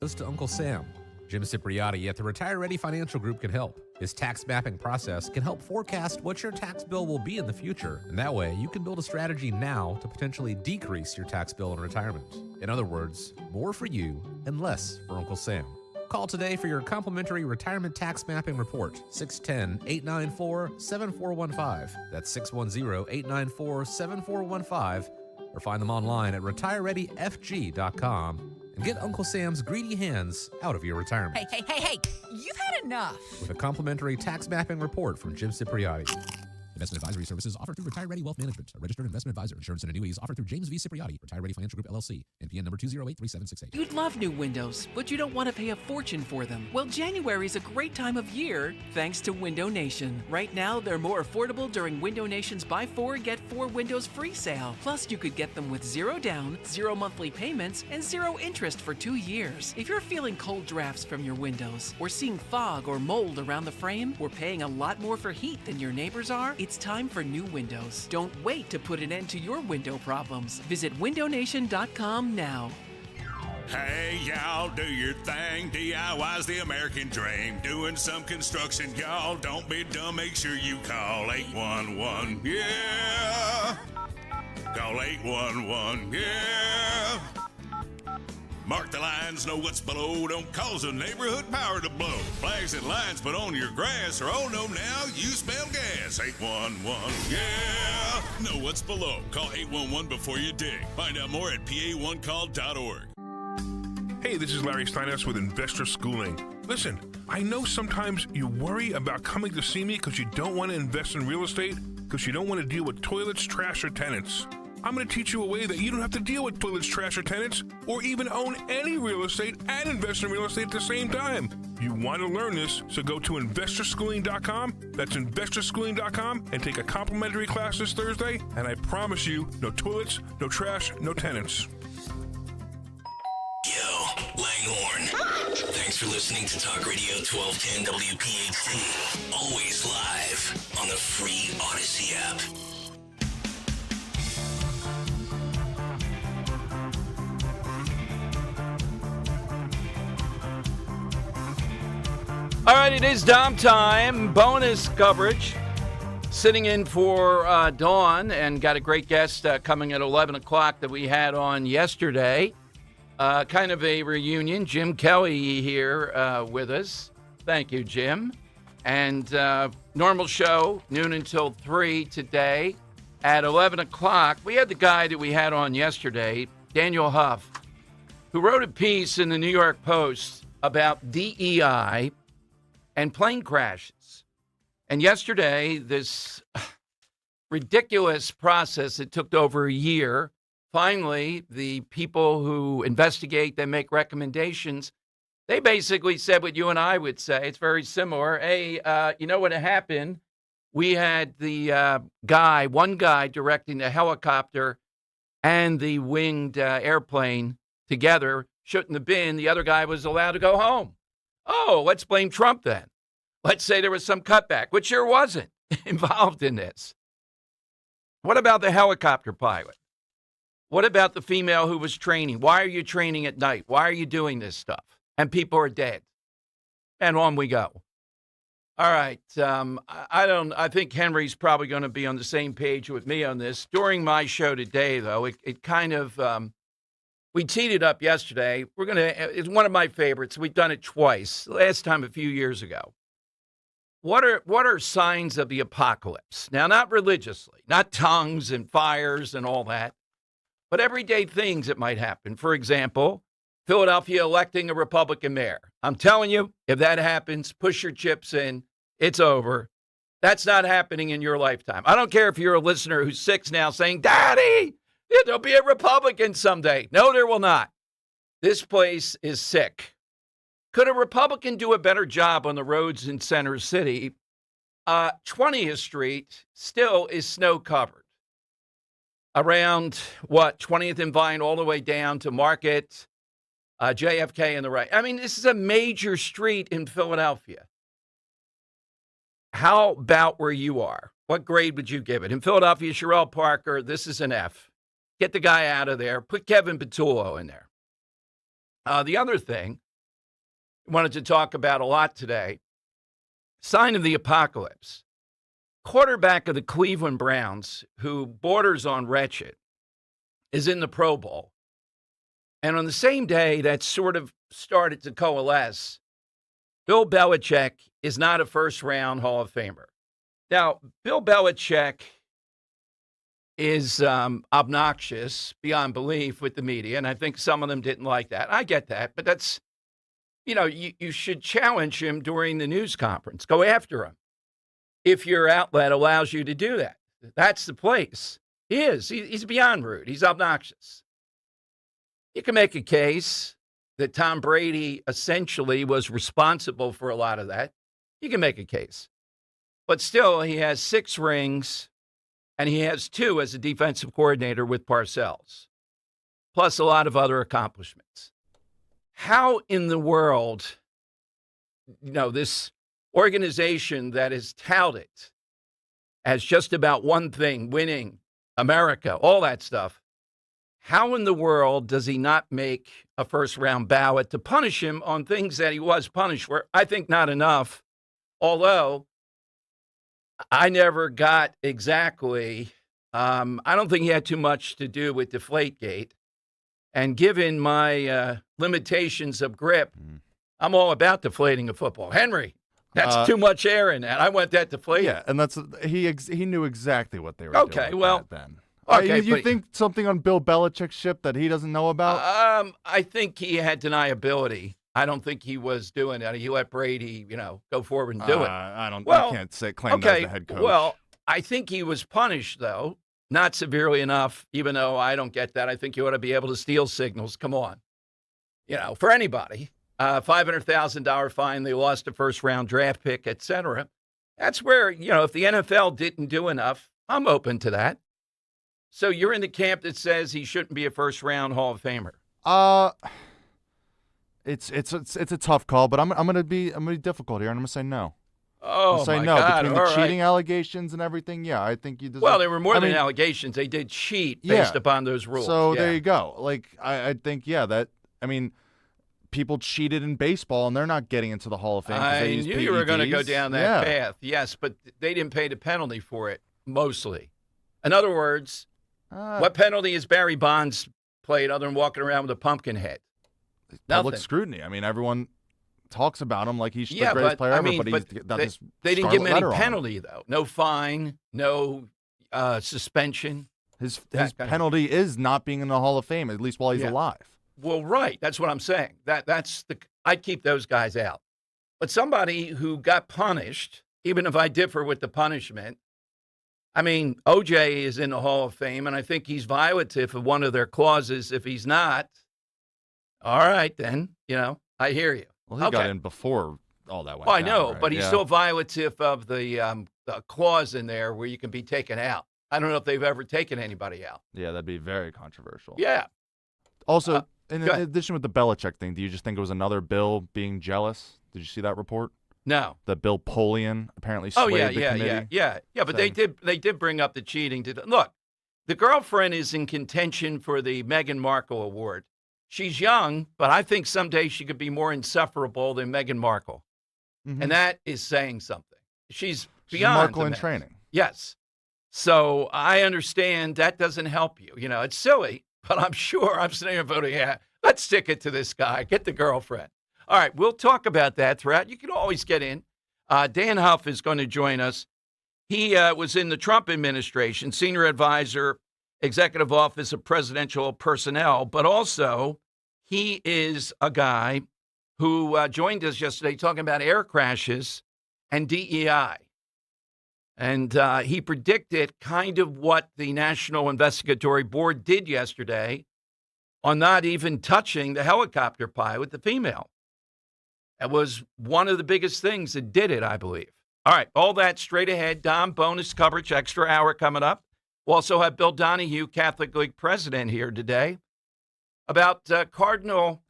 Goes to Uncle Sam. Jim Cipriotti at the Retire Ready Financial Group can help. His tax mapping process can help forecast what your tax bill will be in the future, and that way you can build a strategy now to potentially decrease your tax bill in retirement. In other words, more for you and less for Uncle Sam. Call today for your complimentary retirement tax mapping report, 610-894-7415. That's 610-894-7415. Or find them online at retirereadyfg.com and get Uncle Sam's greedy hands out of your retirement. Hey, you've had enough. With a complimentary tax mapping report from Jim Cipriotti. Investment advisory services offered through Retire Ready Wealth Management, a registered investment advisor. Insurance and annuities offered through James V. Cipriotti, Retire Ready Financial Group, LLC, NPN number 2083768. You'd love new windows, but you don't want to pay a fortune for them. Well, January is a great time of year thanks to Window Nation. Right now, they're more affordable during Window Nation's Buy 4, Get 4 Windows free sale. Plus, you could get them with 0 down, 0 monthly payments, and 0 interest for 2 years. If you're feeling cold drafts from your windows, or seeing fog or mold around the frame, or paying a lot more for heat than your neighbors are, it's time for new windows. Don't wait to put an end to your window problems. Visit windownation.com now. Hey, y'all, do your thing. DIY's the American dream. Doing some construction, y'all. Don't be dumb. Make sure you call 811. Yeah. Call 811. Yeah. Mark the lines, know what's below. Don't cause a neighborhood power to blow. Flags and lines put on your grass, or oh no, now you smell gas. 811, yeah. Know what's below. Call 811 before you dig. Find out more at pa1call.org. Hey, this is Larry Steinhaus with Investor Schooling. Listen, I know sometimes you worry about coming to see me because you don't want to invest in real estate, because you don't want to deal with toilets, trash, or tenants. I'm going to teach you a way that you don't have to deal with toilets, trash, or tenants, or even own any real estate and invest in real estate at the same time. You want to learn this, so go to investorschooling.com. That's investorschooling.com, and take a complimentary class this Thursday, and I promise you, no toilets, no trash, no tenants. Yo, Langhorne. Thanks for listening to Talk Radio 1210 WPHT. Always live on the free Odyssey app. All right, it is Dom time. Bonus coverage. Sitting in for Dawn, and got a great guest coming at 11 o'clock that we had on yesterday. Kind of a reunion. Jim Kelly here with us. Thank you, Jim. And normal show, noon until 3 today. At 11 o'clock, we had the guy that we had on yesterday, Daniel Huff, who wrote a piece in the New York Post about DEI and plane crashes. And yesterday, this ridiculous process that took over a year, finally, the people who investigate, they make recommendations, they basically said what you and I would say. It's very similar. Hey, you know what happened? We had the one guy directing the helicopter and the winged airplane together, shooting the bin. The other guy was allowed to go home. Oh, let's blame Trump then. Let's say there was some cutback, which there wasn't involved in this. What about the helicopter pilot? What about the female who was training? Why are you training at night? Why are you doing this stuff? And people are dead. And on we go. All right. I think Henry's probably going to be on the same page with me on this. During my show today, though, it kind of, we teed it up yesterday. It's one of my favorites. We've done it twice. Last time a few years ago. What are signs of the apocalypse? Now, not religiously, not tongues and fires and all that, but everyday things that might happen. For example, Philadelphia electing a Republican mayor. I'm telling you, if that happens, push your chips in. It's over. That's not happening in your lifetime. I don't care if you're a listener who's 6 now saying, Daddy, there'll be a Republican someday. No, there will not. This place is sick. Could a Republican do a better job on the roads in Center City? 20th Street still is snow covered. Around 20th and Vine all the way down to Market, JFK and the right. I mean, this is a major street in Philadelphia. How about where you are? What grade would you give it? In Philadelphia, Sherelle Parker, this is an F. Get the guy out of there. Put Kevin Petullo in there. The other thing, wanted to talk about a lot today. Sign of the apocalypse. Quarterback of the Cleveland Browns, who borders on wretched, is in the Pro Bowl. And on the same day that sort of started to coalesce, Bill Belichick is not a first-round Hall of Famer. Now, Bill Belichick is obnoxious beyond belief with the media, and I think some of them didn't like that. I get that, but that's, you should challenge him during the news conference. Go after him if your outlet allows you to do that. That's the place. He is. He's beyond rude. He's obnoxious. You can make a case that Tom Brady essentially was responsible for a lot of that. You can make a case. But still, he has 6 rings, and he has 2 as a defensive coordinator with Parcells, plus a lot of other accomplishments. How in the world, this organization that is touted as just about one thing, winning, America, all that stuff, how in the world does he not make a first-round ballot to punish him on things that he was punished for? I think not enough, although I never got exactly, I don't think he had too much to do with Deflategate. And given my limitations of grip, I'm all about deflating a football. Henry, that's too much air in that. I want that deflated. Yeah, and that's he knew exactly what they were doing. Okay, well, then. Okay, you think something on Bill Belichick's ship that he doesn't know about? I think he had deniability. I don't think he was doing that. He let Brady, go forward and do it. I don't. Well, you can't claim that as the head coach. Well, I think he was punished though, not severely enough. Even though I don't get that, I think you ought to be able to steal signals. Come on, for anybody, $500,000 fine. They lost a first-round draft pick, etc. That's where if the NFL didn't do enough, I'm open to that. So you're in the camp that says he shouldn't be a first-round Hall of Famer. It's a tough call, but I'm gonna be difficult here, and I'm gonna say no. Oh, I'm saying my no. God. Between the cheating allegations and everything, yeah, I think you deserve. Well, there were more than allegations. They did cheat based upon those rules. So there you go. Like I think people cheated in baseball, and they're not getting into the Hall of Fame. I knew you were going to go down that path. path. Yes, but they didn't pay the penalty for it mostly. In other words, what penalty has Barry Bonds played other than walking around with a pumpkin head? Public Nothing. scrutiny. I mean, everyone talks about him like he's the greatest player ever, but they didn't give him any penalty, though. No fine, no suspension. His penalty is not being in the Hall of Fame, at least while he's alive. Well, right. That's what I'm saying. I'd keep those guys out. But somebody who got punished, even if I differ with the punishment, I mean, OJ is in the Hall of Fame, and I think he's violative of one of their clauses. If he's not, all right, then, I hear you. Well, he got in before all that went down. I know, right? but he's still violative of the clause in there where you can be taken out. I don't know if they've ever taken anybody out. Yeah, that'd be very controversial. Yeah. Also, in addition with the Belichick thing, do you just think it was another Bill being jealous? Did you see that report? No. That Bill Polian apparently swayed the committee? Yeah, but they did bring up the cheating. Look, the girlfriend is in contention for the Meghan Markle award. She's young, but I think someday she could be more insufferable than Meghan Markle. Mm-hmm. And that is saying something. She's beyond Markle in training. Yes. So I understand that doesn't help you. It's silly, but I'm sure I'm sitting there voting, let's stick it to this guy. Get the girlfriend. All right, we'll talk about that throughout. You can always get in. Dan Huff is going to join us. He was in the Trump administration, senior advisor, Executive Office of Presidential Personnel, but also he is a guy who joined us yesterday talking about air crashes and DEI. And he predicted kind of what the National Investigatory Board did yesterday on not even touching the helicopter pilot, the female. That was one of the biggest things that did it, I believe. All right, all that straight ahead. Dom, bonus coverage, extra hour coming up. We'll also have Bill Donahue, Catholic League president, here today about Cardinal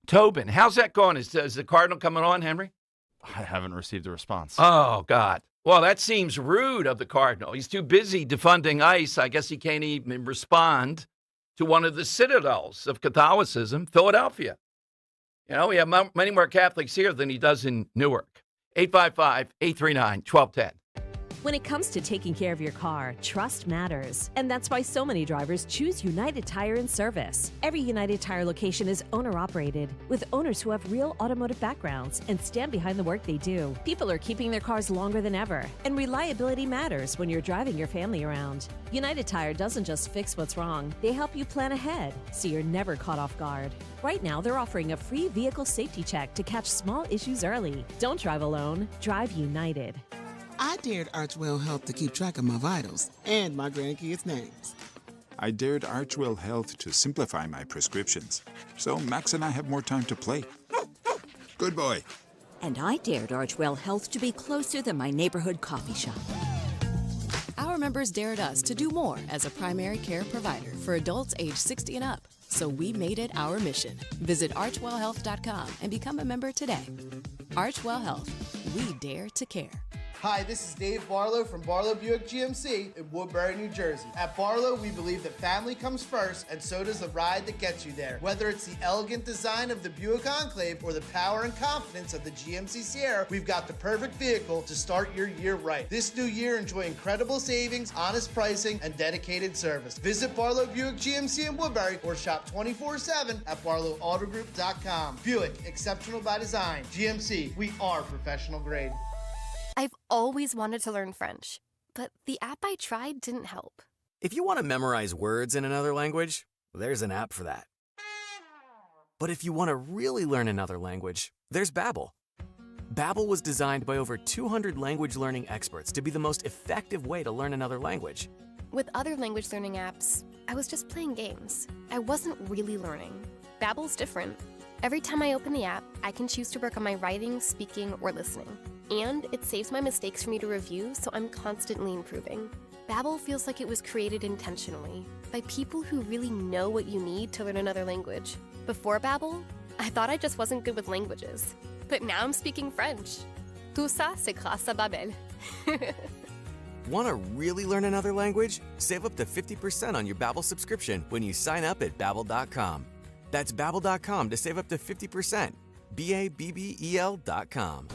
Tobin. How's that going? Is the Cardinal coming on, Henry? I haven't received a response. Oh, God. Well, that seems rude of the Cardinal. He's too busy defunding ICE. I guess he can't even respond to one of the citadels of Catholicism, Philadelphia. You know, we have many more Catholics here than he does in Newark. 855-839-1210. When it comes to taking care of your car, trust matters. And that's why so many drivers choose United Tire and Service. Every United Tire location is owner-operated, with owners who have real automotive backgrounds and stand behind the work they do. People are keeping their cars longer than ever, and reliability matters when you're driving your family around. United Tire doesn't just fix what's wrong, they help you plan ahead, so you're never caught off guard. Right now, they're offering a free vehicle safety check to catch small issues early. Don't drive alone, drive United. I dared Archwell Health to keep track of my vitals and my grandkids' names. I dared Archwell Health to simplify my prescriptions, so Max and I have more time to play. Good boy. And I dared Archwell Health to be closer than my neighborhood coffee shop. Our members dared us to do more as a primary care provider for adults age 60 and up. So we made it our mission. Visit archwellhealth.com and become a member today. Archwell Health. We dare to care. Hi, this is Dave Barlow from Barlow Buick GMC in Woodbury, New Jersey. At Barlow, we believe that family comes first, and so does the ride that gets you there. Whether it's the elegant design of the Buick Enclave or the power and confidence of the GMC Sierra, we've got the perfect vehicle to start your year right. This new year, enjoy incredible savings, honest pricing, and dedicated service. Visit Barlow Buick GMC in Woodbury or shop 24/7 at barlowautogroup.com. Buick, exceptional by design. GMC, we are professional grade. I've always wanted to learn French, but the app I tried didn't help. If you want to memorize words in another language, there's an app for that. But if you want to really learn another language, there's Babbel. Babbel was designed by over 200 language learning experts to be the most effective way to learn another language. With other language learning apps, I was just playing games. I wasn't really learning. Babbel's different. Every time I open the app, I can choose to work on my writing, speaking, or listening. And it saves my mistakes for me to review, so I'm constantly improving. Babbel feels like it was created intentionally by people who really know what you need to learn another language. Before Babbel, I thought I just wasn't good with languages. But now I'm speaking French. Tout ça, c'est grâce à Babbel. Want to really learn another language? Save up to 50% on your Babbel subscription when you sign up at Babbel.com. That's Babbel.com to save up to 50%. Babbel.com.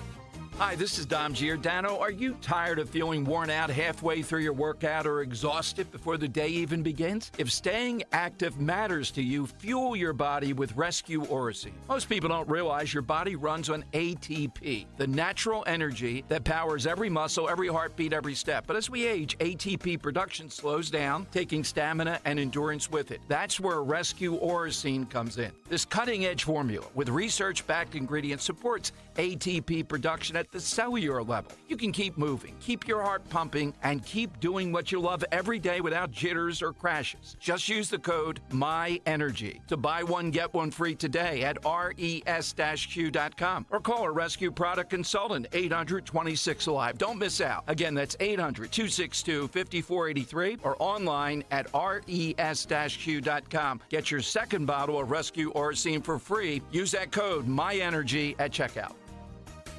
Hi, this is Dom Giordano. Are you tired of feeling worn out halfway through your workout or exhausted before the day even begins? If staying active matters to you, fuel your body with Rescue Orosine. Most people don't realize your body runs on ATP, the natural energy that powers every muscle, every heartbeat, every step. But as we age, ATP production slows down, taking stamina and endurance with it. That's where Rescue Orosine comes in. This cutting-edge formula with research-backed ingredients supports ATP production at the cellular level. You can keep moving, keep your heart pumping, and keep doing what you love every day without jitters or crashes. Just use the code MyEnergy to buy one, get one free today at res-q.com or call a Rescue Product Consultant 800-26-ALIVE. Don't miss out. Again, that's 800-262-5483 or online at res-q.com. Get your second bottle of Rescue Orosine for free. Use that code MyEnergy at checkout.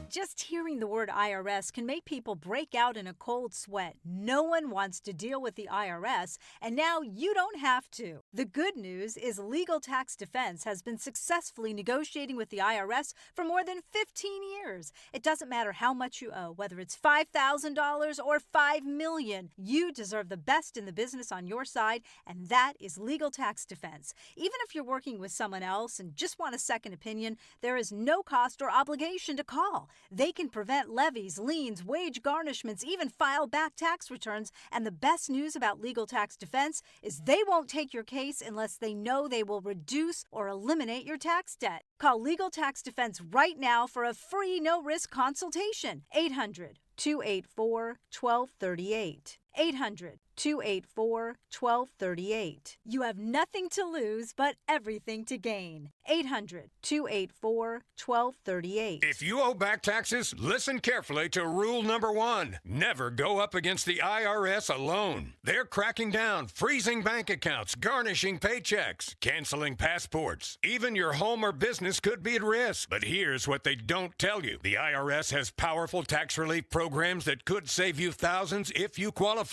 Just hearing the word IRS can make people break out in a cold sweat. No one wants to deal with the IRS, and now you don't have to. The good news is Legal Tax Defense has been successfully negotiating with the IRS for more than 15 years. It doesn't matter how much you owe, whether it's $5,000 or $5 million. You deserve the best in the business on your side, and that is Legal Tax Defense. Even if you're working with someone else and just want a second opinion, there is no cost or obligation to call. They can prevent levies, liens, wage garnishments, even file back tax returns. And the best news about Legal Tax Defense is they won't take your case unless they know they will reduce or eliminate your tax debt. Call Legal Tax Defense right now for a free no-risk consultation. 800-284-1238. 800-284-1238. You have nothing to lose but everything to gain. 800-284-1238. If you owe back taxes, listen carefully to rule number 1. Never go up against the IRS alone. They're cracking down, freezing bank accounts, garnishing paychecks, canceling passports. Even your home or business could be at risk. But here's what they don't tell you. The IRS has powerful tax relief programs that could save you thousands if you qualify.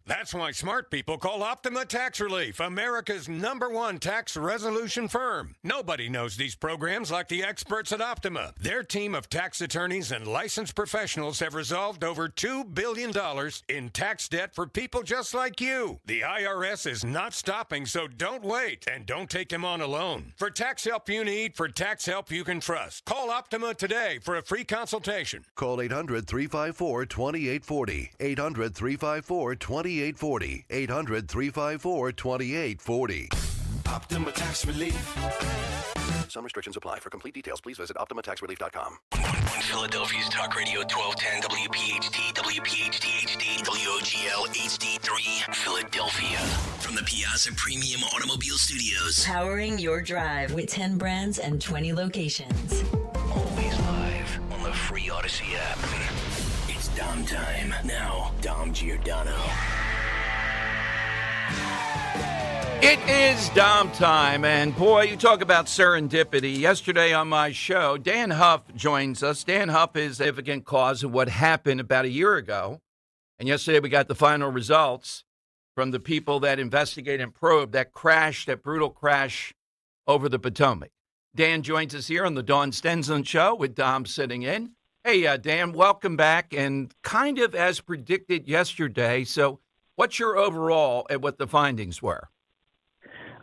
That's why smart people call Optima Tax Relief, America's #1 tax resolution firm. Nobody knows these programs like the experts at Optima. Their team of tax attorneys and licensed professionals have resolved over $2 billion in tax debt for people just like you. The IRS is not stopping, so don't wait. And don't take them on alone. For tax help you need, for tax help you can trust, call Optima today for a free consultation. Call 800-354-2840. 800-354-2840. 800-354-2840. Optima Tax Relief. Some restrictions apply. For complete details, please visit OptimaTaxRelief.com. On Philadelphia's Talk Radio 1210 WPHT, WPHT HD, WOGL HD3, Philadelphia. From the Piazza Premium Automobile Studios. Powering your drive with 10 brands and 20 locations. Always live on the free Odyssey app. It's Dom time. Now, Dom Giordano. It is Dom time, and boy, you talk about serendipity. Yesterday on my show, Dan Huff joins us. Dan Huff is a significant cause of what happened about a year ago. And yesterday we got the final results from the people that investigate and probe that crash, that brutal crash over the Potomac. Dan joins us here on the Dawn Stenson Show with Dom sitting in. Hey, Dan, welcome back. And kind of as predicted yesterday, so what's your overall at what the findings were?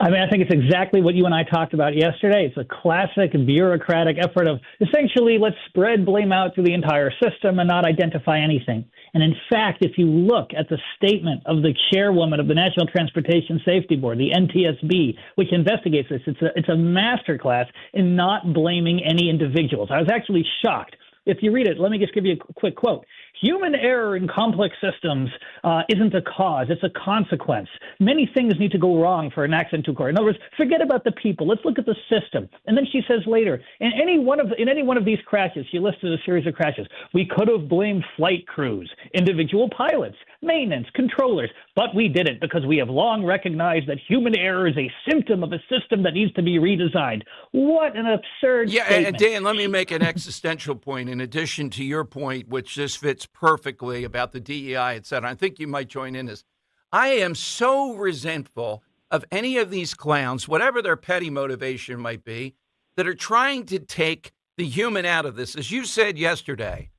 I mean, I think it's exactly what you and I talked about yesterday. It's a classic bureaucratic effort of essentially let's spread blame out through the entire system and not identify anything. And in fact, if you look at the statement of the chairwoman of the National Transportation Safety Board, the NTSB, which investigates this, it's a masterclass in not blaming any individuals. I was actually shocked. If you read it, let me just give you a quick quote. Human error in complex systems isn't a cause, it's a consequence. Many things need to go wrong for an accident to occur. In other words, forget about the people. Let's look at the system. And then she says later, in any one of these crashes, she listed a series of crashes, we could have blamed flight crews, individual pilots, maintenance, controllers, but we didn't because we have long recognized that human error is a symptom of a system that needs to be redesigned. What an absurd statement. And Dan, let me make an existential point in addition to your point, which this fits perfectly about the DEI, et cetera. I think you might join in this. I am so resentful of any of these clowns, whatever their petty motivation might be, that are trying to take the human out of this. As you said yesterday,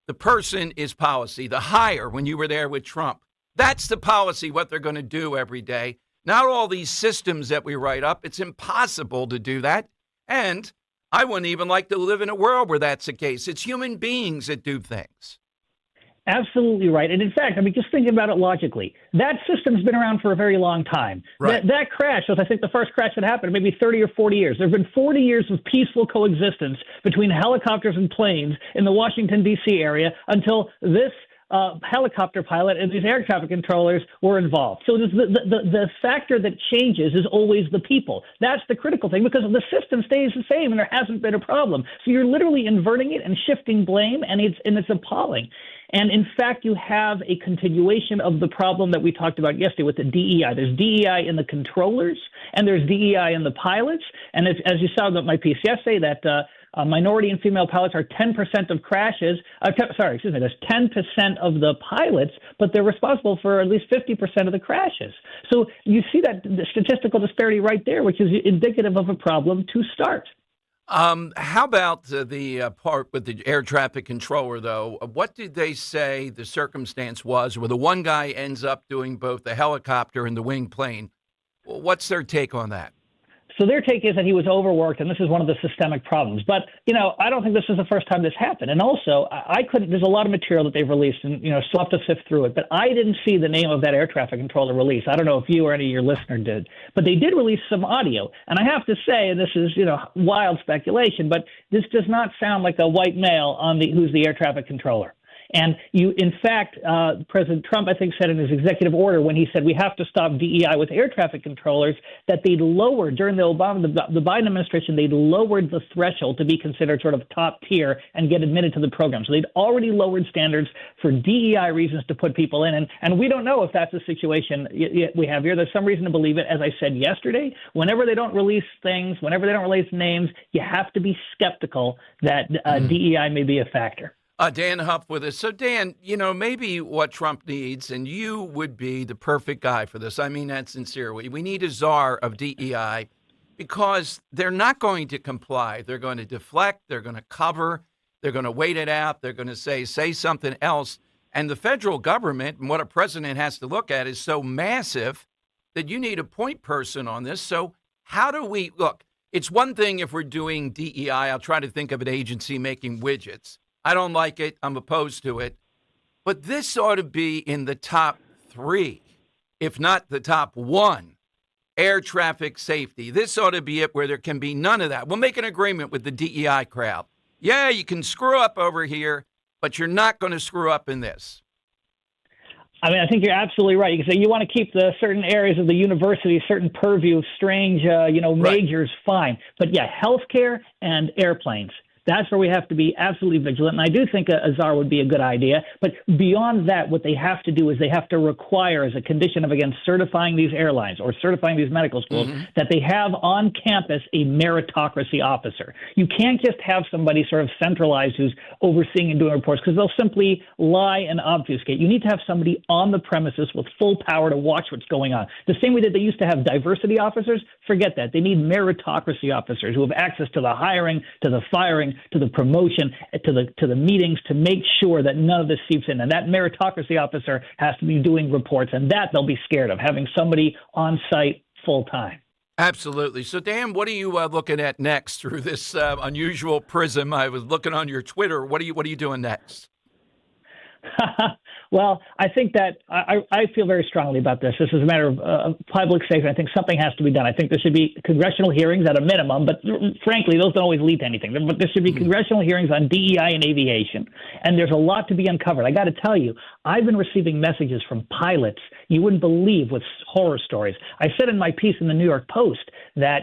the person is policy. The hire, when you were there with Trump, that's the policy, what they're going to do every day. Not all these systems that we write up. It's impossible to do that. And I wouldn't even like to live in a world where that's the case. It's human beings that do things. Absolutely right. And in fact, I mean, just thinking about it logically, that system's been around for a very long time. Right. That crash was, I think, the first crash that happened maybe 30 or 40 years. There have been 40 years of peaceful coexistence between helicopters and planes in the Washington, D.C. area until this helicopter pilot and these air traffic controllers were involved. So the factor that changes is always the people. That's the critical thing because the system stays the same and there hasn't been a problem. So you're literally inverting it and shifting blame, and it's appalling. And in fact, you have a continuation of the problem that we talked about yesterday with the DEI. There's DEI in the controllers, and there's DEI in the pilots. And as you saw in my piece yesterday, that minority and female pilots are 10% of crashes. There's 10% of the pilots, but they're responsible for at least 50% of the crashes. So you see that the statistical disparity right there, which is indicative of a problem to start. How about the part with the air traffic controller, though? What did they say the circumstance was where the one guy ends up doing both the helicopter and the winged plane? What's their take on that? So their take is that he was overworked, and this is one of the systemic problems. But, I don't think this is the first time this happened. And also, there's a lot of material that they've released, and, still have to sift through it. But I didn't see the name of that air traffic controller release. I don't know if you or any of your listeners did. But they did release some audio. And I have to say, and this is, wild speculation, but this does not sound like a white male who's the air traffic controller. And in fact, President Trump, I think, said in his executive order when he said we have to stop DEI with air traffic controllers, that they'd lowered during the Biden administration, they'd lowered the threshold to be considered sort of top tier and get admitted to the program. So they'd already lowered standards for DEI reasons to put people in. And we don't know if that's the situation we have here. There's some reason to believe it. As I said yesterday, whenever they don't release things, whenever they don't release names, you have to be skeptical that DEI may be a factor. Dan Huff with us. So, Dan, maybe what Trump needs, and you would be the perfect guy for this. I mean that sincerely. We need a czar of DEI because they're not going to comply. They're going to deflect. They're going to cover. They're going to wait it out. They're going to say something else. And the federal government and what a president has to look at is so massive that you need a point person on this. So how do we look? It's one thing if we're doing DEI. I'll try to think of an agency making widgets. I don't like it. I'm opposed to it. But this ought to be in the top 3, if not the top 1, air traffic safety. This ought to be it where there can be none of that. We'll make an agreement with the DEI crowd. Yeah, you can screw up over here, but you're not going to screw up in this. I mean, I think you're absolutely right. You can say you want to keep the certain areas of the university, certain purview of strange, majors, fine. But yeah, healthcare and airplanes. That's where we have to be absolutely vigilant. And I do think a czar would be a good idea. But beyond that, what they have to do is they have to require, as a condition of, again, certifying these airlines or certifying these medical schools, that they have on campus a meritocracy officer. You can't just have somebody sort of centralized who's overseeing and doing reports because they'll simply lie and obfuscate. You need to have somebody on the premises with full power to watch what's going on. The same way that they used to have diversity officers, forget that. They need meritocracy officers who have access to the hiring, to the firing, to the promotion, to the meetings, to make sure that none of this seeps in. And that meritocracy officer has to be doing reports, and that they'll be scared of, having somebody on site full time. Absolutely. So, Dan, what are you looking at next through this unusual prism? I was looking on your Twitter. What are you doing next? Well, I think that I feel very strongly about this. This is a matter of public safety. I think something has to be done. I think there should be congressional hearings at a minimum, but frankly, those don't always lead to anything. But there should be congressional hearings on DEI and aviation, and there's a lot to be uncovered. I got to tell you, I've been receiving messages from pilots you wouldn't believe with horror stories. I said in my piece in the New York Post that,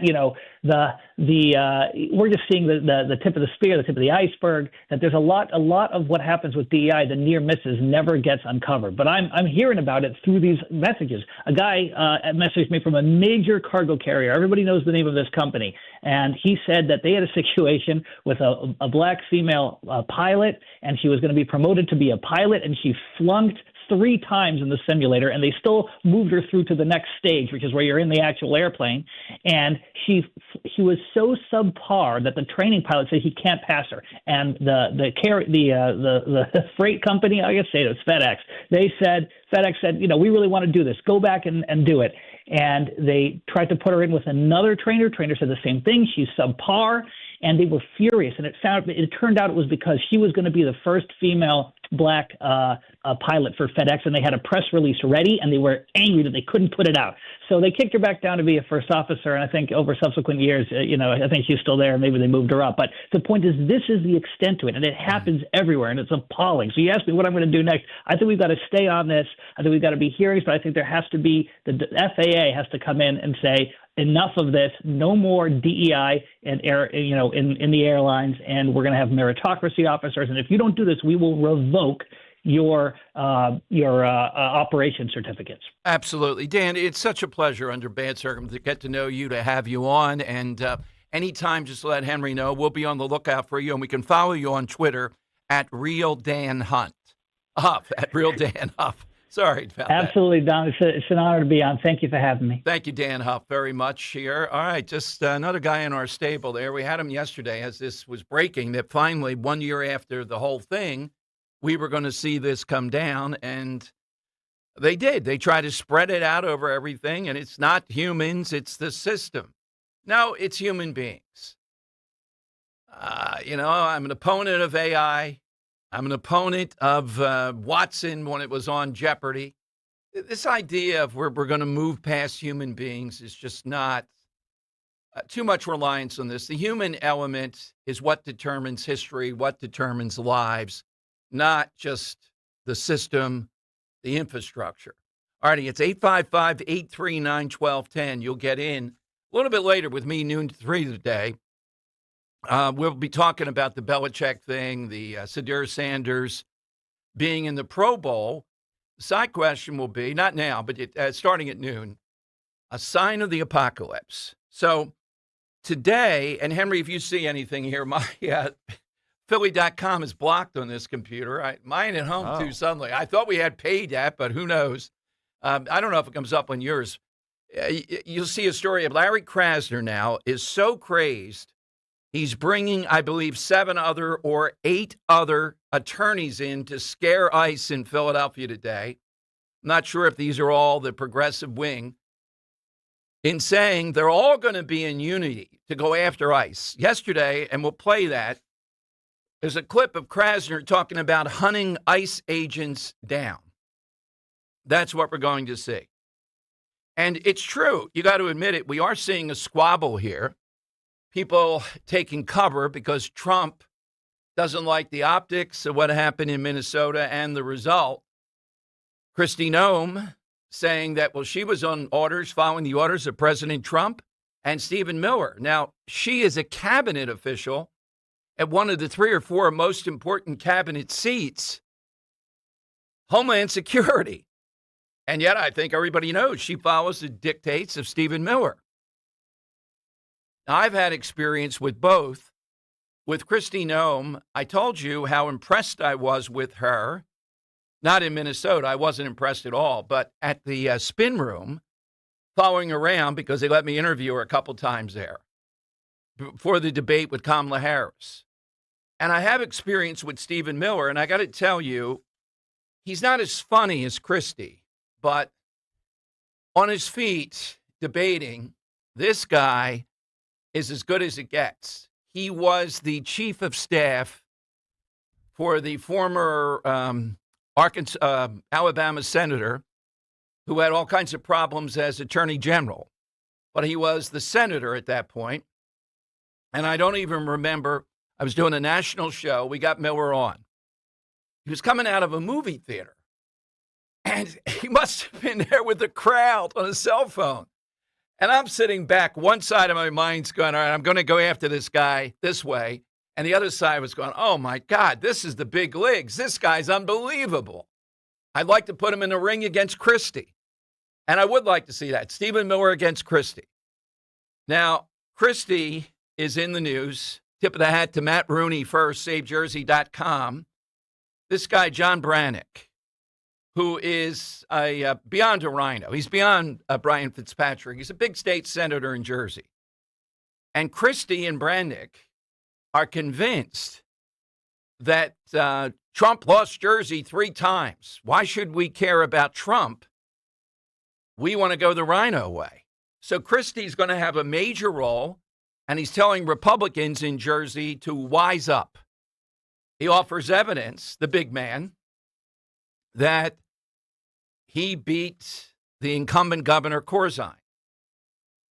we're just seeing the tip of the spear, the tip of the iceberg, that there's a lot of what happens with DEI, the near misses, never gets uncovered. But I'm hearing about it through these messages. A guy messaged me from a major cargo carrier. Everybody knows the name of this company. And he said that they had a situation with a black female pilot, and she was going to be promoted to be a pilot, and she flunked 3 times in the simulator, and they still moved her through to the next stage, which is where you're in the actual airplane. And she was so subpar that the training pilot said he can't pass her. And the freight company, I guess it was FedEx. FedEx said, we really want to do this. Go back and do it. And they tried to put her in with another trainer. Trainer said the same thing. She's subpar. And they were furious. And it turned out it was because she was going to be the first female black pilot for FedEx, and they had a press release ready, and they were angry that they couldn't put it out. So they kicked her back down to be a first officer, and I think over subsequent years, I think she's still there. Maybe they moved her up. But the point is, this is the extent to it, and it happens everywhere, and it's appalling. So you asked me what I'm going to do next. I think we've got to stay on this. I think we've got to be hearings, but I think there has to be the FAA has to come in and say, enough of this, no more DEI in the airlines, and we're going to have meritocracy officers. And if you don't do this, we will revoke your operation certificates. Absolutely. Dan, it's such a pleasure under bad circumstances to get to know you, to have you on. And anytime, just let Henry know. We'll be on the lookout for you, and we can follow you on Twitter at Real Dan Hunt. At Real Dan Huff. Sorry about Absolutely, Don. It's an honor to be on. Thank you for having me. Thank you, Dan Huff, very much here. All right, just another guy in our stable there. We had him yesterday as this was breaking, that finally 1 year after the whole thing, we were going to see this come down, and they did. They tried to spread it out over everything, and it's not humans, it's the system. No, it's human beings. I'm an opponent of AI. I'm an opponent of Watson when it was on Jeopardy. This idea of we're going to move past human beings is just not too much reliance on this. The human element is what determines history, what determines lives, not just the system, the infrastructure. All righty, it's 855-839-1210. You'll get in a little bit later with me, noon to 3 today. We'll be talking about the Belichick thing, the Sadir Sanders being in the Pro Bowl. The side question will be, not now, but starting at noon, a sign of the apocalypse. So today, and Henry, if you see anything here, my Philly.com is blocked on this computer. Mine at home, too, suddenly. I thought we had paid that, but who knows? I don't know if it comes up on yours. You'll see a story of Larry Krasner now is so crazed. He's bringing, I believe, 7 other or 8 other attorneys in to scare ICE in Philadelphia today. I'm not sure if these are all the progressive wing, in saying they're all going to be in unity to go after ICE. Yesterday, and we'll play that, there's a clip of Krasner talking about hunting ICE agents down. That's what we're going to see. And it's true. You got to admit it. We are seeing a squabble here. People taking cover because Trump doesn't like the optics of what happened in Minnesota and the result. Kristi Noem saying that, well, she was on orders, following the orders of President Trump and Stephen Miller. Now, she is a cabinet official at one of the 3 or 4 most important cabinet seats, Homeland Security. And yet I think everybody knows she follows the dictates of Stephen Miller. Now, I've had experience with both. With Kristi Noem, I told you how impressed I was with her. Not in Minnesota. I wasn't impressed at all. But at the spin room, following around because they let me interview her a couple times there before the debate with Kamala Harris. And I have experience with Stephen Miller, and I got to tell you, he's not as funny as Kristi, but on his feet debating, this guy is as good as it gets. He was the chief of staff for the former Alabama senator who had all kinds of problems as attorney general. But he was the senator at that point. And I don't even remember, I was doing a national show. We got Miller on. He was coming out of a movie theater. And he must have been there with the crowd on a cell phone. And I'm sitting back. One side of my mind's going, all right, I'm going to go after this guy this way. And the other side was going, oh, my God, this is the big leagues. This guy's unbelievable. I'd like to put him in the ring against Kristi. And I would like to see that. Stephen Miller against Kristi. Now, Kristi is in the news. Tip of the hat to Matt Rooney first, SaveJersey.com. This guy, John Brannick, who is beyond a rhino. He's beyond Brian Fitzpatrick. He's a big state senator in Jersey. And Kristi and Brannick are convinced that Trump lost Jersey 3 times. Why should we care about Trump? We want to go the rhino way. So Kristi's going to have a major role, and he's telling Republicans in Jersey to wise up. He offers evidence, the big man, that he beat the incumbent governor, Corzine.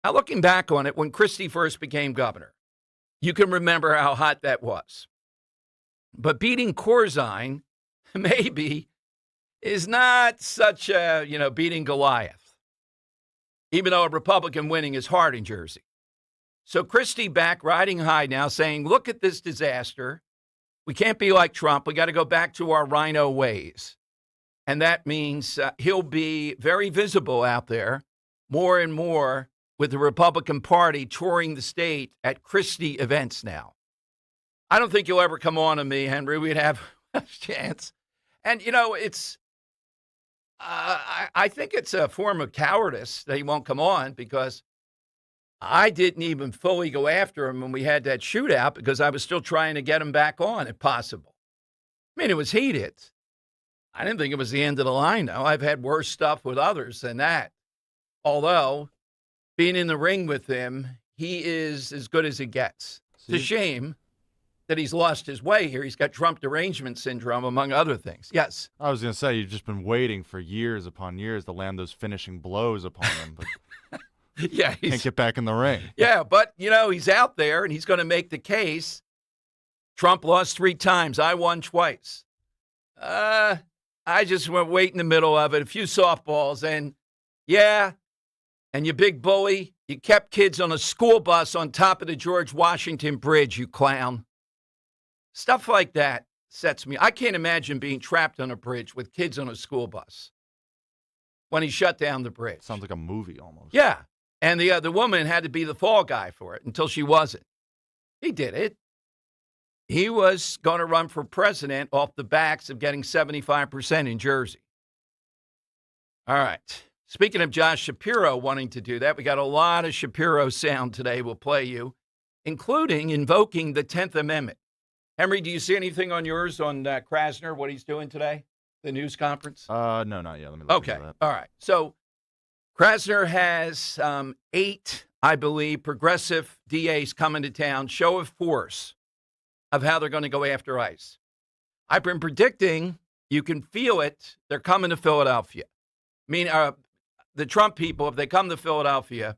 Now, looking back on it, when Kristi first became governor, you can remember how hot that was. But beating Corzine, maybe, is not such a, beating Goliath, even though a Republican winning is hard in Jersey. So Kristi back riding high now saying, look at this disaster. We can't be like Trump. We got to go back to our rhino ways. And that means he'll be very visible out there more and more with the Republican Party touring the state at Kristi events now. I don't think you'll ever come on to me, Henry. We'd have a chance. And, it's I think it's a form of cowardice that he won't come on because I didn't even fully go after him when we had that shootout because I was still trying to get him back on if possible. I mean, it was heated. I didn't think it was the end of the line, though. I've had worse stuff with others than that. Although, being in the ring with him, he is as good as it gets. It's a shame that he's lost his way here. He's got Trump derangement syndrome, among other things. Yes. I was going to say, you've just been waiting for years upon years to land those finishing blows upon him. But yeah, can't get back in the ring. Yeah, but, he's out there, and he's going to make the case. Trump lost 3 times. I won twice. I just went wait in the middle of it, a few softballs, and you big bully, you kept kids on a school bus on top of the George Washington Bridge, you clown. Stuff like that sets me. I can't imagine being trapped on a bridge with kids on a school bus when he shut down the bridge. Sounds like a movie almost. Yeah, and the woman had to be the fall guy for it until she wasn't. He did it. He was going to run for president off the backs of getting 75% in Jersey. All right. Speaking of Josh Shapiro wanting to do that, we got a lot of Shapiro sound today we'll play you, including invoking the 10th Amendment. Henry, do you see anything on yours on Krasner, what he's doing today, the news conference? No, not yet. Let me look into that. All right. So Krasner has 8, I believe, progressive DAs coming to town, show of force of how they're going to go after ICE. I've been predicting, you can feel it, they're coming to Philadelphia. I mean, the Trump people, if they come to Philadelphia,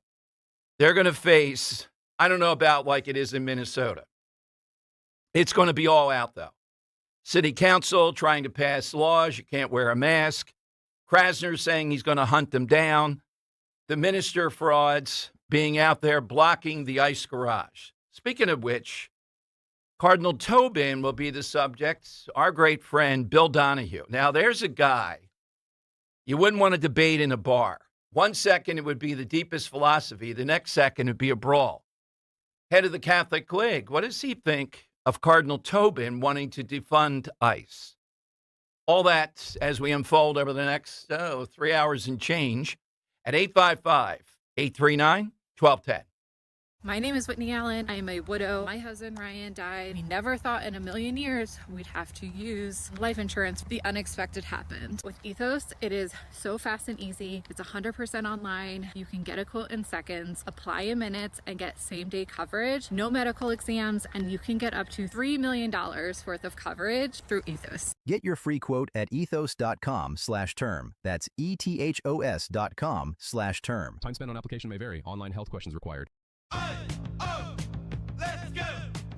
they're going to face, I don't know about like it is in Minnesota. It's going to be all out, though. City council trying to pass laws, you can't wear a mask. Krasner saying he's going to hunt them down. The minister frauds being out there blocking the ICE garage. Speaking of which, Cardinal Tobin will be the subject, our great friend Bill Donahue. Now, there's a guy you wouldn't want to debate in a bar. 1 second, it would be the deepest philosophy. The next second, it'd be a brawl. Head of the Catholic League, what does he think of Cardinal Tobin wanting to defund ICE? All that as we unfold over the next 3 hours and change at 855-839-1210. My name is Whitney Allen. I am a widow. My husband, Ryan, died. We never thought in a million years we'd have to use life insurance. The unexpected happened. With Ethos, it is so fast and easy. It's 100% online. You can get a quote in seconds, apply in minutes, and get same-day coverage. No medical exams, and you can get up to $3 million worth of coverage through Ethos. Get your free quote at ethos.com/term. That's ethos.com/term. Time spent on application may vary. Online health questions required.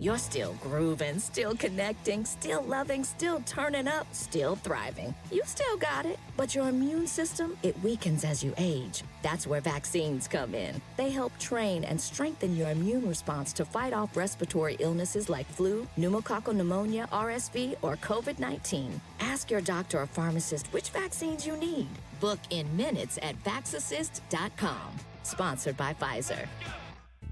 You're still grooving, still connecting, still loving, still turning up, still thriving. You still got it, but your immune system, it weakens as you age. That's where vaccines come in. They help train and strengthen your immune response to fight off respiratory illnesses like flu, pneumococcal pneumonia, RSV, or COVID-19. Ask your doctor or pharmacist which vaccines you need. Book in minutes at vaxassist.com. Sponsored by Pfizer.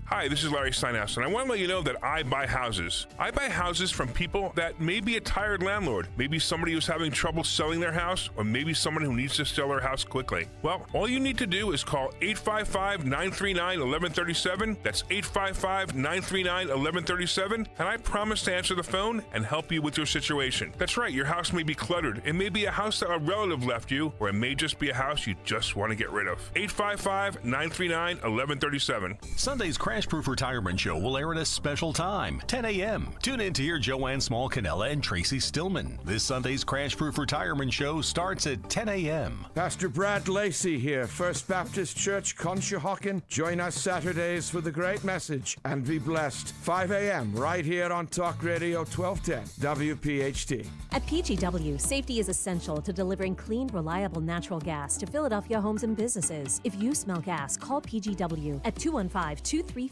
Hi, this is Larry Steinhaus, and I want to let you know that I buy houses. I buy houses from people that may be a tired landlord, maybe somebody who's having trouble selling their house, or maybe someone who needs to sell their house quickly. Well, all you need to do is call 855-939-1137. That's 855-939-1137, and I promise to answer the phone and help you with your situation. That's right, your house may be cluttered. It may be a house that a relative left you, or it may just be a house you just want to get rid of. 855-939-1137. Sunday's Crash Proof Retirement Show will air at a special time, 10 a.m. Tune in to hear Joanne Small-Canella and Tracy Stillman. This Sunday's Crash Proof Retirement Show starts at 10 a.m. Pastor Brad Lacey here, First Baptist Church, Conshohocken. Join us Saturdays for the great message and be blessed. 5 a.m. right here on Talk Radio 1210 WPHT. At PGW, safety is essential to delivering clean, reliable natural gas to Philadelphia homes and businesses. If you smell gas, call PGW at 215-235-1212.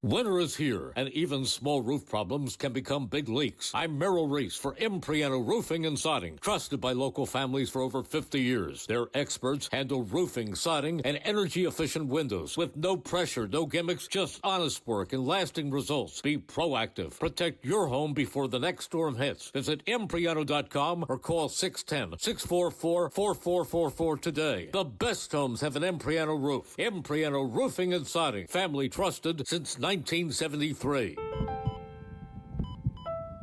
Winter is here, and even small roof problems can become big leaks. I'm Merrill Reese for Impriano Roofing and Siding, trusted by local families for over 50 years. Their experts handle roofing, siding, and energy-efficient windows with no pressure, no gimmicks, just honest work and lasting results. Be proactive. Protect your home before the next storm hits. Visit Impriano.com or call 610-644-4444 today. The best homes have an Impriano roof. Impriano Roofing and Siding. Family trusted since 1973.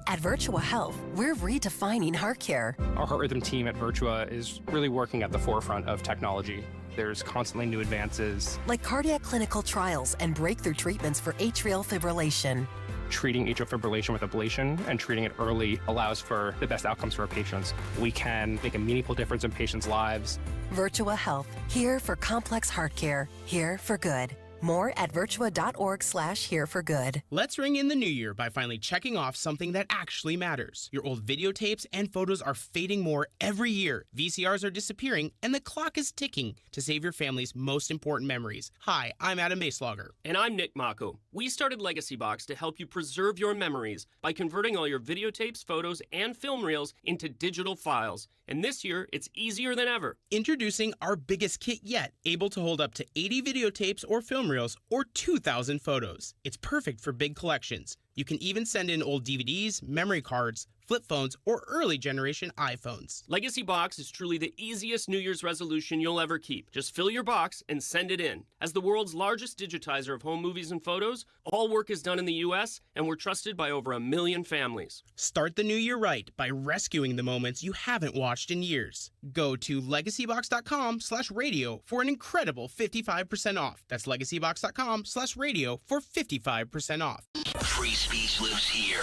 At Virtua Health, we're redefining heart care. Our heart rhythm team at Virtua is really working at the forefront of technology. There's constantly new advances. Like cardiac clinical trials and breakthrough treatments for atrial fibrillation. Treating atrial fibrillation with ablation and treating it early allows for the best outcomes for our patients. We can make a meaningful difference in patients' lives. Virtua Health, here for complex heart care, here for good. More at virtua.org/hereforgood. Let's ring in the new year by finally checking off something that actually matters. Your old videotapes and photos are fading more every year. VCRs are disappearing, and the clock is ticking to save your family's most important memories. Hi, I'm Adam Baselogger. And I'm Nick Mako. We started Legacy Box to help you preserve your memories by converting all your videotapes, photos, and film reels into digital files. And this year, it's easier than ever. Introducing our biggest kit yet, able to hold up to 80 videotapes or film reels or 2,000 photos. It's perfect for big collections. You can even send in old DVDs, memory cards, flip phones, or early generation iPhones. Legacy Box is truly the easiest New Year's resolution you'll ever keep. Just fill your box and send it in. As the world's largest digitizer of home movies and photos, all work is done in the U.S., and we're trusted by over 1 million families. Start the new year right by rescuing the moments you haven't watched in years. Go to legacybox.com/radio for an incredible 55% off. That's legacybox.com/radio for 55% off. Free speech lives here.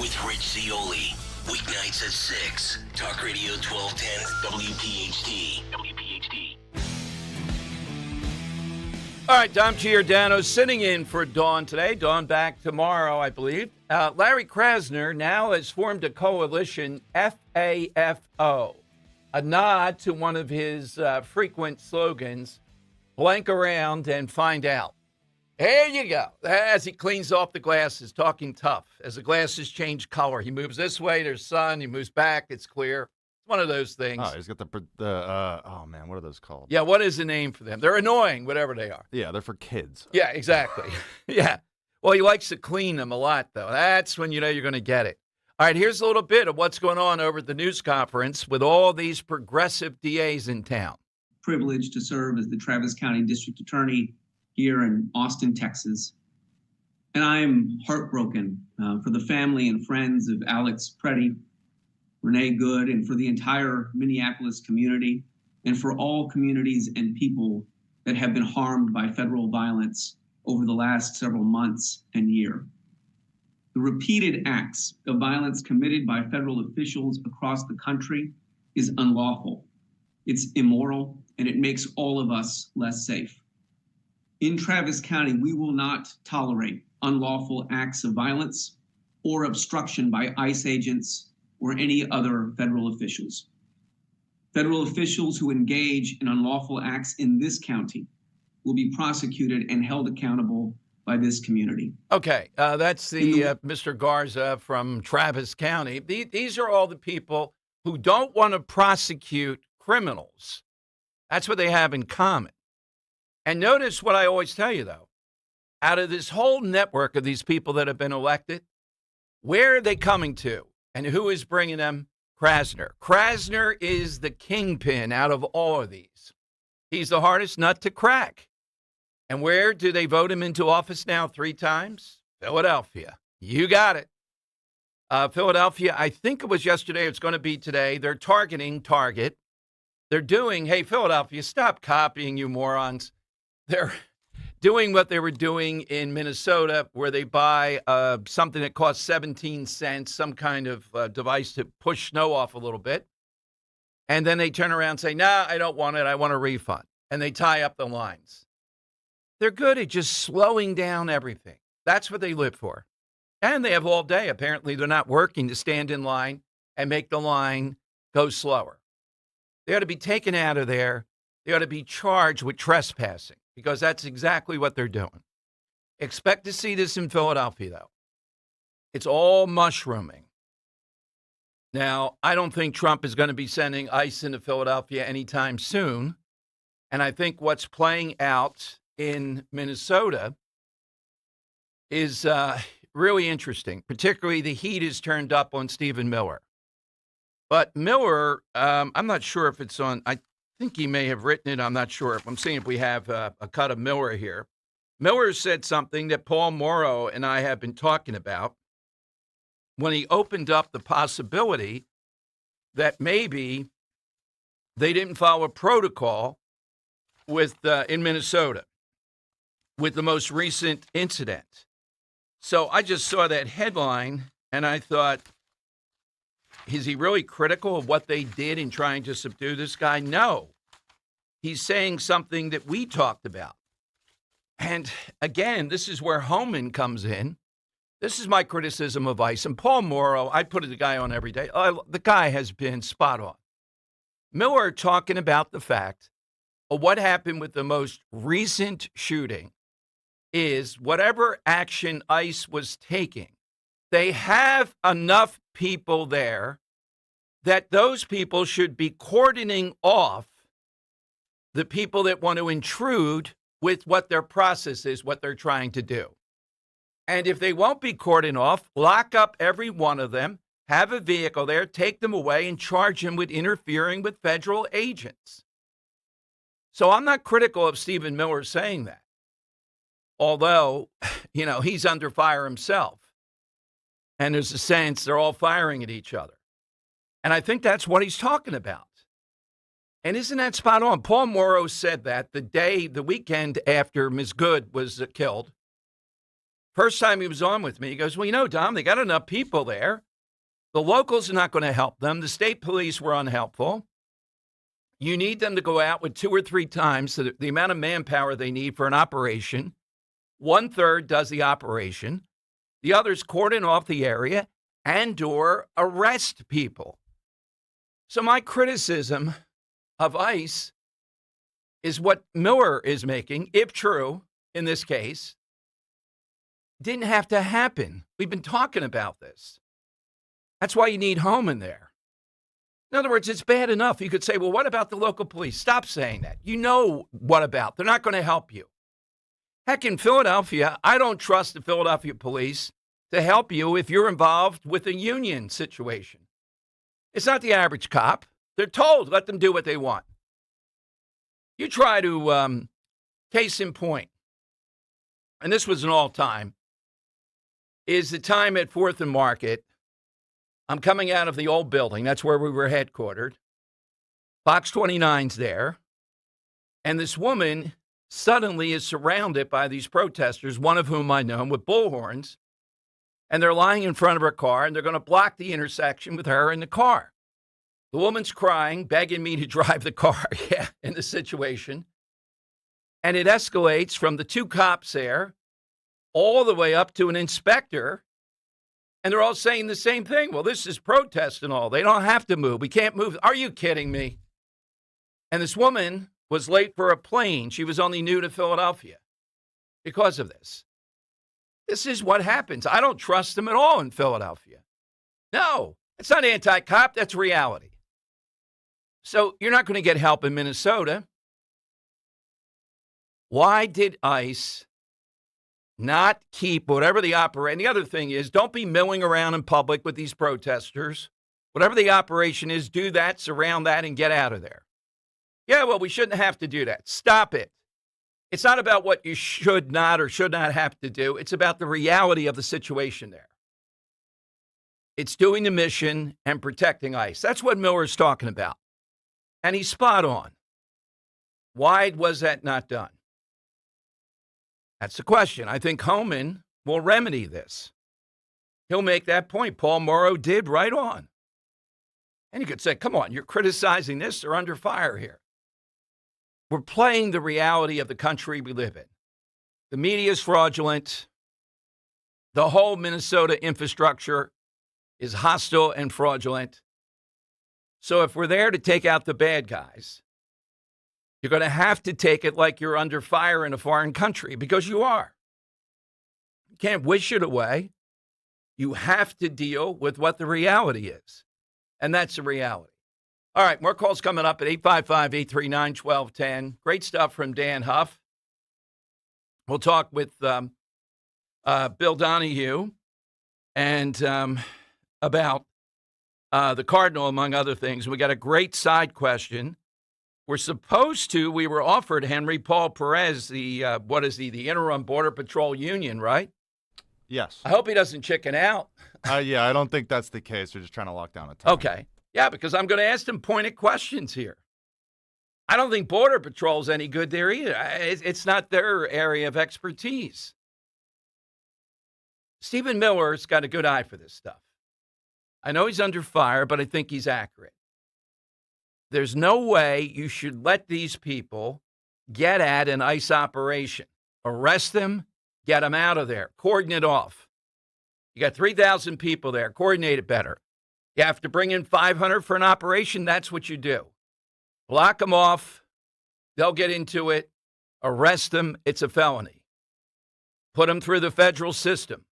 With Rich Zioli. Weeknights at 6. Talk Radio 1210 WPHT. All right, Dom Giordano sitting in for Dawn today. Dawn back tomorrow, I believe. Larry Krasner now has formed a coalition, FAFO, a nod to one of his frequent slogans, blank around and find out. There you go. As he cleans off the glasses, talking tough. As the glasses change color, he moves this way, there's sun. He moves back, it's clear. It's one of those things. Oh, he's got oh man, what are those called? Yeah, what is the name for them? They're annoying, whatever they are. Yeah, they're for kids. Yeah, exactly. Yeah. Well, he likes to clean them a lot, though. That's when you know you're going to get it. All right, here's a little bit of what's going on over at the news conference with all these progressive DAs in town. Privileged to serve as the Travis County District Attorney here in Austin, Texas. And I'm heartbroken for the family and friends of Alex Preddy, Renee Good, and for the entire Minneapolis community, and for all communities and people that have been harmed by federal violence over the last several months and year. The repeated acts of violence committed by federal officials across the country is unlawful. It's immoral, and it makes all of us less safe. In Travis County, we will not tolerate unlawful acts of violence or obstruction by ICE agents or any other federal officials. Federal officials who engage in unlawful acts in this county will be prosecuted and held accountable by this community. Okay, that's the Mr. Garza from Travis County. These are all the people who don't want to prosecute criminals. That's what they have in common. And notice what I always tell you, though. Out of this whole network of these people that have been elected, where are they coming to? And who is bringing them? Krasner. Krasner is the kingpin out of all of these. He's the hardest nut to crack. And where do they vote him into office now 3 times? Philadelphia. You got it. Philadelphia, I think it was yesterday, it's going to be today. They're targeting Target. They're doing, hey, Philadelphia, stop copying, you morons. They're doing what they were doing in Minnesota, where they buy something that costs 17 cents, some kind of device to push snow off a little bit. And then they turn around and say, nah, I don't want it. I want a refund. And they tie up the lines. They're good at just slowing down everything. That's what they live for. And they have all day. Apparently, they're not working to stand in line and make the line go slower. They ought to be taken out of there. They ought to be charged with trespassing, because that's exactly what they're doing. Expect to see this in Philadelphia, though. It's all mushrooming. Now, I don't think Trump is going to be sending ICE into Philadelphia anytime soon. And I think what's playing out in Minnesota is really interesting. Particularly the heat is turned up on Stephen Miller. But Miller, I'm not sure if it's on, I think he may have written it. I'm not sure. I'm seeing if we have a cut of Miller here. Miller said something that Paul Morrow and I have been talking about when he opened up the possibility that maybe they didn't follow a protocol with in Minnesota with the most recent incident. So I just saw that headline and I thought, is he really critical of what they did in trying to subdue this guy? No. He's saying something that we talked about. And again, this is where Homan comes in. This is my criticism of ICE. And Paul Morrow, I put the guy on every day. The guy has been spot on. Miller talking about the fact of what happened with the most recent shooting is whatever action ICE was taking, they have enough people there that those people should be cordoning off the people that want to intrude with what their process is, what they're trying to do. And if they won't be cordoned off, lock up every one of them, have a vehicle there, take them away, and charge them with interfering with federal agents. So I'm not critical of Stephen Miller saying that. Although, he's under fire himself. And there's a sense they're all firing at each other. And I think that's what he's talking about. And isn't that spot on? Paul Morrow said that the weekend after Ms. Good was killed. First time he was on with me, he goes, well, Dom, they got enough people there. The locals are not going to help them. The state police were unhelpful. You need them to go out with 2 or 3 times the amount of manpower they need for an operation. 1/3 does the operation. The others cordon off the area and/or arrest people. So my criticism of ICE is what Miller is making, if true, in this case, didn't have to happen. We've been talking about this. That's why you need Homan there. In other words, it's bad enough. You could say, well, what about the local police? Stop saying that. You know what about? They're not going to help you. Heck, in Philadelphia, I don't trust the Philadelphia police to help you if you're involved with a union situation. It's not the average cop. They're told, let them do what they want. You try to, case in point, and this was an all-time, is the time at 4th and Market. I'm coming out of the old building. That's where we were headquartered. Fox 29's there. And this woman suddenly is surrounded by these protesters, one of whom I know, with bullhorns. And they're lying in front of her car, and they're going to block the intersection with her in the car. The woman's crying, begging me to drive the car, in the situation. And it escalates from the 2 cops there all the way up to an inspector. And they're all saying the same thing. Well, this is protest and all. They don't have to move. We can't move. Are you kidding me? And this woman was late for a plane. She was only new to Philadelphia because of this. This is what happens. I don't trust them at all in Philadelphia. No, it's not anti-cop. That's reality. So you're not going to get help in Minnesota. Why did ICE not keep whatever the operation? The other thing is, don't be milling around in public with these protesters. Whatever the operation is, do that, surround that, and get out of there. Yeah, well, we shouldn't have to do that. Stop it. It's not about what you should not or should not have to do. It's about the reality of the situation there. It's doing the mission and protecting ICE. That's what Miller's talking about. And he's spot on. Why was that not done? That's the question. I think Homan will remedy this. He'll make that point. Paul Morrow did right on. And you could say, come on, you're criticizing this. They're under fire here. We're playing the reality of the country we live in. The media is fraudulent. The whole Minnesota infrastructure is hostile and fraudulent. So if we're there to take out the bad guys, you're going to have to take it like you're under fire in a foreign country, because you are. You can't wish it away. You have to deal with what the reality is. And that's the reality. All right, more calls coming up at 855-839-1210. Great stuff from Dan Huff. We'll talk with Bill Donahue and about the Cardinal, among other things. We got a great side question. We were offered Henry Paul Perez, the interim Border Patrol union, right? Yes. I hope he doesn't chicken out. Yeah, I don't think that's the case. They're just trying to lock down a time. Okay. Yeah, because I'm going to ask him pointed questions here. I don't think Border Patrol's any good there either. It's not their area of expertise. Stephen Miller's got a good eye for this stuff. I know he's under fire, but I think he's accurate. There's no way you should let these people get at an ICE operation. Arrest them, get them out of there, cordon it off. You got 3,000 people there, coordinate it better. You have to bring in 500 for an operation, that's what you do. Block them off, they'll get into it, arrest them, it's a felony. Put them through the federal system.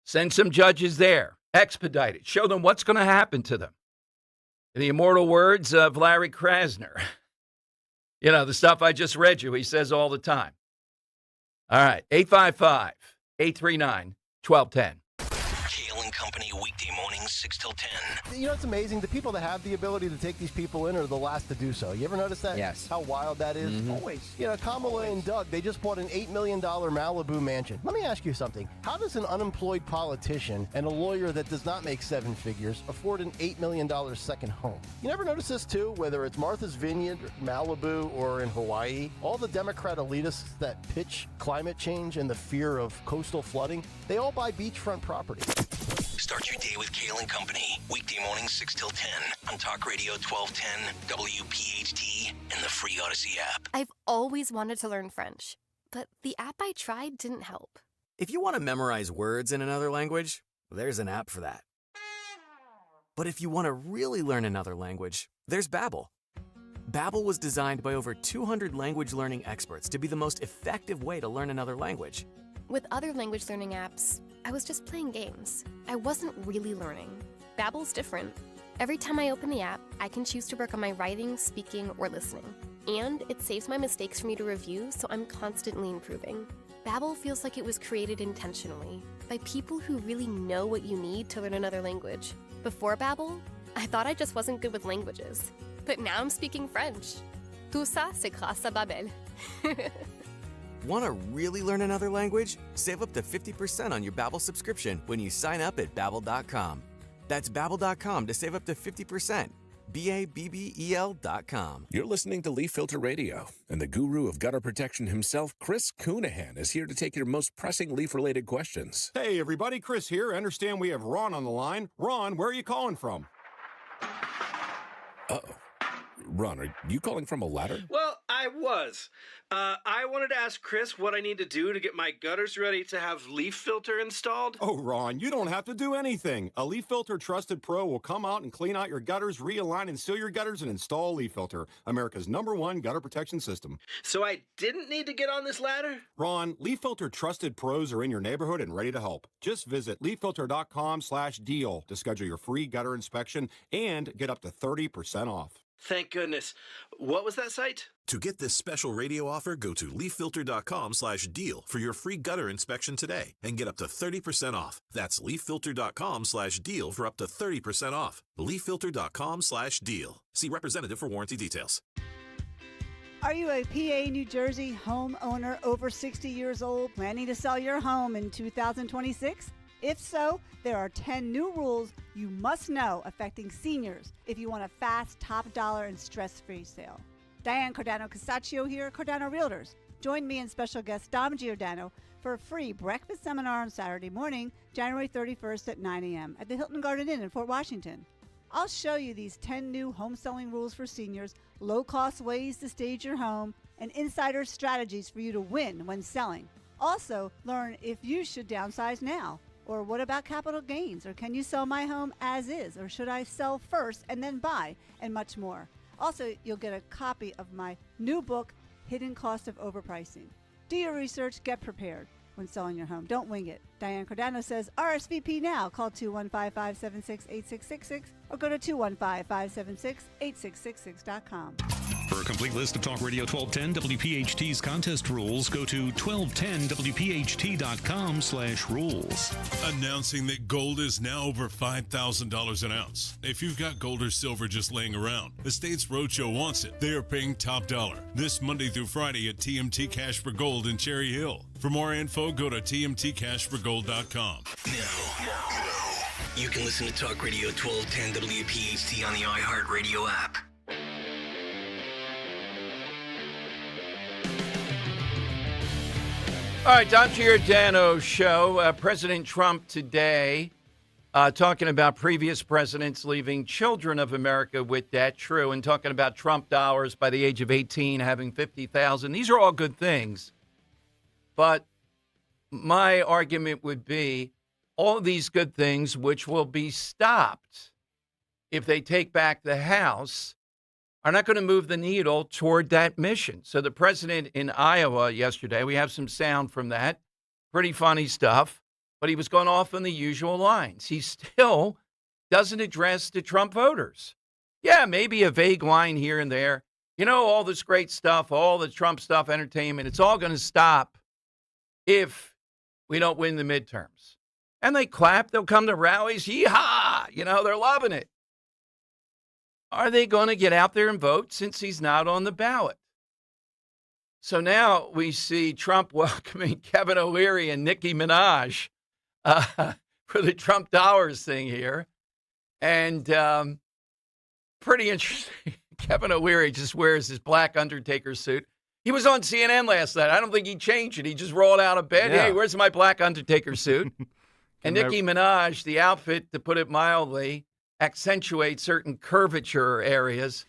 Send some judges there, expedite it, show them what's going to happen to them. In the immortal words of Larry Krasner, the stuff I just read you, he says all the time. All right, 839-1210. Kale and Company weekday mornings 6 till 10. You know, it's amazing. The people that have the ability to take these people in are the last to do so. You ever notice that? Yes. How wild that is? Mhm. Always. You know, Kamala and Doug, they just bought an $8 million Malibu mansion. Let me ask you something. How does an unemployed politician and a lawyer that does not make seven figures afford an $8 million second home? You never notice this too? Whether it's Martha's Vineyard, Malibu, or in Hawaii, all the Democrat elitists that pitch climate change and the fear of coastal flooding, they all buy beachfront property. Start your day with Kale and Company. Weekday mornings 6 till 10 on Talk Radio 1210, WPHT, and the free Odyssey app. I've always wanted to learn French, but the app I tried didn't help. If you want to memorize words in another language, there's an app for that. But if you want to really learn another language, there's Babbel. Babbel was designed by over 200 language learning experts to be the most effective way to learn another language. With other language learning apps, I was just playing games. I wasn't really learning. Babbel's different. Every time I open the app, I can choose to work on my writing, speaking, or listening. And it saves my mistakes for me to review, so I'm constantly improving. Babbel feels like it was created intentionally by people who really know what you need to learn another language. Before Babbel, I thought I just wasn't good with languages. But now I'm speaking French. Tout ça, c'est grâce à Babbel. Want to really learn another language? Save up to 50% on your Babbel subscription when you sign up at Babbel.com. That's Babbel.com to save up to 50%. Babbel.com. You're listening to Leaf Filter Radio, and the guru of gutter protection himself, Chris Coonahan, is here to take your most pressing leaf-related questions. Hey, everybody, Chris here. I understand we have Ron on the line. Ron, where are you calling from? Uh-oh. Ron, are you calling from a ladder? Well, I was. I wanted to ask Chris what I need to do to get my gutters ready to have leaf filter installed. Oh, Ron, you don't have to do anything. A Leaf Filter Trusted Pro will come out and clean out your gutters, realign and seal your gutters, and install Leaf Filter, America's #1 gutter protection system. So I didn't need to get on this ladder? Ron, Leaf Filter Trusted Pros are in your neighborhood and ready to help. Just visit leaffilter.com/deal to schedule your free gutter inspection and get up to 30% off. Thank goodness. What was that site? To get this special radio offer, go to leaffilter.com/deal for your free gutter inspection today and get up to 30% off. That's leaffilter.com/deal for up to 30% off. leaffilter.com/deal. See representative for warranty details. Are you a PA, New Jersey homeowner over 60 years old planning to sell your home in 2026? If so, there are 10 new rules you must know affecting seniors if you want a fast, top dollar, and stress-free sale. Diane Cardano-Casaccio here, Cardano Realtors. Join me and special guest Dom Giordano for a free breakfast seminar on Saturday morning, January 31st at 9 a.m. at the Hilton Garden Inn in Fort Washington. I'll show you these 10 new home selling rules for seniors, low-cost ways to stage your home, and insider strategies for you to win when selling. Also, learn if you should downsize now. Or what about capital gains? Or can you sell my home as is? Or should I sell first and then buy? And much more. Also, you'll get a copy of my new book, Hidden Cost of Overpricing. Do your research, get prepared when selling your home. Don't wing it. Diane Cardano says RSVP now. Call 215-576-8666 or go to 215-576-8666.com. For a complete list of Talk Radio 1210 WPHT's contest rules, go to 1210WPHT.com/rules. Announcing that gold is now over $5,000 an ounce. If you've got gold or silver just laying around, the States Roadshow wants it. They are paying top dollar this Monday through Friday at TMT Cash for Gold in Cherry Hill. For more info, go to tmtcashforgold.com. You can listen to Talk Radio 1210 WPHT on the iHeartRadio app. All right, Dom Giordano show. President Trump today talking about previous presidents leaving children of America with debt. True, and talking about Trump dollars by the age of 18 having 50,000. These are all good things. But my argument would be all of these good things, which will be stopped if they take back the House, are not going to move the needle toward that mission. So the president in Iowa yesterday, we have some sound from that, pretty funny stuff, but he was going off on the usual lines. He still doesn't address the Trump voters. Yeah, maybe a vague line here and there. You know, all this great stuff, all the Trump stuff, entertainment, it's all going to stop if we don't win the midterms. And they clap. They'll come to rallies. Yee-haw! They're loving it. Are they going to get out there and vote since he's not on the ballot? So now we see Trump welcoming Kevin O'Leary and Nicki Minaj for the Trump dollars thing here. And pretty interesting. Kevin O'Leary just wears his black Undertaker suit. He was on CNN last night. I don't think he changed it. He just rolled out of bed. Yeah. Hey, where's my black Undertaker suit? And Nicki Minaj, the outfit, to put it mildly, accentuates certain curvature areas.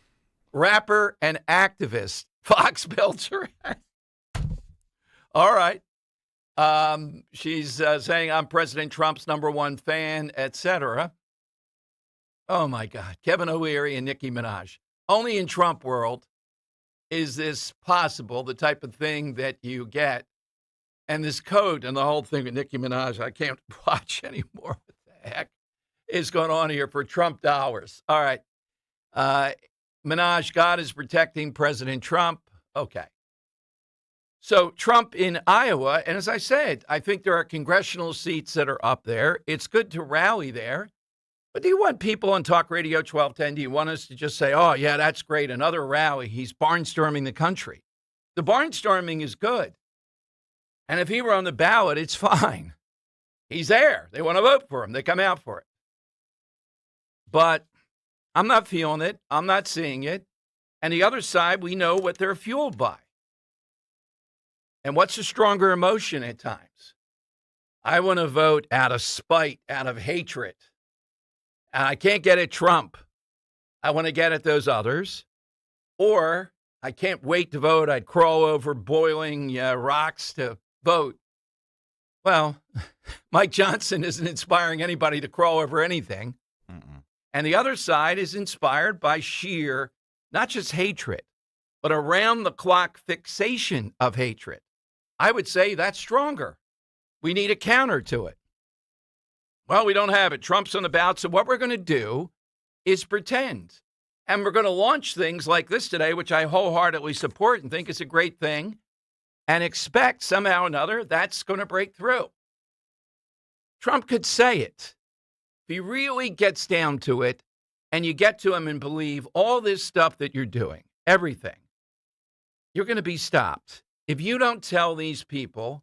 Rapper and activist. Fox built her. All right. She's saying, I'm President Trump's #1 fan, etc. Oh, my God. Kevin O'Leary and Nicki Minaj. Only in Trump world is this possible, the type of thing that you get. And this code and the whole thing with Nicki Minaj, I can't watch anymore. What the heck is going on here for Trump dollars? All right. Minaj, God is protecting President Trump. Okay. So Trump in Iowa, and as I said, I think there are congressional seats that are up there. It's good to rally there. But do you want people on Talk Radio 1210, do you want us to just say, oh, yeah, that's great, another rally, he's barnstorming the country? The barnstorming is good. And if he were on the ballot, it's fine. He's there. They want to vote for him. They come out for it. But I'm not feeling it. I'm not seeing it. And the other side, we know what they're fueled by. And what's a stronger emotion at times? I want to vote out of spite, out of hatred. And I can't get at Trump. I want to get at those others. Or I can't wait to vote. I'd crawl over boiling rocks to vote. Well, Mike Johnson isn't inspiring anybody to crawl over anything. And the other side is inspired by sheer, not just hatred, but around-the-clock fixation of hatred. I would say that's stronger. We need a counter to it. Well, we don't have it. Trump's on the ballot. So what we're going to do is pretend. And we're going to launch things like this today, which I wholeheartedly support and think is a great thing, and expect somehow or another that's going to break through. Trump could say it. If he really gets down to it and you get to him and believe all this stuff that you're doing, everything, you're going to be stopped. If you don't tell these people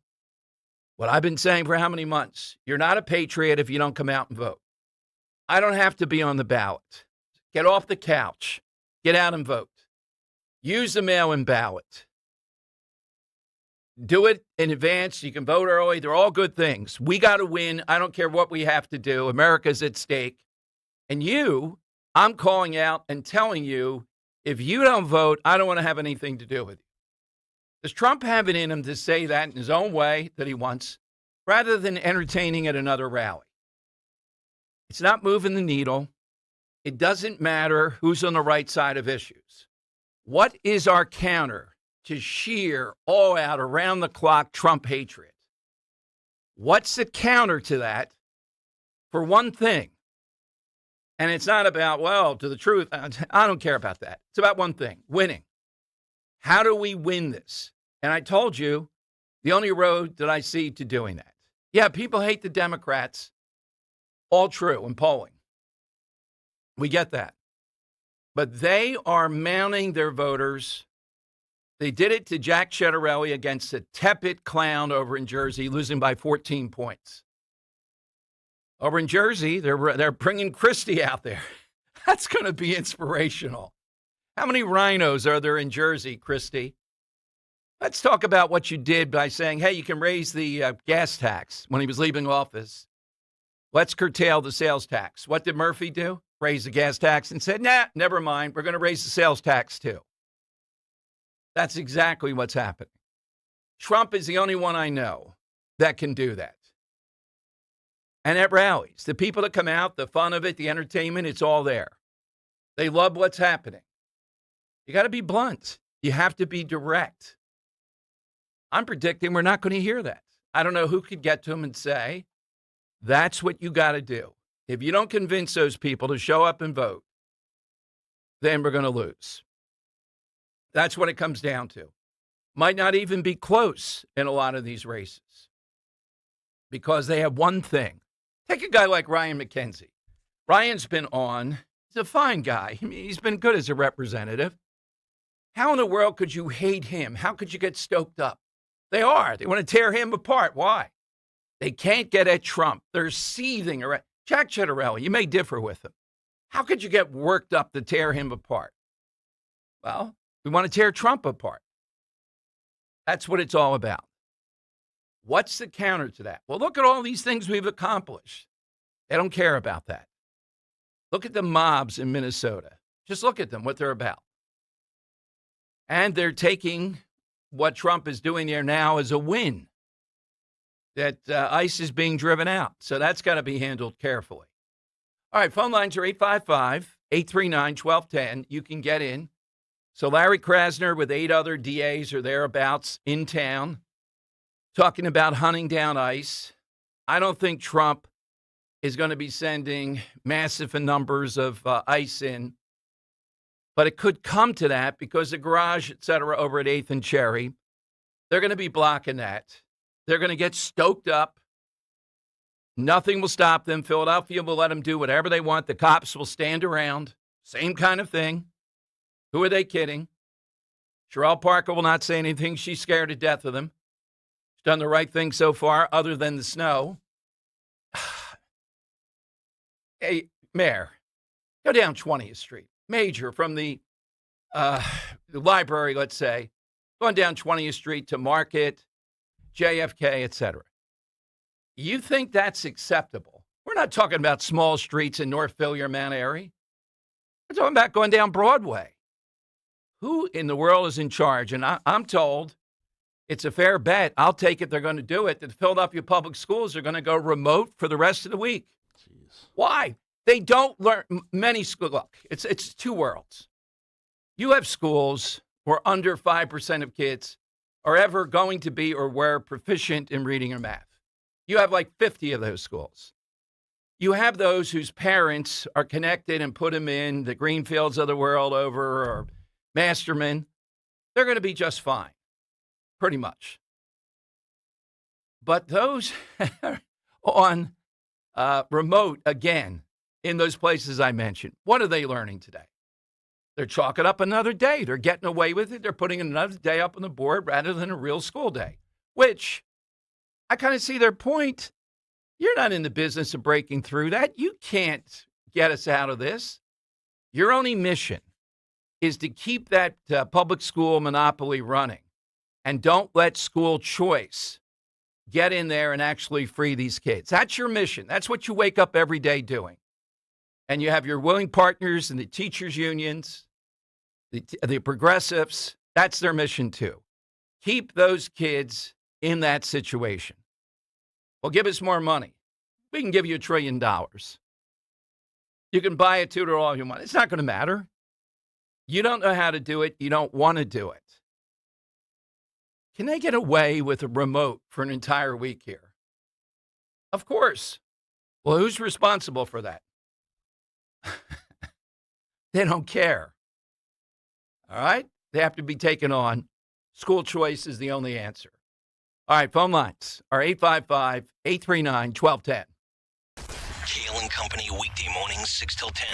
what I've been saying for how many months, you're not a patriot if you don't come out and vote. I don't have to be on the ballot. Get off the couch. Get out and vote. Use the mail-in ballot. Do it in advance. You can vote early. They're all good things. We got to win. I don't care what we have to do. America's at stake. And you, I'm calling out and telling you, if you don't vote, I don't want to have anything to do with you. Does Trump have it in him to say that in his own way that he wants, rather than entertaining at another rally? It's not moving the needle. It doesn't matter who's on the right side of issues. What is our counter to sheer, all-out, around-the-clock Trump hatred? What's the counter to that? For one thing, and it's not about, well, to the truth, I don't care about that. It's about one thing, winning. How do we win this? And I told you, the only road that I see to doing that. Yeah, people hate the Democrats. All true in polling. We get that. But they are mounting their voters. They did it to Jack Ciattarelli against a tepid clown over in Jersey, losing by 14 points. Over in Jersey, they're bringing Christie out there. That's going to be inspirational. How many rhinos are there in Jersey, Christie? Let's talk about what you did by saying, hey, you can raise the gas tax when he was leaving office. Let's curtail the sales tax. What did Murphy do? Raise the gas tax and said, nah, never mind. We're going to raise the sales tax too. That's exactly what's happening. Trump is the only one I know that can do that. And at rallies, the people that come out, the fun of it, the entertainment, it's all there. They love what's happening. You got to be blunt. You have to be direct. I'm predicting we're not going to hear that. I don't know who could get to him and say, that's what you got to do. If you don't convince those people to show up and vote, then we're going to lose. That's what it comes down to. Might not even be close in a lot of these races. because they have one thing. Take a guy like Ryan McKenzie. Ryan's been on. He's a fine guy. I mean, he's been good as a representative. How in the world could you hate him? How could you get stoked up? They are. They want to tear him apart. Why? They can't get at Trump. They're seething around. Jack Ciattarelli, you may differ with him. How could you get worked up to tear him apart? Well, we want to tear Trump apart. That's what it's all about. What's the counter to that? Well, look at all these things we've accomplished. They don't care about that. Look at the mobs in Minnesota. Just look at them, what they're about. And they're taking what Trump is doing there now as a win, that ICE is being driven out. So that's got to be handled carefully. All right, phone lines are 855-839-1210. You can get in. So Larry Krasner with 8 other DAs or thereabouts in town talking about hunting down ICE. I don't think Trump is going to be sending massive numbers of ICE in. But it could come to that because the garage, et cetera, over at 8th and Cherry, they're going to be blocking that. They're going to get stoked up. Nothing will stop them. Philadelphia will let them do whatever they want. The cops will stand around. Same kind of thing. Who are they kidding? Sherelle Parker will not say anything. She's scared to death of them. She's done the right thing so far, other than the snow. Hey, Mayor, go down 20th Street. Major from the library, let's say, going down 20th Street to Market, JFK, et cetera. You think that's acceptable? We're not talking about small streets in North Philly or Mount Airy. We're talking about going down Broadway. Who in the world is in charge? And I'm told it's a fair bet. I'll take it they're going to do it. That the Philadelphia Public Schools are going to go remote for the rest of the week. Jeez. Why? They don't learn many schools. Look, it's two worlds. You have schools where under 5% of kids are ever going to be or were proficient in reading or math. You have like 50 of those schools. You have those whose parents are connected and put them in the Greenfields of the world over or Masterman. They're going to be just fine, pretty much. But those on remote, again, in those places I mentioned, what are they learning today? They're chalking up another day. They're getting away with it. They're putting another day up on the board rather than a real school day, which I kind of see their point. You're not in the business of breaking through that. You can't get us out of this. Your only mission is to keep that public school monopoly running, and don't let school choice get in there and actually free these kids. That's your mission. That's what you wake up every day doing. And you have your willing partners in the teachers' unions, the progressives. That's their mission too. Keep those kids in that situation. Well, give us more money. We can give you $1 trillion. You can buy a tutor all you want. It's not going to matter. You don't know how to do it. You don't want to do it. Can they get away with a remote for an entire week here? Of course. Well, who's responsible for that? They don't care. All right? They have to be taken on. School choice is the only answer. All right, phone lines are 855-839-1210. Kale and Company, weekday mornings, 6 till 10.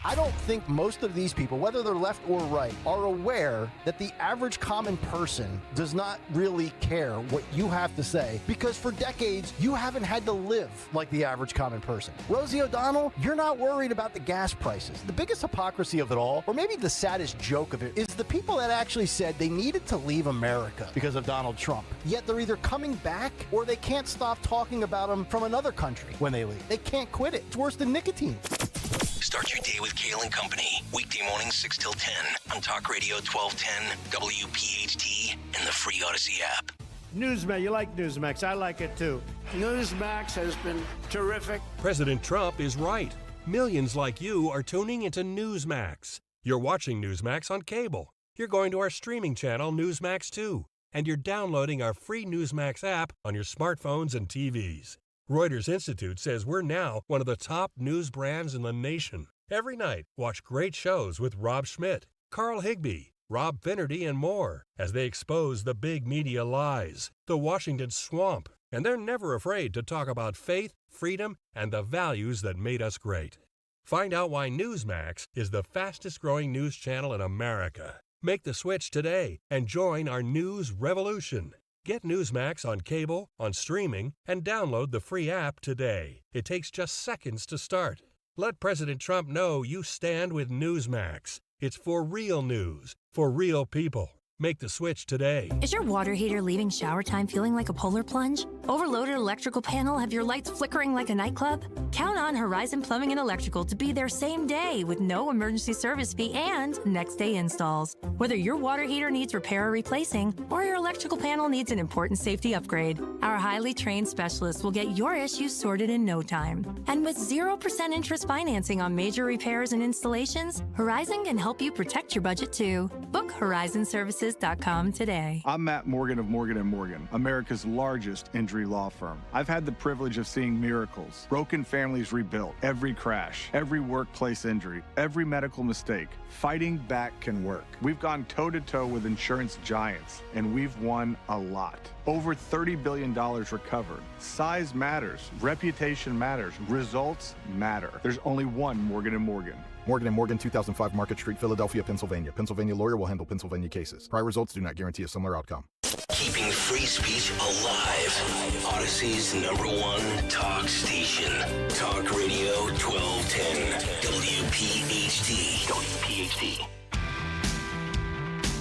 I don't think most of these people, whether they're left or right, are aware that the average common person does not really care what you have to say, because for decades, you haven't had to live like the average common person. Rosie O'Donnell, you're not worried about the gas prices. The biggest hypocrisy of it all, or maybe the saddest joke of it, is the people that actually said they needed to leave America because of Donald Trump. Yet they're either coming back or they can't stop talking about him from another country when they leave. They can't quit it. It's worse than nicotine. Start your day with Kale and Company, weekday mornings 6 till 10 on Talk Radio 1210, WPHT, and the free Odyssey app. Newsmax, you like Newsmax. I like it too. Newsmax has been terrific. President Trump is right. Millions like you are tuning into Newsmax. You're watching Newsmax on cable. You're going to our streaming channel, Newsmax 2. And you're downloading our free Newsmax app on your smartphones and TVs. Reuters Institute says we're now one of the top news brands in the nation. Every night, watch great shows with Rob Schmidt, Carl Higbie, Rob Finnerty, and more as they expose the big media lies, the Washington swamp, and they're never afraid to talk about faith, freedom, and the values that made us great. Find out why Newsmax is the fastest-growing news channel in America. Make the switch today and join our news revolution. Get Newsmax on cable, on streaming, and download the free app today. It takes just seconds to start. Let President Trump know you stand with Newsmax. It's for real news, for real people. Make the switch today. Is your water heater leaving shower time feeling like a polar plunge? Overloaded electrical panel? Have your lights flickering like a nightclub? Count on Horizon Plumbing and Electrical to be there same day with no emergency service fee and next day installs. Whether your water heater needs repair or replacing, or your electrical panel needs an important safety upgrade, our highly trained specialists will get your issues sorted in no time. And with 0% interest financing on major repairs and installations, Horizon can help you protect your budget too. Book Horizon Services today. I'm Matt Morgan of Morgan & Morgan, America's largest injury law firm. I've had the privilege of seeing miracles, broken families rebuilt, every crash, every workplace injury, every medical mistake. Fighting back can work. We've gone toe-to-toe with insurance giants, and we've won a lot. Over $30 billion recovered. Size matters. Reputation matters. Results matter. There's only one Morgan & Morgan. Morgan & Morgan, 2005 Market Street, Philadelphia, Pennsylvania. Pennsylvania lawyer will handle Pennsylvania cases. Prior results do not guarantee a similar outcome. Keeping free speech alive. Odyssey's #1 talk station. Talk Radio 1210. WPHT. WPHT.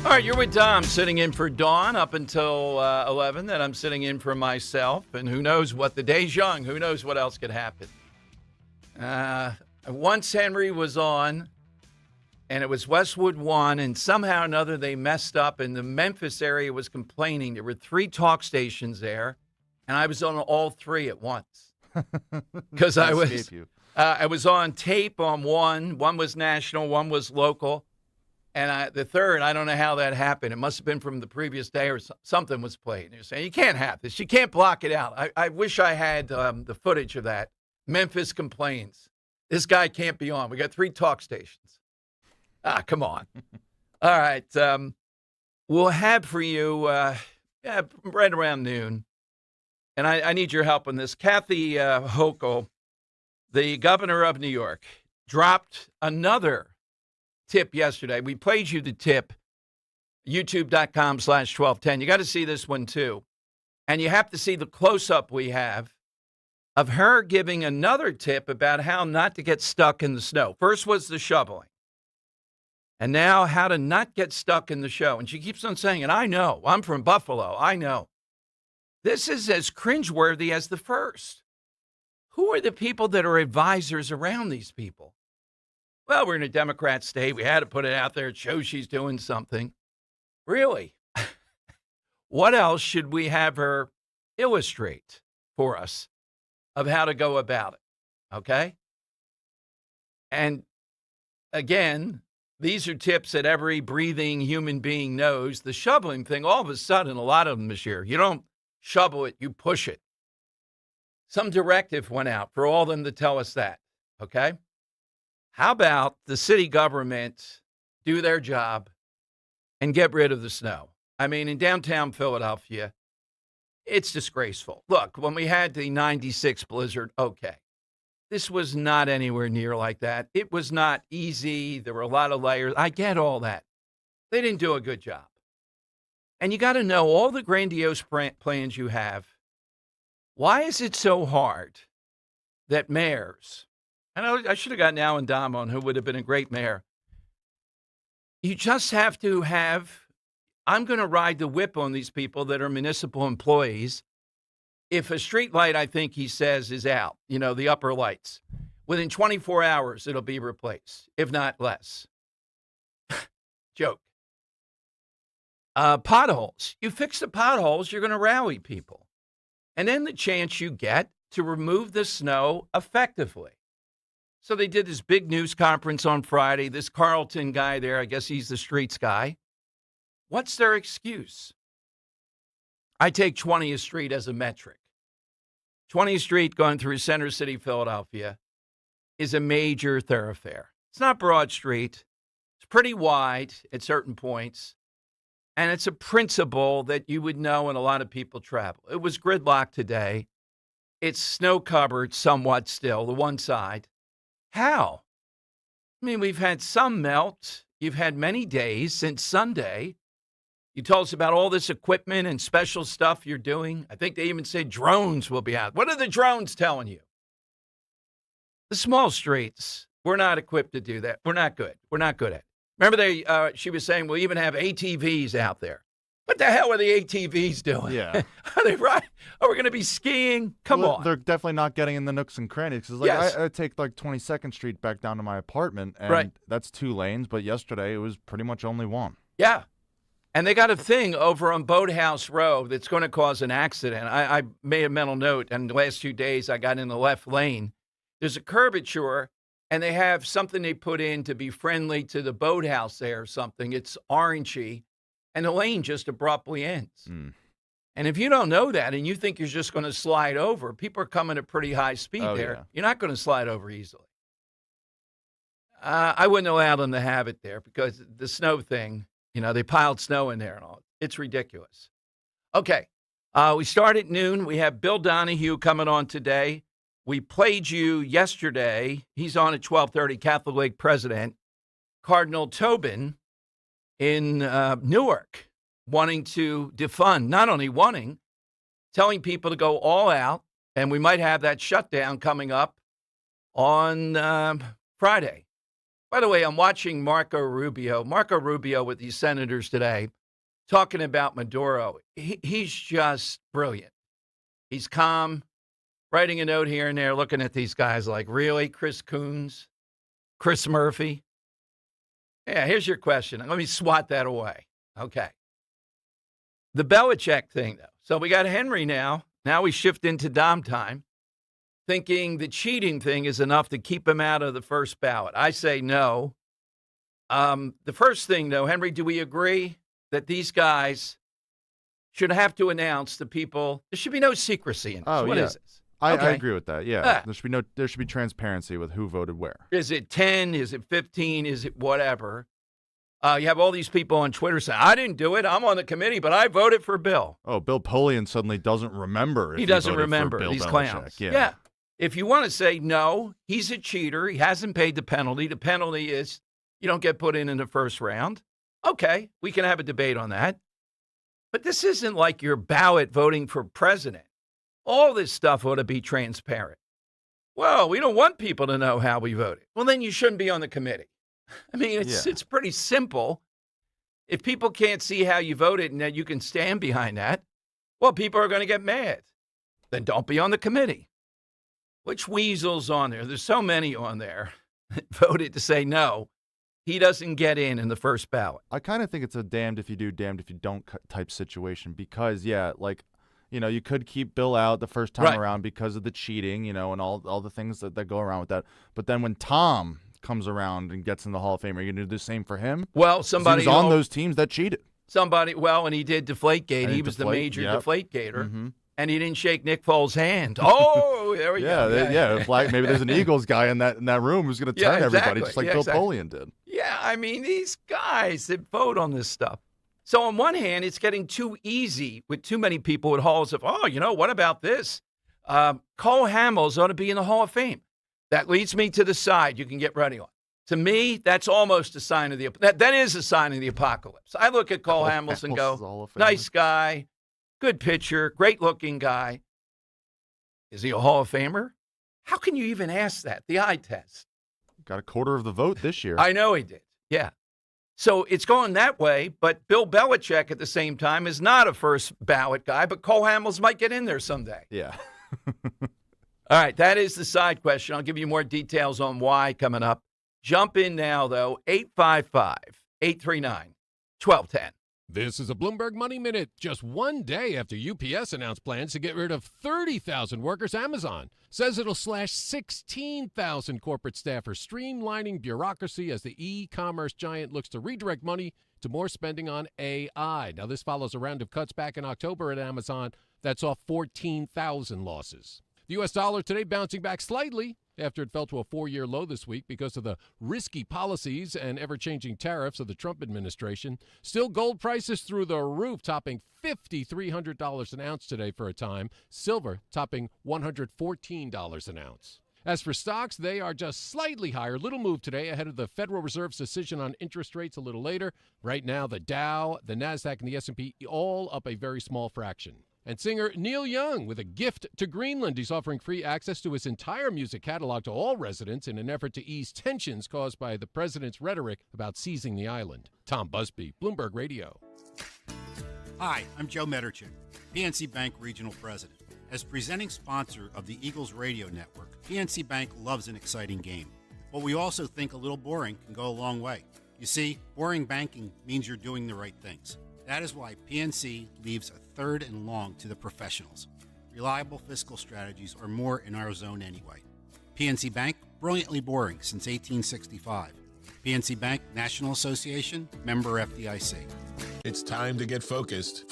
All right, you're with Dom, sitting in for Dawn up until 11. Then I'm sitting in for myself. And who knows what the day's young. Who knows what else could happen. Once Henry was on, and it was Westwood 1, and somehow or another they messed up, and the Memphis area was complaining. There were 3 talk stations there, and I was on all 3 at once. Because I was on tape on one. One was national, one was local. And the third, I don't know how that happened. It must have been from the previous day or something was played. You're saying, you can't have this. You can't block it out. I wish I had the footage of that. Memphis complains. This guy can't be on. We got 3 talk stations. Come on. All right. We'll have for you right around noon. And I need your help on this. Kathy Hochul, the governor of New York, dropped another tip yesterday. We played you the tip, youtube.com/1210. You got to see this one, too. And you have to see the close-up we have of her giving another tip about how not to get stuck in the snow. First was the shoveling. And now how to not get stuck in the snow. And she keeps on saying it. I know. I'm from Buffalo. I know. This is as cringeworthy as the first. Who are the people that are advisors around these people? Well, we're in a Democrat state. We had to put it out there. It shows she's doing something. Really? What else should we have her illustrate for us of how to go about it? Okay? And again, these are tips that every breathing human being knows. The shoveling thing, all of a sudden, a lot of them this year, you don't shovel it, you push it. Some directive went out for all of them to tell us that. Okay? How about the city government do their job and get rid of the snow? I mean, in downtown Philadelphia, it's disgraceful. Look, when we had the 96 blizzard, okay. This was not anywhere near like that. It was not easy. There were a lot of layers. I get all that. They didn't do a good job. And you got to know all the grandiose plans you have. Why is it so hard that mayors, and I should have gotten Alan Dom on, who would have been a great mayor. You just have to have, I'm going to ride the whip on these people that are municipal employees. If a street light, I think he says, is out, the upper lights, within 24 hours, it'll be replaced, if not less. Joke. Potholes. You fix the potholes, you're going to rally people. And then the chance you get to remove the snow effectively. So they did this big news conference on Friday. This Carlton guy there, I guess he's the streets guy. What's their excuse? I take 20th Street as a metric. 20th Street going through Center City, Philadelphia, is a major thoroughfare. It's not Broad Street. It's pretty wide at certain points. And it's a principle that you would know when a lot of people travel. It was gridlock today. It's snow-covered somewhat still, the one side. How? I mean, we've had some melt. You've had many days since Sunday. You told us about all this equipment and special stuff you're doing. I think they even said drones will be out. What are the drones telling you? The small streets, we're not equipped to do that. We're not good. We're not good at it. Remember, she was saying we'll even have ATVs out there. What the hell are the ATVs doing? Yeah. Are they right? Are we going to be skiing? Come on. They're definitely not getting in the nooks and crannies. Because Yes. I take like 22nd Street back down to my apartment, and that's 2 lanes. But yesterday it was pretty much only 1. Yeah. And they got a thing over on Boathouse Road that's going to cause an accident. I made a mental note, and the last 2 days I got in the left lane. There's a curvature, and they have something they put in to be friendly to the boathouse there or something. It's orangey, and the lane just abruptly ends. And if you don't know that and you think you're just going to slide over, people are coming at pretty high speed there. Yeah. You're not going to slide over easily. I wouldn't allow them to have it there because the snow thing, they piled snow in there and all. It's ridiculous. Okay, we start at noon. We have Bill Donahue coming on today. We played you yesterday. He's on at 12:30, Catholic League president. Cardinal Tobin in Newark wanting to defund, not only wanting, telling people to go all out, and we might have that shutdown coming up on Friday. By the way, I'm watching Marco Rubio with these senators today, talking about Maduro. He's just brilliant. He's calm, writing a note here and there, looking at these guys like, really, Chris Coons, Chris Murphy? Yeah, here's your question. Let me swat that away. Okay. The Belichick thing, though. So we got Henry now. Now we shift into Dom time, thinking the cheating thing is enough to keep him out of the first ballot. I say no. The first thing, though, Henry, do we agree that these guys should have to announce to people, there should be no secrecy in this? Oh, What yeah. is this? I Okay. agree with that. Yeah, there should be transparency with who voted where. Is it 10? Is it 15? Is it whatever? You have all these people on Twitter saying, I didn't do it. I'm on the committee, but I voted for Bill. Oh, Bill Polian suddenly doesn't remember. If He doesn't voted for remember Bill these Belichick. clowns. Yeah. If you want to say, no, he's a cheater. He hasn't paid the penalty is you don't get put in the first round. Okay, we can have a debate on that. But this isn't like your ballot voting for president. All this stuff ought to be transparent. Well, we don't want people to know how we voted. Well, then you shouldn't be on the committee. I mean, it's pretty simple. If people can't see how you voted and that you can stand behind that, well, people are going to get mad. Then don't be on the committee. Which weasel's on there? There's so many on there that voted to say no. He doesn't get in the first ballot. I kind of think it's a damned if you do, damned if you don't type situation because, you could keep Bill out the first time around because of the cheating, and all the things that go around with that. But then when Tom comes around and gets in the Hall of Fame, are you going to do the same for him? Well, 'Cause somebody he was on those teams that cheated. And he did Deflategate. He was the major Deflategater. And he didn't shake Nick Foles' hand. Oh, there we go. Maybe there's an Eagles guy in that room who's going to turn everybody, just like Bill Polian did. Yeah, I mean, these guys that vote on this stuff. So on one hand, it's getting too easy with too many people at halls of, what about this? Cole Hamels ought to be in the Hall of Fame. That leads me to the side you can get ready on. To me, that's almost a sign of that is a sign of the apocalypse. I look at Cole Hamels and go, nice guy, good pitcher, great-looking guy. Is he a Hall of Famer? How can you even ask that? The eye test. Got a quarter of the vote this year. I know he did, yeah. So it's going that way, but Bill Belichick at the same time is not a first ballot guy, but Cole Hamels might get in there someday. Yeah. All right, that is the side question. I'll give you more details on why coming up. Jump in now, though, 855-839-1210. This is a Bloomberg Money Minute. Just one day after UPS announced plans to get rid of 30,000 workers, Amazon says it'll slash 16,000 corporate staffers, streamlining bureaucracy as the e-commerce giant looks to redirect money to more spending on AI. Now, this follows a round of cuts back in October at Amazon that saw 14,000 losses. The U.S. dollar today bouncing back slightly after it fell to a 4-year low this week because of the risky policies and ever-changing tariffs of the Trump administration. Still, gold prices through the roof, topping $5,300 an ounce today for a time. Silver topping $114 an ounce. As for stocks, they are just slightly higher. Little move today ahead of the Federal Reserve's decision on interest rates a little later. Right now, the Dow, the Nasdaq, and the S&P all up a very small fraction. And singer Neil Young with a gift to Greenland. He's offering free access to his entire music catalog to all residents in an effort to ease tensions caused by the president's rhetoric about seizing the island. Tom Busby, Bloomberg Radio. Hi, I'm Joe Mederchik, PNC Bank Regional President. As presenting sponsor of the Eagles Radio Network, PNC Bank loves an exciting game. But we also think a little boring can go a long way. You see, boring banking means you're doing the right things. That is why PNC leaves a third and long to the professionals. Reliable fiscal strategies are more in our zone anyway. PNC Bank, brilliantly boring since 1865. PNC Bank, National Association, member FDIC. It's time to get focused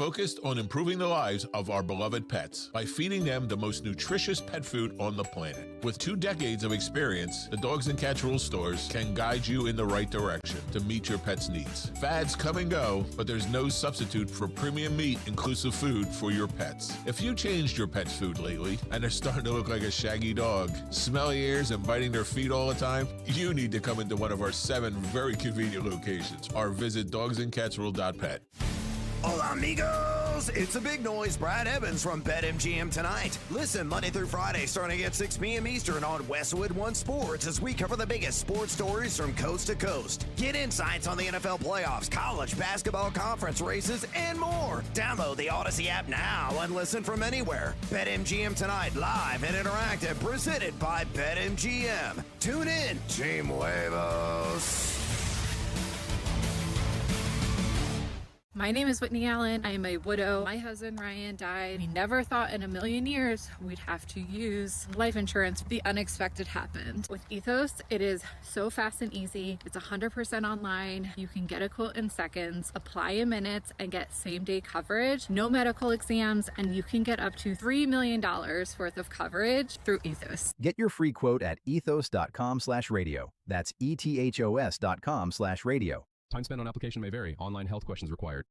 on improving the lives of our beloved pets by feeding them the most nutritious pet food on the planet. With 2 decades of experience, the Dogs and Cats Rules stores can guide you in the right direction to meet your pet's needs. Fads come and go, but there's no substitute for premium meat inclusive food for your pets. If you changed your pet's food lately and they're starting to look like a shaggy dog, smelly ears and biting their feet all the time, you need to come into one of our 7 very convenient locations or visit dogsandcatsrule.pet. Hola, amigos! It's a big noise. Brad Evans from BetMGM tonight. Listen Monday through Friday starting at 6 p.m. Eastern on Westwood One Sports as we cover the biggest sports stories from coast to coast. Get insights on the NFL playoffs, college basketball conference races, and more. Download the Odyssey app now and listen from anywhere. BetMGM tonight, live and interactive, presented by BetMGM. Tune in, Team Huevos. My name is Whitney Allen. I am a widow. My husband, Ryan, died. We never thought in a million years we'd have to use life insurance. The unexpected happened. With Ethos, it is so fast and easy. It's 100% online. You can get a quote in seconds, apply in minutes, and get same-day coverage. No medical exams, and you can get up to $3 million worth of coverage through Ethos. Get your free quote at ethos.com/radio. That's ethos.com/radio. Time spent on application may vary. Online health questions required.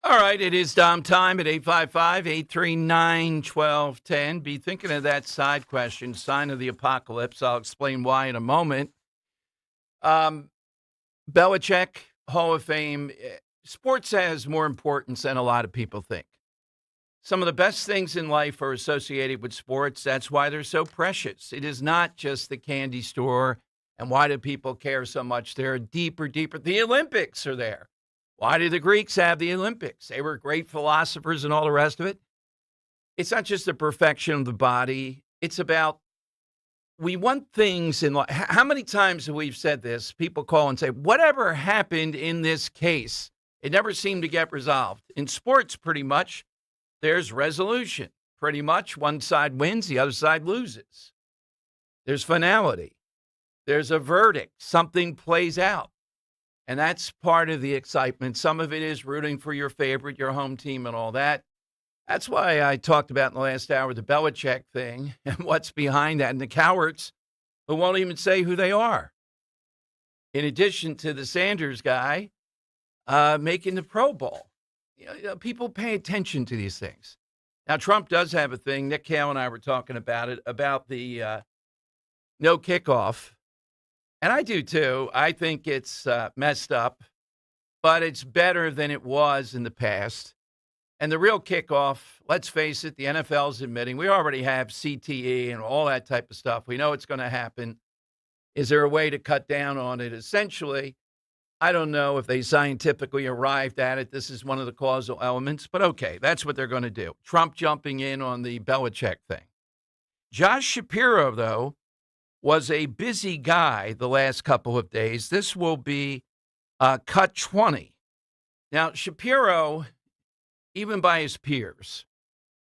All right, it is Dom time at 855-839-1210. Be thinking of that side question, sign of the apocalypse. I'll explain why in a moment. Belichick, Hall of Fame. Sports has more importance than a lot of people think. Some of the best things in life are associated with sports. That's why they're so precious. It is not just the candy store. And why do people care so much? They're deeper. The Olympics are there. Why did the Greeks have the Olympics? They were great philosophers and all the rest of it. It's not just the perfection of the body. It's about, we want things in life. How many times have we said this? People call and say, whatever happened in this case, it never seemed to get resolved. In sports, pretty much, there's resolution. Pretty much one side wins, the other side loses. There's finality. There's a verdict. Something plays out. And that's part of the excitement. Some of it is rooting for your favorite, your home team and all that. That's why I talked about in the last hour the Belichick thing and what's behind that. And the cowards who won't even say who they are. In addition to the Sanders guy making the Pro Bowl. People pay attention to these things. Now, Trump does have a thing. Nick Hale and I were talking about it, about the no kickoff. And I do, too. I think it's messed up, but it's better than it was in the past. And the real kickoff, let's face it, the NFL's admitting we already have CTE and all that type of stuff. We know it's going to happen. Is there a way to cut down on it? Essentially, I don't know if they scientifically arrived at it. This is one of the causal elements, but okay, that's what they're going to do. Trump jumping in on the Belichick thing. Josh Shapiro, though, was a busy guy the last couple of days. This will be cut 20. Now, Shapiro, even by his peers,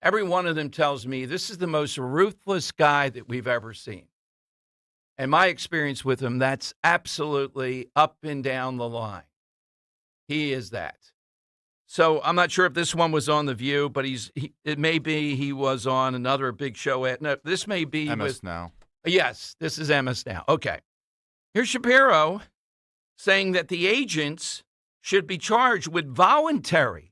every one of them tells me this is the most ruthless guy that we've ever seen. And my experience with him, that's absolutely up and down the line. He is that. So I'm not sure if this one was on The View, but it may be he was on another big show. No, this may be MS Now. Yes, this is MS Now. Okay. Here's Shapiro saying that the agents should be charged with voluntary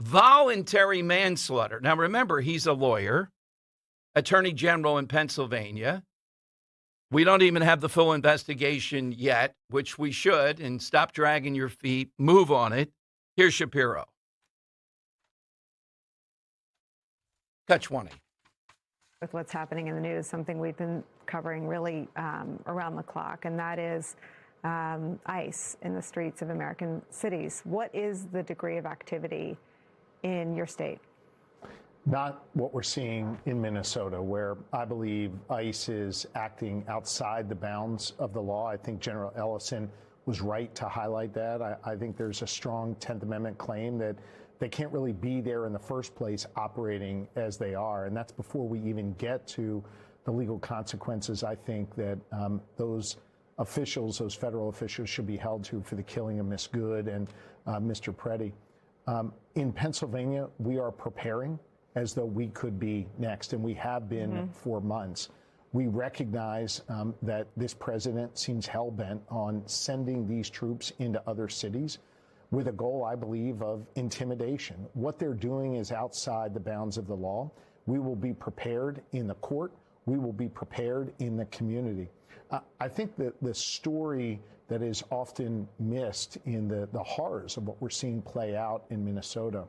manslaughter. Now, remember, he's a lawyer, attorney general in Pennsylvania. We don't even have the full investigation yet, which we should, and stop dragging your feet, move on it. Here's Shapiro. Cut 20. With what's happening in the news, something we've been covering really around the clock, and that is ICE in the streets of American cities. What is the degree of activity in your state? Not what we're seeing in Minnesota, where I believe ICE is acting outside the bounds of the law. I think General Ellison was right to highlight that. I think there's a strong 10th Amendment claim that they can't really be there in the first place operating as they are. And that's before we even get to the legal consequences, I think, that those officials, those federal officials, should be held to for the killing of Miss Good and Mr. Preddy. In Pennsylvania, we are preparing as though we could be next, and we have been for months. We recognize that this president seems hell-bent on sending these troops into other cities with a goal, I believe, of intimidation. What they're doing is outside the bounds of the law. We will be prepared in the court. We will be prepared in the community. I think that the story that is often missed in the horrors of what we're seeing play out in Minnesota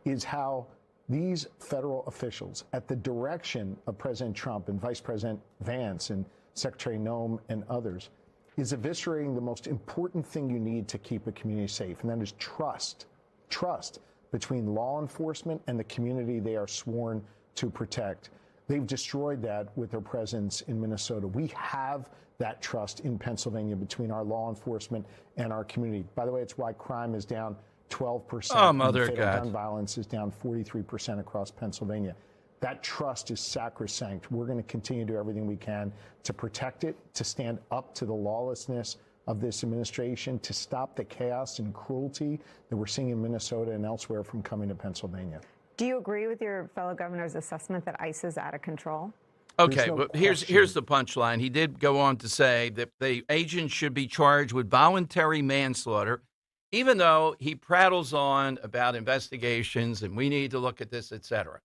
is how these federal officials, at the direction of President Trump and Vice President Vance and Secretary Noem and others, is eviscerating the most important thing you need to keep a community safe, and that is trust. Trust between law enforcement and the community they are sworn to protect. They've destroyed that with their presence in Minnesota. We have that trust in Pennsylvania between our law enforcement and our community. By the way, it's why crime is down 12%. Oh, mother of fatal God. gun violence is down 43% across Pennsylvania. That trust is sacrosanct. We're going to continue to do everything we can to protect it, to stand up to the lawlessness of this administration, to stop the chaos and cruelty that we're seeing in Minnesota and elsewhere from coming to Pennsylvania. Do you agree with your fellow governor's assessment that ICE is out of control? Okay, no well, here's the punchline. He did go on to say that the agents should be charged with voluntary manslaughter, even though he prattles on about investigations and we need to look at this, et cetera.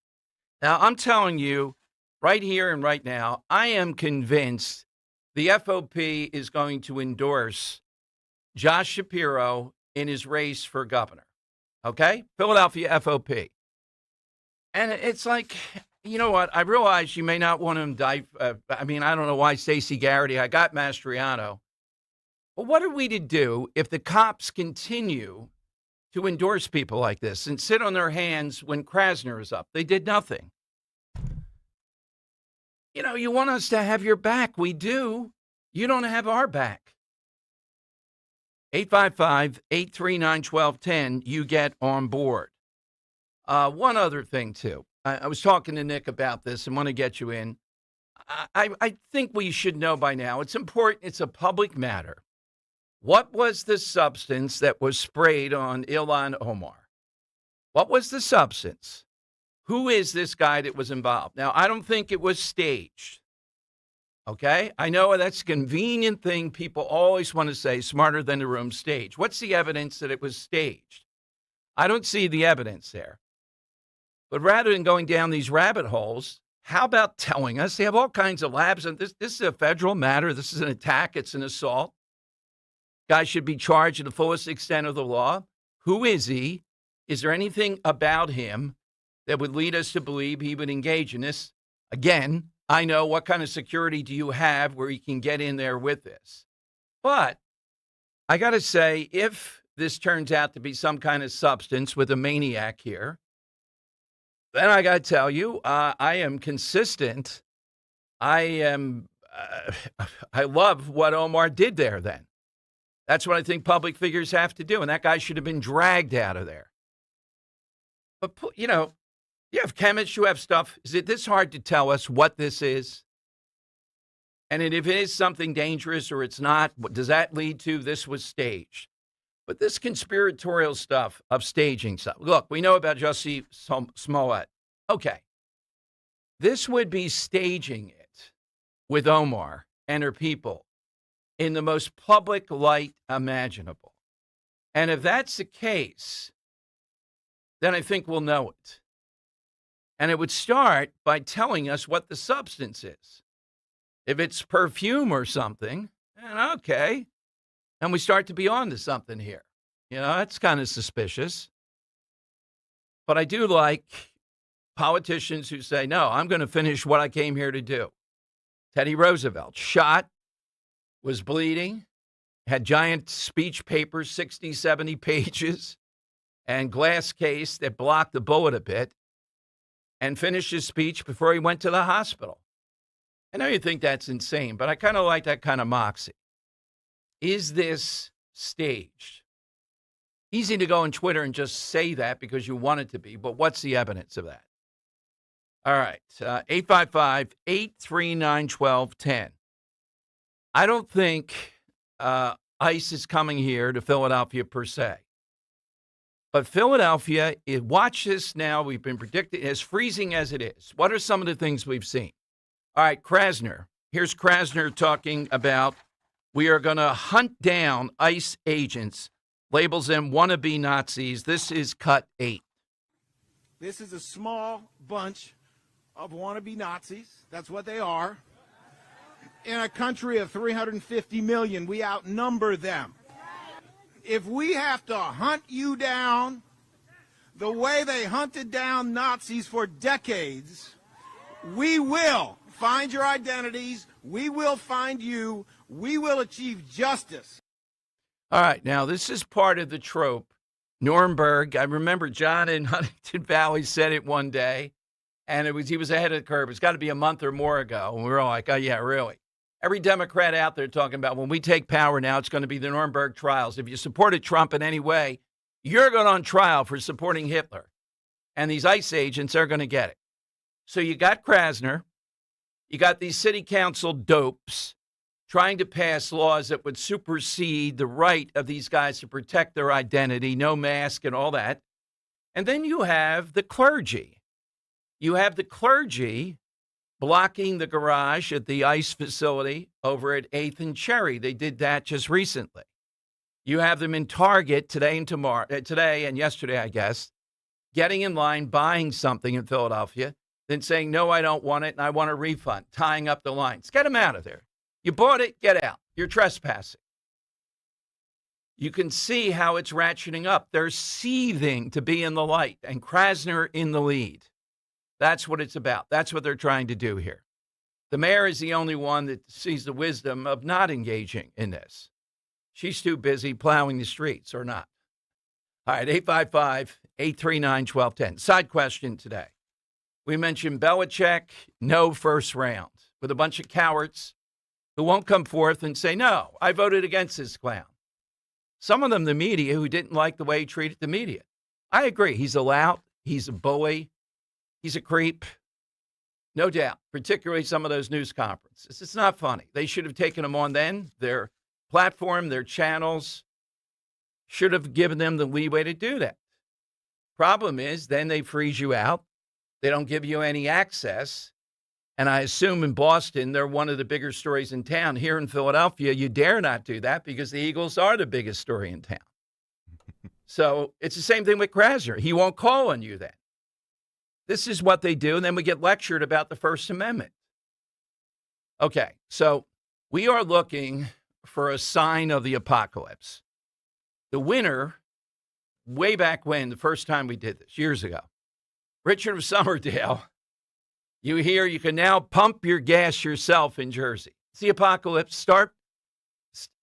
Now, I'm telling you right here and right now, I am convinced the FOP is going to endorse Josh Shapiro in his race for governor. Okay? Philadelphia FOP. And it's like, you know what? I realize you may not want to indict. I don't know why Stacey Garrity. I got Mastriano. But what are we to do if the cops continue to endorse people like this and sit on their hands when Krasner is up? They did nothing. You know, you want us to have your back. We do. You don't have our back. 855-839-1210, you get on board. One other thing, too. I was talking to Nick about this and want to get you in. I think we should know by now. It's important. It's a public matter. What was the substance that was sprayed on Ilhan Omar? What was the substance? Who is this guy that was involved? Now, I don't think it was staged. Okay? I know that's a convenient thing people always want to say, smarter than the room staged. What's the evidence that it was staged? I don't see the evidence there. But rather than going down these rabbit holes, how about telling us? They have all kinds of labs, and this is a federal matter. This is an attack. It's an assault. Guy should be charged to the fullest extent of the law. Who is he? Is there anything about him that would lead us to believe he would engage in this? Again, I know what kind of security do you have where you can get in there with this. But I got to say, if this turns out to be some kind of substance with a maniac here, then I got to tell you, I am consistent. I love what Omar did there then. That's what I think public figures have to do, and that guy should have been dragged out of there. But, you know, you have chemists, you have stuff. Is it this hard to tell us what this is? And if it is something dangerous or it's not, does that lead to this was staged? But this conspiratorial stuff of staging stuff. Look, we know about Jussie Smollett. Okay. This would be staging it with Omar and her people in the most public light imaginable. And if that's the case, then I think we'll know it. And it would start by telling us what the substance is. If it's perfume or something, then okay. And we start to be on to something here. You know, that's kind of suspicious. But I do like politicians who say, no, I'm going to finish what I came here to do. Teddy Roosevelt, shot, was bleeding, had giant speech papers, 60, 70 pages, and glass case that blocked the bullet a bit, and finished his speech before he went to the hospital. I know you think that's insane, but I kind of like that kind of moxie. Is this staged? Easy to go on Twitter and just say that because you want it to be, but what's the evidence of that? All right, 855-839-1210. I don't think ICE is coming here to Philadelphia per se. But Philadelphia, watch this now. We've been predicting, as freezing as it is. What are some of the things we've seen? All right, Krasner. Here's Krasner talking about we are going to hunt down ICE agents, labels them wannabe Nazis. This is cut 8. This is a small bunch of wannabe Nazis. That's what they are. In a country of 350 million, we outnumber them. If we have to hunt you down the way they hunted down Nazis for decades, we will find your identities. We will find you. We will achieve justice. All right. Now, this is part of the trope. Nuremberg. I remember John in Huntington Valley said it one day, and he was ahead of the curve. It's got to be a month or more ago. And we were all like, oh, yeah, really? Every Democrat out there talking about when we take power now, it's going to be the Nuremberg trials. If you supported Trump in any way, you're going on trial for supporting Hitler. And these ICE agents are going to get it. So you got Krasner. You got these city council dopes trying to pass laws that would supersede the right of these guys to protect their identity, no mask and all that. And then you have the clergy. You have the clergy blocking the garage at the ICE facility over at 8th and Cherry. They did that just recently. You have them in Target today and yesterday, I guess, getting in line, buying something in Philadelphia, then saying, no, I don't want it, and I want a refund, tying up the lines. Get them out of there. You bought it, get out. You're trespassing. You can see how it's ratcheting up. They're seething to be in the light, and Krasner in the lead. That's what it's about. That's what they're trying to do here. The mayor is the only one that sees the wisdom of not engaging in this. She's too busy plowing the streets, or not. All right, 855-839-1210. Side question today. We mentioned Belichick, no first round, with a bunch of cowards who won't come forth and say, no, I voted against this clown. Some of them, the media, who didn't like the way he treated the media. I agree. He's a lout. He's a bully. He's a creep. No doubt, particularly some of those news conferences. It's not funny. They should have taken him on then. Their platform, their channels should have given them the leeway to do that. Problem is, then they freeze you out. They don't give you any access. And I assume in Boston, they're one of the bigger stories in town. Here in Philadelphia, you dare not do that because the Eagles are the biggest story in town. So it's the same thing with Krasner. He won't call on you then. This is what they do, and then we get lectured about the First Amendment. Okay, so we are looking for a sign of the apocalypse. The winner, way back when, the first time we did this, years ago, Richard of Somerdale, you hear you can now pump your gas yourself in Jersey. It's the apocalypse. Start,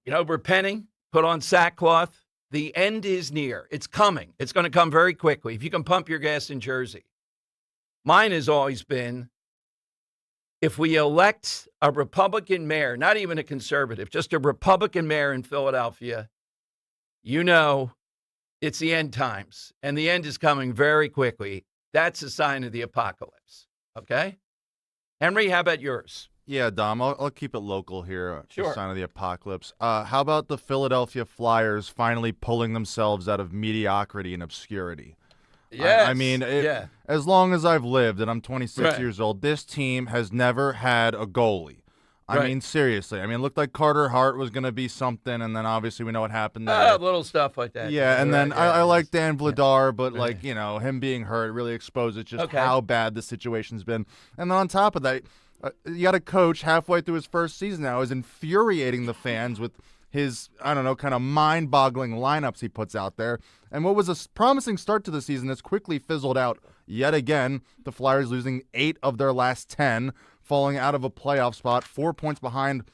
repenting, put on sackcloth. The end is near. It's coming. It's going to come very quickly. If you can pump your gas in Jersey. Mine has always been, if we elect a Republican mayor, not even a conservative, just a Republican mayor in Philadelphia, you know it's the end times, and the end is coming very quickly. That's a sign of the apocalypse, okay? Henry, how about yours? Yeah, Dom, I'll keep it local here. Sure. Sign of the apocalypse. How about the Philadelphia Flyers finally pulling themselves out of mediocrity and obscurity? Yes. I mean, as long as I've lived, and I'm 26 Right. years old, this team has never had a goalie. I Right. mean, seriously. I mean, it looked like Carter Hart was going to be something, and then obviously we know what happened there. Little stuff like that. Yeah, and then I like Dan Vladar, but Right. like, him being hurt really exposes just Okay. how bad the situation's been. And then on top of that, you got a coach halfway through his first season now is infuriating the fans with his, kind of mind-boggling lineups he puts out there. And what was a promising start to the season has quickly fizzled out yet again. The Flyers losing 8 of their last 10, falling out of a playoff spot, 4 points behind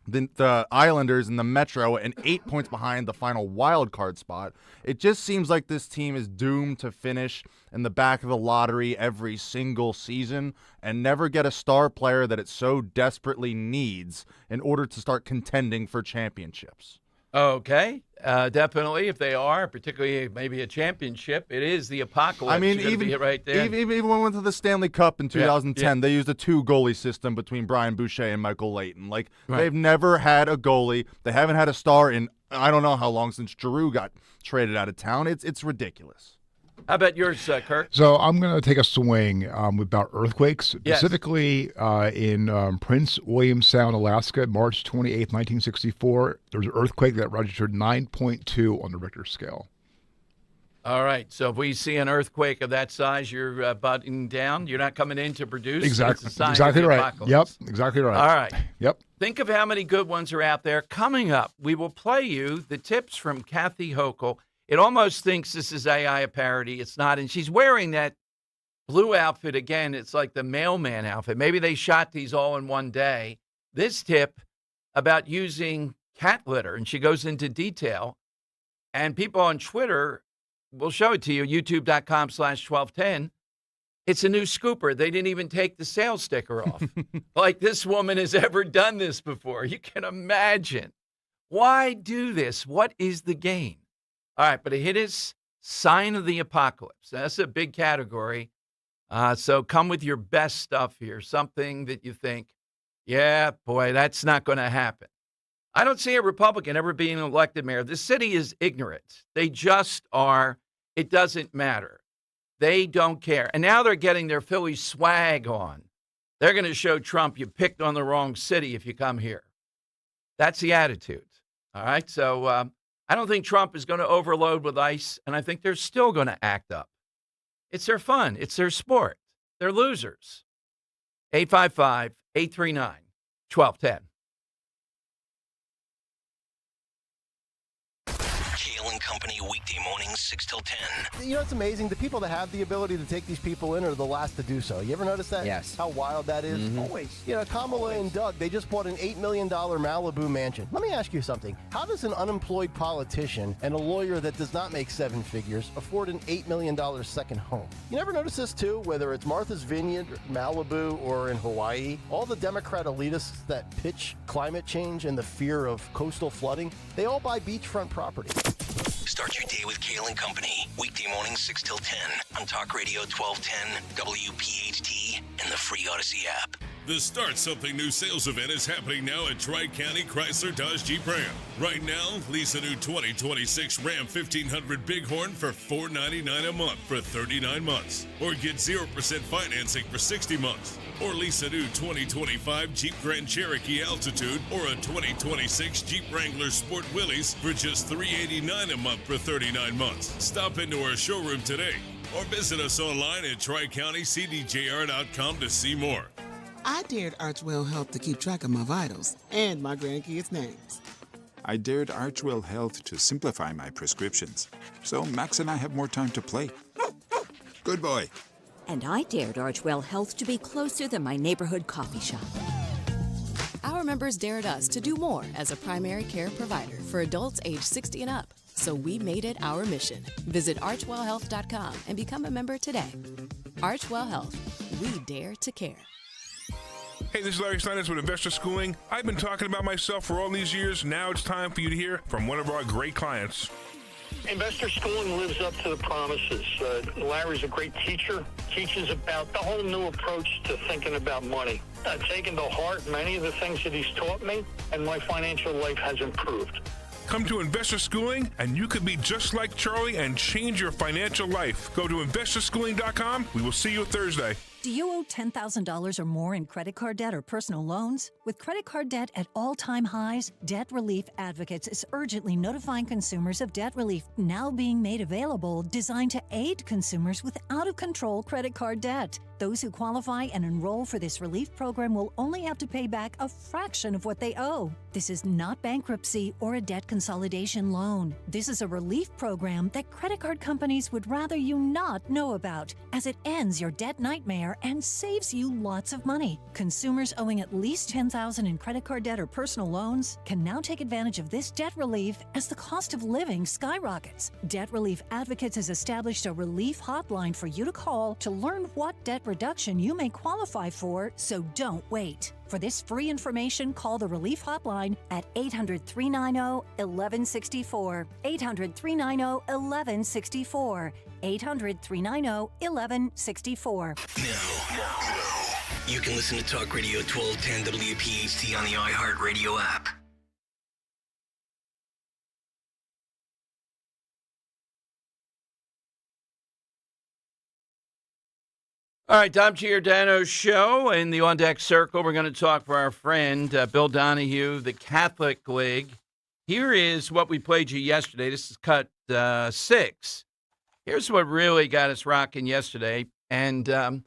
the Islanders in the Metro and 8 points behind the final wild card spot. It just seems like this team is doomed to finish in the back of the lottery every single season and never get a star player that it so desperately needs in order to start contending for championships. Okay, definitely. If they are, particularly maybe a championship, it is the apocalypse. I mean, You're gonna be right there. even when we went to the Stanley Cup in 2010, yeah. they used a 2-goalie system between Brian Boucher and Michael Layton. Like, Right. they've never had a goalie. They haven't had a star in I don't know how long since Giroux got traded out of town. It's ridiculous. How about yours, Kirk? So I'm going to take a swing about earthquakes, Yes. specifically in Prince William Sound, Alaska, March 28th, 1964. There was an earthquake that registered 9.2 on the Richter scale. All right. So if we see an earthquake of that size, you're butting down. You're not coming in to produce. Exactly. It's a sign Exactly of the right. apocalypse. Yep. Exactly right. All right. Yep. Think of how many good ones are out there. Coming up, we will play you the tips from Kathy Hochul. It almost thinks this is AI a parody. It's not. And she's wearing that blue outfit again. It's like the mailman outfit. Maybe they shot these all in one day. This tip about using cat litter, and she goes into detail. And people on Twitter will show it to you, youtube.com/1210. It's a new scooper. They didn't even take the sales sticker off. Like this woman has ever done this before. You can imagine. Why do this? What is the gain? All right, but it is sign of the apocalypse. That's a big category. So come with your best stuff here, something that you think, yeah, boy, that's not going to happen. I don't see a Republican ever being elected mayor. This city is ignorant. They just are. It doesn't matter. They don't care. And now they're getting their Philly swag on. They're going to show Trump you picked on the wrong city if you come here. That's the attitude. All right, so I don't think Trump is going to overload with ICE, and I think they're still going to act up. It's their fun. It's their sport. They're losers. 855-839-1210. Kale and Company weekday mornings 6 till 10. It's amazing. The people that have the ability to take these people in are the last to do so. You ever notice that? Yes. How wild that is? Mhm. Always. Kamala and Doug, they just bought an $8 million Malibu mansion. Let me ask you something. How does an unemployed politician and a lawyer that does not make 7 figures afford an $8 million second home? You never notice this too? Whether it's Martha's Vineyard, Malibu, or in Hawaii, all the Democrat elitists that pitch climate change and the fear of coastal flooding, they all buy beachfront property. Start your day with Kale and Company. Weekday mornings 6 till 10 on Talk Radio 1210, WPHT, and the free Odyssey app. The Start Something New sales event is happening now at Tri-County Chrysler Dodge Jeep Ram. Right now, lease a new 2026 Ram 1500 Bighorn for $499 a month for 39 months. Or get 0% financing for 60 months. Or lease a new 2025 Jeep Grand Cherokee Altitude or a 2026 Jeep Wrangler Sport Willys for just $389 a month for 39 months. Stop into our showroom today or visit us online at TriCountyCDJR.com to see more. I dared Archwell Health to keep track of my vitals and my grandkids' names. I dared Archwell Health to simplify my prescriptions, so Max and I have more time to play. Good boy. And I dared Archwell Health to be closer than my neighborhood coffee shop. Our members dared us to do more as a primary care provider for adults age 60 and up. So we made it our mission. Visit archwellhealth.com and become a member today. Archwell Health. We dare to care. Hey, this is Larry Steinitz with Investor Schooling. I've been talking about myself for all these years. Now it's time for you to hear from one of our great clients. Investor Schooling lives up to the promises. Larry's a great teacher, teaches about the whole new approach to thinking about money. I've taken to heart many of the things that he's taught me, and my financial life has improved. Come to Investor Schooling, and you could be just like Charlie and change your financial life. Go to investorschooling.com. We will see you Thursday. Do you owe $10,000 or more in credit card debt or personal loans? With credit card debt at all-time highs, Debt Relief Advocates is urgently notifying consumers of debt relief now being made available, designed to aid consumers with out-of-control credit card debt. Those who qualify and enroll for this relief program will only have to pay back a fraction of what they owe. This is not bankruptcy or a debt consolidation loan. This is a relief program that credit card companies would rather you not know about, as it ends your debt nightmare and saves you lots of money. Consumers owing at least $10,000 in credit card debt or personal loans can now take advantage of this debt relief as the cost of living skyrockets. Debt Relief Advocates has established a relief hotline for you to call to learn what debt reduction you may qualify for, so don't wait. For this free information, call the Relief Hotline at 800-390-1164. 800-390-1164. 800-390-1164. Now, you can listen to Talk Radio 1210 WPHT on the iHeartRadio app. All right, Tom Giordano's show in the On Deck Circle. We're going to talk for our friend Bill Donahue, the Catholic League. Here is what we played you yesterday. This is cut 6. Here's what really got us rocking yesterday. And I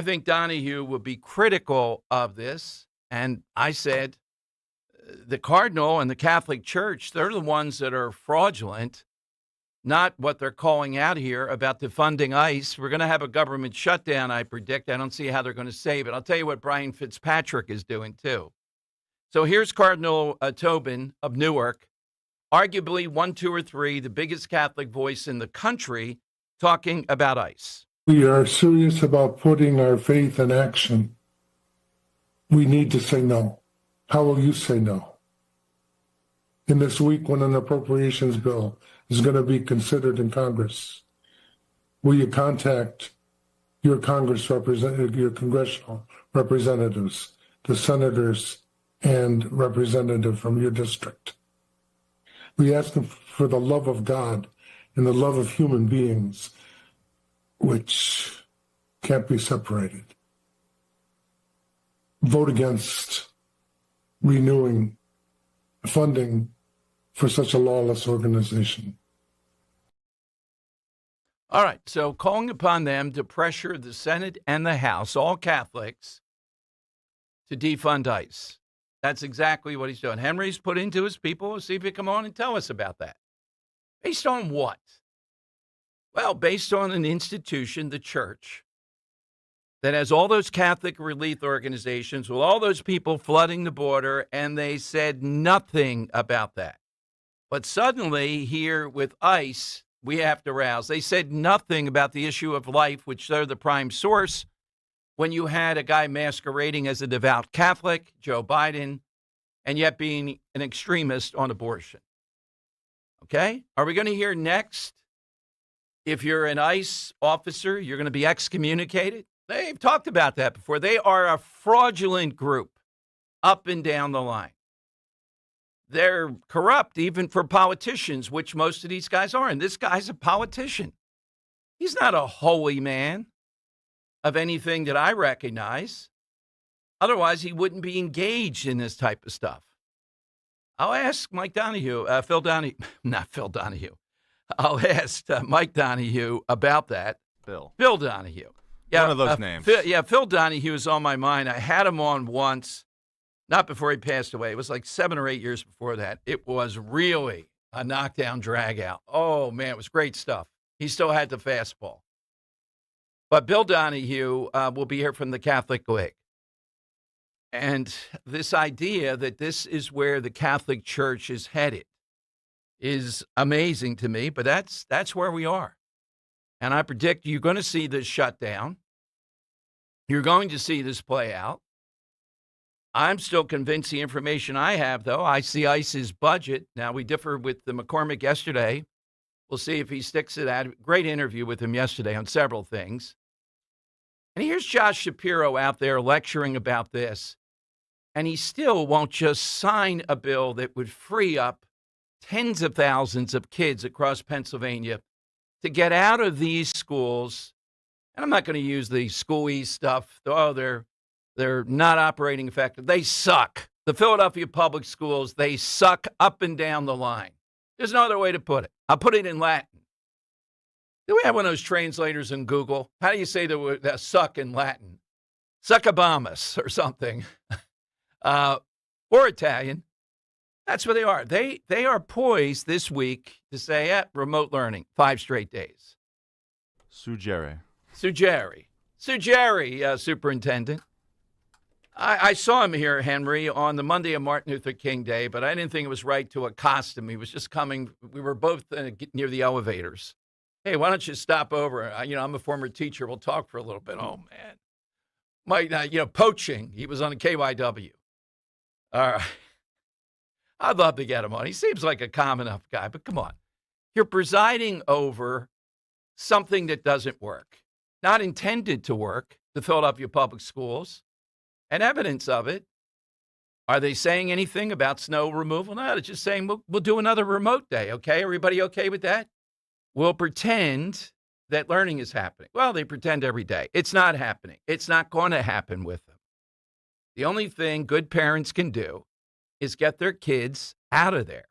think Donahue will be critical of this. And I said the Cardinal and the Catholic Church, they're the ones that are fraudulent, not what they're calling out here about defunding ICE. We're going to have a government shutdown, I predict. I don't see how they're going to save it. I'll tell you what Brian Fitzpatrick is doing, too. So here's Cardinal Tobin of Newark, arguably 1, 2, or 3, the biggest Catholic voice in the country, talking about ICE. We are serious about putting our faith in action. We need to say no. How will you say no? In this week when an appropriations bill is going to be considered in Congress, will you contact your your congressional representatives, the senators and representative from your district? We ask them for the love of God and the love of human beings, which can't be separated. Vote against renewing funding for such a lawless organization. All right, so calling upon them to pressure the Senate and the House, all Catholics, to defund ICE. That's exactly what he's doing. Henry's put into his people. We'll see if he come on and tell us about that. Based on what? Well, based on an institution, the church, that has all those Catholic relief organizations with all those people flooding the border, and they said nothing about that. But suddenly, here with ICE, we have to rouse. They said nothing about the issue of life, which they're the prime source, when you had a guy masquerading as a devout Catholic, Joe Biden, and yet being an extremist on abortion. Okay? Are we going to hear next, if you're an ICE officer, you're going to be excommunicated? They've talked about that before. They are a fraudulent group up and down the line. They're corrupt even for politicians, which most of these guys are. And this guy's a politician. He's not a holy man of anything that I recognize. Otherwise, he wouldn't be engaged in this type of stuff. I'll ask Mike Donahue, Phil Donahue, not Phil Donahue. I'll ask Mike Donahue about that. Bill Donahue. Yeah, one of those names. Phil Donahue is on my mind. I had him on once. Not before he passed away. It was like 7 or 8 years before that. It was really a knockdown, drag out. Oh, man, it was great stuff. He still had the fastball. But Bill Donahue will be here from the Catholic League. And this idea that this is where the Catholic Church is headed is amazing to me, but that's where we are. And I predict you're going to see this shutdown. You're going to see this play out. I'm still convinced the information I have, though. I see ICE's budget. Now, we differ with the McCormick yesterday. We'll see if he sticks to that. Great interview with him yesterday on several things. And here's Josh Shapiro out there lecturing about this. And he still won't just sign a bill that would free up tens of thousands of kids across Pennsylvania to get out of these schools. And I'm not going to use the schoolie stuff. Oh, they're not operating effective. They suck. The Philadelphia public schools, they suck up and down the line. There's no other way to put it. I'll put it in Latin. Do we have one of those translators in Google? How do you say the suck in Latin? Succabamus or something. Or Italian. That's what they are. They are poised this week to say, remote learning, 5 straight days. Suggere, Superintendent. I saw him here, Henry, on the Monday of Martin Luther King Day, but I didn't think it was right to accost him. He was just coming. We were both near the elevators. Hey, why don't you stop over? I'm a former teacher. We'll talk for a little bit. Oh, man. Poaching. He was on the KYW. All right. I'd love to get him on. He seems like a calm enough guy, but come on. You're presiding over something that doesn't work, not intended to work, the Philadelphia public schools, and evidence of it. Are they saying anything about snow removal? No, they're just saying we'll do another remote day, okay? Everybody okay with that? We'll pretend that learning is happening. Well, they pretend every day. It's not happening. It's not going to happen with them. The only thing good parents can do is get their kids out of there.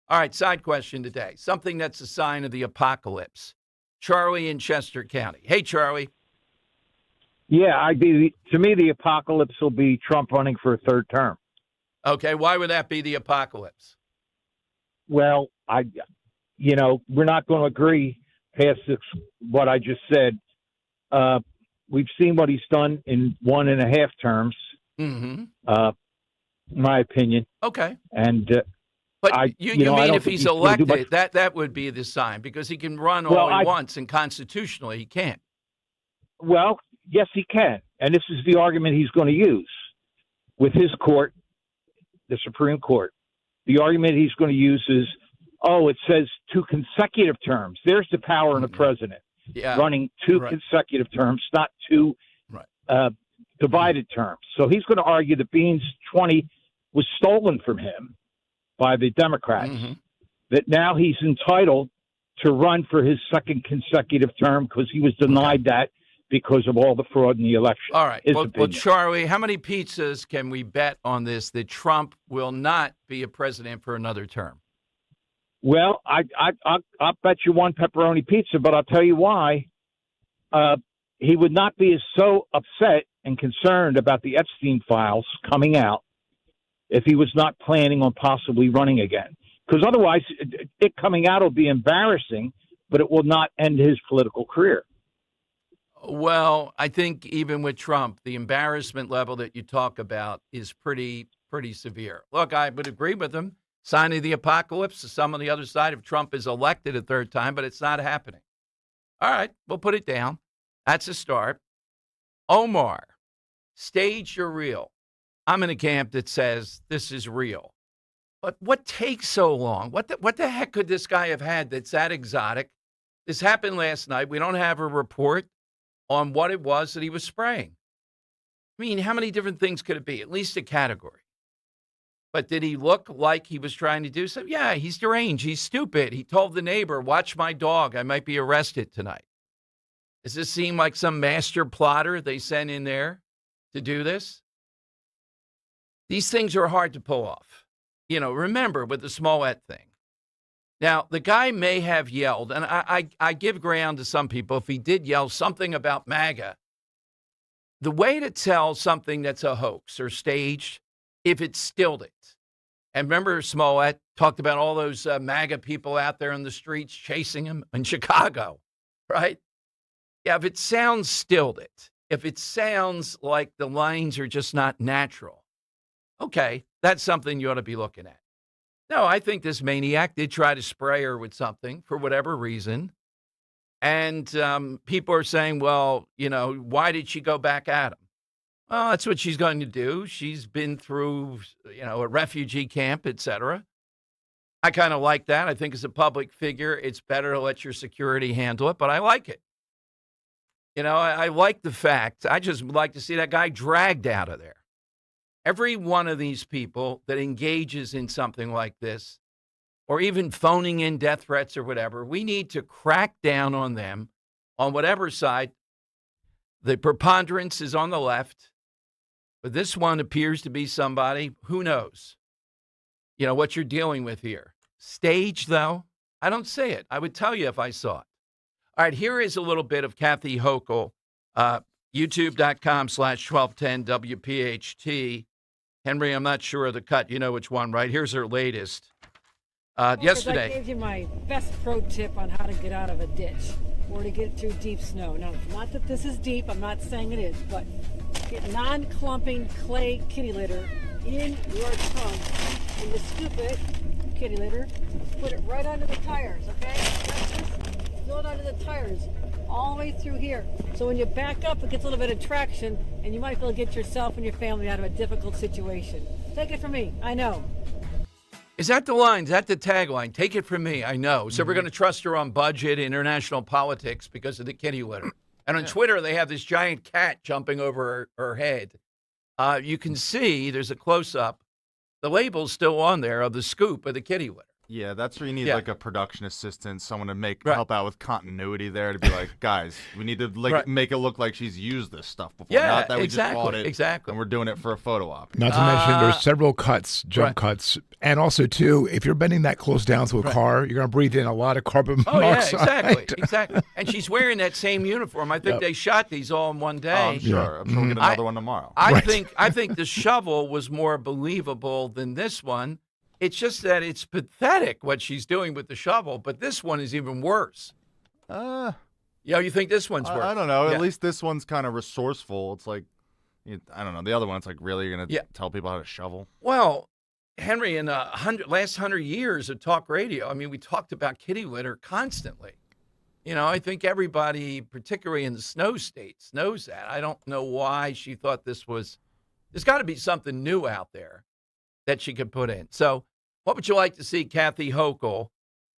All right, side question today. Something that's a sign of the apocalypse. Charlie in Chester County. Hey, Charlie. Yeah, to me, the apocalypse will be Trump running for a third term. Okay, why would that be the apocalypse? Well, we're not going to agree past what I just said. We've seen what he's done in 1.5 terms. Mm-hmm. My opinion. Okay. And but you mean if he's elected, that would be the sign, because he can run all he wants, and constitutionally he can't. Well, yes, he can. And this is the argument he's going to use with his court, the Supreme Court. The argument he's going to use is, it says 2 consecutive terms. There's the power in the president. Yeah. Running 2 consecutive terms, not 2 divided terms. So he's going to argue that Bean's 20 was stolen from him by the Democrats, that now he's entitled to run for his 2nd consecutive term because he was denied that because of all the fraud in the election. All right. Well, Charlie, how many pizzas can we bet on this that Trump will not be a president for another term? Well, I'll bet you 1 pepperoni pizza, but I'll tell you why. He would not be so upset and concerned about the Epstein files coming out if he was not planning on possibly running again. Because otherwise, it coming out will be embarrassing, but it will not end his political career. Well, I think even with Trump, the embarrassment level that you talk about is pretty severe. Look, I would agree with him. Sign of the apocalypse. Some on the other side if Trump is elected a third time, but it's not happening. All right, we'll put it down. That's a start. Omar, stage or real? I'm in a camp that says this is real. But what takes so long? What the heck could this guy have had that's that exotic? This happened last night. We don't have a report on what it was that he was spraying. I mean, how many different things could it be? At least a category. But did he look like he was trying to do something? Yeah, he's deranged. He's stupid. He told the neighbor, watch my dog. I might be arrested tonight. Does this seem like some master plotter they sent in there to do this? These things are hard to pull off. Remember with the Smollett thing. Now, the guy may have yelled, and I give ground to some people if he did yell something about MAGA. The way to tell something that's a hoax or staged, if it's stilled it. And remember Smollett talked about all those MAGA people out there on the streets chasing him in Chicago, right? Yeah, if it sounds stilled it, if it sounds like the lines are just not natural, okay, that's something you ought to be looking at. No, I think this maniac did try to spray her with something for whatever reason. And people are saying, well, why did she go back at him? Well, that's what she's going to do. She's been through, a refugee camp, etc. I kind of like that. I think as a public figure, it's better to let your security handle it, but I like it. I like the fact, I just would like to see that guy dragged out of there. Every one of these people that engages in something like this, or even phoning in death threats or whatever, we need to crack down on them on whatever side. The preponderance is on the left, but this one appears to be somebody, who knows, what you're dealing with here. Staged, though, I don't see it. I would tell you if I saw it. All right, here is a little bit of Kathy Hochul, youtube.com/1210 WPHT. Henry, I'm not sure of the cut. You know which one, right? Here's her latest. Yesterday. I gave you my best pro tip on how to get out of a ditch or to get through deep snow. Now, not that this is deep, I'm not saying it is, but get non-clumping clay kitty litter in your trunk and you scoop it, kitty litter, put it right under the tires, okay? Fill it under the tires all the way through here. So when you back up, it gets a little bit of traction and you might be able to get yourself and your family out of a difficult situation. Take it from me, I know. Is that the line? Is that the tagline? Take it from me, I know. So we're going to trust her on budget, international politics because of the kitty litter. And on Twitter, they have this giant cat jumping over her head. You can see, there's a close-up, the label's still on there of the scoop of the kitty litter. Yeah, that's where you need like a production assistant, someone to help out with continuity there to be like, guys, we need to make it look like she's used this stuff before. Yeah, not that we exactly, just bought it exactly. and we're doing it for a photo op. Not to mention, there's several cuts, jump cuts. And also, too, if you're bending that close down to a car, you're going to breathe in a lot of carbon monoxide. Yeah, exactly. And she's wearing that same uniform. I think they shot these all in one day. I'm sure. I'm sure we'll get another one tomorrow. I think the shovel was more believable than this one. It's just that it's pathetic what she's doing with the shovel, but this one is even worse. You think this one's worse? I don't know. At least this one's kind of resourceful. It's like, I don't know. The other one, it's like, really, you're going to tell people how to shovel? Well, Henry, in the last 100 years of talk radio, I mean, we talked about kitty litter constantly. I think everybody, particularly in the snow states, knows that. I don't know why she thought there's got to be something new out there that she could put in. So what would you like to see Kathy Hochul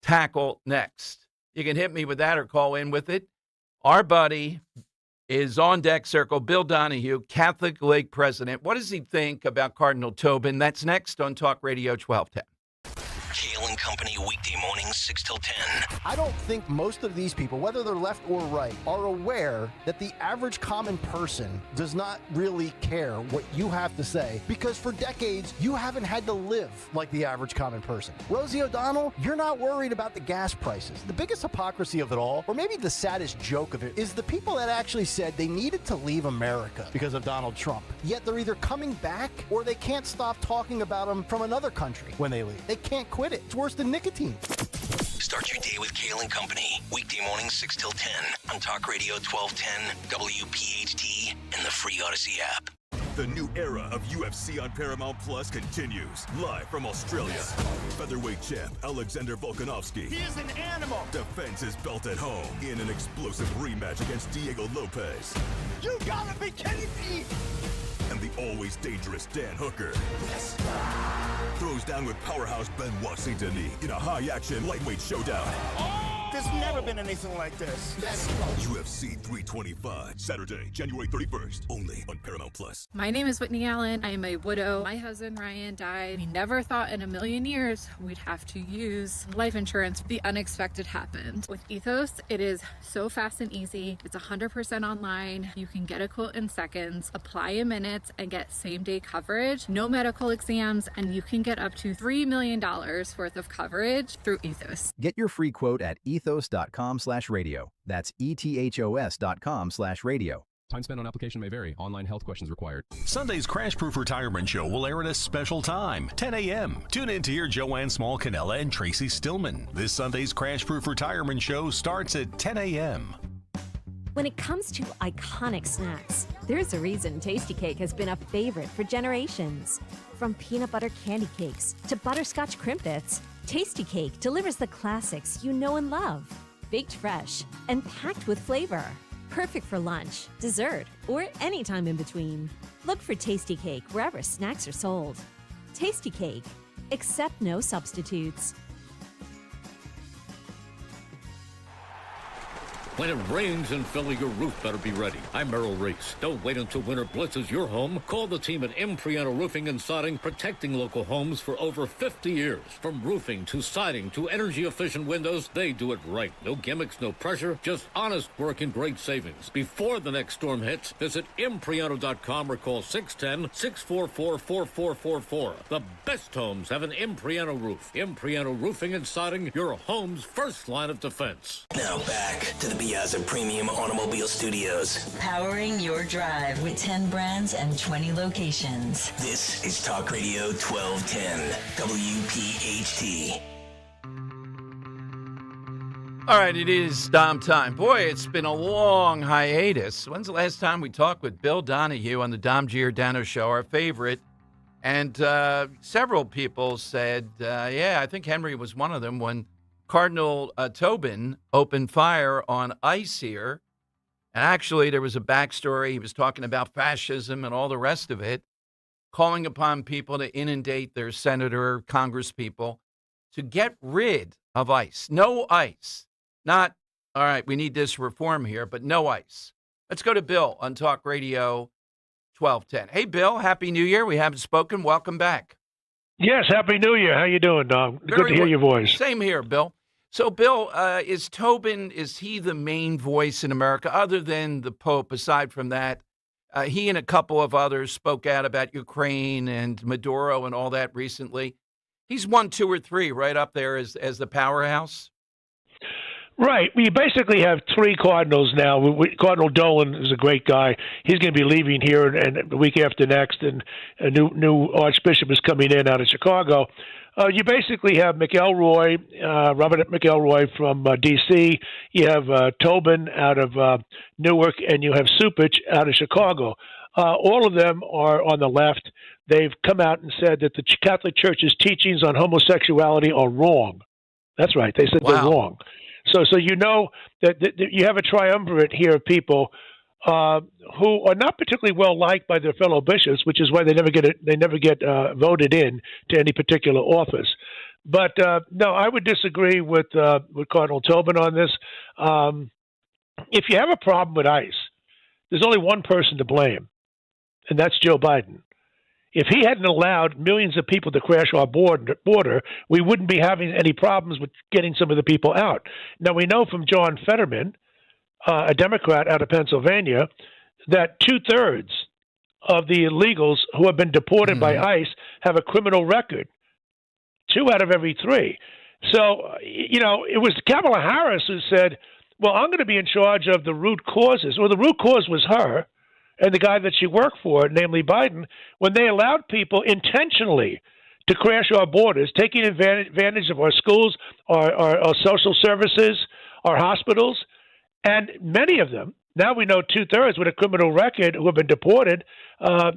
tackle next? You can hit me with that or call in with it. Our buddy is on deck circle, Bill Donahue, Catholic League president. What does he think about Cardinal Tobin? That's next on Talk Radio 1210. Kale and Company, weekday mornings, 6 till 10. I don't think most of these people, whether they're left or right, are aware that the average common person does not really care what you have to say, because for decades, you haven't had to live like the average common person. Rosie O'Donnell, you're not worried about the gas prices. The biggest hypocrisy of it all, or maybe the saddest joke of it, is the people that actually said they needed to leave America because of Donald Trump. Yet they're either coming back or they can't stop talking about him from another country when they leave. They can't quit it. It's worse than nicotine. Start your day with Kale and Company. Weekday mornings 6 till 10 on Talk Radio 1210, WPHT, and the free Odyssey app. The new era of UFC on Paramount Plus continues. Live from Australia. Featherweight champ Alexander Volkanovski. He is an animal. Defends his belt at home in an explosive rematch against Diego Lopez. You gotta be kidding me! And the always dangerous Dan Hooker. Throws down with powerhouse Benoit Saint-Denis in a high-action lightweight showdown. There's never been anything like this. UFC 325, Saturday, January 31st, only on Paramount Plus. My name is Whitney Allen. I am a widow. My husband Ryan died. We never thought in a million years we'd have to use life insurance. The unexpected happened. With Ethos, it is so fast and easy. It's 100% online. You can get a quote in seconds, apply in minutes, and get same-day coverage. No medical exams, and you can get up to $3 million worth of coverage through Ethos. Get your free quote at ethos.com/radio. That's ethos.com/radio. Time spent on application may vary. Online health questions required. Sunday's Crash Proof Retirement Show will air at a special time, 10 a.m. Tune in to hear Joanne Small-Canella and Tracy Stillman. This Sunday's Crash Proof Retirement Show starts at 10 a.m. When it comes to iconic snacks, there's a reason Tasty Cake has been a favorite for generations. From peanut butter candy cakes to butterscotch Crimpets, Tasty Cake delivers the classics you know and love, baked fresh and packed with flavor. perfect for lunch, dessert, or any time in between. Look for Tasty Cake wherever snacks are sold. Tasty Cake. Accept no substitutes. When it rains in Philly, your roof better be ready. I'm Merrill Reese. Don't wait until winter blitzes your home. Call the team at Impriano Roofing and Siding, protecting local homes for over 50 years. From roofing to siding to energy-efficient windows, they do it right. No gimmicks, no pressure, just honest work and great savings. Before the next storm hits, visit Impriano.com or call 610-644-4444. The best homes have an Impriano roof. Impriano Roofing and Siding, your home's first line of defense. Now back to the Piazza Premium Automobile Studios. Powering your drive with 10 brands and 20 locations. This is Talk Radio 1210, WPHT. All right, it is Dom time. Boy, it's been a long hiatus. When's the last time we talked with Bill Donahue on the Dom Giordano Show, our favorite? And several people said, yeah, I think Henry was one of them, when Cardinal Tobin opened fire on ICE here. And actually, there was a backstory. He was talking about fascism and all the rest of it, calling upon people to inundate their senator, congresspeople to get rid of ICE. No ICE. Not, all right, we need this reform here, but no ICE. Let's go to Bill on Talk Radio 1210. Hey, Bill, Happy New Year. We haven't spoken. Welcome back. Yes, Happy New Year. How you doing, Dom? Good to hear your voice. Same here, Bill. So, Bill, is Tobin, is he the main voice in America, other than the Pope? Aside from that, he and a couple of others spoke out about Ukraine and Maduro and all that recently. He's 1, 2, or 3 right up there as the powerhouse. Right. We basically have 3 cardinals now. Cardinal Dolan is a great guy. He's going to be leaving here and the week after next, and a new archbishop is coming in out of Chicago. You basically have McElroy, Robert McElroy from D.C. You have Tobin out of Newark, and you have Supich out of Chicago. All of them are on the left. They've come out and said that the Catholic Church's teachings on homosexuality are wrong. That's right. They said they're wrong. So you know that you have a triumvirate here of people who are not particularly well liked by their fellow bishops, which is why they never get voted in to any particular office. But no, I would disagree with Cardinal Tobin on this. If you have a problem with ICE, there's only one person to blame, and that's Joe Biden. If he hadn't allowed millions of people to crash our border, we wouldn't be having any problems with getting some of the people out. Now, we know from John Fetterman, a Democrat out of Pennsylvania, that 2/3 of the illegals who have been deported by ICE have a criminal record. 2 out of every 3. So, you know, it was Kamala Harris who said, well, I'm going to be in charge of the root causes. Well, the root cause was her and the guy that she worked for, namely Biden, when they allowed people intentionally to crash our borders, taking advantage of our schools, our social services, our hospitals. And many of them, now we know 2/3 with a criminal record who have been deported are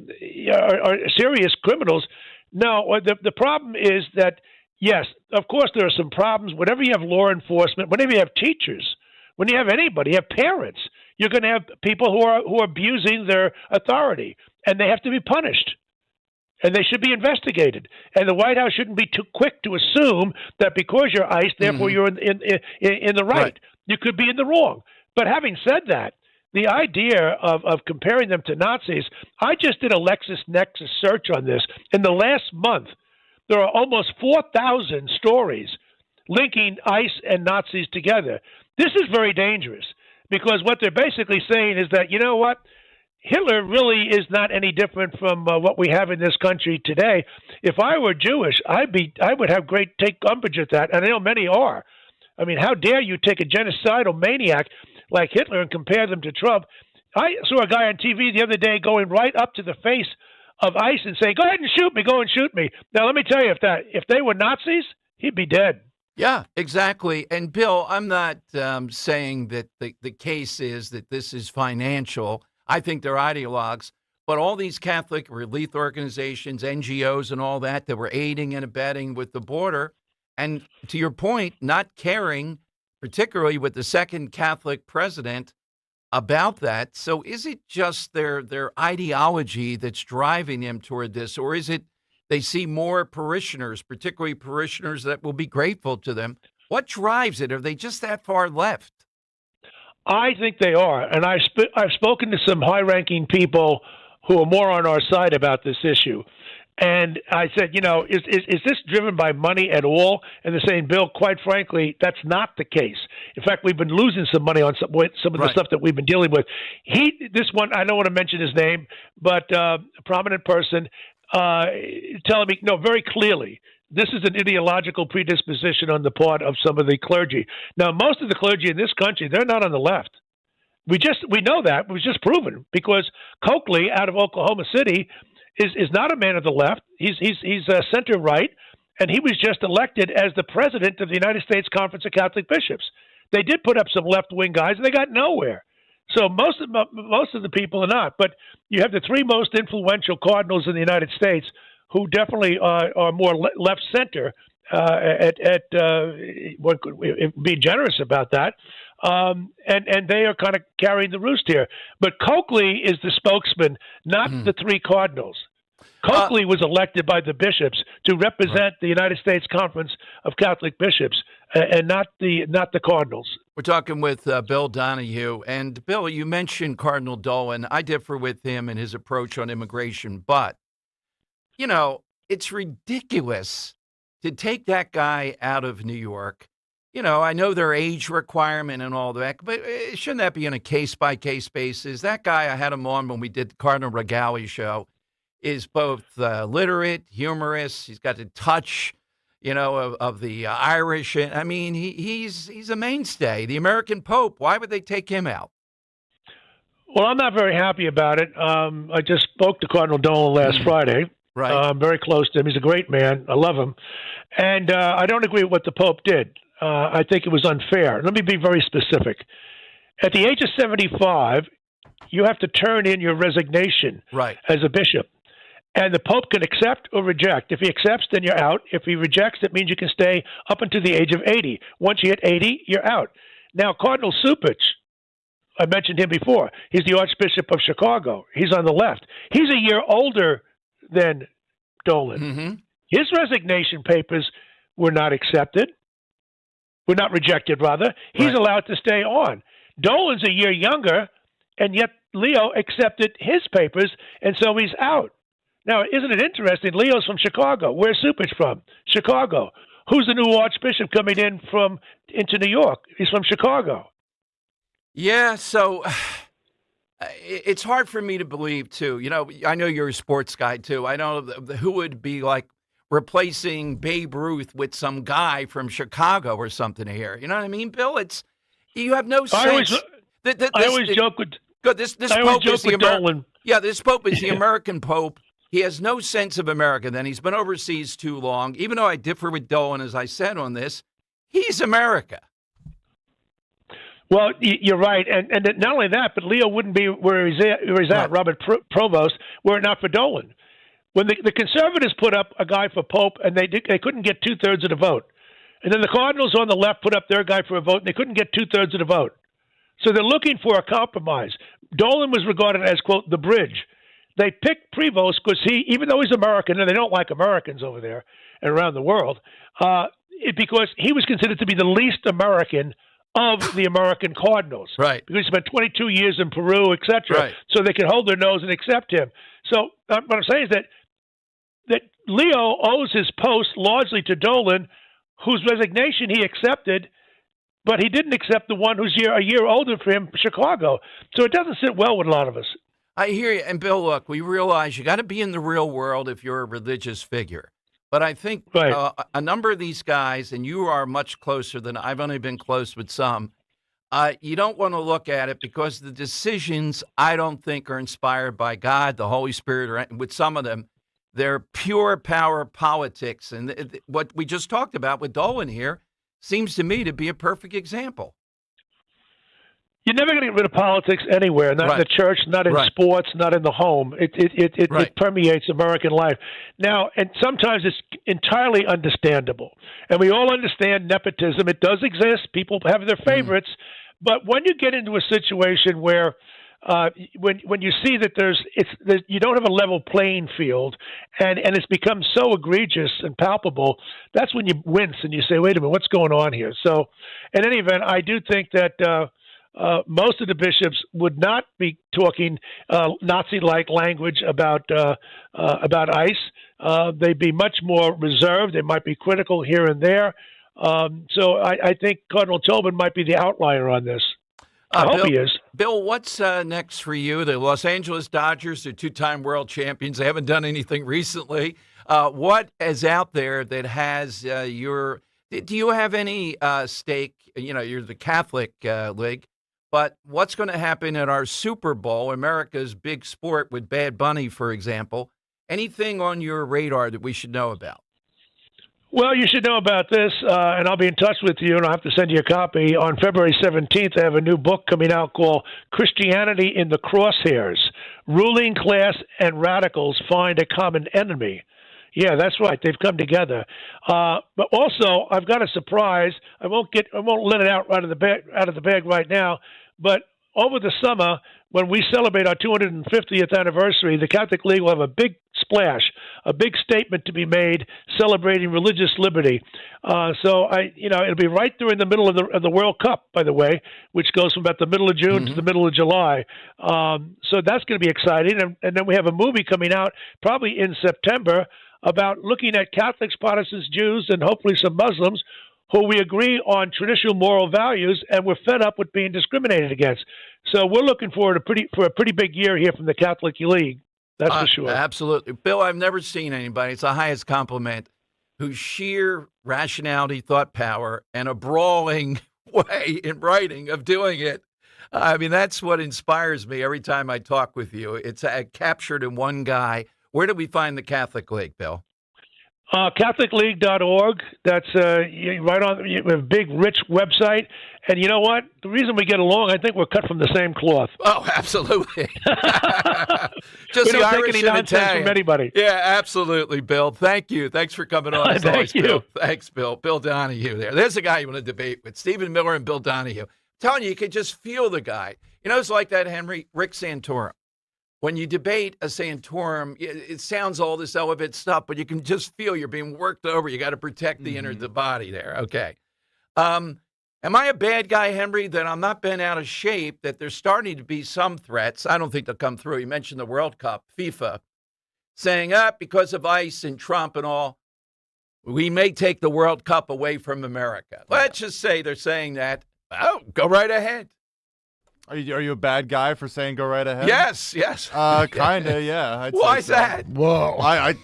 serious criminals. No, the problem is that, yes, of course there are some problems. Whenever you have law enforcement, whenever you have teachers, when you have anybody, you have parents, you're going to have people who are abusing their authority, and they have to be punished, and they should be investigated. And the White House shouldn't be too quick to assume that because you're ICE, therefore you're in the right. You could be in the wrong. But having said that, the idea of comparing them to Nazis, I just did a LexisNexis search on this. In the last month, there are almost 4,000 stories linking ICE and Nazis together. This is very dangerous, because what they're basically saying is that, you know what, Hitler really is not any different from what we have in this country today. If I were Jewish, I would have take umbrage at that, and I know many are. I mean, how dare you take a genocidal maniac like Hitler and compare them to Trump? I saw a guy on TV the other day going right up to the face of ICE and saying, go ahead and shoot me, go and shoot me. Now, let me tell you, if they were Nazis, he'd be dead. Yeah, exactly. And Bill, I'm not saying that the case is that this is financial. I think they're ideologues. But all these Catholic relief organizations, NGOs and all that were aiding and abetting with the border. And to your point, not caring, particularly with the second Catholic president, about that. So is it just their ideology that's driving them toward this, or is it they see more parishioners, particularly parishioners that will be grateful to them? What drives it? Are they just that far left? I think they are, and I've spoken to some high-ranking people who are more on our side about this issue. And I said, is this driven by money at all? And they're saying, Bill, quite frankly, that's not the case. In fact, we've been losing some money on some of the stuff that we've been dealing with. This one, I don't want to mention his name, but a prominent person telling me, no, very clearly, this is an ideological predisposition on the part of some of the clergy. Now, most of the clergy in this country, they're not on the left. We know that. It was just proven because Coakley out of Oklahoma City is not a man of the left. He's center right, and he was just elected as the president of the United States Conference of Catholic Bishops. They did put up some left wing guys, and they got nowhere. So most of the people are not. But you have the three most influential cardinals in the United States who definitely are more left center. Be generous about that. And they are kind of carrying the roost here. But Coakley is the spokesman, not the three cardinals. Coakley was elected by the bishops to represent the United States Conference of Catholic Bishops, and not the cardinals. We're talking with Bill Donahue. And, Bill, you mentioned Cardinal Dolan. I differ with him in his approach on immigration. But, it's ridiculous to take that guy out of New York. I know their age requirement and all that, but shouldn't that be on a case-by-case basis? That guy, I had him on when we did the Cardinal Regali show, is both literate, humorous. He's got the touch, of the Irish. I mean, he's a mainstay. The American Pope, why would they take him out? Well, I'm not very happy about it. I just spoke to Cardinal Dolan last Friday. Right. I'm very close to him. He's a great man. I love him. And I don't agree with what the Pope did. I think it was unfair. Let me be very specific. At the age of 75, you have to turn in your resignation as a bishop. And the Pope can accept or reject. If he accepts, then you're out. If he rejects, that means you can stay up until the age of 80. Once you hit 80, you're out. Now, Cardinal Cupich, I mentioned him before. He's the Archbishop of Chicago. He's on the left. He's a year older than Dolan. Mm-hmm. His resignation papers were not accepted. Were not rejected, rather. He's allowed to stay on. Dolan's a year younger, and yet Leo accepted his papers, and so he's out. Now, isn't it interesting? Leo's from Chicago. Where's Cupich from? Chicago. Who's the new Archbishop coming into New York? He's from Chicago. Yeah, so it's hard for me to believe, too. I know you're a sports guy, too. I know who would be like replacing Babe Ruth with some guy from Chicago or something here. You know what I mean, Bill? You have no sense. I always joke with this Pope is the Dolan. Yeah, this Pope is the American Pope. He has no sense of America. Then he's been overseas too long. Even though I differ with Dolan, as I said on this, he's America. Well, you're right, and not only that, but Leo wouldn't be where he's at, Robert Provost, were it not for Dolan. When the conservatives put up a guy for Pope, and they couldn't get 2/3 of the vote, and then the Cardinals on the left put up their guy for a vote, and they couldn't get 2/3 of the vote. So they're looking for a compromise. Dolan was regarded as, quote, the bridge. They picked Prevost because even though he's American, and they don't like Americans over there and around the world, because he was considered to be the least American of the American Cardinals. Right. Because he spent 22 years in Peru, etc. Right. So they could hold their nose and accept him. So what I'm saying is that Leo owes his post largely to Dolan, whose resignation he accepted, but he didn't accept the one who's a year older for him, Chicago. So it doesn't sit well with a lot of us. I hear you. And, Bill, look, we realize you got to be in the real world if you're a religious figure. But I think a number of these guys, and you are much closer than I've only been close with some, you don't want to look at it because the decisions, I don't think, are inspired by God, the Holy Spirit, or with some of them. They're pure power politics. And what we just talked about with Dolan here seems to me to be a perfect example. You're never going to get rid of politics anywhere, not in the church, not in sports, not in the home. It permeates American life. Now, and sometimes it's entirely understandable. And we all understand nepotism. It does exist. People have their favorites. But when you get into a situation where when you see that you don't have a level playing field, and it's become so egregious and palpable, that's when you wince and you say, "Wait a minute, what's going on here?" So, in any event, I do think that most of the bishops would not be talking Nazi-like language about ICE. They'd be much more reserved. They might be critical here and there. So I think Cardinal Tobin might be the outlier on this. I hope he is. Bill, what's next for you? The Los Angeles Dodgers are two-time world champions. They haven't done anything recently. What is out there that has do you have any stake? You're the Catholic League, but what's going to happen at our Super Bowl, America's big sport with Bad Bunny, for example? Anything on your radar that we should know about? Well, you should know about this, and I'll be in touch with you, and I'll have to send you a copy. On February 17th, I have a new book coming out called Christianity in the Crosshairs. Ruling Class and Radicals Find a Common Enemy. Yeah, that's right. They've come together. But also, I've got a surprise. I won't let it out of the bag right now, but over the summer, when we celebrate our 250th anniversary, the Catholic League will have a big splash, a big statement to be made celebrating religious liberty. So it'll be right during the middle of the World Cup, by the way, which goes from about the middle of June to the middle of July. So that's going to be exciting. And then we have a movie coming out probably in September about looking at Catholics, Protestants, Jews, and hopefully some Muslims who we agree on traditional moral values, and we're fed up with being discriminated against. So we're looking forward for a pretty big year here from the Catholic League. That's for sure. Absolutely. Bill, I've never seen anybody, it's the highest compliment, whose sheer rationality, thought power, and a brawling way in writing of doing it. I mean, that's what inspires me every time I talk with you. It's captured in one guy. Where do we find the Catholic League, Bill? CatholicLeague.org. That's right on. We have a big, rich website. And you know what? The reason we get along, I think we're cut from the same cloth. Oh, absolutely. Just we the don't Irish take any and nonsense Italian. from anybody. Yeah, absolutely, Bill. Thank you. Thanks for coming on. As always, Thank you. Bill. Thanks, Bill. Bill Donahue there. There's a guy you want to debate with, Stephen Miller and Bill Donahue. I'm telling you, you can just feel the guy. It's like that Rick Santorum. When you debate a Santorum, it sounds all this elevated stuff, but you can just feel you're being worked over. You got to protect the inner body there. Okay. Am I a bad guy, Henry, that I'm not been out of shape, that there's starting to be some threats? I don't think they'll come through. You mentioned the World Cup, FIFA, saying, because of ICE and Trump and all, we may take the World Cup away from America. Let's just say they're saying that. Oh, go right ahead. Are you a bad guy for saying go right ahead? Yes. Kind of, yeah. Why is that? Whoa.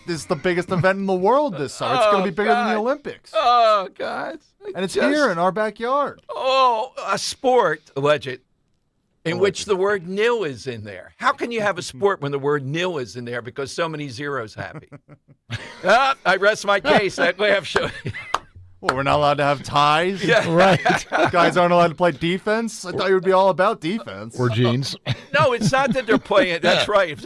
This is the biggest event in the world this summer. It's going to be bigger than the Olympics. Oh, God. And it's here in our backyard. Oh, a sport, alleged, in which the word nil is in there. How can you have a sport when the word nil is in there because so many zeros happy? I rest my case. That way I've shown you. Well, we're not allowed to have ties? Yeah. Right. Guys aren't allowed to play defense? I thought you would be all about defense. Or jeans. No, it's not that they're playing. That's right.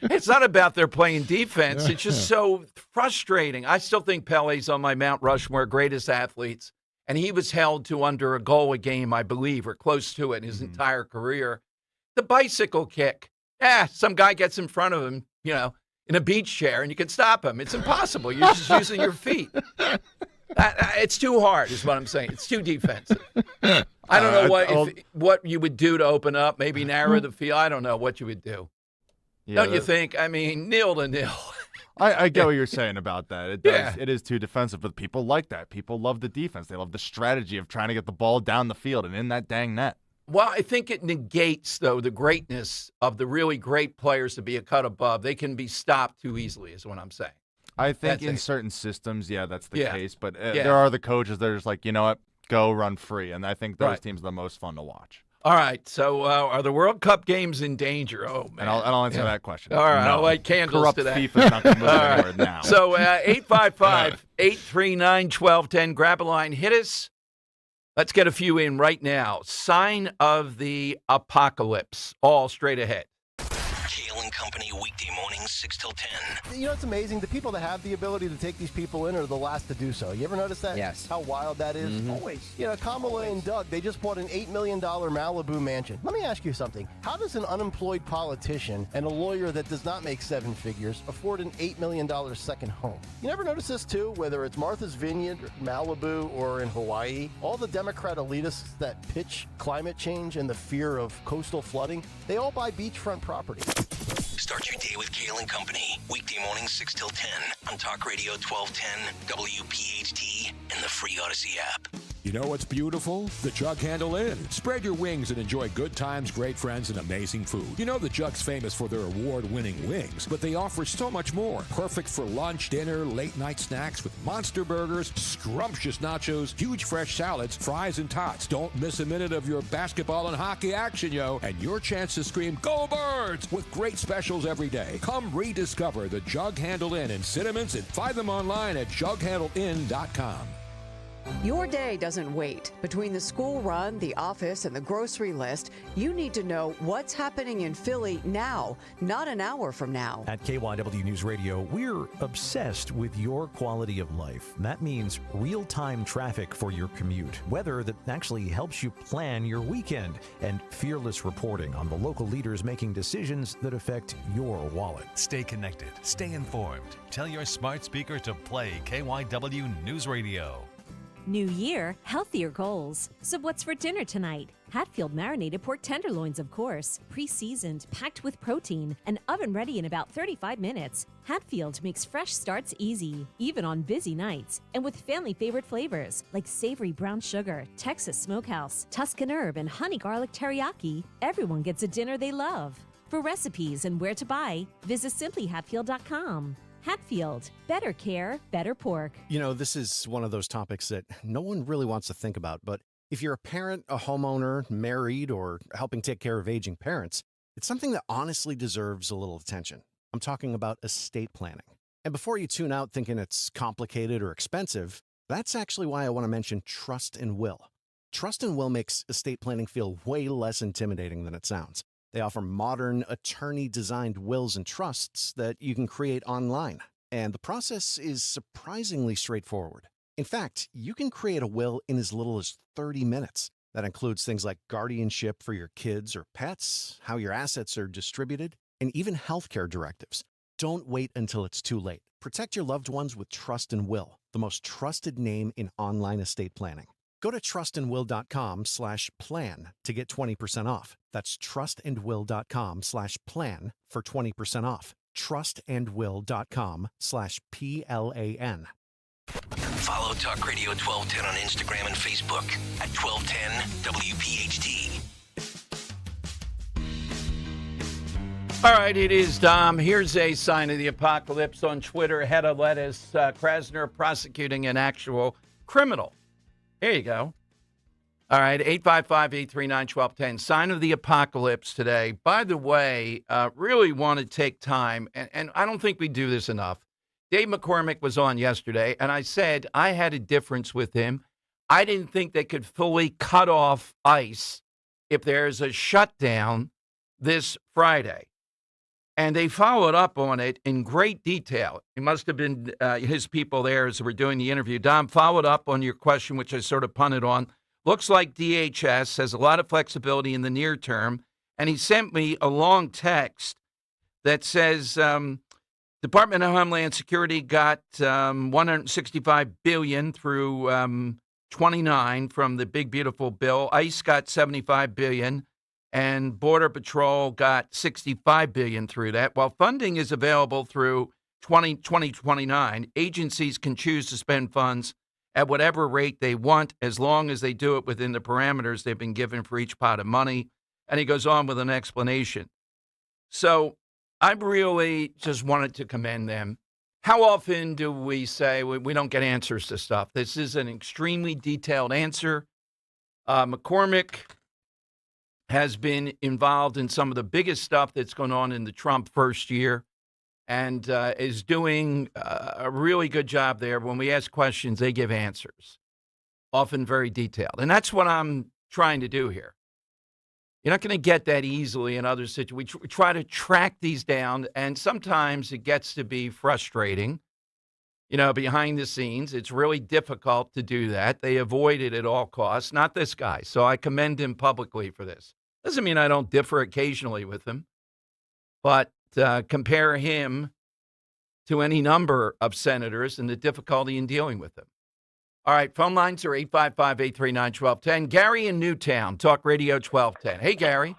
It's not about they're playing defense. It's just so frustrating. I still think Pele's on my Mount Rushmore greatest athletes, and he was held to under a goal a game, I believe, or close to it in his entire career. The bicycle kick. Some guy gets in front of him, in a beach chair, and you can stop him. It's impossible. You're just using your feet. It's too hard, is what I'm saying. It's too defensive. I don't know what you would do to open up, maybe narrow the field. I don't know what you would do. Yeah, don't you think? I mean, 0-0. I get what you're saying about that. It does. It is too defensive, but people like that. People love the defense. They love the strategy of trying to get the ball down the field and in that dang net. Well, I think it negates, though, the greatness of the really great players to be a cut above. They can be stopped too easily, is what I'm saying. I think in certain systems, that's the case. But there are the coaches that are just like, you know what, go run free. And I think those teams are the most fun to watch. All right. So are the World Cup games in danger? Oh, man. And I'll answer that question. All right. No. I'll light candles Corrupt today. FIFA's not going to move anywhere now. So 855-839-1210. Grab a line. Hit us. Let's get a few in right now. Sign of the apocalypse. All straight ahead. Kale and and Company, weekday mornings 6 till 10. You know, it's amazing. The people that have the ability to take these people in are the last to do so. You ever notice that? Yes. How wild that is? Mhm. Always. You know, Kamala and Doug, they just bought an $8 million Malibu mansion. Let me ask you something. How does an unemployed politician and a lawyer that does not make seven figures afford an $8 million second home? You never notice this too? Whether it's Martha's Vineyard, Malibu, or in Hawaii, all the Democrat elitists that pitch climate change and the fear of coastal flooding, they all buy beachfront property. Start your day with Kale and Company, weekday mornings 6 till 10 on Talk Radio 1210, WPHT, and the free Odyssey app. You know what's beautiful? The Jug Handle Inn. Spread your wings and enjoy good times, great friends, and amazing food. You know the Jug's famous for their award-winning wings, but they offer so much more. Perfect for lunch, dinner, late-night snacks with monster burgers, scrumptious nachos, huge fresh salads, fries, and tots. Don't miss a minute of your basketball and hockey action, yo, and your chance to scream, "Go Birds!" with great specials every day. Come rediscover the Jug Handle Inn in Cinnamons and find them online at jughandleinn.com. Your day doesn't wait. Between the school run, the office, and the grocery list, you need to know what's happening in Philly now, not an hour from now. At KYW News Radio, we're obsessed with your quality of life. That means real-time traffic for your commute, weather that actually helps you plan your weekend, and fearless reporting on the local leaders making decisions that affect your wallet. Stay connected. Stay informed. Tell your smart speaker to play KYW News Radio. New year, healthier goals. So what's for dinner tonight? Hatfield marinated pork tenderloins, of course. Pre-seasoned, packed with protein, and oven-ready in about 35 minutes. Hatfield makes fresh starts easy, even on busy nights. And with family-favorite flavors like savory brown sugar, Texas smokehouse, Tuscan herb, and honey garlic teriyaki, everyone gets a dinner they love. For recipes and where to buy, visit simplyhatfield.com. Hatfield, better care, better pork. You know, this is one of those topics that no one really wants to think about, but if you're a parent, a homeowner, married, or helping take care of aging parents, it's something that honestly deserves a little attention. I'm talking about estate planning. And before you tune out thinking it's complicated or expensive, that's actually why I want to mention Trust and Will. Trust and Will makes estate planning feel way less intimidating than it sounds. They offer modern, attorney-designed wills and trusts that you can create online. And the process is surprisingly straightforward. In fact, you can create a will in as little as 30 minutes. That includes things like guardianship for your kids or pets, how your assets are distributed, and even healthcare directives. Don't wait until it's too late. Protect your loved ones with Trust and Will, the most trusted name in online estate planning. Go to trustandwill.com/plan to get 20% off. That's trustandwill.com/plan for 20% off. trustandwill.com/PLAN. Follow Talk Radio 1210 on Instagram and Facebook at 1210 WPHT. All right, it is Dom. Here's a sign of the apocalypse on Twitter. Head of lettuce, Krasner prosecuting an actual criminal. Here you go. All right, 855-839-1210. Sign of the apocalypse today. By the way, really want to take time, and I don't think we do this enough. Dave McCormick was on yesterday, and I said I had a difference with him. I didn't think they could fully cut off ICE if there's a shutdown this Friday. And they followed up on it in great detail. It must have been his people there as we're doing the interview. Dom followed up on your question, which I sort of punted on. Looks like DHS has a lot of flexibility in the near term. And he sent me a long text that says Department of Homeland Security got $165 billion through 29 from the big, beautiful bill. ICE got $75 billion. And Border Patrol got $65 billion through that. While funding is available through 2029, agencies can choose to spend funds at whatever rate they want, as long as they do it within the parameters they've been given for each pot of money. And he goes on with an explanation. So I really just wanted to commend them. How often do we say we don't get answers to stuff? This is an extremely detailed answer. McCormick has been involved in some of the biggest stuff that's going on in the Trump first year and is doing a really good job there. When we ask questions, they give answers, often very detailed. And that's what I'm trying to do here. You're not going to get that easily in other situations. We try to track these down, and sometimes it gets to be frustrating. Behind the scenes, it's really difficult to do that. They avoid it at all costs, not this guy. So I commend him publicly for this. Doesn't mean I don't differ occasionally with him, but compare him to any number of senators and the difficulty in dealing with them. All right, phone lines are 855-839-1210. Gary in Newtown, Talk Radio 1210. Hey, Gary.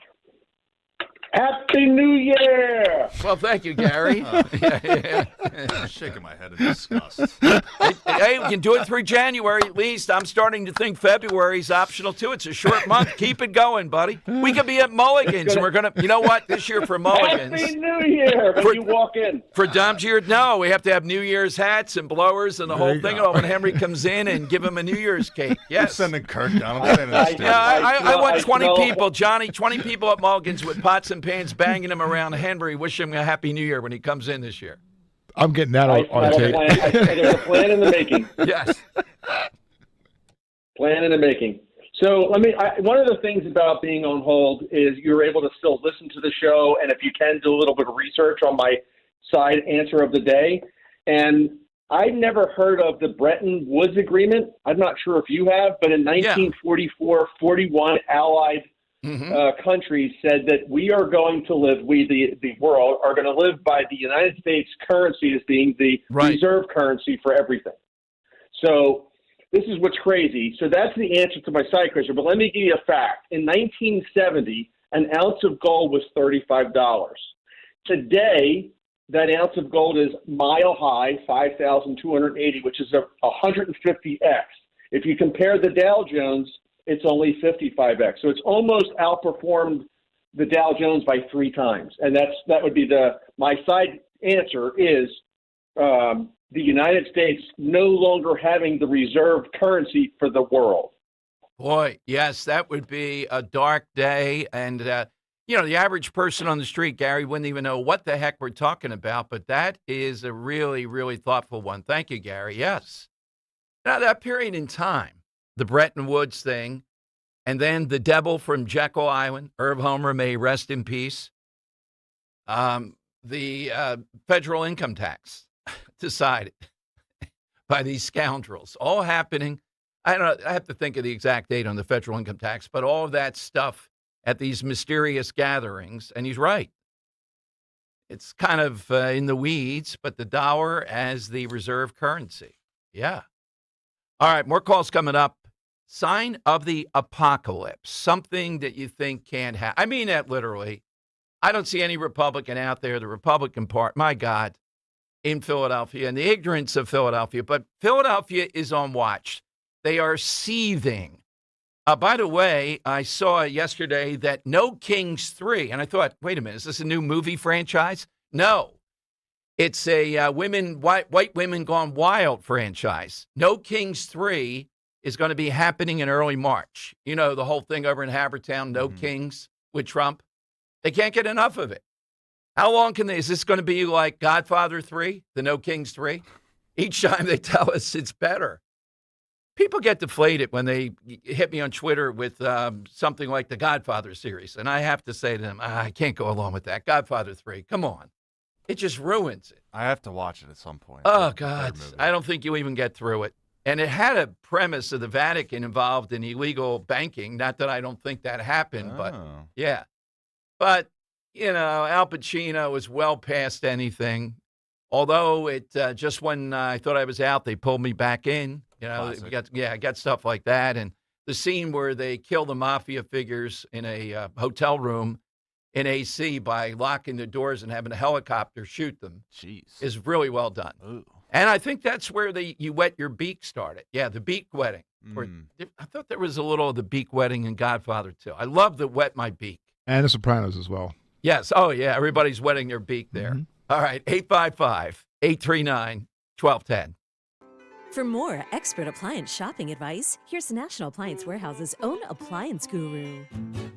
Happy New Year! Well, thank you, Gary. I'm shaking my head in disgust. Hey, we can do it through January at least. I'm starting to think February is optional, too. It's a short month. Keep it going, buddy. We could be at Mulligan's, and we're going to, you know what, this year for Mulligan's. Happy New Year when you walk in. For Dom Giordano, we have to have New Year's hats and blowers and the whole thing. And when Henry comes in and give him a New Year's cake. Yes. I'm sending Kirk down. I'm sending Steve. I want 20 people, Johnny, 20 people at Mulligan's with pots and pans banging him around Henry, wishing him a Happy New Year when he comes in this year. I'm getting that on tape. There's a plan in the making. Yes. Plan in the making. So one of the things about being on hold is you're able to still listen to the show, and if you can, do a little bit of research on my side answer of the day. And I've never heard of the Bretton Woods Agreement. I'm not sure if you have, but in 1944, 41 Allied countries said that we are going to live, the world, are going to live by the United States currency as being the reserve currency for everything. So this is what's crazy. So that's the answer to my side question. But let me give you a fact. In 1970, an ounce of gold was $35. Today, that ounce of gold is mile high, 5,280, which is a 150x. If you compare the Dow Jones, it's only 55x. So it's almost outperformed the Dow Jones by 3 times. And that would be my side answer is the United States no longer having the reserve currency for the world. Boy, yes, that would be a dark day. And, the average person on the street, Gary, wouldn't even know what the heck we're talking about. But that is a really, really thoughtful one. Thank you, Gary. Yes. Now, that period in time, the Bretton Woods thing, and then the devil from Jekyll Island, Irv Homer, may rest in peace. The federal income tax decided by these scoundrels, all happening. I don't know, I have to think of the exact date on the federal income tax, but all of that stuff at these mysterious gatherings. And he's right. It's kind of in the weeds, but the dollar as the reserve currency. Yeah. All right, more calls coming up. Sign of the apocalypse, something that you think can't happen. I mean that literally. I don't see any Republican out there, the Republican part, my God, in Philadelphia, and the ignorance of Philadelphia. But Philadelphia is on watch. They are seething. By the way, I saw yesterday that No Kings 3, and I thought, wait a minute, is this a new movie franchise? No. It's a white women gone wild franchise. No Kings 3 is going to be happening in early March. You know, the whole thing over in Havertown, No Kings with Trump. They can't get enough of it. How long is this going to be like Godfather 3, the No Kings 3? Each time they tell us it's better. People get deflated when they hit me on Twitter with something like the Godfather series. And I have to say to them, I can't go along with that. Godfather 3, come on. It just ruins it. I have to watch it at some point. Oh, God. I don't think you even get through it. And it had a premise of the Vatican involved in illegal banking. Not that I don't think that happened, but yeah. But, Al Pacino was well past anything. Although it just when I thought I was out, they pulled me back in. I got stuff like that. And the scene where they kill the mafia figures in a hotel room in AC by locking the doors and having a helicopter shoot them is really well done. Ooh. And I think that's where you wet your beak started. Yeah, the beak wetting. I thought there was a little of the beak wetting in Godfather too. I love the wet my beak. And The Sopranos as well. Yes. Oh, yeah. Everybody's wetting their beak there. All right. 855-839-1210. For more expert appliance shopping advice, here's National Appliance Warehouse's own appliance guru.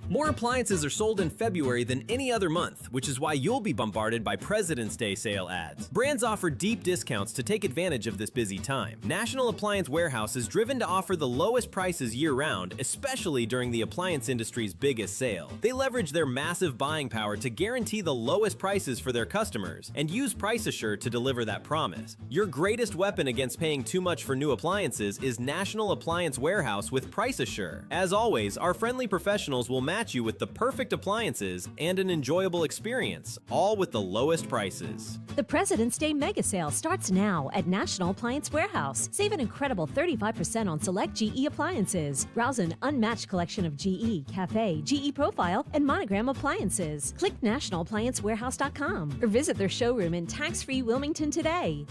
More appliances are sold in February than any other month, which is why you'll be bombarded by President's Day sale ads. Brands offer deep discounts to take advantage of this busy time. National Appliance Warehouse is driven to offer the lowest prices year-round, especially during the appliance industry's biggest sale. They leverage their massive buying power to guarantee the lowest prices for their customers and use Price Assure to deliver that promise. Your greatest weapon against paying too much for new appliances is National Appliance Warehouse with Price Assure. As always, our friendly professionals will match you with the perfect appliances and an enjoyable experience, all with the lowest prices. The President's Day mega sale starts now at National Appliance Warehouse. Save an incredible 35% on select GE appliances. Browse an unmatched collection of GE, Cafe, GE Profile, and Monogram appliances. Click nationalappliancewarehouse.com or visit their showroom in tax-free Wilmington today.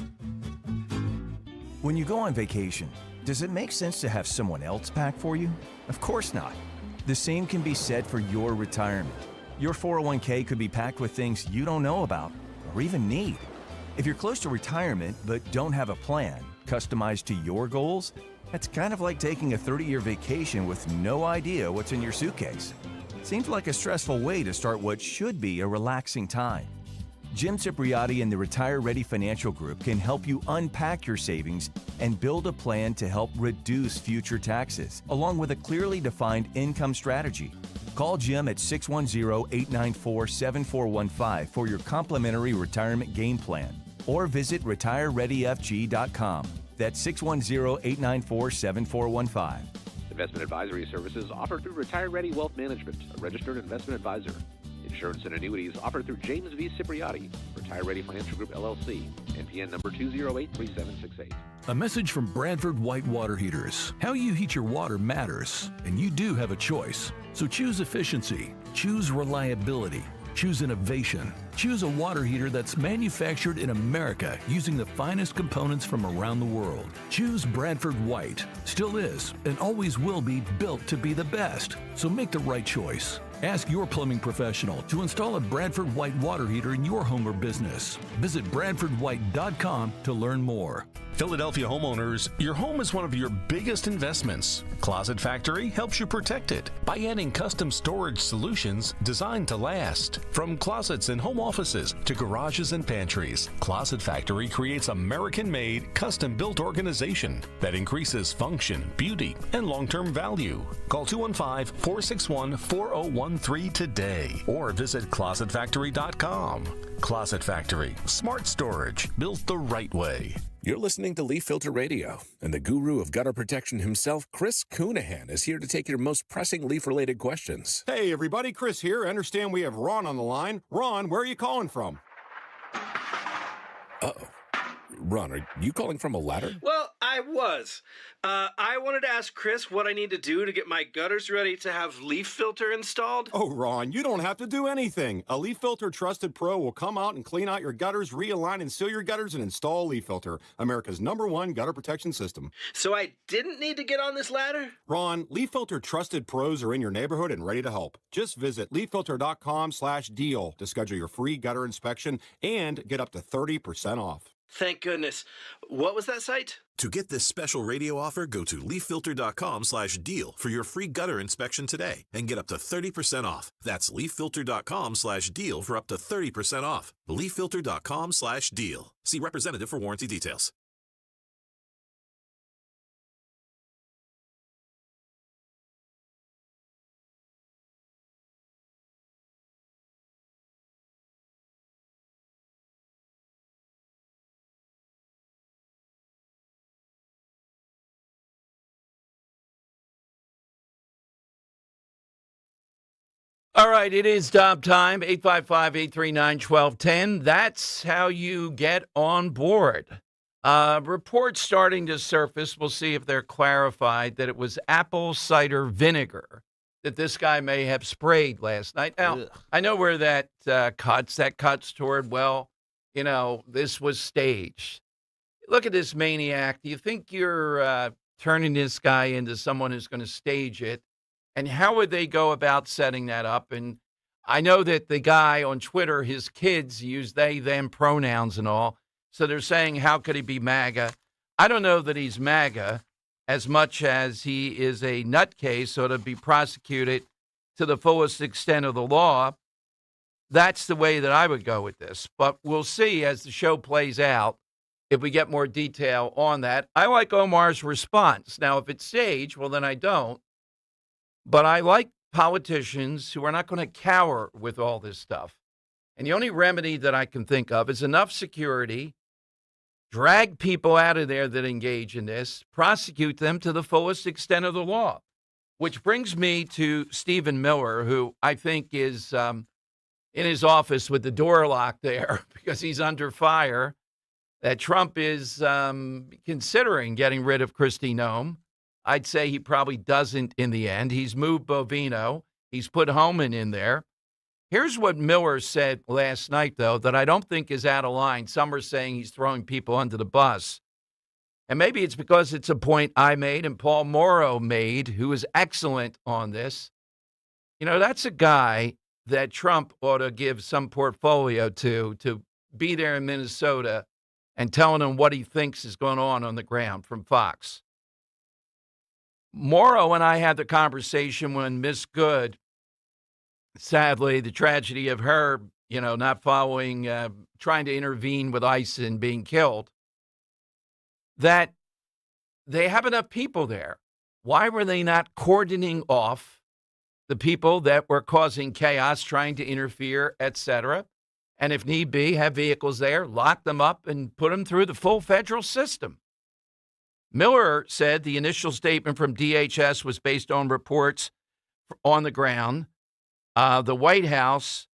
When you go on vacation, does it make sense to have someone else pack for you? Of course not. The same can be said for your retirement. Your 401k could be packed with things you don't know about or even need. If you're close to retirement but don't have a plan customized to your goals, that's kind of like taking a 30-year vacation with no idea what's in your suitcase. Seems like a stressful way to start what should be a relaxing time. Jim Cipriotti and the Retire Ready Financial Group can help you unpack your savings and build a plan to help reduce future taxes, along with a clearly defined income strategy. Call Jim at 610-894-7415 for your complimentary retirement game plan, or visit retirereadyfg.com. That's 610-894-7415. Investment advisory services offered through Retire Ready Wealth Management, a registered investment advisor. Insurance and annuities offered through James V. Cipriotti, Retire Ready Financial Group, LLC, NPN number 2083768. A message from Bradford White Water Heaters. How you heat your water matters, and you do have a choice. So choose efficiency, choose reliability, choose innovation, choose a water heater that's manufactured in America using the finest components from around the world. Choose Bradford White. Still is and always will be built to be the best. So make the right choice. Ask your plumbing professional to install a Bradford White water heater in your home or business. Visit BradfordWhite.com to learn more. Philadelphia homeowners, your home is one of your biggest investments. Closet Factory helps you protect it by adding custom storage solutions designed to last. From closets and home offices to garages and pantries, Closet Factory creates American-made, custom-built organization that increases function, beauty, and long-term value. Call 215-461-4013 today or visit ClosetFactory.com. Closet Factory, smart storage built the right way. You're listening to Leaf Filter Radio, and the guru of gutter protection himself, Chris Coonahan, is here to take your most pressing leaf-related questions. Hey, everybody, Chris here. I understand we have Ron on the line. Ron, where are you calling from? Uh-oh. Ron, are you calling from a ladder? Well, I was. I wanted to ask Chris what I need to do to get my gutters ready to have leaf filter installed. Oh, Ron, you don't have to do anything. A Leaf Filter Trusted Pro will come out and clean out your gutters, realign and seal your gutters, and install Leaf Filter, America's #1 gutter protection system. So I didn't need to get on this ladder? Ron, Leaf Filter Trusted Pros are in your neighborhood and ready to help. Just visit leaffilter.com/deal to schedule your free gutter inspection and get up to 30% off. Thank goodness. What was that site? To get this special radio offer, go to leaffilter.com/deal for your free gutter inspection today and get up to 30% off. That's leaffilter.com/deal for up to 30% off. leaffilter.com/deal. See representative for warranty details. All right, it is job time, 855-839-1210. That's how you get on board. Reports starting to surface. We'll see if they're clarified that it was apple cider vinegar that this guy may have sprayed last night. Now, I know where that cuts. That cuts toward, well, you know, this was staged. Look at this maniac. Do you think you're turning this guy into someone who's going to stage it? And how would they go about setting that up? And I know that the guy on Twitter, his kids use they, them pronouns and all. So they're saying, how could he be MAGA? I don't know that he's MAGA as much as he is a nutcase, so to be prosecuted to the fullest extent of the law. That's the way that I would go with this. But we'll see as the show plays out if we get more detail on that. I like Omar's response. Now, if it's staged, well, then I don't. But I like politicians who are not going to cower with all this stuff. And the only remedy that I can think of is enough security, drag people out of there that engage in this, prosecute them to the fullest extent of the law. Which brings me to Stephen Miller, who I think is in his office with the door locked there because he's under fire, that Trump is considering getting rid of Kristi Noem. I'd say he probably doesn't in the end. He's moved Bovino. He's put Homan in there. Here's what Miller said last night, though, that I don't think is out of line. Some are saying he's throwing people under the bus. And maybe it's because it's a point I made and Paul Morrow made, who is excellent on this. You know, that's a guy that Trump ought to give some portfolio to be there in Minnesota and telling him what he thinks is going on the ground from Fox. Morrow and I had the conversation when Miss Good, sadly, the tragedy of her, not following, trying to intervene with ICE and being killed, that they have enough people there. Why were they not cordoning off the people that were causing chaos, trying to interfere, etc.? And if need be, have vehicles there, lock them up, and put them through the full federal system. Miller said the initial statement from DHS was based on reports on the ground. The White House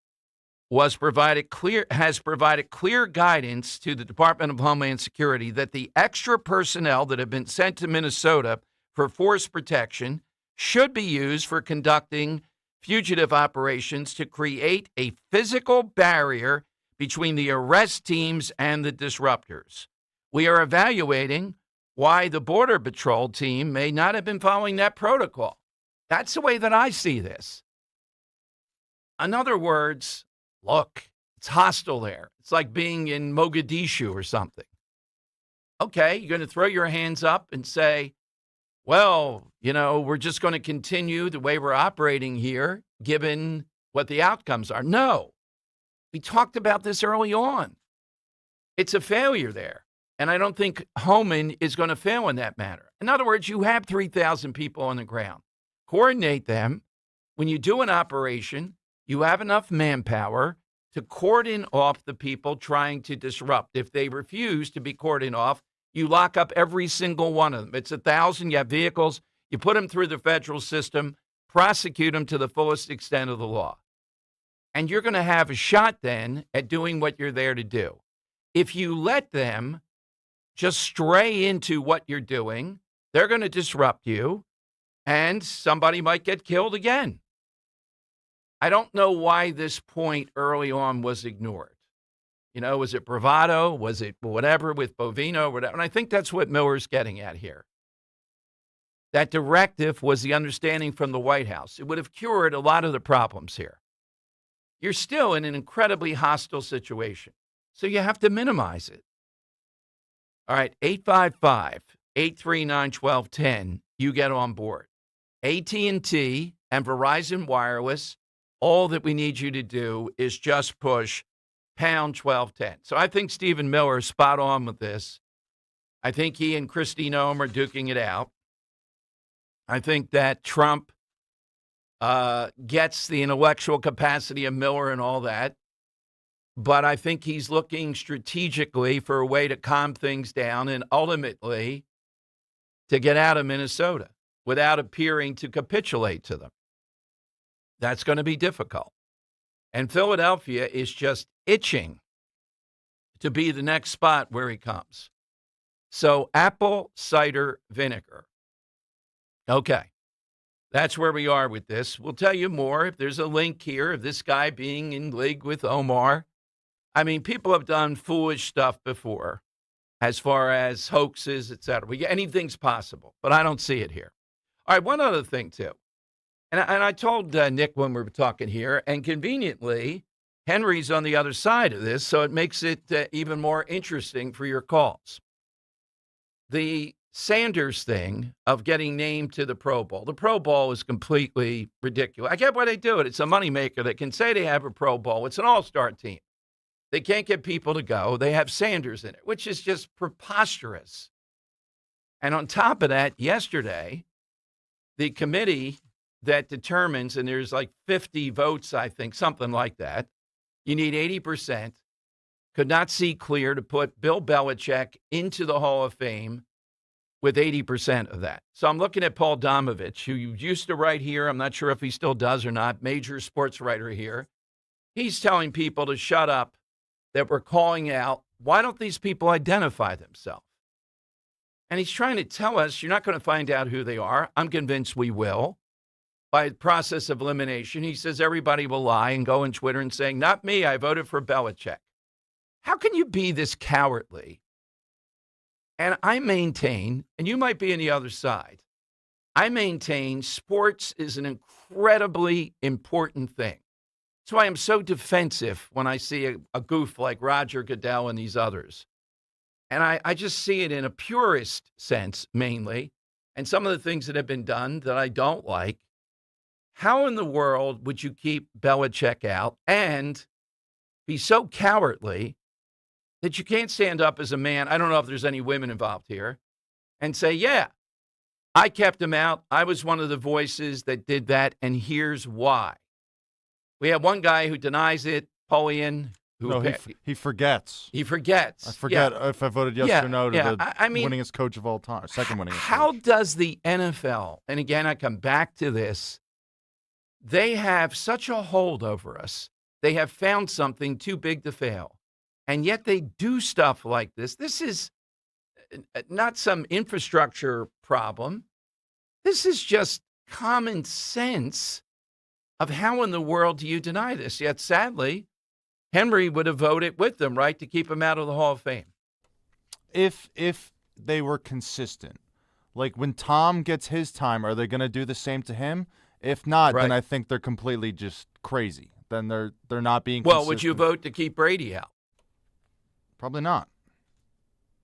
has provided clear guidance to the Department of Homeland Security that the extra personnel that have been sent to Minnesota for force protection should be used for conducting fugitive operations to create a physical barrier between the arrest teams and the disruptors. We are evaluating why the Border Patrol team may not have been following that protocol. That's the way that I see this. In other words, look, it's hostile there. It's like being in Mogadishu or something. Okay, you're going to throw your hands up and say, well, we're just going to continue the way we're operating here, given what the outcomes are. No, we talked about this early on. It's a failure there. And I don't think Homan is going to fail in that matter. In other words, you have 3,000 people on the ground. Coordinate them. When you do an operation, you have enough manpower to cordon off the people trying to disrupt. If they refuse to be cordoned off, you lock up every single one of them. It's 1,000. You have vehicles. You put them through the federal system, prosecute them to the fullest extent of the law. And you're going to have a shot then at doing what you're there to do. If you let them just stray into what you're doing, they're going to disrupt you, and somebody might get killed again. I don't know why this point early on was ignored. Was it bravado? Was it whatever with Bovino? Whatever? And I think that's what Miller's getting at here. That directive was the understanding from the White House. It would have cured a lot of the problems here. You're still in an incredibly hostile situation, so you have to minimize it. All right, 855-839-1210, you get on board. AT&T and Verizon Wireless, all that we need you to do is just push pound 1210. So I think Stephen Miller is spot on with this. I think he and Kristi Noem are duking it out. I think that Trump gets the intellectual capacity of Miller and all that. But I think he's looking strategically for a way to calm things down and ultimately to get out of Minnesota without appearing to capitulate to them. That's going to be difficult. And Philadelphia is just itching to be the next spot where he comes. So apple cider vinegar. Okay. That's where we are with this. We'll tell you more if there's a link here of this guy being in league with Omar. I mean, people have done foolish stuff before as far as hoaxes, et cetera. Anything's possible, but I don't see it here. All right, one other thing, too. And I told Nick when we were talking here, and conveniently, Henry's on the other side of this, so it makes it even more interesting for your calls. the Sanders thing of getting named to the Pro Bowl. The Pro Bowl is completely ridiculous. I get why they do it. It's a moneymaker. They can say they have a Pro Bowl. It's an all-star team. They can't get people to go. They have Sanders in it, which is just preposterous. And on top of that, yesterday, the committee that determines, and there's like 50 votes, I think, something like that, you need 80%, could not see clear to put Bill Belichick into the Hall of Fame with 80% of that. So I'm looking at Paul Domovich, who used to write here. I'm not sure if he still does or not, major sports writer here. He's telling people to shut up, that we're calling out, why don't these people identify themselves? And he's trying to tell us, you're not going to find out who they are. I'm convinced we will. By process of elimination, he says everybody will lie and go on Twitter and saying, not me, I voted for Belichick. How can you be this cowardly? And I maintain, and you might be on the other side, I maintain sports is an incredibly important thing. That's why I'm so defensive when I see a goof like Roger Goodell and these others. And I just see it in a purist sense, mainly, and some of the things that have been done that I don't like. How in the world would you keep Belichick out and be so cowardly that you can't stand up as a man? I don't know if there's any women involved here, and say, yeah, I kept him out. I was one of the voices that did that, and here's why. We have one guy who denies it, Polian. He forgets. He forgets. I forget if I voted yes or no to the winningest coach of all time, second winningest. How does the NFL, and again, I come back to this, they have such a hold over us. They have found something too big to fail. And yet they do stuff like this. This is not some infrastructure problem. This is just common sense of how in the world do you deny this? Yet, sadly, Henry would have voted with them, right, to keep him out of the Hall of Fame. If they were consistent. Like when Tom gets his time, are they going to do the same to him? If not, then I think they're completely just crazy. Then they're not being consistent. Well, would you vote to keep Brady out? Probably not.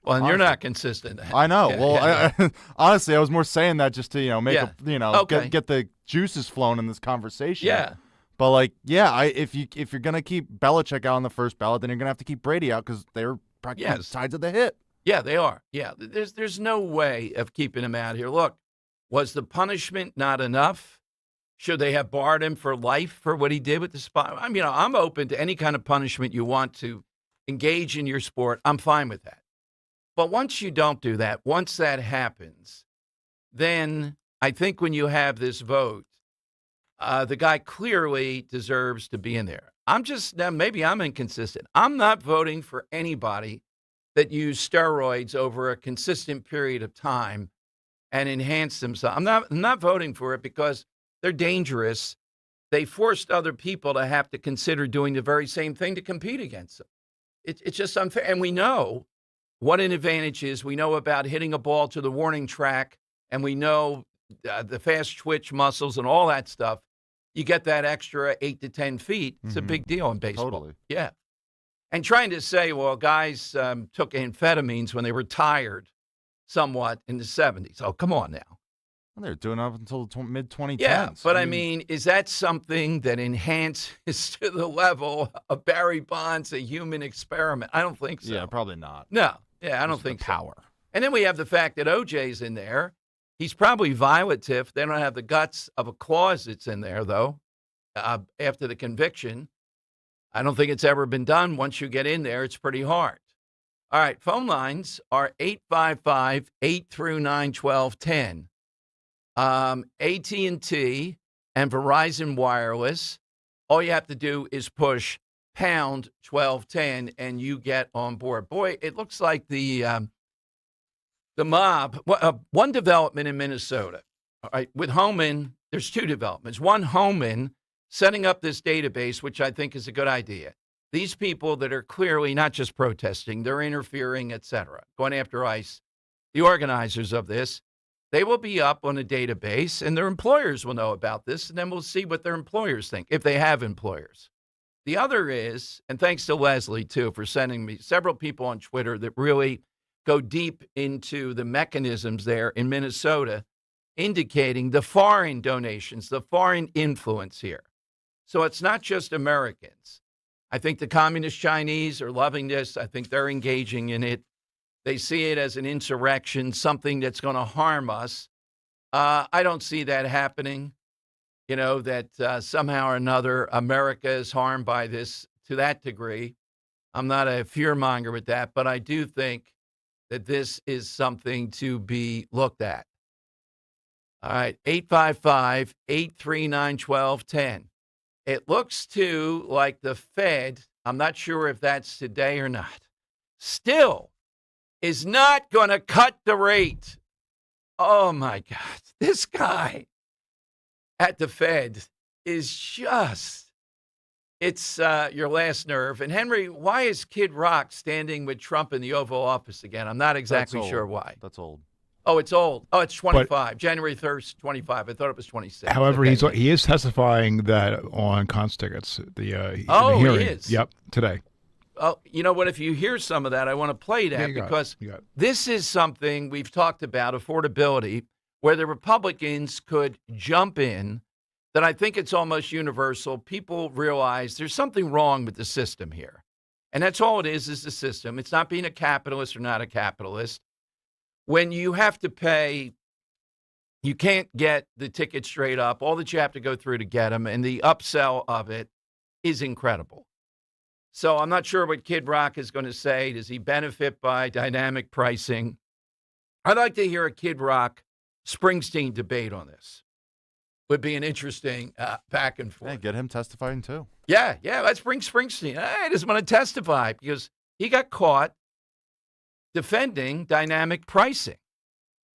Well, and you're not consistent. I know. I honestly, I was more saying that just to make get the juices flowing in this conversation. Yeah. But if you're gonna keep Belichick out on the first ballot, then you're gonna have to keep Brady out because they're practically sides of the hit. Yeah, they are. Yeah, there's no way of keeping him out here. Look, was the punishment not enough? Should they have barred him for life for what he did with the spot? I mean, I'm open to any kind of punishment you want to engage in your sport. I'm fine with that. But once you don't do that, once that happens, then I think when you have this vote, the guy clearly deserves to be in there. Maybe I'm inconsistent. I'm not voting for anybody that used steroids over a consistent period of time and enhanced themselves. I'm not voting for it because they're dangerous. They forced other people to have to consider doing the very same thing to compete against them. It's just unfair. And we know what an advantage is. We know about hitting a ball to the warning track, and we know the fast twitch muscles and all that stuff. You get that extra 8 to 10 feet. It's a big deal in baseball. Totally. Yeah. And trying to say, well, guys took amphetamines when they were tired somewhat in the 70s. Oh, come on now. Well, they were doing it up until the mid-2010s. Yeah, but I mean, is that something that enhances to the level of Barry Bonds, a human experiment? I don't think so. Yeah, probably not. No. Yeah, I don't think so. Power. And then we have the fact that OJ's in there. He's probably violative. They don't have the guts of a clause that's in there, though, after the conviction. I don't think it's ever been done. Once you get in there, it's pretty hard. All right, phone lines are 855-839-1210. AT&T and Verizon Wireless, all you have to do is push pound 1210 and you get on board. Boy, it looks like the mob. One development in Minnesota. All right, with Homan, there's two developments. One, Homan setting up this database, which I think is a good idea. These people that are clearly not just protesting, they're interfering, et cetera, going after ICE, the organizers of this, they will be up on a database, and their employers will know about this, and then we'll see what their employers think, if they have employers. The other is, and thanks to Leslie, too, for sending me several people on Twitter that really go deep into the mechanisms there in Minnesota, indicating the foreign donations, the foreign influence here. So it's not just Americans. I think the communist Chinese are loving this. I think they're engaging in it. They see it as an insurrection, something that's going to harm us. I don't see that happening, that somehow or another America is harmed by this to that degree. I'm not a fearmonger with that, but I do think that this is something to be looked at. All right, 855-839-1210. It looks too like the Fed, I'm not sure if that's today or not, still is not going to cut the rate. Oh, my God. This guy at the Fed is just, it's your last nerve. And, Henry, why is Kid Rock standing with Trump in the Oval Office again? I'm not exactly sure why. That's old. Oh, it's old. Oh, it's 25. January 3rd, 25. I thought it was 26. However, Okay. he is testifying that on cons tickets. He is? Yep, today. Oh, you know what? If you hear some of that, I want to play that because this is something we've talked about, affordability, where the Republicans could jump in, that I think it's almost universal. People realize there's something wrong with the system here. And that's all it is the system. It's not being a capitalist or not a capitalist. When you have to pay, you can't get the ticket straight up, all that you have to go through to get them, and the upsell of it is incredible. So I'm not sure what Kid Rock is going to say. Does he benefit by dynamic pricing? I'd like to hear a Kid Rock Springsteen debate on this. Would be an interesting back and forth. Hey, get him testifying too. Yeah, let's bring Springsteen. He doesn't want to testify because he got caught defending dynamic pricing.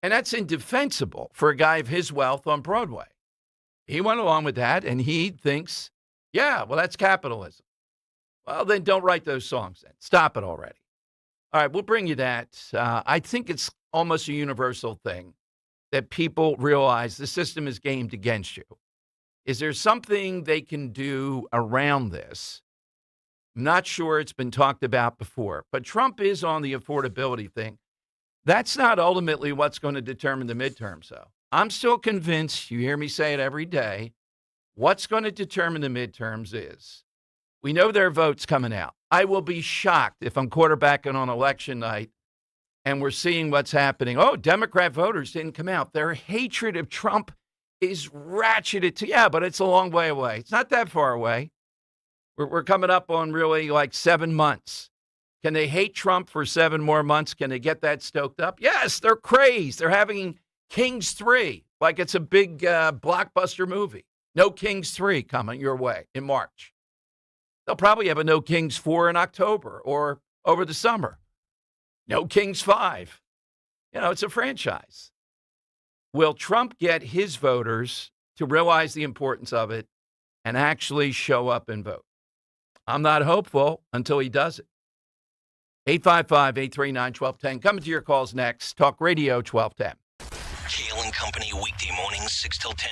And that's indefensible for a guy of his wealth on Broadway. He went along with that, and he thinks, that's capitalism. Well, then don't write those songs then. Stop it already. All right, we'll bring you that. I think it's almost a universal thing that people realize the system is gamed against you. Is there something they can do around this? I'm not sure it's been talked about before, but Trump is on the affordability thing. That's not ultimately what's going to determine the midterms, though. I'm still convinced, you hear me say it every day, what's going to determine the midterms is, we know there are votes coming out. I will be shocked if I'm quarterbacking on election night and we're seeing what's happening. Oh, Democrat voters didn't come out. Their hatred of Trump is ratcheted to, but it's a long way away. It's not that far away. We're coming up on really like 7 months. Can they hate Trump for 7 more months? Can they get that stoked up? Yes, they're crazed. They're having Kings 3, like it's a big blockbuster movie. No Kings 3 coming your way in March. They'll probably have a No Kings 4 in October or over the summer. No Kings 5. It's a franchise. Will Trump get his voters to realize the importance of it and actually show up and vote? I'm not hopeful until he does it. 855-839-1210. Coming to your calls next. Talk Radio 1210. Kale and Company weekday mornings 6 till 10.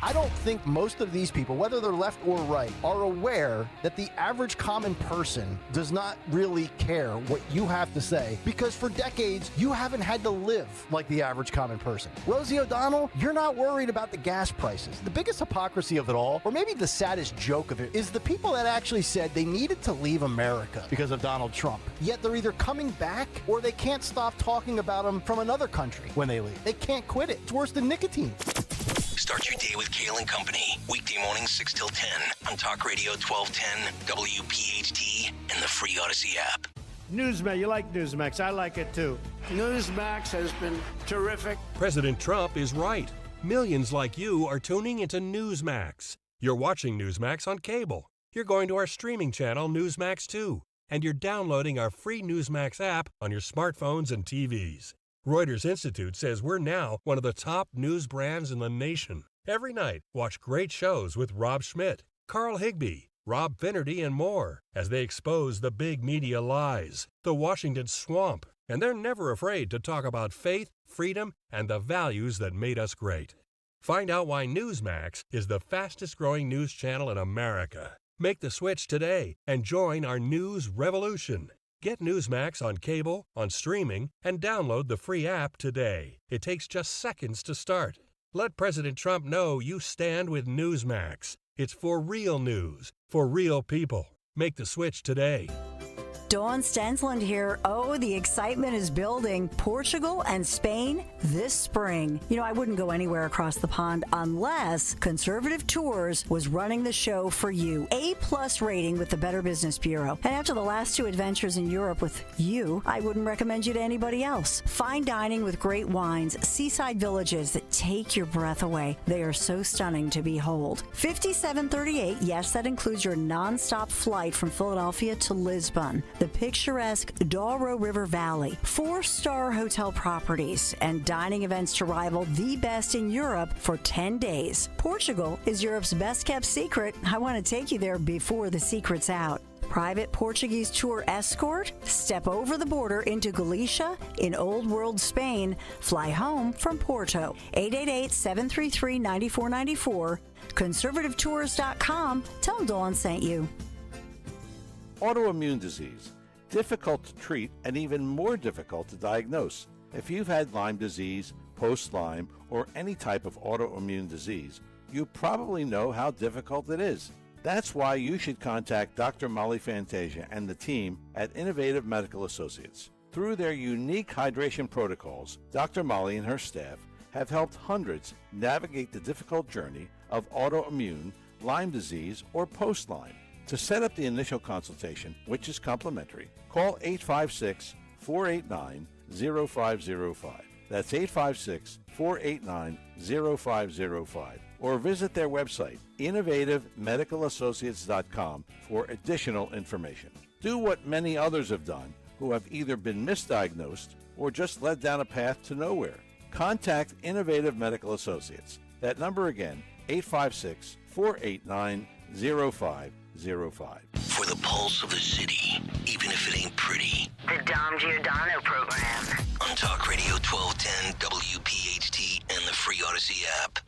I don't think most of these people, whether they're left or right, are aware that the average common person does not really care what you have to say because for decades you haven't had to live like the average common person. Rosie O'Donnell, you're not worried about the gas prices. The biggest hypocrisy of it all, or maybe the saddest joke of it, is the people that actually said they needed to leave America because of Donald Trump. Yet they're either coming back or they can't stop talking about him from another country when they leave. They can't quit it. It's worse than nicotine. Start your day with Kale and Company. Weekday mornings 6 till 10 on Talk Radio 1210, WPHT, and the free Odyssey app. Newsmax, you like Newsmax. I like it too. Newsmax has been terrific. President Trump is right. Millions like you are tuning into Newsmax. You're watching Newsmax on cable. You're going to our streaming channel, Newsmax 2. And you're downloading our free Newsmax app on your smartphones and TVs. Reuters Institute says we're now one of the top news brands in the nation. Every night, watch great shows with Rob Schmidt, Carl Higbie, Rob Finnerty, and more as they expose the big media lies, the Washington swamp, and they're never afraid to talk about faith, freedom, and the values that made us great. Find out why Newsmax is the fastest-growing news channel in America. Make the switch today and join our news revolution. Get Newsmax on cable, on streaming, and download the free app today. It takes just seconds to start. Let President Trump know you stand with Newsmax. It's for real news, for real people. Make the switch today. Dawn Stensland here. Oh, the excitement is building. Portugal and Spain this spring. You know, I wouldn't go anywhere across the pond unless Conservative Tours was running the show for you. A+ rating with the Better Business Bureau. And after the last 2 adventures in Europe with you, I wouldn't recommend you to anybody else. Fine dining with great wines, seaside villages that take your breath away. They are so stunning to behold. 5738, yes, that includes your nonstop flight from Philadelphia to Lisbon. The picturesque Douro River Valley, 4-star hotel properties, and dining events to rival the best in Europe for 10 days. Portugal is Europe's best-kept secret. I want to take you there before the secret's out. Private Portuguese tour escort, step over the border into Galicia in Old World Spain, fly home from Porto. 888-733-9494, conservativetours.com. Tell them Dawn sent you. Autoimmune disease, difficult to treat and even more difficult to diagnose. If you've had Lyme disease, post-Lyme, or any type of autoimmune disease, you probably know how difficult it is. That's why you should contact Dr. Molly Fantasia and the team at Innovative Medical Associates. Through their unique hydration protocols, Dr. Molly and her staff have helped hundreds navigate the difficult journey of autoimmune, Lyme disease, or post-Lyme. To set up the initial consultation, which is complimentary, call 856-489-0505. That's 856-489-0505. Or visit their website, innovativemedicalassociates.com, for additional information. Do what many others have done who have either been misdiagnosed or just led down a path to nowhere. Contact Innovative Medical Associates. That number again, 856-489-0505. For the pulse of the city, even if it ain't pretty. The Dom Giordano program. On Talk Radio 1210, WPHT, and the free Odyssey app.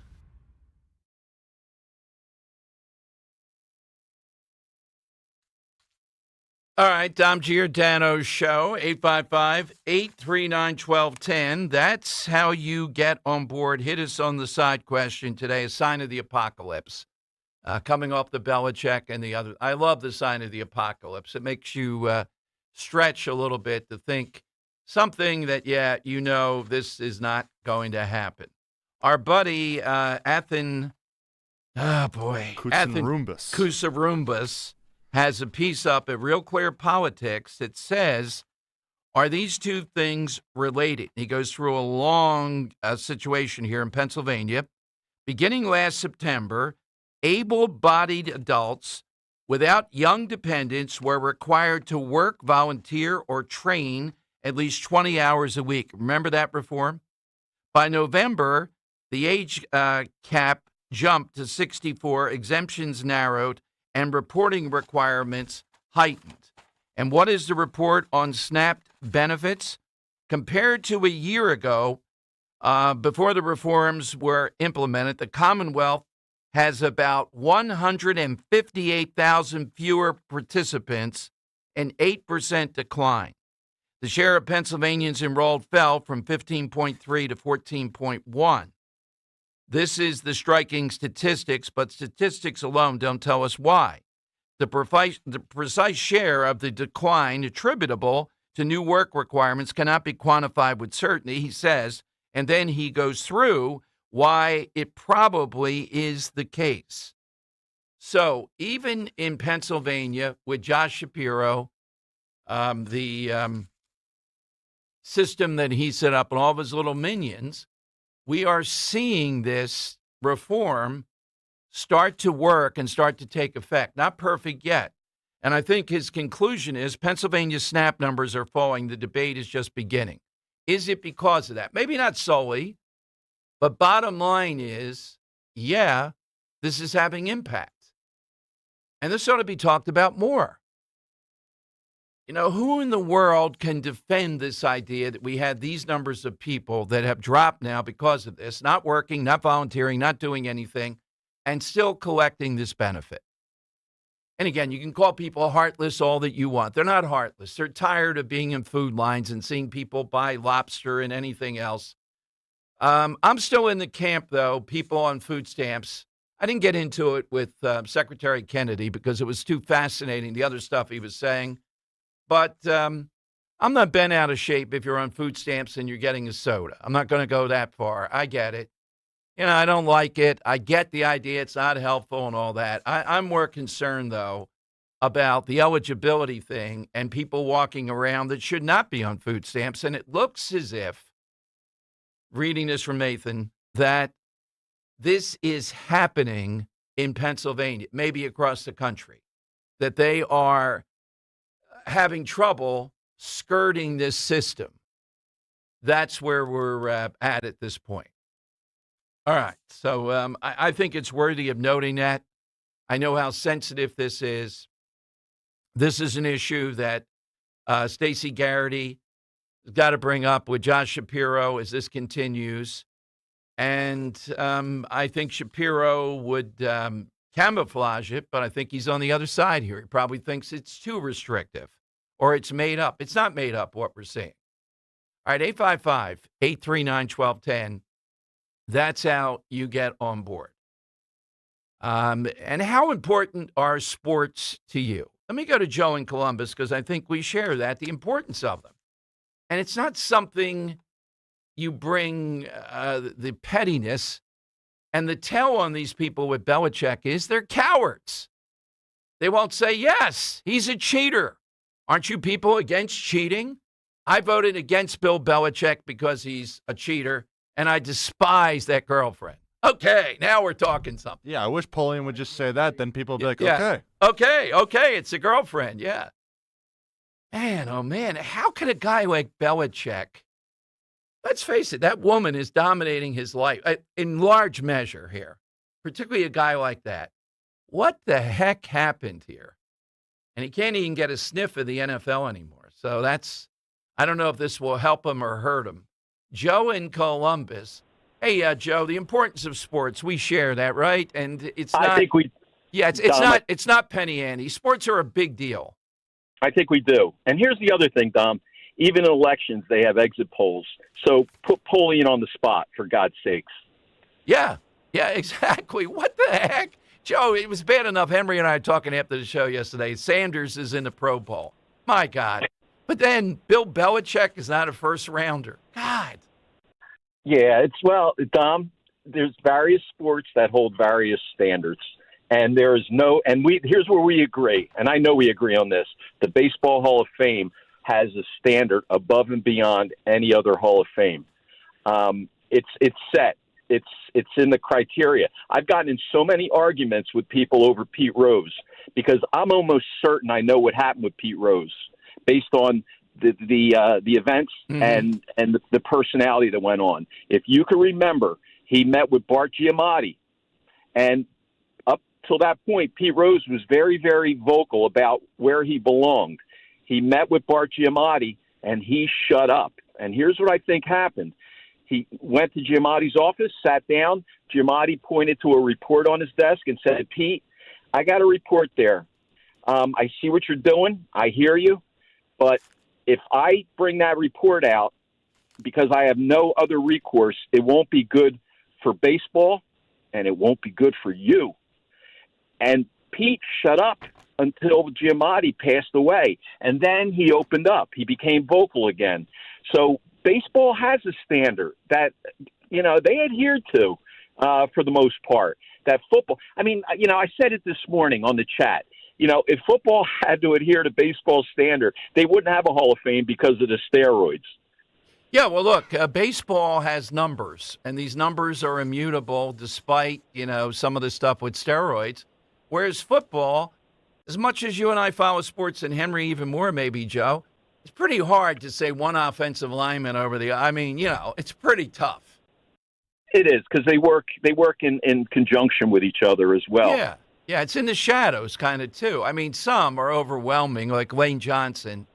All right, Dom Giordano's show, 855-839-1210. That's how you get on board. Hit us on the side question today, a sign of the apocalypse. Coming off the Belichick and the other. I love the sign of the apocalypse. It makes you stretch a little bit to think something that, yeah, you know this is not going to happen. Our buddy, Kusarumbas has a piece up at Real Clear Politics that says, are these two things related? He goes through a long situation here in Pennsylvania. Beginning last September, able-bodied adults without young dependents were required to work, volunteer, or train at least 20 hours a week. Remember that reform? By November, the age cap jumped to 64, exemptions narrowed, and reporting requirements heightened. And what is the report on SNAP benefits? Compared to a year ago, before the reforms were implemented, the Commonwealth has about 158,000 fewer participants, an 8% decline. The share of Pennsylvanians enrolled fell from 15.3 to 14.1. This is the striking statistics, but statistics alone don't tell us why. The precise share of the decline attributable to new work requirements cannot be quantified with certainty, he says, and then he goes through why it probably is the case. So even in Pennsylvania with Josh Shapiro, the system that he set up and all of his little minions, we are seeing this reform start to work and start to take effect. Not perfect yet. And I think his conclusion is Pennsylvania's SNAP numbers are falling. The debate is just beginning. Is it because of that? Maybe not solely. But bottom line is, yeah, this is having impact. And this ought to be talked about more. You know, who in the world can defend this idea that we had these numbers of people that have dropped now because of this, not working, not volunteering, not doing anything, and still collecting this benefit? And again, you can call people heartless all that you want. They're not heartless. They're tired of being in food lines and seeing people buy lobster and anything else. I'm still in the camp, though, people on food stamps. I didn't get into it with Secretary Kennedy because it was too fascinating, the other stuff he was saying. But I'm not bent out of shape if you're on food stamps and you're getting a soda. I'm not going to go that far. I get it. I don't like it. I get the idea it's not helpful and all that. I'm more concerned, though, about the eligibility thing and people walking around that should not be on food stamps. And it looks as if, reading this from Nathan, that this is happening in Pennsylvania, maybe across the country, that they are having trouble skirting this system. That's where we're at this point. All right. So I think it's worthy of noting that. I know how sensitive this is. This is an issue that Stacey Garrity has got to bring up with Josh Shapiro as this continues. And I think Shapiro would camouflage it, but I think he's on the other side here. He probably thinks it's too restrictive or it's made up. It's not made up, what we're seeing. All right, 855-839-1210. That's how you get on board. And how important are sports to you? Let me go to Joe in Columbus because I think we share that, the importance of them. And it's not something you bring the pettiness, and the tell on these people with Belichick is they're cowards. They won't say, yes, he's a cheater. Aren't you people against cheating? I voted against Bill Belichick because he's a cheater, and I despise that girlfriend. Okay, now we're talking something. Yeah, I wish Polian would just say that. Then people would be like, yeah. Okay, it's a girlfriend, yeah. Man, oh man, how could a guy like Belichick, let's face it, that woman is dominating his life in large measure here, particularly a guy like that. What the heck happened here? And he can't even get a sniff of the NFL anymore. So I don't know if this will help him or hurt him. Joe in Columbus. Hey, Joe, the importance of sports, we share that, right? And it's not. I think we. Yeah, it's not penny ante. Sports are a big deal. I think we do. And here's the other thing, Dom. Even in elections, they have exit polls. So put Polian on the spot, for God's sakes. Yeah, exactly. What the heck? Joe, it was bad enough. Henry and I were talking after the show yesterday. Sanders is in the Pro Bowl. My God. But then Bill Belichick is not a first rounder. God. Yeah, Dom, there's various sports that hold various standards. And here's where we agree. And I know we agree on this. The Baseball Hall of Fame has a standard above and beyond any other Hall of Fame. It's set. It's in the criteria. I've gotten in so many arguments with people over Pete Rose because I'm almost certain I know what happened with Pete Rose based on the events and the personality that went on. If you can remember, he met with Bart Giamatti, and up till that point, Pete Rose was very, very vocal about where he belonged. He met with Bart Giamatti, and he shut up. And here's what I think happened. He went to Giamatti's office, sat down. Giamatti pointed to a report on his desk and said, Pete, I got a report there. I see what you're doing. I hear you. But if I bring that report out, because I have no other recourse, it won't be good for baseball, and it won't be good for you. And Pete shut up until Giamatti passed away. And then he opened up. He became vocal again. So baseball has a standard that, they adhere to for the most part. That football, I said it this morning on the chat. If football had to adhere to baseball standard, they wouldn't have a Hall of Fame because of the steroids. Yeah, well, look, baseball has numbers, and these numbers are immutable despite, some of the stuff with steroids. Whereas football, as much as you and I follow sports, and Henry even more maybe, Joe, it's pretty hard to say one offensive lineman over the it's pretty tough. It is, because they work in conjunction with each other as well. Yeah, it's in the shadows kind of too. Some are overwhelming, like Lane Johnson.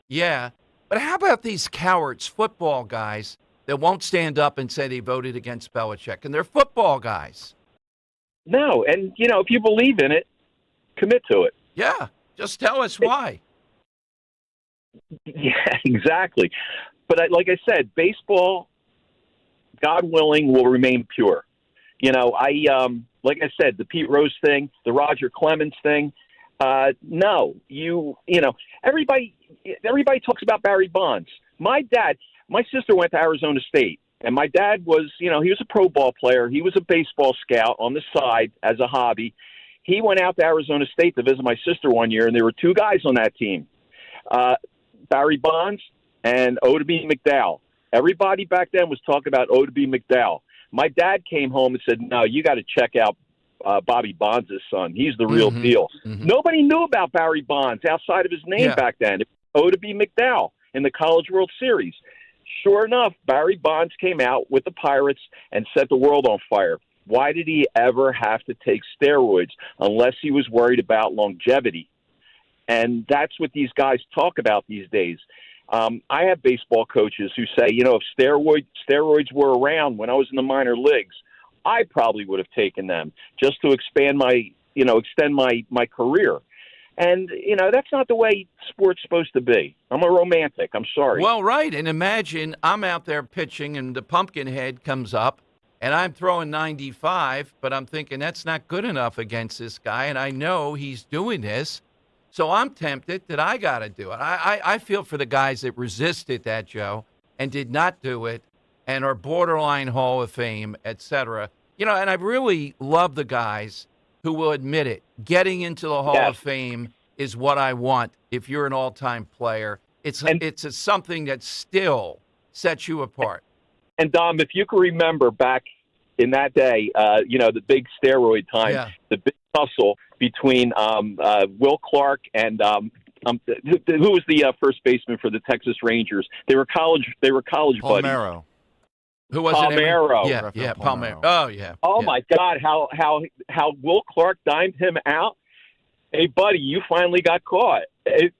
Yeah, but how about these cowards, football guys, that won't stand up and say they voted against Belichick, and they're football guys. No, and, if you believe in it, commit to it. Yeah, just tell us why. Yeah, exactly. But like I said, baseball, God willing, will remain pure. You know, like I said, the Pete Rose thing, the Roger Clemens thing. No, you know, everybody talks about Barry Bonds. My sister went to Arizona State, and my dad was, you know, he was a pro ball player. He was a baseball scout on the side as a hobby. He went out to Arizona State to visit my sister one year, and there were two guys on that team, Barry Bonds and Odubie McDowell. Everybody back then was talking about Odubie McDowell. My dad came home and said, no, you got to check out Bobby Bonds' son. He's the real deal. Nobody knew about Barry Bonds outside of his name back then. It was Odubie McDowell in the College World Series. Sure enough, Barry Bonds came out with the Pirates and set the world on fire. Why did he ever have to take steroids unless he was worried about longevity? And that's what these guys talk about these days. I have baseball coaches who say, you know, if steroids were around when I was in the minor leagues, I probably would have taken them just to extend my career. And, you know, that's not the way sport's supposed to be. I'm a romantic. I'm sorry. Well, right. And imagine I'm out there pitching and the pumpkin head comes up and I'm throwing 95, but I'm thinking that's not good enough against this guy. And I know he's doing this. So I'm tempted that I got to do it. I feel for the guys that resisted that, Joe, and did not do it and are borderline Hall of Fame, et cetera. You know, and I really love the guys who will admit it. Getting into the Hall of Fame is what I want if you're an all-time player. It's something that still sets you apart. And, Dom, if you can remember back in that day, you know, the big steroid time, the big tussle between Will Clark and who was the first baseman for the Texas Rangers? They were college buddies. Palmeiro. Who was Palmeiro? It? Yeah, Palmeiro. Oh, yeah. Oh my God, how Will Clark dimed him out. Hey, buddy, you finally got caught.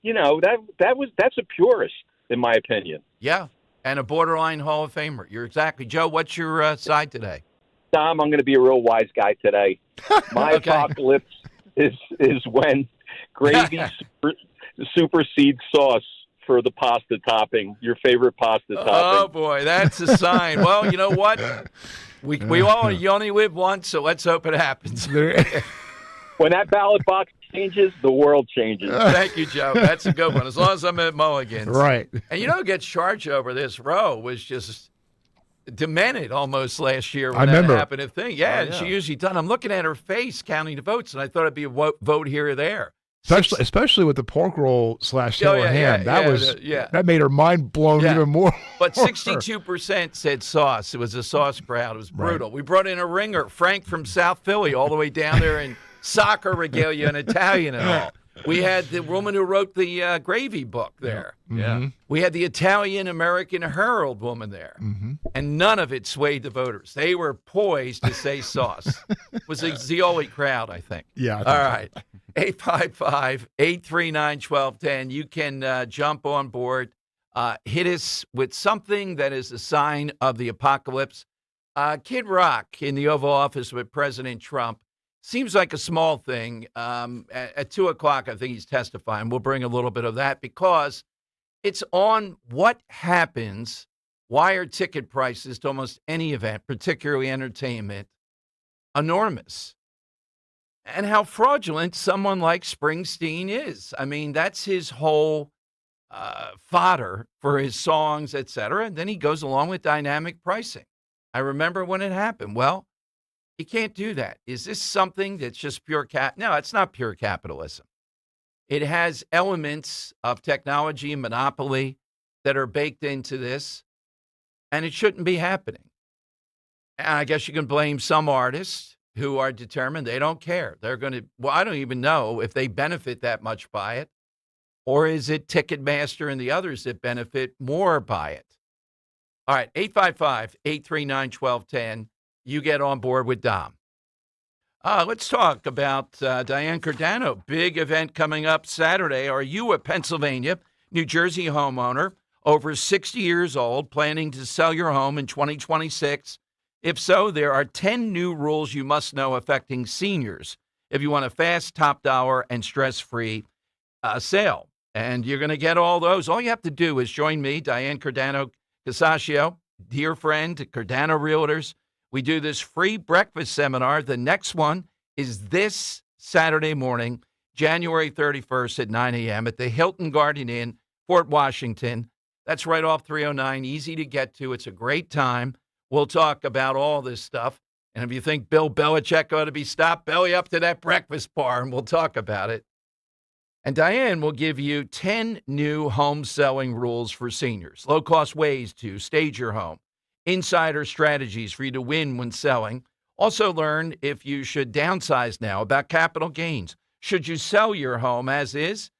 You know, that's a purist, in my opinion. Yeah, and a borderline Hall of Famer. You're exactly. Joe, what's your side today? Dom, I'm going to be a real wise guy today. My apocalypse is when gravy supersedes sauce for the pasta topping, your favorite pasta topping. Oh, boy, that's a sign. Well, you know what? You only live once, so let's hope it happens. When that ballot box changes, the world changes. Thank you, Joe. That's a good one, as long as I'm at Mulligan's. Right. And you know who gets charged over this row was just demented almost last year when that happened. And she usually done. I'm looking at her face counting the votes, and I thought it'd be a vote here or there. Especially with the pork roll / Taylor ham. That made her mind blown even more. But 62% said sauce. It was a sauce crowd. It was brutal. Right. We brought in a ringer, Frank from South Philly, all the way down there in soccer regalia and Italian and all. We had the woman who wrote the gravy book there. Mm-hmm. We had the Italian-American Herald woman there. Mm-hmm. And none of it swayed the voters. They were poised to say sauce. It was a Zioli crowd, I think. Yeah. All right. 855-839-1210. You can jump on board. Hit us with something that is a sign of the apocalypse. Kid Rock in the Oval Office with President Trump. Seems like a small thing. At 2 o'clock, I think he's testifying. We'll bring a little bit of that because it's on what happens, why are ticket prices to almost any event, particularly entertainment, enormous? And how fraudulent someone like Springsteen is. I mean, that's his whole fodder for his songs, et cetera. And then he goes along with dynamic pricing. I remember when it happened. Well, you can't do that. Is this something that's just pure No, it's not pure capitalism. It has elements of technology and monopoly that are baked into this, and it shouldn't be happening. And I guess you can blame some artists who are determined they don't care. They're going to, I don't even know if they benefit that much by it, or is it Ticketmaster and the others that benefit more by it? All right, 855-839-1210. You get on board with Dom. Let's talk about Diane Giordano. Big event coming up Saturday. Are you a Pennsylvania, New Jersey homeowner over 60 years old planning to sell your home in 2026? If so, there are 10 new rules you must know affecting seniors if you want a fast, top dollar, and stress-free sale. And you're going to get all those. All you have to do is join me, Diane Giordano Casaccio, dear friend, Giordano Realtors. We do this free breakfast seminar. The next one is this Saturday morning, January 31st at 9 a.m. at the Hilton Garden Inn, Fort Washington. That's right off 309, easy to get to. It's a great time. We'll talk about all this stuff. And if you think Bill Belichick ought to be stopped, belly up to that breakfast bar, and we'll talk about it. And Diane will give you 10 new home selling rules for seniors, low-cost ways to stage your home, insider strategies for you to win when selling. Also learn if you should downsize now, about capital gains. Should you sell your home as is?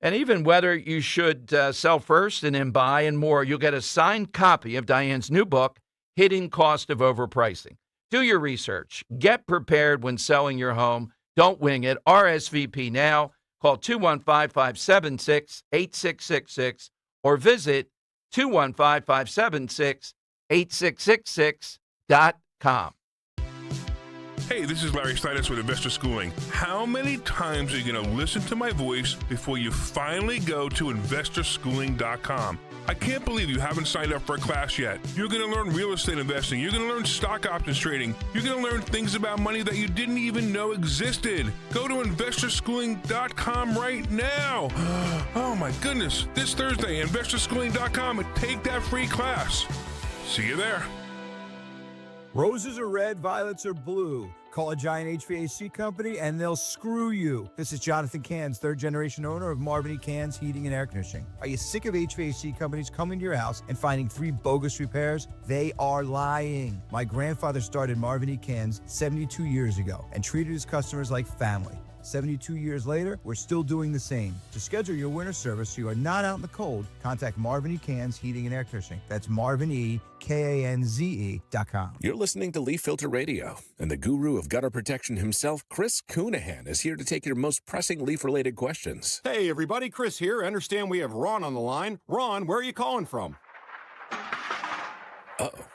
And even whether you should sell first and then buy and more. You'll get a signed copy of Diane's new book, Hidden Cost of Overpricing. Do your research. Get prepared when selling your home. Don't wing it. RSVP now. Call 215-576-8666 or visit 215-576-8666.com. Hey, this is Larry Steinitz with Investor Schooling. How many times are you going to listen to my voice before you finally go to investorschooling.com? I can't believe you haven't signed up for a class yet. You're going to learn real estate investing. You're going to learn stock options trading. You're going to learn things about money that you didn't even know existed. Go to investorschooling.com right now. Oh my goodness. This Thursday, investorschooling.com, and take that free class. See you there. Roses are red, violets are blue. Call a giant HVAC company and they'll screw you. This is Jonathan Cans, third generation owner of Marvin E. Cans Heating and Air Conditioning. Are you sick of HVAC companies coming to your house and finding 3 bogus repairs? They are lying. My grandfather started Marvin E. Cans 72 years ago and treated his customers like family. 72 years later, we're still doing the same. To schedule your winter service so you are not out in the cold, contact Marvin E. Cans Heating and Air Conditioning. That's MarvinEKanze.com. You're listening to Leaf Filter Radio, and the guru of gutter protection himself, Chris Cunahan, is here to take your most pressing leaf-related questions. Hey, everybody, Chris here. I understand we have Ron on the line. Ron, where are you calling from? Uh-oh.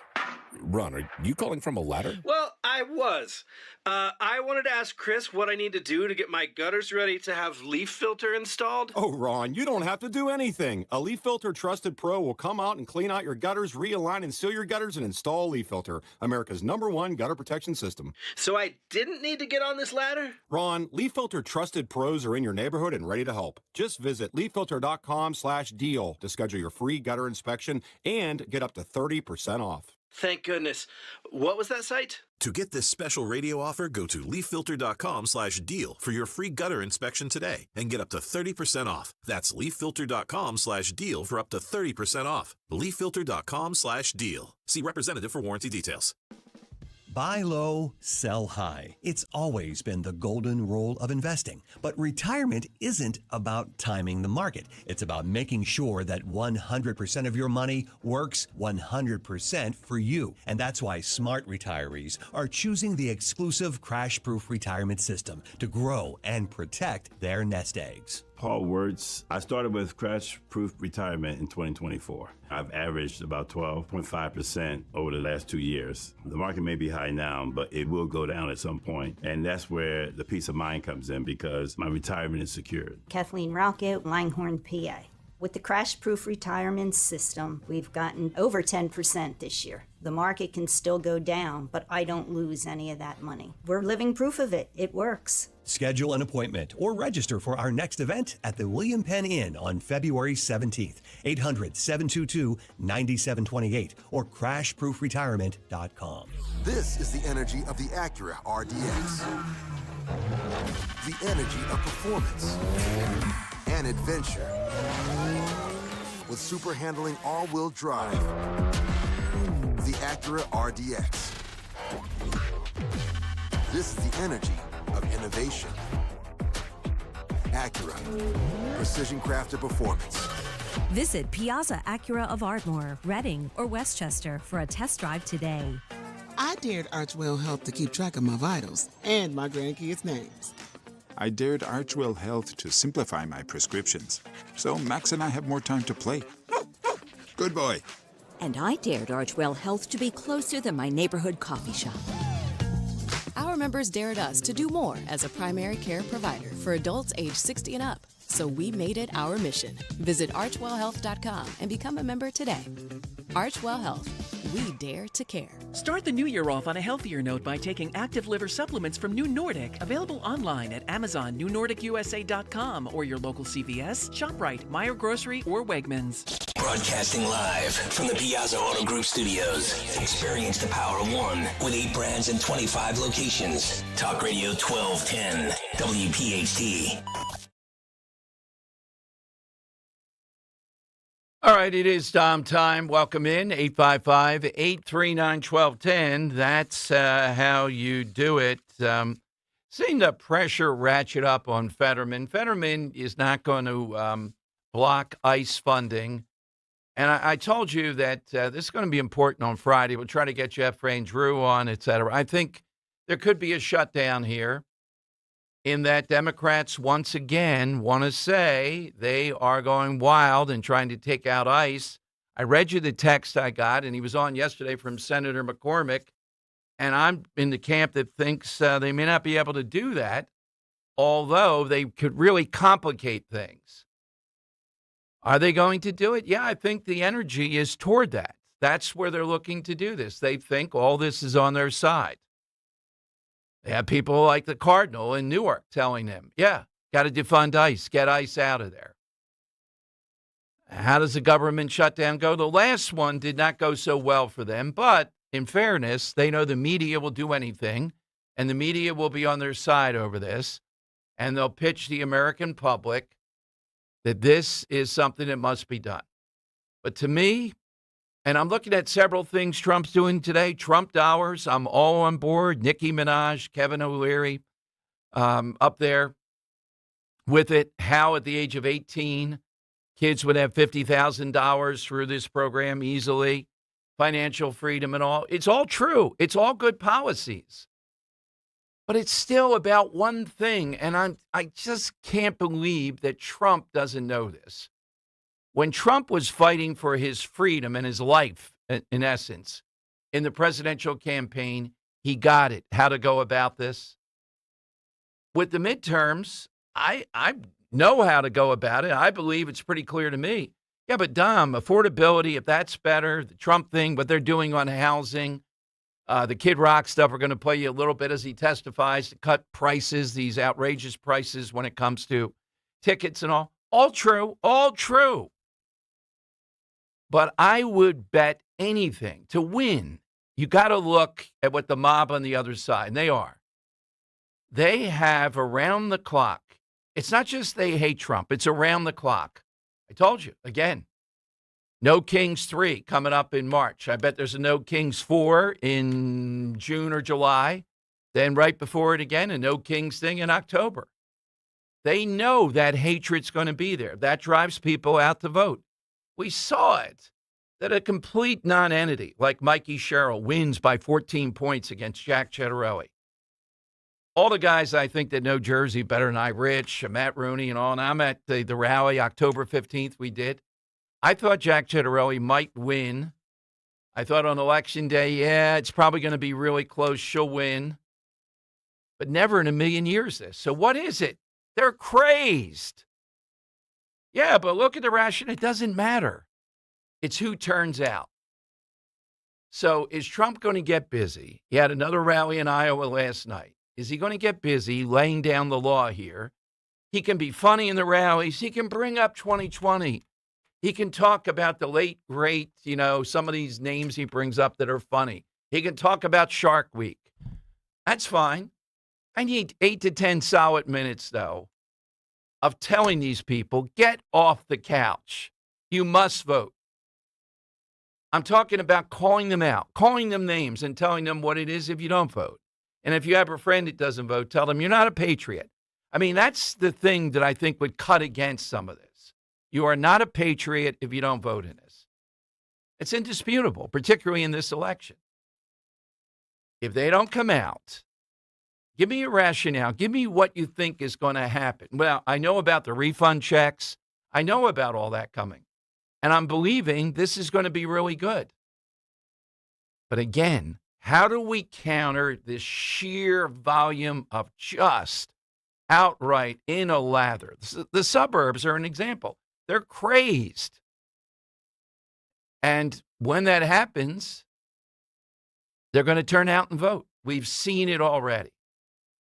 Ron, are you calling from a ladder? Well, I was. I wanted to ask Chris what I need to do to get my gutters ready to have leaf filter installed. Oh, Ron, you don't have to do anything. A Leaf Filter Trusted Pro will come out and clean out your gutters, realign and seal your gutters, and install Leaf Filter, America's #1 gutter protection system. So I didn't need to get on this ladder? Ron, Leaf Filter Trusted Pros are in your neighborhood and ready to help. Just visit leaffilter.com/deal to schedule your free gutter inspection and get up to 30% off. Thank goodness. What was that site? To get this special radio offer, go to leaffilter.com/deal for your free gutter inspection today and get up to 30% off. That's leaffilter.com/deal for up to 30% off. leaffilter.com/deal. See representative for warranty details. Buy low, sell high. It's always been the golden rule of investing. But retirement isn't about timing the market. It's about making sure that 100% of your money works 100% for you. And that's why smart retirees are choosing the exclusive crash-proof retirement system to grow and protect their nest eggs. Paul Wirtz. I started with Crash Proof Retirement in 2024. I've averaged about 12.5% over the last 2 years. The market may be high now, but it will go down at some point. And that's where the peace of mind comes in because my retirement is secured. Kathleen Rocket, Langhorne, PA. With the Crash Proof Retirement System, we've gotten over 10% this year. The market can still go down, but I don't lose any of that money. We're living proof of it. It works. Schedule an appointment or register for our next event at the William Penn Inn on February 17th. 800-722-9728 or crashproofretirement.com. This is the energy of the Acura RDX. The energy of performance and adventure. With super handling all-wheel drive. The Acura RDX. This is the energy of innovation. Acura. Precision crafted performance. Visit Piazza Acura of Ardmore, Reading, or Westchester for a test drive today. I dared Archwell Health to keep track of my vitals and my grandkids' names. I dared Archwell Health to simplify my prescriptions, so Max and I have more time to play. Good boy. And I dared Archwell Health to be closer than my neighborhood coffee shop. Our members dared us to do more as a primary care provider for adults age 60 and up. So we made it our mission. Visit archwellhealth.com and become a member today. Archwell Health. We dare to care. Start the new year off on a healthier note by taking active liver supplements from New Nordic. Available online at Amazon, NewNordicUSA.com, or your local CVS, ShopRite, Meijer Grocery, or Wegmans. Broadcasting live from the Piazza Auto Group studios. Experience the power of one with 8 brands and 25 locations. Talk Radio 1210, WPHT. All right, it is Dom time. Welcome in, 855-839-1210. That's how you do it. Seeing the pressure ratchet up on Fetterman. Fetterman is not going to block ICE funding. And I told you that this is going to be important on Friday. We'll try to get Jeff Ray and Drew on, et cetera. I think there could be a shutdown here in that Democrats once again want to say they are going wild and trying to take out ICE. I read you the text I got, and he was on yesterday from Senator McCormick, and I'm in the camp that thinks they may not be able to do that, although they could really complicate things. Are they going to do it? Yeah, I think the energy is toward that. That's where they're looking to do this. They think all this is on their side. They have people like the Cardinal in Newark telling them, yeah, got to defund ICE, get ICE out of there. How does the government shutdown go? The last one did not go so well for them, but in fairness, they know the media will do anything, and the media will be on their side over this, and they'll pitch the American public that this is something that must be done. But to me, and I'm looking at several things Trump's doing today. Trump dollars, I'm all on board. Nicki Minaj, Kevin O'Leary up there with it. How at the age of 18, kids would have $50,000 through this program easily. Financial freedom and all. It's all true. It's all good policies. But it's still about one thing, and I just can't believe that Trump doesn't know this. When Trump was fighting for his freedom and his life, in essence, in the presidential campaign, he got it, how to go about this. With the midterms, I know how to go about it. I believe it's pretty clear to me. Yeah, but Dom, affordability, if that's better, the Trump thing, what they're doing on housing, the Kid Rock stuff, we're going to play you a little bit as he testifies to cut prices, these outrageous prices when it comes to tickets and all. All true, all true. But I would bet anything to win. You got to look at what the mob on the other side, and they are. They have around the clock. It's not just they hate Trump. It's around the clock. I told you, again, No Kings 3 coming up in March. I bet there's a No Kings 4 in June or July. Then right before it again, a No Kings thing in October. They know that hatred's going to be there. That drives people out to vote. We saw it, that a complete non-entity like Mikey Sherrill wins by 14 points against Jack Ciattarelli. All the guys I think that know Jersey better than I, Rich, Matt Rooney and all, and I'm at the rally October 15th we did. I thought Jack Ciattarelli might win. I thought on Election Day, yeah, it's probably going to be really close. She'll win. But never in a million years this. So what is it? They're crazed. Yeah, but look at the ration. It doesn't matter. It's who turns out. So is Trump going to get busy? He had another rally in Iowa last night. Is he going to get busy laying down the law here? He can be funny in the rallies. He can bring up 2020. He can talk about the late, great, some of these names he brings up that are funny. He can talk about Shark Week. That's fine. I need 8 to 10 solid minutes, though, of telling these people, get off the couch. You must vote. I'm talking about calling them out, calling them names and telling them what it is if you don't vote. And if you have a friend that doesn't vote, tell them you're not a patriot. I mean, that's the thing that I think would cut against some of this. You are not a patriot if you don't vote in this. It's indisputable, particularly in this election. If they don't come out, give me a rationale. Give me what you think is going to happen. Well, I know about the refund checks. I know about all that coming. And I'm believing this is going to be really good. But again, How do we counter this sheer volume of just outright in a lather? The suburbs are an example. They're crazed. And when that happens, they're going to turn out and vote. We've seen it already.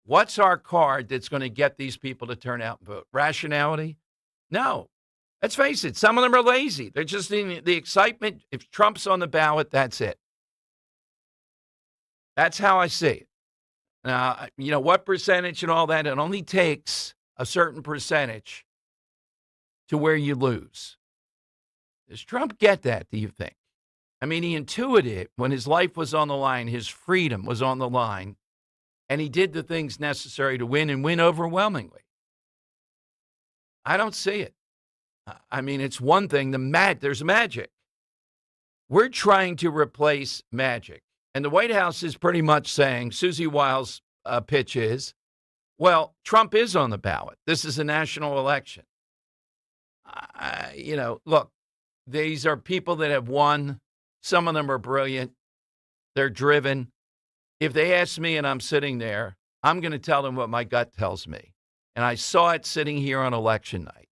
What's our card that's going to get these people to turn out and vote? Rationality? No. Let's face it, some of them are lazy. They're just in the excitement. If Trump's on the ballot, that's it. That's how I see it. Now, what percentage and all that, it only takes a certain percentage to where you lose. Does Trump get that, do you think? I mean, he intuited it when his life was on the line, his freedom was on the line, and he did the things necessary to win and win overwhelmingly. I don't see it. I mean, it's one thing, there's magic. We're trying to replace magic. And the White House is pretty much saying, Susie Wiles' pitch is, well, Trump is on the ballot. This is a national election. Look, these are people that have won. Some of them are brilliant. They're driven. If they ask me and I'm sitting there, I'm going to tell them what my gut tells me. And I saw it sitting here on election night.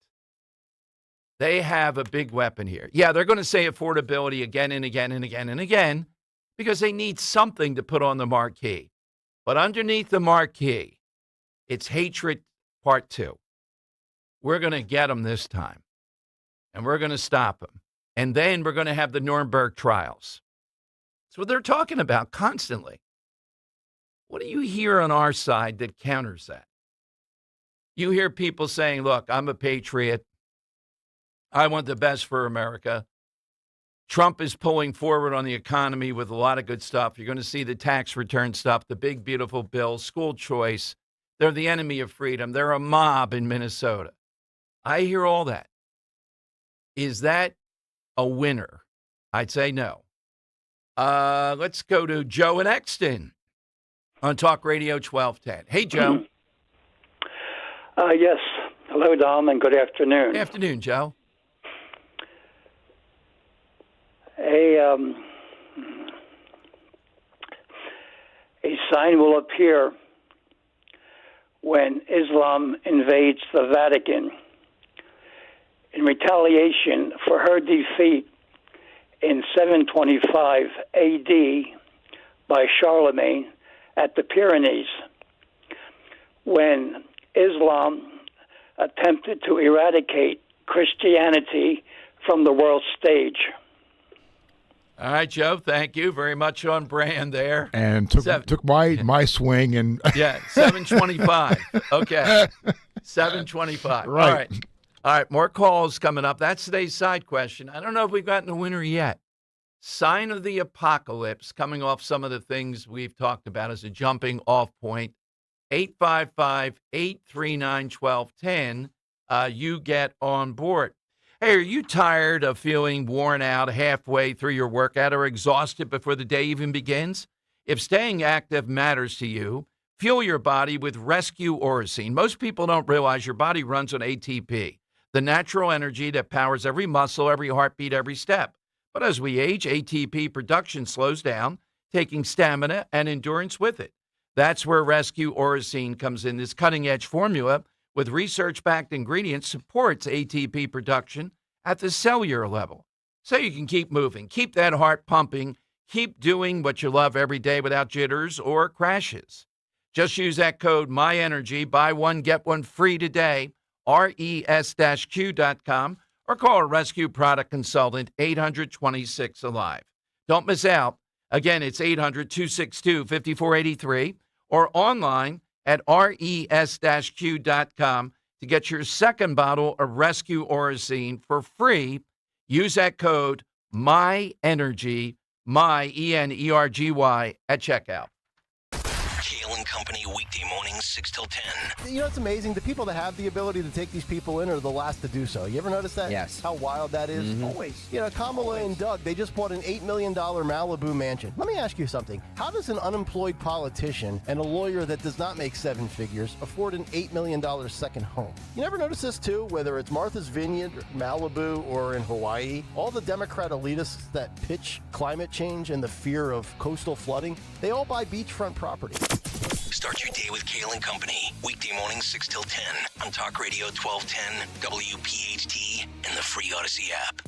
They have a big weapon here. Yeah, they're going to say affordability again and again and again and again, because they need something to put on the marquee. But underneath the marquee, it's hatred part 2. We're going to get them this time, and we're going to stop them. And then we're going to have the Nuremberg trials. That's what they're talking about constantly. What do you hear on our side that counters that? You hear people saying, look, I'm a patriot. I want the best for America. Trump is pulling forward on the economy with a lot of good stuff. You're going to see the tax return stuff, the big, beautiful bill, school choice. They're the enemy of freedom. They're a mob in Minnesota. I hear all that. Is that a winner? I'd say no. Let's go to Joe in Exton on Talk Radio 1210. Hey, Joe. Yes. Hello, Dom, and good afternoon. Good afternoon, Joe. A sign will appear when Islam invades the Vatican in retaliation for her defeat in 725 AD by Charlemagne at the Pyrenees, when Islam attempted to eradicate Christianity from the world stage. All right, Joe, thank you. Very much on brand there. And took my swing and... Yeah, 725. Okay, 725. Right. All right, more calls coming up. That's today's side question. I don't know if we've gotten a winner yet. Sign of the apocalypse, coming off some of the things we've talked about as a jumping off point. 855-839-1210. You get on board. Hey, are you tired of feeling worn out halfway through your workout or exhausted before the day even begins? If staying active matters to you, fuel your body with Rescue Orosine. Most people don't realize your body runs on ATP, the natural energy that powers every muscle, every heartbeat, every step. But as we age, ATP production slows down, taking stamina and endurance with it. That's where Rescue Orosine comes in. This cutting-edge formula with research-backed ingredients supports ATP production at the cellular level. So you can keep moving, keep that heart pumping, keep doing what you love every day without jitters or crashes. Just use that code MyEnergy, buy one, get one free today, res-q.com, or call a rescue product consultant, 800-26-ALIVE. Don't miss out. Again, it's 800-262-5483 or online at res-q.com to get your second bottle of Rescue Orosine for free. Use that code MyEnergy, MyEnergy at checkout. Kale and Company weekday mornings 6 till 10. You know, it's amazing. The people that have the ability to take these people in are the last to do so. You ever notice that? Yes. How wild that is? Mhm. Always. You know, Kamala and Doug, they just bought an $8 million Malibu mansion. Let me ask you something. How does an unemployed politician and a lawyer that does not make seven figures afford an $8 million second home? You never notice this too? Whether it's Martha's Vineyard, Malibu, or in Hawaii, all the Democrat elitists that pitch climate change and the fear of coastal flooding, they all buy beachfront property. Start your day with Kale and Company. Weekday mornings 6 till 10 on Talk Radio 1210, WPHT, and the free Odyssey app.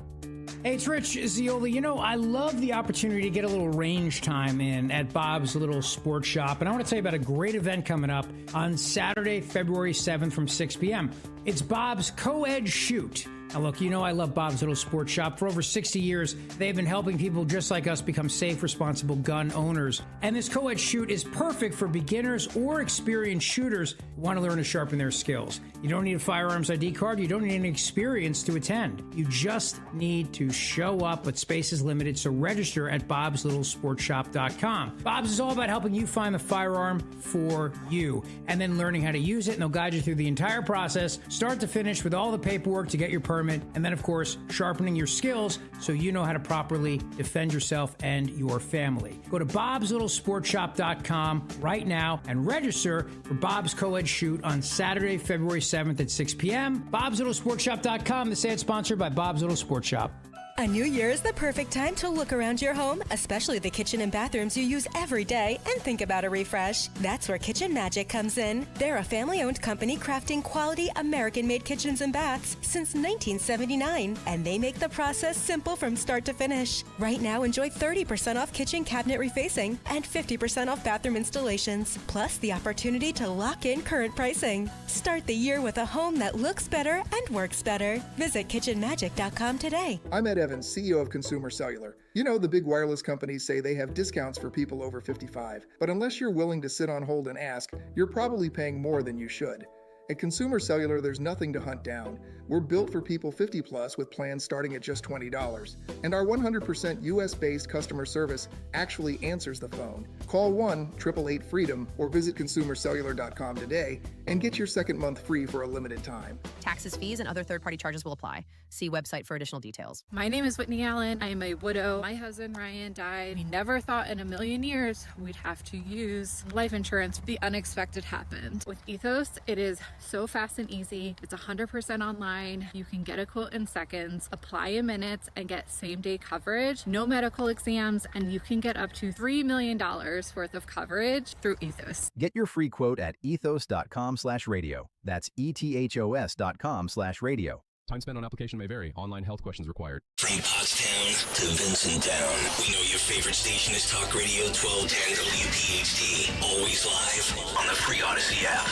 Hey, it's Rich Ziola. You know, I love the opportunity to get a little range time in at Bob's Little Sports Shop. And I want to tell you about a great event coming up on Saturday, February 7th from 6 p.m. It's Bob's Co-Ed Shoot. Now, look, you know I love Bob's Little Sports Shop. For over 60 years, they've been helping people just like us become safe, responsible gun owners. And this co-ed shoot is perfect for beginners or experienced shooters who want to learn to sharpen their skills. You don't need a firearms ID card. You don't need any experience to attend. You just need to show up, but space is limited, so register at bobslittle.sportshop.com. Bob's is all about helping you find the firearm for you and then learning how to use it, and they'll guide you through the entire process, start to finish, with all the paperwork to get your permit, and then, of course, sharpening your skills so you know how to properly defend yourself and your family. Go to bobslittle.sportshop.com right now and register for Bob's Co-Ed Shoot on Saturday, February 7th at 6 p.m. bobslittle.sportshop.com. This ad sponsored by Bob's Little Sports Shop. A new year is the perfect time to look around your home, especially the kitchen and bathrooms you use every day, and think about a refresh. That's where Kitchen Magic comes in. They're a family-owned company crafting quality American-made kitchens and baths since 1979, and they make the process simple from start to finish. Right now, enjoy 30% off kitchen cabinet refacing and 50% off bathroom installations, plus the opportunity to lock in current pricing. Start the year with a home that looks better and works better. Visit kitchenmagic.com today. I'm Ed Evans, CEO of Consumer Cellular. You know, the big wireless companies say they have discounts for people over 55, but unless you're willing to sit on hold and ask, you're probably paying more than you should. At Consumer Cellular, there's nothing to hunt down. We're built for people 50 plus with plans starting at just $20. And our 100% US-based customer service actually answers the phone. Call 1-888-FREEDOM or visit consumercellular.com today and get your second month free for a limited time. Taxes, fees, and other third-party charges will apply. See website for additional details. My name is Whitney Allen. I am a widow. My husband, Ryan, died. We never thought in a million years we'd have to use life insurance. The unexpected happened. With Ethos, it is so fast and easy. It's 100% online. You can get a quote in seconds, apply in minutes, and get same-day coverage. No medical exams, and you can get up to $3 million worth of coverage through Ethos. Get your free quote at ethos.com/radio. That's ethos.com/radio. Time spent on application may vary. Online health questions required. From Pottstown to Vincenttown, we know your favorite station is Talk Radio 1210 WPHT. Always live on the free Odyssey app.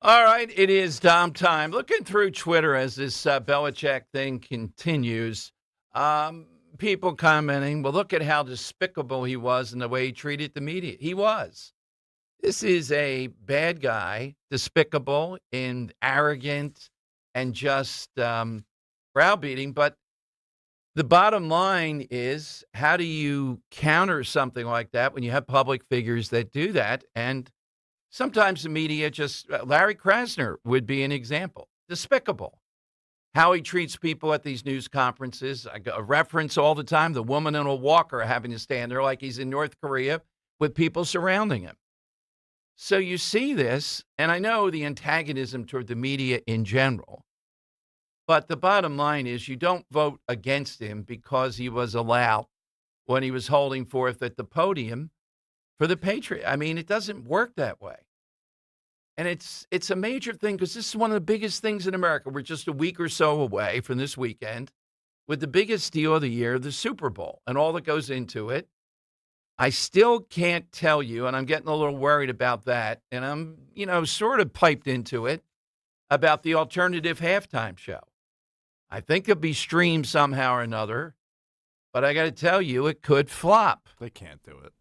All right, it is Dom time. Looking through Twitter as this Belichick thing continues, people commenting, well, look at how despicable he was in the way he treated the media. He was. This is a bad guy, despicable and arrogant and just browbeating. But the bottom line is, how do you counter something like that when you have public figures that do that? And sometimes the media just, Larry Krasner would be an example. Despicable. How he treats people at these news conferences. I reference all the time the woman in a walker having to stand there like he's in North Korea with people surrounding him. So you see this, and I know the antagonism toward the media in general, but the bottom line is you don't vote against him because he was a lout when he was holding forth at the podium for the Patriot. I mean, it doesn't work that way. And it's a major thing because this is one of the biggest things in America. We're just a week or so away from this weekend with the biggest deal of the year, the Super Bowl, and all that goes into it. I still can't tell you, and I'm getting a little worried about that, and I'm, sort of piped into it, about the alternative halftime show. I think it'll be streamed somehow or another, but I got to tell you, it could flop. They can't do it.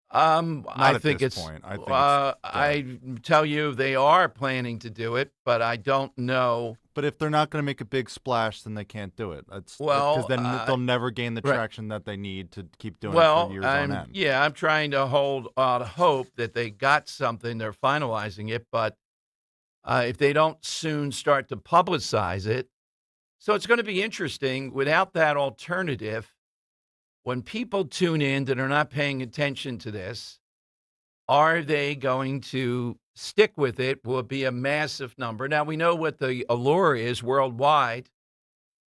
I think it's. Point. I think I tell you, they are planning to do it, but I don't know. But if they're not going to make a big splash, then they can't do it. Well, because then they'll never gain the right. traction that they need to keep doing it for years on end. Yeah, I'm trying to hold out hope that they got something. They're finalizing it, but if they don't soon start to publicize it, so it's going to be interesting. Without that alternative, when people tune in that are not paying attention to this, are they going to stick with it? Will it be a massive number? Now, we know what the allure is worldwide,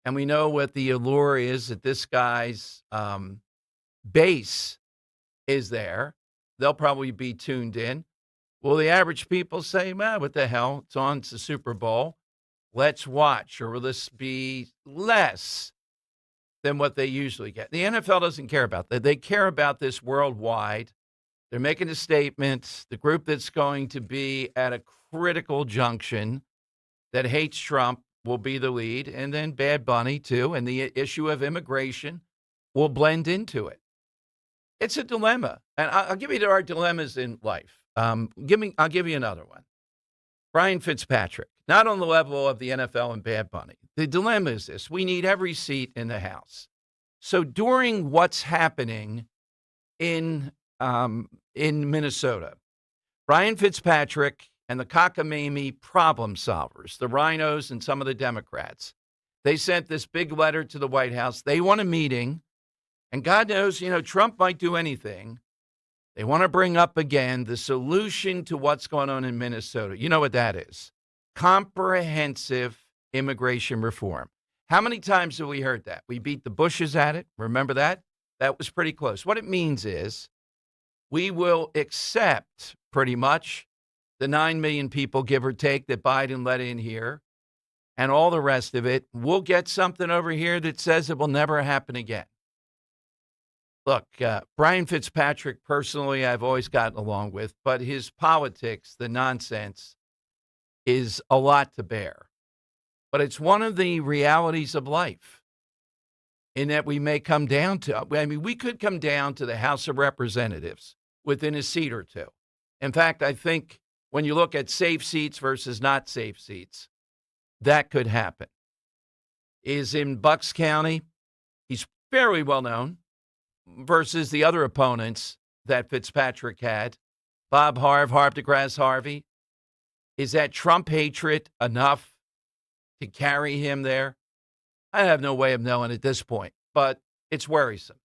and we know what the allure is that this guy's base is there. They'll probably be tuned in. Will the average people say, man, what the hell? It's on, it's the Super Bowl. Let's watch. Or will this be less than what they usually get? The NFL doesn't care about that. They care about this worldwide. They're making a statement. The group that's going to be at a critical junction that hates Trump will be the lead, and then Bad Bunny, too, and the issue of immigration will blend into it. It's a dilemma, and I'll give you our dilemmas in life. I'll give you another one. Brian Fitzpatrick, not on the level of the NFL and Bad Bunny. The dilemma is this. We need every seat in the House. So during what's happening in Minnesota, Brian Fitzpatrick and the cockamamie problem solvers, the rhinos and some of the Democrats, they sent this big letter to the White House. They want a meeting, and God knows, Trump might do anything. They want to bring up again the solution to what's going on in Minnesota. You know what that is? Comprehensive immigration reform. How many times have we heard that? We beat the Bushes at it. Remember that? That was pretty close. What it means is we will accept pretty much the 9 million people, give or take, that Biden let in here, and all the rest of it. We'll get something over here that says it will never happen again. Look, Brian Fitzpatrick, personally, I've always gotten along with, but his politics, the nonsense, is a lot to bear. But it's one of the realities of life in that we may come down to, we could come down to the House of Representatives within a seat or two. In fact, I think when you look at safe seats versus not safe seats, that could happen. Is in Bucks County, he's fairly well known, versus the other opponents that Fitzpatrick had, Bob Harv, Harv DeGrasse Harvey. Is that Trump hatred enough to carry him there? I have no way of knowing at this point, but it's worrisome.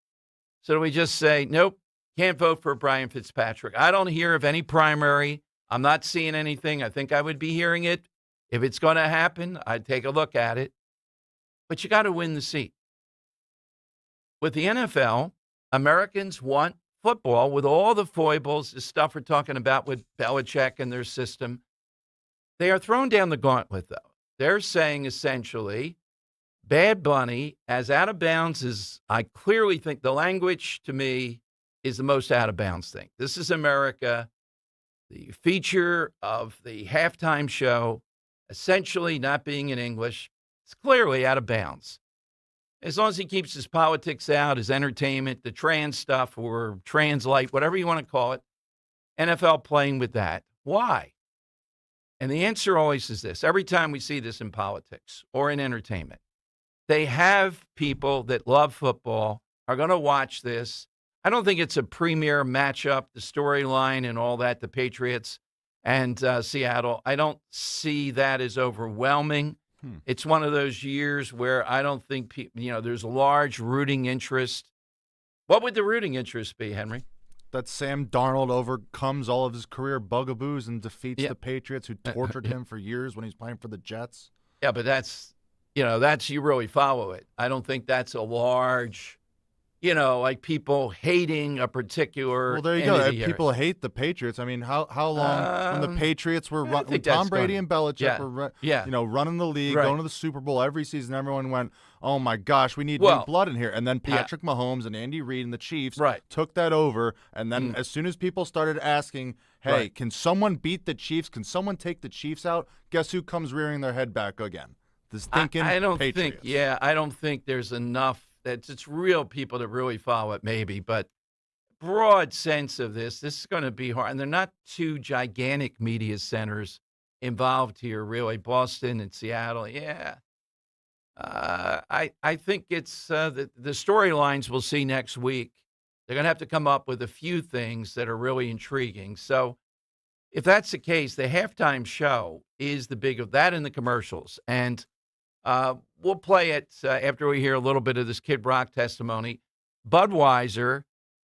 So do we just say, nope, can't vote for Brian Fitzpatrick? I don't hear of any primary. I'm not seeing anything. I think I would be hearing it. If it's going to happen, I'd take a look at it. But you got to win the seat. With the NFL, Americans want football with all the foibles, the stuff we're talking about with Belichick and their system. They are thrown down the gauntlet, though. They're saying essentially, Bad Bunny, as out of bounds as I clearly think, the language to me is the most out of bounds thing. This is America. The feature of the halftime show, essentially not being in English, it's clearly out of bounds. As long as he keeps his politics out, his entertainment, the trans stuff or trans light, whatever you want to call it, NFL playing with that. Why? And the answer always is this. Every time we see this in politics or in entertainment, they have people that love football, are going to watch this. I don't think it's a premier matchup, the storyline and all that, the Patriots and Seattle. I don't see that as overwhelming. It's one of those years where I don't think there's a large rooting interest. What would the rooting interest be, Henry? That Sam Darnold overcomes all of his career bugaboos and defeats the Patriots who tortured him for years when he's playing for the Jets. Yeah, but that's you really follow it. I don't think that's a large, like people hating a particular. Well, there you go. People hate the Patriots. I mean, how long when the Patriots were when Tom Brady and Belichick were running the league, going to the Super Bowl every season, everyone went, "Oh my gosh, we need new blood in here." And then Patrick Mahomes and Andy Reid and the Chiefs took that over. And then as soon as people started asking, "Hey, can someone beat the Chiefs? Can someone take the Chiefs out?" Guess who comes rearing their head back again? This thinking I don't Patriots. I don't think there's enough. It's real people that really follow it, maybe. But broad sense of this is going to be hard. And they're not two gigantic media centers involved here, really. Boston and Seattle, yeah. I think it's the storylines we'll see next week. They're going to have to come up with a few things that are really intriguing. So if that's the case, the halftime show is the big of that and the commercials. And we'll play it after we hear a little bit of this Kid Rock testimony. Budweiser,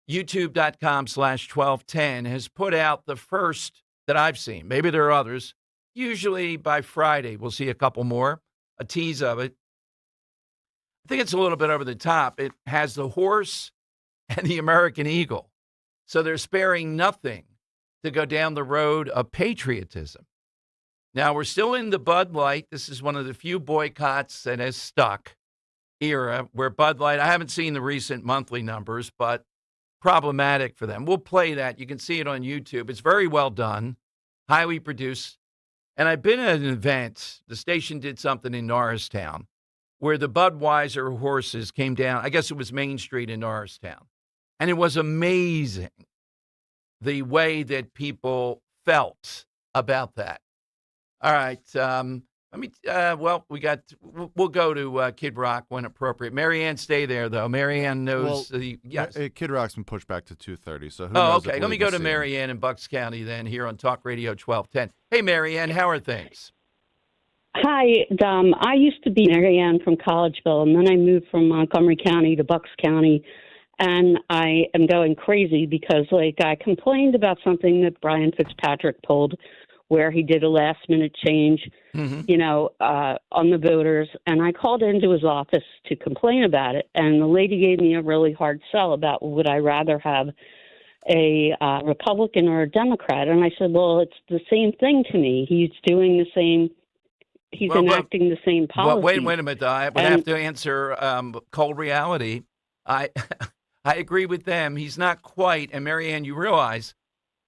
youtube.com/1210, has put out the first that I've seen. Maybe there are others. Usually by Friday, we'll see a couple more, a tease of it. I think it's a little bit over the top. It has the horse and the American eagle. So they're sparing nothing to go down the road of patriotism. Now, we're still in the Bud Light. This is one of the few boycotts that has stuck era where Bud Light, I haven't seen the recent monthly numbers, but problematic for them. We'll play that. You can see it on YouTube. It's very well done, highly produced. And I've been at an event. The station did something in Norristown where the Budweiser horses came down. I guess it was Main Street in Norristown. And it was amazing the way that people felt about that. All right. We'll go to Kid Rock when appropriate. Marianne, stay there, though. Marianne knows. Yes. Kid Rock's been pushed back to 2:30, so who knows? Okay. Let me go to Marianne in Bucks County then here on Talk Radio 1210. Hey, Marianne, how are things? Hi, Dom. I used to be Marianne from Collegeville, and then I moved from Montgomery County to Bucks County, and I am going crazy because, I complained about something that Brian Fitzpatrick pulled where he did a last-minute change, on the voters, and I called into his office to complain about it, and the lady gave me a really hard sell about would I rather have a Republican or a Democrat, and I said, well, it's the same thing to me. He's doing the same. He's enacting the same policy. Wait a minute. I would have to answer cold reality. I agree with them. He's not quite. And Marianne, you realize,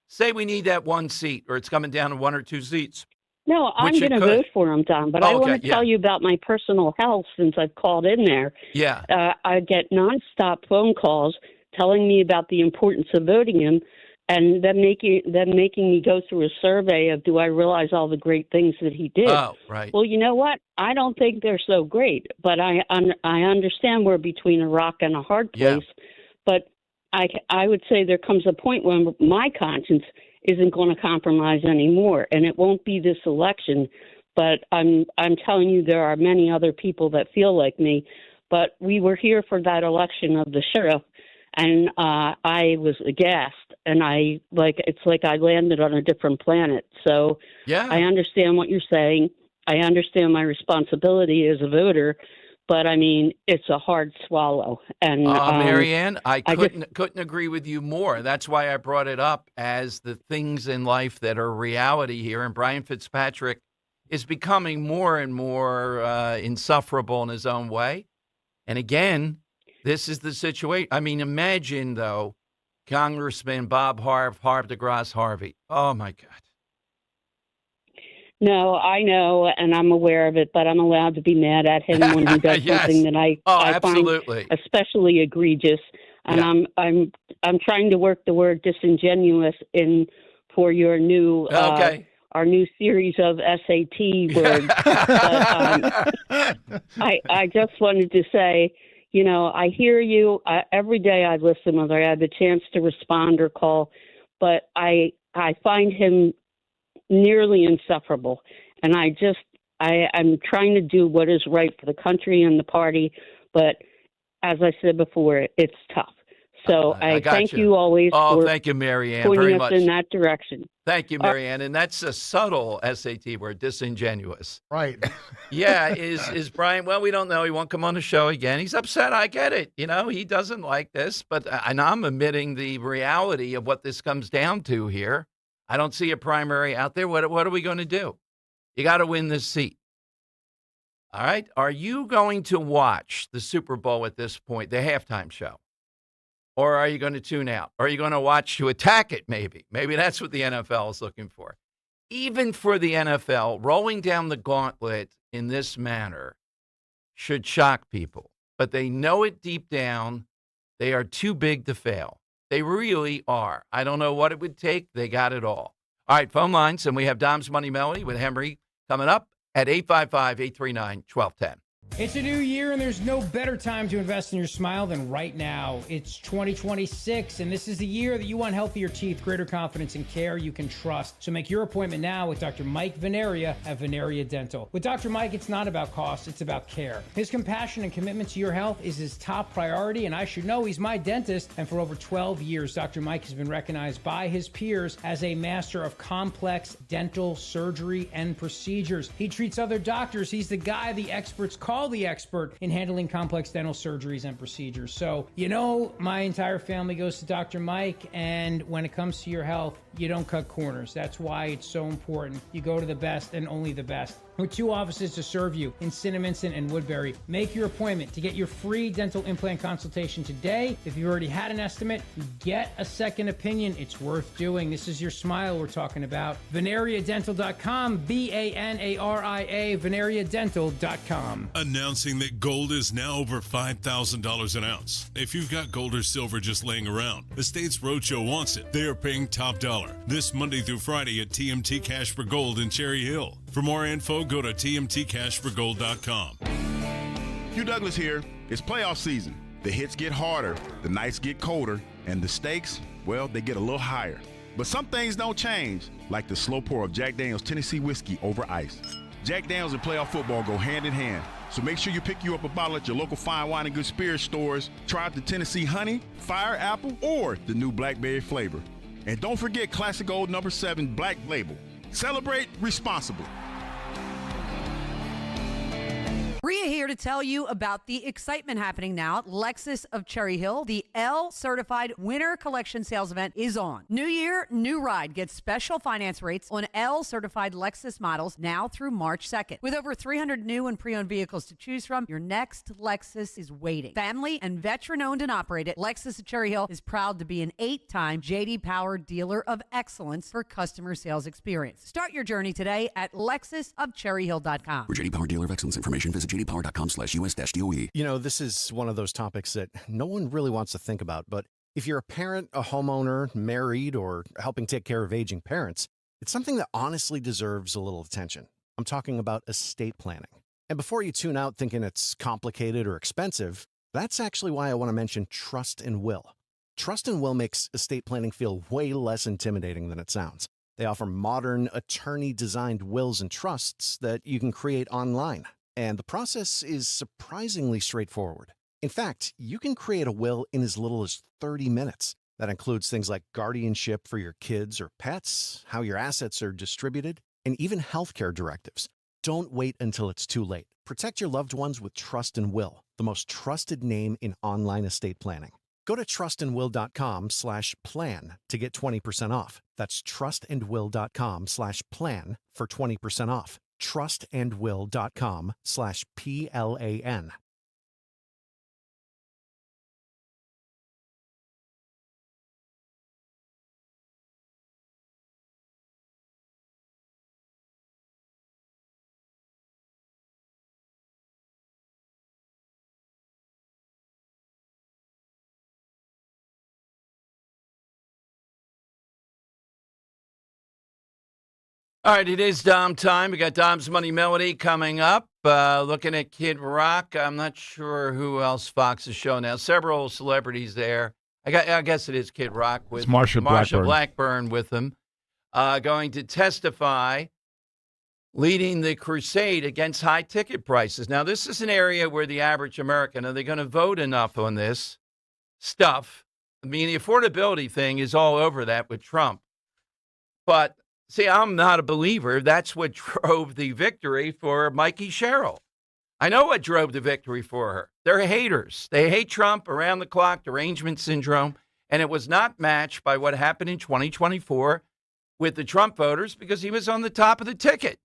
say we need that one seat, or it's coming down to one or two seats. No, I'm going to vote for him, Don. But I want to tell you about my personal health since I've called in there. Yeah. I get nonstop phone calls telling me about the importance of voting him. And then making me go through a survey of do I realize all the great things that he did? Oh, right. Well, you know what? I don't think they're so great, but I understand we're between a rock and a hard place. Yeah. But I would say there comes a point when my conscience isn't going to compromise anymore, and it won't be this election. But I'm telling you, there are many other people that feel like me. But we were here for that election of the sheriff. And I was aghast, and it's like I landed on a different planet. So yeah. I understand what you're saying. I understand my responsibility as a voter, but I mean, it's a hard swallow. And Marianne, I couldn't agree with you more. That's why I brought it up as the things in life that are reality here. And Brian Fitzpatrick is becoming more and more insufferable in his own way. And again, this is the situation. I mean, imagine, though, Congressman Bob Harv de Grasse Harvey. Oh, my God. No, I know, and I'm aware of it, but I'm allowed to be mad at him when he does yes. something that I absolutely. find especially egregious. And yeah. I'm trying to work the word disingenuous in for your new our new series of SAT words. But, I just wanted to say, I hear you every day. I listen, whether I have the chance to respond or call, but I find him nearly insufferable. And I'm trying to do what is right for the country and the party. But as I said before, it's tough. So I thank you always for thank you, Marianne, pointing very us much in that direction. Thank you, Marianne. And that's a subtle SAT word, disingenuous. Right. Yeah, is Brian, well, we don't know. He won't come on the show again. He's upset. I get it. He doesn't like this. But and I'm admitting the reality of what this comes down to here. I don't see a primary out there. What are we going to do? You got to win this seat. All right. Are you going to watch the Super Bowl at this point, the halftime show? Or are you going to tune out? Or are you going to watch to attack it, maybe? Maybe that's what the NFL is looking for. Even for the NFL, rolling down the gauntlet in this manner should shock people. But they know it deep down. They are too big to fail. They really are. I don't know what it would take. They got it all. All right, phone lines, and we have Dom's Money Melody with Henry coming up at 855-839-1210. It's a new year, and there's no better time to invest in your smile than right now. It's 2026, and this is the year that you want healthier teeth, greater confidence, and care you can trust. So make your appointment now with Dr. Mike Veneria at Veneria Dental. With Dr. Mike, it's not about cost, it's about care. His compassion and commitment to your health is his top priority, and I should know he's my dentist. And for over 12 years, Dr. Mike has been recognized by his peers as a master of complex dental surgery and procedures. He treats other doctors. He's the guy the experts call the expert in handling complex dental surgeries and procedures. So, my entire family goes to Dr. Mike, and when it comes to your health, you don't cut corners. That's why it's so important. You go to the best and only the best. With 2 offices to serve you in Cinnaminson and Woodbury. Make your appointment to get your free dental implant consultation today. If you've already had an estimate, get a second opinion. It's worth doing. This is your smile we're talking about. VeneriaDental.com, VANARIA, VeneriaDental.com. Announcing that gold is now over $5,000 an ounce. If you've got gold or silver just laying around, the States Roadshow wants it. They are paying top dollar this Monday through Friday at TMT Cash for Gold in Cherry Hill. For more info, go to tmtcashforgold.com. Hugh Douglas here. It's playoff season. The hits get harder, the nights get colder, and the stakes, well, they get a little higher. But some things don't change, like the slow pour of Jack Daniel's Tennessee whiskey over ice. Jack Daniel's and playoff football go hand in hand, so make sure you pick you up a bottle at your local fine wine and good spirits stores. Try out the Tennessee Honey, Fire Apple, or the new Blackberry flavor. And don't forget Classic Old No. 7 Black Label. Celebrate responsibly. Rhea here to tell you about the excitement happening now at Lexus of Cherry Hill. The L Certified Winter Collection Sales Event is on. New year, new ride. Get special finance rates on L Certified Lexus models now through March 2nd. With over 300 new and pre-owned vehicles to choose from, your next Lexus is waiting. Family and veteran-owned and operated, Lexus of Cherry Hill is proud to be an 8-time J.D. Power Dealer of Excellence for customer sales experience. Start your journey today at LexusofCherryHill.com. For J.D. Power Dealer of Excellence information, visit jdpower.com/US-DOE. This is one of those topics that no one really wants to think about, but if you're a parent, a homeowner, married, or helping take care of aging parents, it's something that honestly deserves a little attention. I'm talking about estate planning. And before you tune out thinking it's complicated or expensive, that's actually why I want to mention Trust and Will. Trust and Will makes estate planning feel way less intimidating than it sounds. They offer modern, attorney-designed wills and trusts that you can create online. And the process is surprisingly straightforward. In fact, you can create a will in as little as 30 minutes. That includes things like guardianship for your kids or pets, how your assets are distributed, and even healthcare directives. Don't wait until it's too late. Protect your loved ones with Trust and Will, the most trusted name in online estate planning. Go to trustandwill.com/plan to get 20% off. That's trustandwill.com/plan for 20% off. trustandwill.com/PLAN. All right, it is Dom time. We got Dom's Money Melody coming up. Looking at Kid Rock. I'm not sure who else Fox is showing now. Several celebrities there. I guess it is Kid Rock with Marsha Blackburn with him, going to testify, leading the crusade against high ticket prices. Now, this is an area where the average American, are they going to vote enough on this stuff? I mean, the affordability thing is all over that with Trump. But see, I'm not a believer. That's what drove the victory for Mikey Sherrill. I know what drove the victory for her. They're haters. They hate Trump around the clock, derangement syndrome, and it was not matched by what happened in 2024 with the Trump voters because he was on the top of the ticket.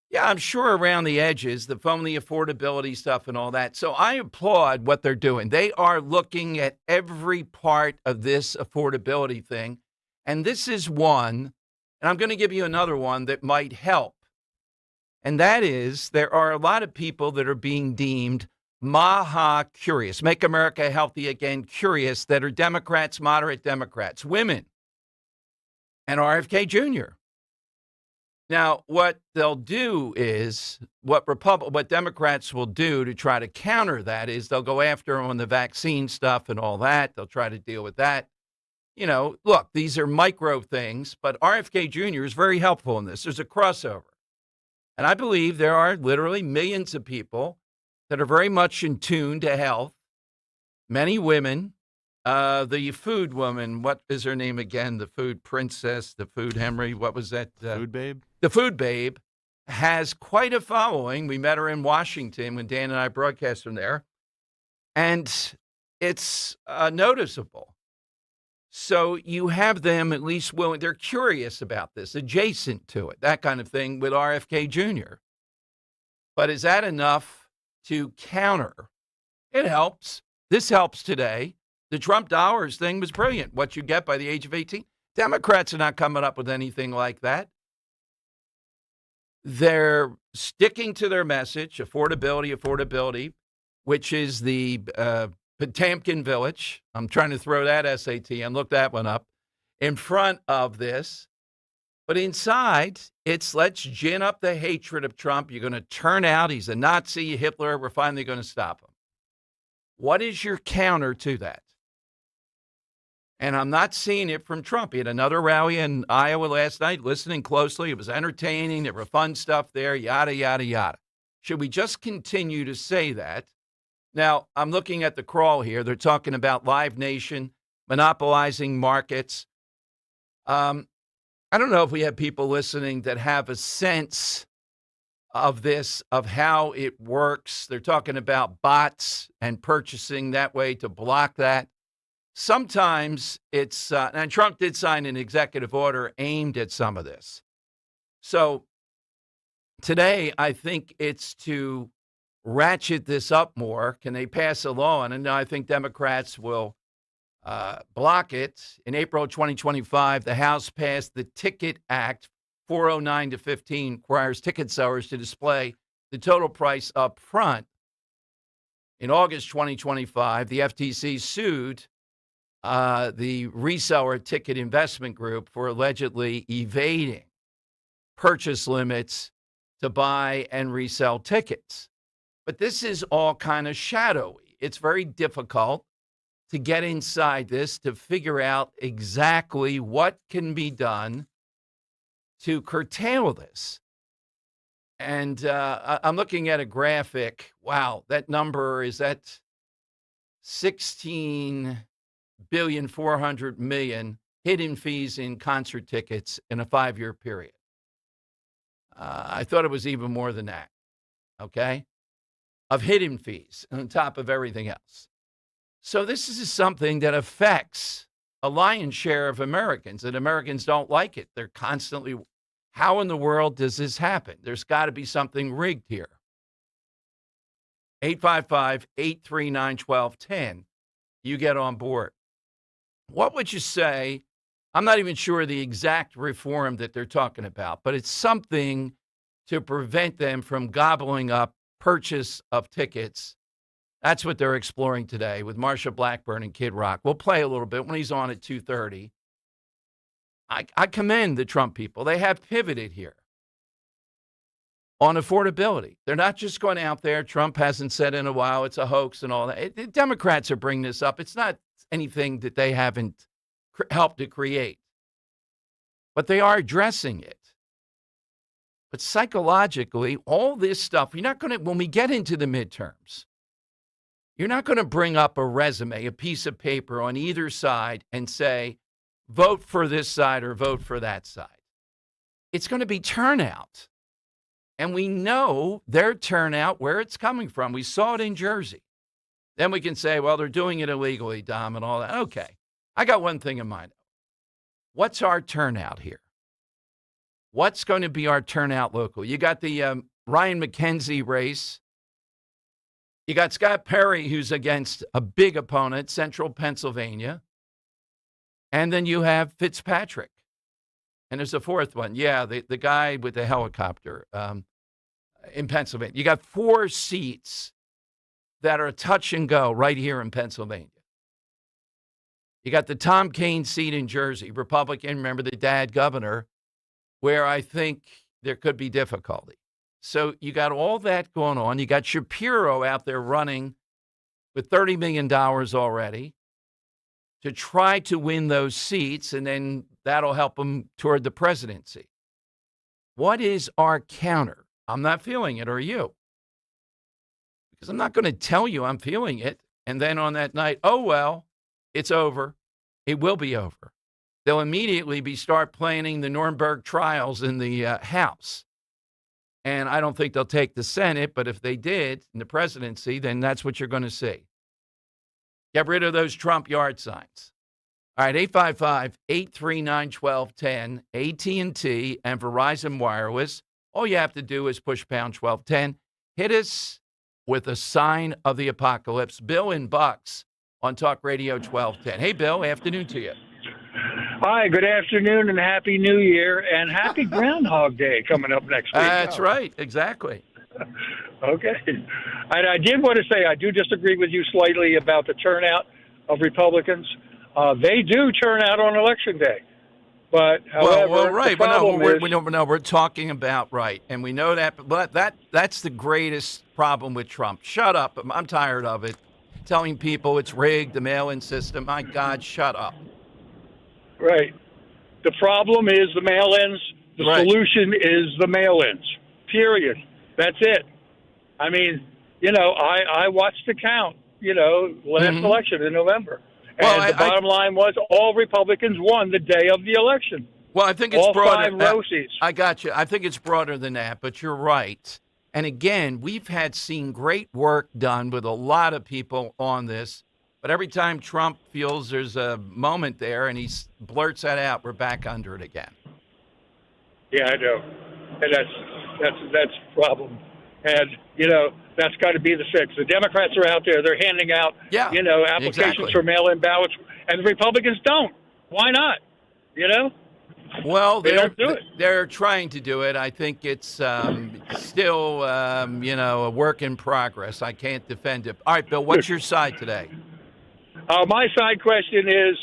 Yeah, I'm sure around the edges, the phony affordability stuff and all that. So I applaud what they're doing. They are looking at every part of this affordability thing, and this is one. And I'm going to give you another one that might help. And that is there are a lot of people that are being deemed Maha Curious, Make America Healthy Again Curious, that are Democrats, moderate Democrats, women, and RFK Jr. Now, what they'll do is, what Democrats will do to try to counter that is they'll go after them on the vaccine stuff and all that. They'll try to deal with that. Look, these are micro things, but RFK Jr. is very helpful in this. There's a crossover. And I believe there are literally millions of people that are very much in tune to health. Many women, the food woman, what is her name again? The food princess, the food Henry, what was that? Food babe? The food babe has quite a following. We met her in Washington when Dan and I broadcast from there. And it's noticeable. So you have them at least willing, they're curious about this, adjacent to it, that kind of thing with RFK Jr. But is that enough to counter? It helps. This helps today. The Trump dollars thing was brilliant. What you get by the age of 18. Democrats are not coming up with anything like that. They're sticking to their message, affordability, which is the Potemkin Village. I'm trying to throw that SAT and look that one up in front of this. But inside, it's let's gin up the hatred of Trump. You're going to turn out. He's a Nazi, Hitler. We're finally going to stop him. What is your counter to that? And I'm not seeing it from Trump. He had another rally in Iowa last night, listening closely. It was entertaining. There were fun stuff there, yada, yada, yada. Should we just continue to say that? Now, I'm looking at the crawl here. They're talking about Live Nation monopolizing markets. I don't know if we have people listening that have a sense of this, of how it works. They're talking about bots and purchasing that way to block that. Sometimes it's, and Trump did sign an executive order aimed at some of this. So today, I think it's to ratchet this up more. Can they pass a law? And I think Democrats will block it. In April 2025, the House passed the Ticket Act 409-15, requires ticket sellers to display the total price up front. In August 2025, the FTC sued the reseller Ticket Investment Group for allegedly evading purchase limits to buy and resell tickets. But this is all kind of shadowy. It's very difficult to get inside this, to figure out exactly what can be done to curtail this. And I'm looking at a graphic. Wow, that number is at 16,400,000,000 hidden fees in concert tickets in a 5-year period. I thought it was even more than that, okay, of hidden fees on top of everything else. So this is something that affects a lion's share of Americans, and Americans don't like it. They're constantly, how in the world does this happen? There's got to be something rigged here. 855-839-1210. You get on board. What would you say? I'm not even sure the exact reform that they're talking about, but it's something to prevent them from gobbling up purchase of tickets. That's what they're exploring today with Marsha Blackburn and Kid Rock. We'll play a little bit when he's on at 2:30. I commend the Trump people. They have pivoted here on affordability. They're not just going out there. Trump hasn't said in a while it's a hoax and all that. The Democrats are bringing this up. It's not anything that they haven't helped to create. But they are addressing it. But psychologically, all this stuff, you're not going to, when we get into the midterms, you're not going to bring up a resume, a piece of paper on either side and say, vote for this side or vote for that side. It's going to be turnout. And we know their turnout, where it's coming from. We saw it in Jersey. Then we can say, well, they're doing it illegally, Dom, and all that. Okay. I got one thing in mind. What's our turnout here? What's going to be our turnout local? You got the Ryan McKenzie race. You got Scott Perry, who's against a big opponent, Central Pennsylvania. And then you have Fitzpatrick. And there's a fourth one. Yeah, the guy with the helicopter in Pennsylvania. You got 4 seats that are touch and go right here in Pennsylvania. You got the Tom Kean seat in Jersey, Republican, remember the dad governor, where I think there could be difficulty. So you got all that going on. You got Shapiro out there running with $30 million already to try to win those seats, and then that'll help him toward the presidency. What is our counter? I'm not feeling it, or you? Because I'm not going to tell you I'm feeling it, and then on that night, oh, well, it's over. It will be over. They'll immediately start planning the Nuremberg trials in the House. And I don't think they'll take the Senate, but if they did in the presidency, then that's what you're going to see. Get rid of those Trump yard signs. All right, 855-839-1210, AT&T and Verizon Wireless. All you have to do is push pound 1210. Hit us with a sign of the apocalypse. Bill in Bucks on Talk Radio 1210. Hey, Bill, afternoon to you. Hi, good afternoon and Happy New Year and Happy Groundhog Day coming up next week. That's right, exactly. Okay. And I did want to say I do disagree with you slightly about the turnout of Republicans. They do turn out on Election Day. But, however, right. the problem we're talking about right, and we know that. But that's the greatest problem with Trump. Shut up. I'm tired of it. Telling people it's rigged, the mail-in system. My God, shut up. Right. The problem is the mail-ins. The solution is the mail-ins. Period. That's it. I mean, I watched the count, last election in November. And the bottom line was all Republicans won the day of the election. Well, I think it's all broader. 5 row seats. I got you. I think it's broader than that, but you're right. And again, we've seen great work done with a lot of people on this. But every time Trump feels there's a moment there and he blurts that out, we're back under it again. Yeah, I know. And that's the problem. And, that's got to be the fix. The Democrats are out there. They're handing out, applications for mail-in ballots. And the Republicans don't. Why not? Well, they don't do it. They're trying to do it. I think it's still, a work in progress. I can't defend it. All right, Bill, what's your side today? My side question is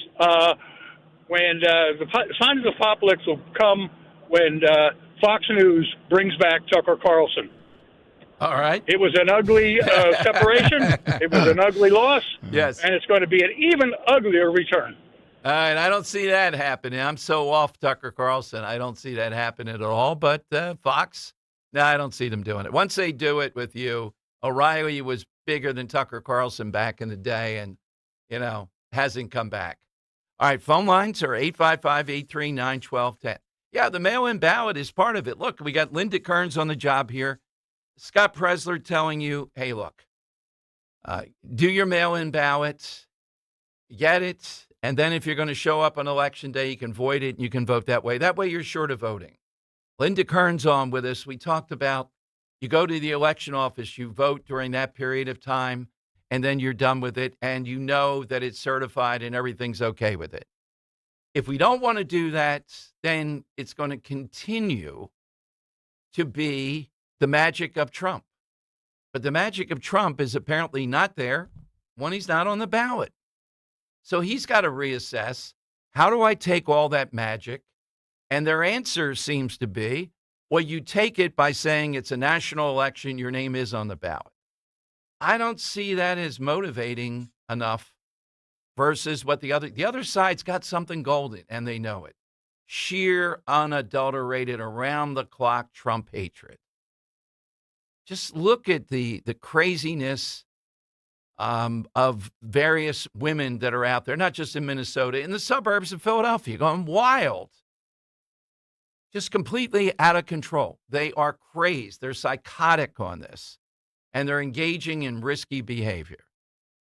when the signs of the apocalypse will come when Fox News brings back Tucker Carlson. All right. It was an ugly separation. It was an ugly loss. Yes. And it's going to be an even uglier return. All right. I don't see that happening. I'm so off Tucker Carlson. I don't see that happening at all. But Fox, no, I don't see them doing it. Once they do it with you, O'Reilly was bigger than Tucker Carlson back in the day and, hasn't come back. All right. Phone lines are 855-839-1210. Yeah, the mail-in ballot is part of it. Look, we got Linda Kearns on the job here. Scott Presler telling you, hey, look, do your mail-in ballot, get it, and then if you're going to show up on Election Day, you can void it and you can vote that way. That way you're sure to voting. Linda Kearns on with us. We talked about you go to the election office, you vote during that period of time, and then you're done with it, and you know that it's certified and everything's okay with it. If we don't want to do that, then it's going to continue to be the magic of Trump. But the magic of Trump is apparently not there when he's not on the ballot. So he's got to reassess, how do I take all that magic? And their answer seems to be, well, you take it by saying it's a national election, your name is on the ballot. I don't see that as motivating enough versus what the other side's got something golden, and they know it. Sheer, unadulterated, around-the-clock Trump hatred. Just look at the craziness of various women that are out there, not just in Minnesota, in the suburbs of Philadelphia, going wild. Just completely out of control. They are crazed. They're psychotic on this, and they're engaging in risky behavior.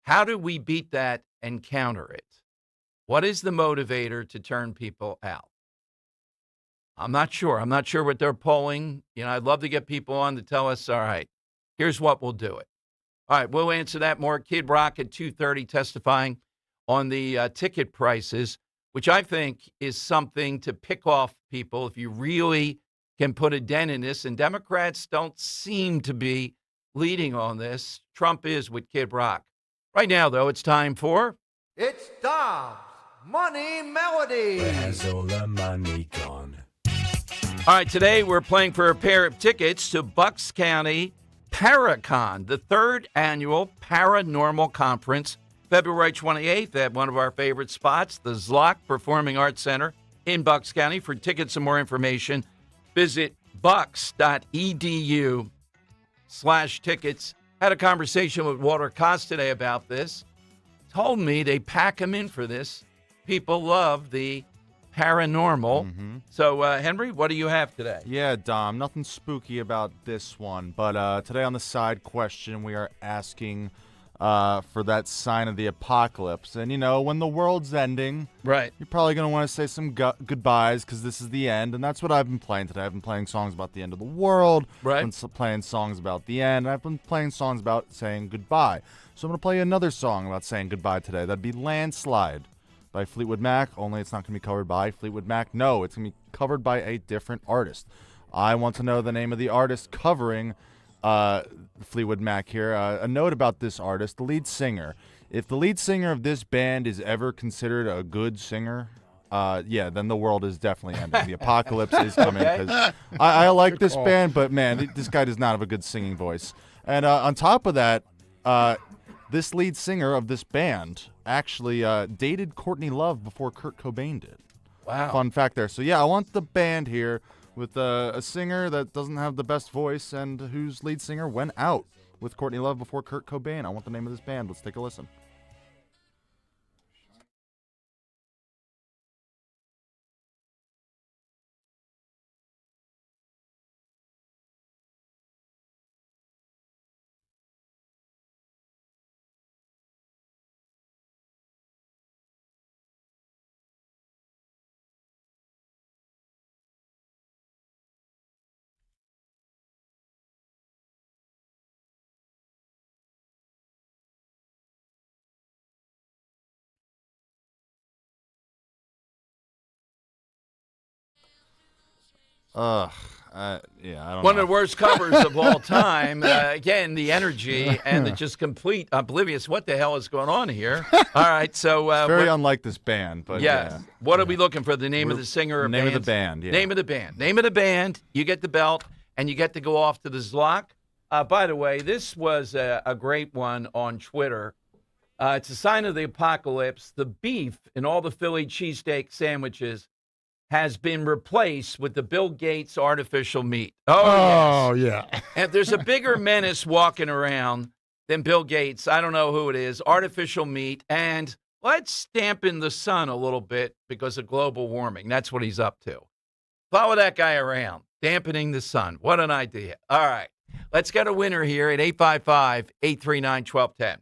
How do we beat that and counter it? What is the motivator to turn people out? I'm not sure. I'm not sure what they're polling. I'd love to get people on to tell us, all right, here's what we'll do it. All right, we'll answer that more. Kid Rock at 2:30 testifying on the ticket prices, which I think is something to pick off people if you really can put a dent in this. And Democrats don't seem to be leading on this. Trump is with Kid Rock. Right now, though, it's time for... It's Dom's Money Melody. Where's all the money gone? All right, today we're playing for a pair of tickets to Bucks County Paracon, the third annual Paranormal Conference, February 28th at one of our favorite spots, the Zlock Performing Arts Center in Bucks County. For tickets and more information, visit bucks.edu/tickets. Had a conversation with Walter Koss today about this. Told me they pack them in for this. People love the paranormal. Mm-hmm. So, Henry, what do you have today? Yeah, Dom, nothing spooky about this one. But today on the side question, we are asking for that sign of the apocalypse. And, when the world's ending, right, you're probably going to want to say some goodbyes because this is the end. And that's what I've been playing today. I've been playing songs about the end of the world. Right. I've been playing songs about the end. I've been playing songs about saying goodbye. So I'm going to play you another song about saying goodbye today. That'd be Landslide by Fleetwood Mac, only it's not going to be covered by Fleetwood Mac. No, it's going to be covered by a different artist. I want to know the name of the artist covering Fleetwood Mac here. A note about this artist, the lead singer. If the lead singer of this band is ever considered a good singer, then the world is definitely ending. The apocalypse is coming. Because I like this band, but man, this guy does not have a good singing voice. And on top of that, this lead singer of this band actually dated Courtney Love before Kurt Cobain did. Wow. Fun fact there. So, yeah, I want the band here with a singer that doesn't have the best voice and whose lead singer went out with Courtney Love before Kurt Cobain. I want the name of this band. Let's take a listen. I don't One know. of the worst covers of all time. Again, the energy and the just complete oblivious. What the hell is going on here? All right, so it's very unlike this band, but yes. What are we looking for? The name of the singer or name band? of the band? Yeah. Name of the band. Name of the band. You get the belt, and you get to go off to the Zlock. By the way, this was a great one on Twitter. It's a sign of the apocalypse. The beef in all the Philly cheesesteak sandwiches has been replaced with the Bill Gates artificial meat. Oh, yes. Yeah. And there's a bigger menace walking around than Bill Gates. I don't know who it is. Artificial meat. And let's dampen the sun a little bit because of global warming. That's what he's up to. Follow that guy around. Dampening the sun. What an idea. All right. Let's get a winner here at 855-839-1210.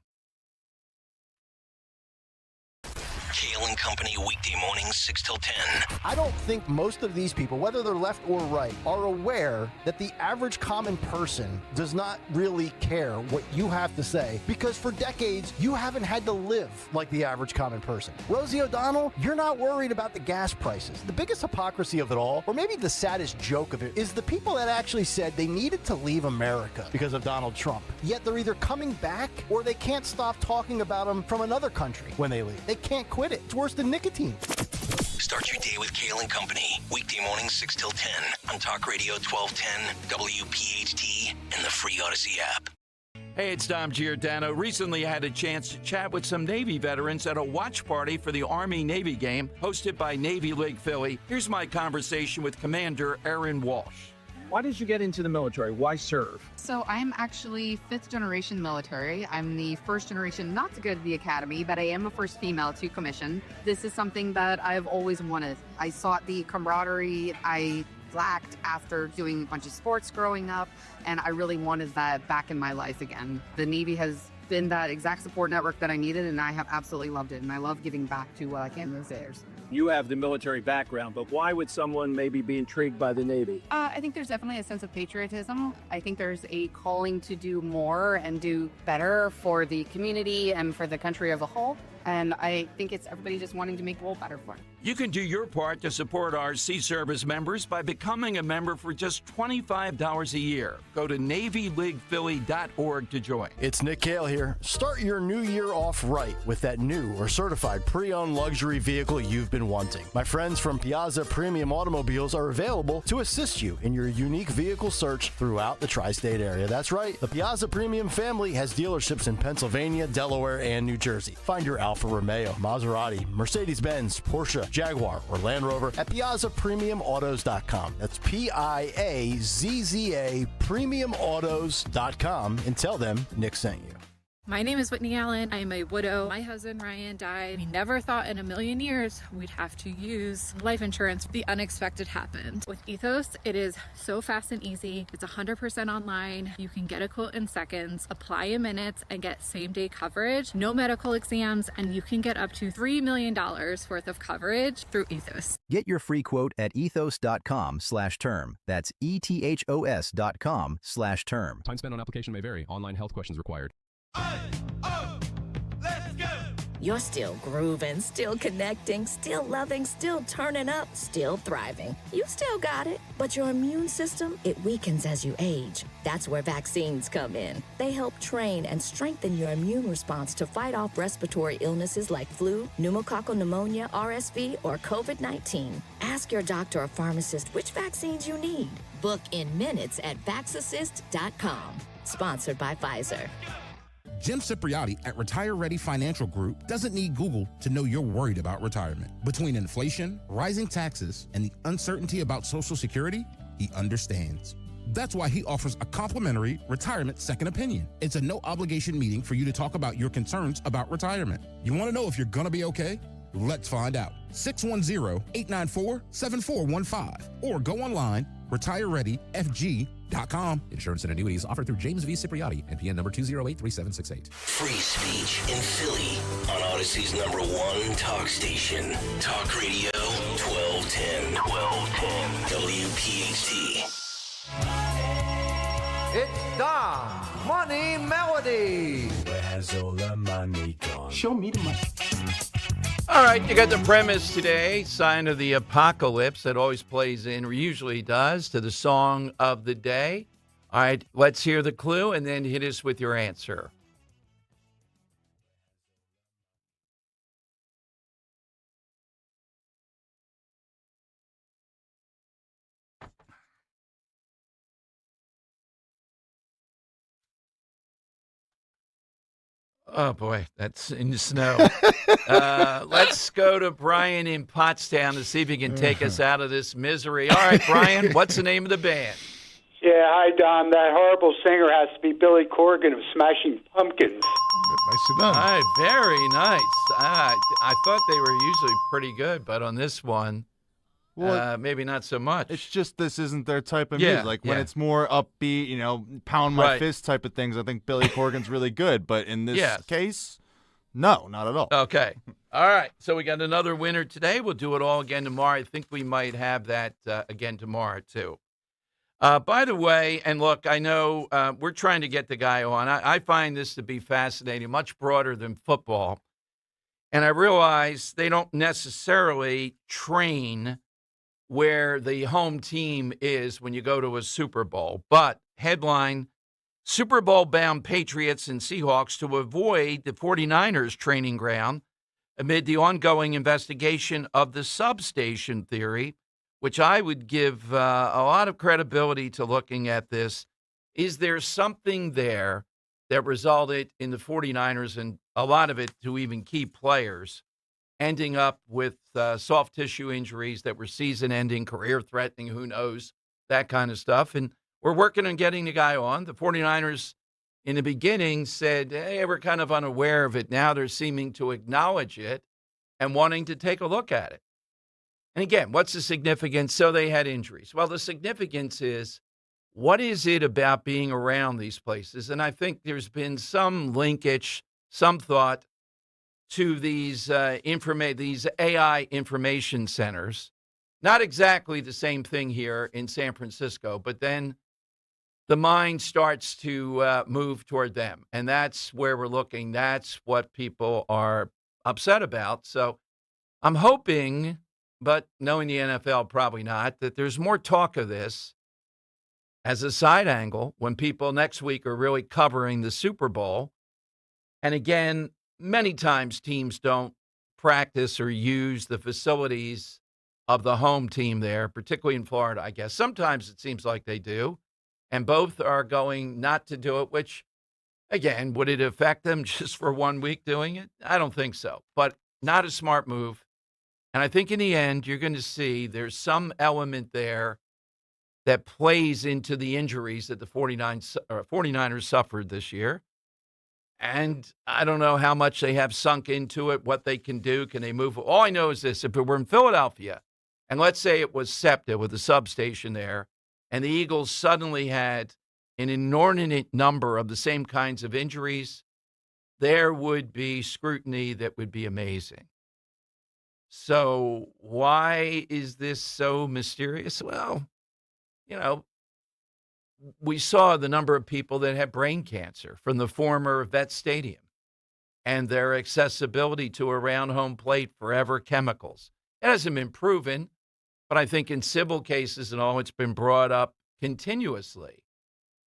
Kale and Company weekday mornings 6 till 10. I don't think most of these people, whether they're left or right, are aware that the average common person does not really care what you have to say because for decades you haven't had to live like the average common person. Rosie O'Donnell, you're not worried about the gas prices. The biggest hypocrisy of it all, or maybe the saddest joke of it, is the people that actually said they needed to leave America because of Donald Trump. Yet they're either coming back or they can't stop talking about him from another country when they leave. They can't quit it. It's worse than nicotine. Start your day with Kale and Company. Weekday mornings 6 till 10 on Talk Radio 1210, WPHT, and the free Odyssey app. Hey, it's Dom Giordano. Recently, I had a chance to chat with some Navy veterans at a watch party for the Army-Navy game hosted by Navy League Philly. Here's my conversation with Commander Aaron Walsh. Why did you get into the military? Why serve? So I'm actually 5th generation military. I'm the 1st generation not to go to the academy, but I am a first female to commission. This is something that I've always wanted. I sought the camaraderie I lacked after doing a bunch of sports growing up, and I really wanted that back in my life again. The Navy has been that exact support network that I needed, and I have absolutely loved it, and I love giving back to Canada's Affairs. You have the military background, but why would someone maybe be intrigued by the Navy? I think there's definitely a sense of patriotism. I think there's a calling to do more and do better for the community and for the country as a whole. And I think it's everybody just wanting to make the world better for them. You can do your part to support our Sea Service members by becoming a member for just $25 a year. Go to NavyLeaguePhilly.org to join. It's Nick Cale here. Start your new year off right with that new or certified pre-owned luxury vehicle you've been wanting. My friends from Piazza Premium Automobiles are available to assist you in your unique vehicle search throughout the tri-state area. That's right. The Piazza Premium family has dealerships in Pennsylvania, Delaware, and New Jersey. Find your Alfa Romeo, Maserati, Mercedes-Benz, Porsche, Jaguar, or Land Rover at PiazzaPremiumAutos.com. That's Piazza PremiumAutos.com, and tell them Nick sent you. My name is Whitney Allen. I'm a widow. My husband Ryan died. We never thought in a million years we'd have to use life insurance. The unexpected happened. With Ethos, it is so fast and easy. It's 100% online. You can get a quote in seconds, apply in minutes, and get same-day coverage. No medical exams, and you can get up to $3 million worth of coverage through Ethos. Get your free quote at ethos.com/term. That's ETHOS.com/term. Time spent on application may vary. Online health questions required. You're still grooving, still connecting, still loving, still turning up, still thriving. You still got it, but your immune system, it weakens as you age. That's where vaccines come in. They help train and strengthen your immune response to fight off respiratory illnesses like flu, pneumococcal pneumonia, RSV, or COVID-19. Ask your doctor or pharmacist which vaccines you need. Book in minutes at VaxAssist.com. Sponsored by Pfizer. Jim Cipriotti at Retire Ready Financial Group doesn't need Google to know you're worried about retirement. Between inflation, rising taxes, and the uncertainty about Social Security, he understands. That's why he offers a complimentary retirement second opinion. It's a no-obligation meeting for you to talk about your concerns about retirement. You want to know if you're going to be okay? Let's find out. 610-894-7415 or go online, retirereadyfg.com. Insurance and annuities offered through James V. Cipriotti, NPN number 2083768. Free speech in Philly on Odyssey's #1 talk station. Talk Radio 1210. WPHT. It's Dom's Money Melody. Where has all the money gone? Show me the money. All right, you got the premise today, sign of the apocalypse that always plays in, or usually does, to the song of the day. All right, let's hear the clue and then hit us with your answer. Oh, boy, that's in the snow. Let's go to Brian in Pottstown to see if he can take us out of this misery. All right, Brian, what's the name of the band? Yeah, hi, Dom. That horrible singer has to be Billy Corgan of Smashing Pumpkins. Nicely done. All right, very nice. I thought they were usually pretty good, but on this one, maybe not so much. It's just this isn't their type of music. Like when it's more upbeat, pound my fist type of things, I think Billy Corgan's really good. But in this case, no, not at all. Okay. All right. So we got another winner today. We'll do it all again tomorrow. I think we might have that again tomorrow, too. By the way, and look, I know we're trying to get the guy on. I find this to be fascinating, much broader than football. And I realize they don't necessarily train where the home team is when you go to a Super Bowl. But headline, Super Bowl-bound Patriots and Seahawks to avoid the 49ers training ground amid the ongoing investigation of the substation theory, which I would give a lot of credibility to looking at this. Is there something there that resulted in the 49ers, and a lot of it to even key players, ending up with soft tissue injuries that were season-ending, career-threatening, who knows, that kind of stuff. And we're working on getting the guy on. The 49ers in the beginning said, hey, we're kind of unaware of it. Now they're seeming to acknowledge it and wanting to take a look at it. And again, what's the significance? So they had injuries. Well, the significance is, what is it about being around these places? And I think there's been some linkage, some thought to these these AI information centers. Not exactly the same thing here in San Francisco, but then the mind starts to move toward them. And that's where we're looking. That's what people are upset about. So I'm hoping, but knowing the NFL, probably not, that there's more talk of this as a side angle when people next week are really covering the Super Bowl. And again, many times teams don't practice or use the facilities of the home team there, particularly in Florida, I guess. Sometimes it seems like they do. And both are going not to do it, which, again, would it affect them just for 1 week doing it? I don't think so. But not a smart move. And I think in the end, you're going to see there's some element there that plays into the injuries that the 49ers suffered this year. And I don't know how much they have sunk into it, what they can do. Can they move? All I know is this. If it were in Philadelphia, and let's say it was SEPTA with a substation there, and the Eagles suddenly had an inordinate number of the same kinds of injuries, there would be scrutiny that would be amazing. So why is this so mysterious? Well, we saw the number of people that had brain cancer from the former Vet Stadium and their accessibility to around home plate forever chemicals. It hasn't been proven, but I think in civil cases and all, it's been brought up continuously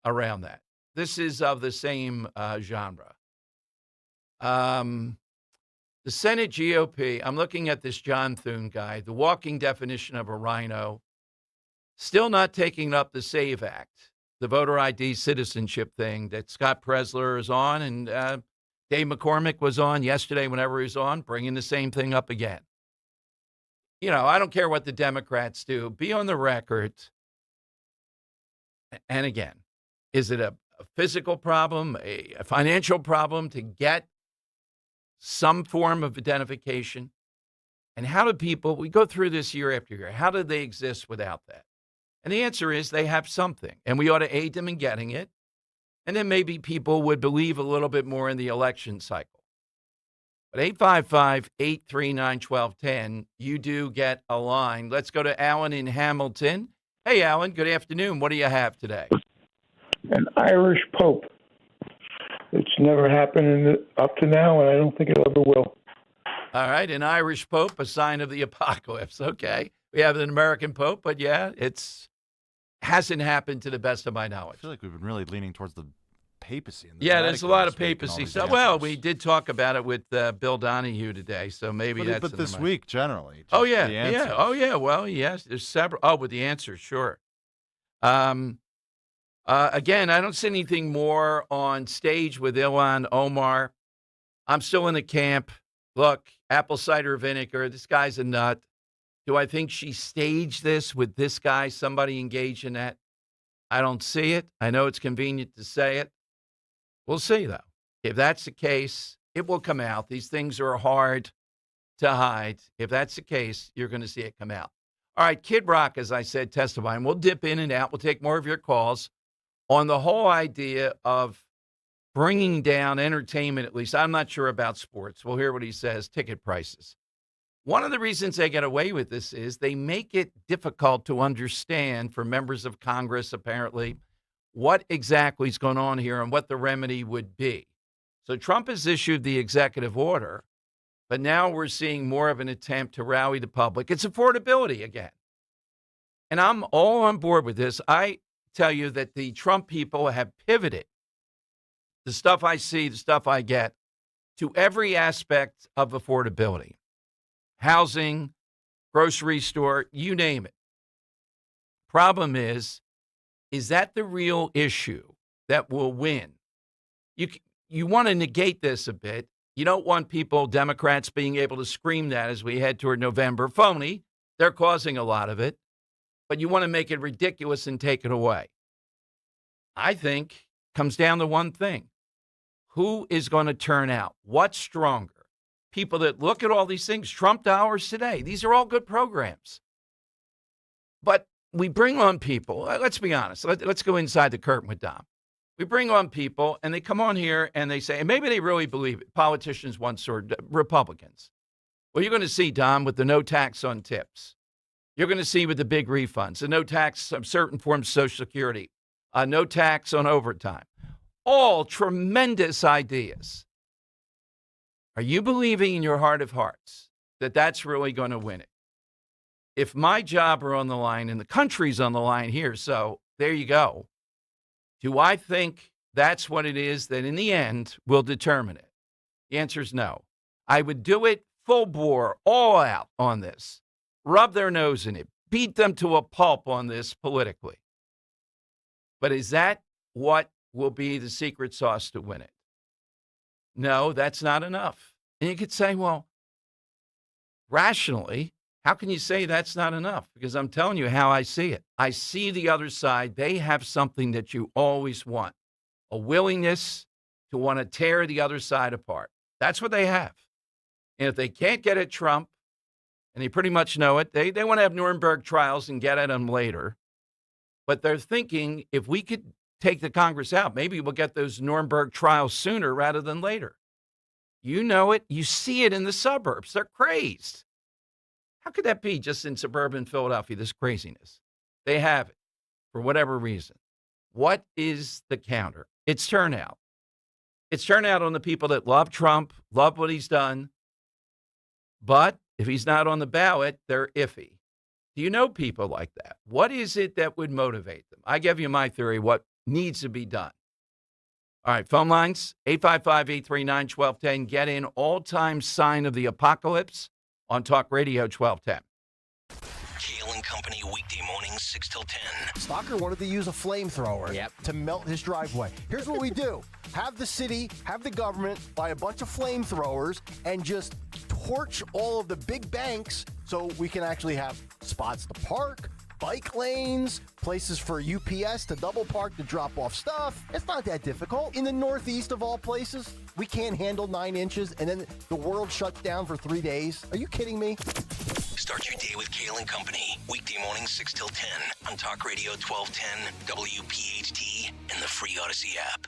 around that. This is of the same genre. The Senate GOP, I'm looking at this John Thune guy, the walking definition of a rhino, still not taking up the SAVE Act, the voter ID citizenship thing that Scott Presler is on, and Dave McCormick was on yesterday whenever he was on, bringing the same thing up again. I don't care what the Democrats do. Be on the record. And again, is it a physical problem, a financial problem to get some form of identification? And how do people, we go through this year after year, how do they exist without that? And the answer is they have something, and we ought to aid them in getting it. And then maybe people would believe a little bit more in the election cycle. But 855-839-1210, you do get a line. Let's go to Alan in Hamilton. Hey, Alan, good afternoon. What do you have today? An Irish Pope. It's never happened up to now, and I don't think it ever will. All right, an Irish Pope, a sign of the apocalypse. Okay. We have an American Pope, but yeah, hasn't happened to the best of my knowledge. I feel like we've been really leaning towards the papacy. There's a lot of papacy stuff. Well, we did talk about it with Bill Donahue today, so maybe that's. But this week, generally. Oh yeah, yeah. Oh yeah. Well, yes. There's several. Oh, with the answers, sure. Again, I don't see anything more on stage with Ilhan Omar. I'm still in the camp. Look, apple cider vinegar. This guy's a nut. Do I think she staged this with this guy, somebody engaged in that? I don't see it. I know it's convenient to say it. We'll see, though. If that's the case, it will come out. These things are hard to hide. If that's the case, you're going to see it come out. All right, Kid Rock, as I said, testifying. We'll dip in and out. We'll take more of your calls on the whole idea of bringing down entertainment, at least. I'm not sure about sports. We'll hear what he says, ticket prices. One of the reasons they get away with this is they make it difficult to understand for members of Congress, apparently, what exactly is going on here and what the remedy would be. So Trump has issued the executive order, but now we're seeing more of an attempt to rally the public. It's affordability again. And I'm all on board with this. I tell you that the Trump people have pivoted the stuff I see, the stuff I get, to every aspect of affordability. Housing, grocery store, you name it. Problem is that the real issue that will win? You want to negate this a bit. You don't want people, Democrats, being able to scream that as we head toward November. Phony. They're causing a lot of it. But you want to make it ridiculous and take it away. I think comes down to one thing. Who is going to turn out? What's stronger? People that look at all these things, Trump dollars today. These are all good programs. But we bring on people. Let's be honest. Let's go inside the curtain with Dom. We bring on people, and they come on here, and they say, and maybe they really believe it. Politicians once or Republicans. Well, you're going to see, Dom, with the no tax on tips. You're going to see with the big refunds, the no tax on certain forms of Social Security, no tax on overtime. All tremendous ideas. Are you believing in your heart of hearts that that's really going to win it? If my job are on the line and the country's on the line here, so there you go. Do I think that's what it is that in the end will determine it? The answer is no. I would do it full bore, all out on this. Rub their nose in it. Beat them to a pulp on this politically. But is that what will be the secret sauce to win it? No, that's not enough. And you could say, well, rationally, how can you say that's not enough? Because I'm telling you how I see it. I see the other side. They have something that you always want, a willingness to want to tear the other side apart. That's what they have. And if they can't get at Trump, and they pretty much know it, they want to have Nuremberg trials and get at him later. But they're thinking if we could take the Congress out, maybe we'll get those Nuremberg trials sooner rather than later. You know it. You see it in the suburbs. They're crazed. How could that be just in suburban Philadelphia, this craziness? They have it for whatever reason. What is the counter? It's turnout. It's turnout on the people that love Trump, love what he's done. But if he's not on the ballot, they're iffy. Do you know people like that? What is it that would motivate them? I give you my theory, what needs to be done. All right, phone lines, 855-839-1210. Get in all-time sign of the apocalypse on Talk Radio 1210. Kale and Company, weekday mornings, 6 till 10. Stalker wanted to use a flamethrower to melt his driveway. Here's what we do. Have the city, have the government buy a bunch of flamethrowers and just torch all of the big banks so we can actually have spots to park, bike lanes, places for UPS to double park to drop off stuff. It's not that difficult. In the Northeast of all places, we can't handle 9 inches and then the world shuts down for 3 days. Are you kidding me? Start your day with Kale and Company, weekday mornings 6 till 10 on Talk Radio 1210, WPHT, and the free Odyssey app.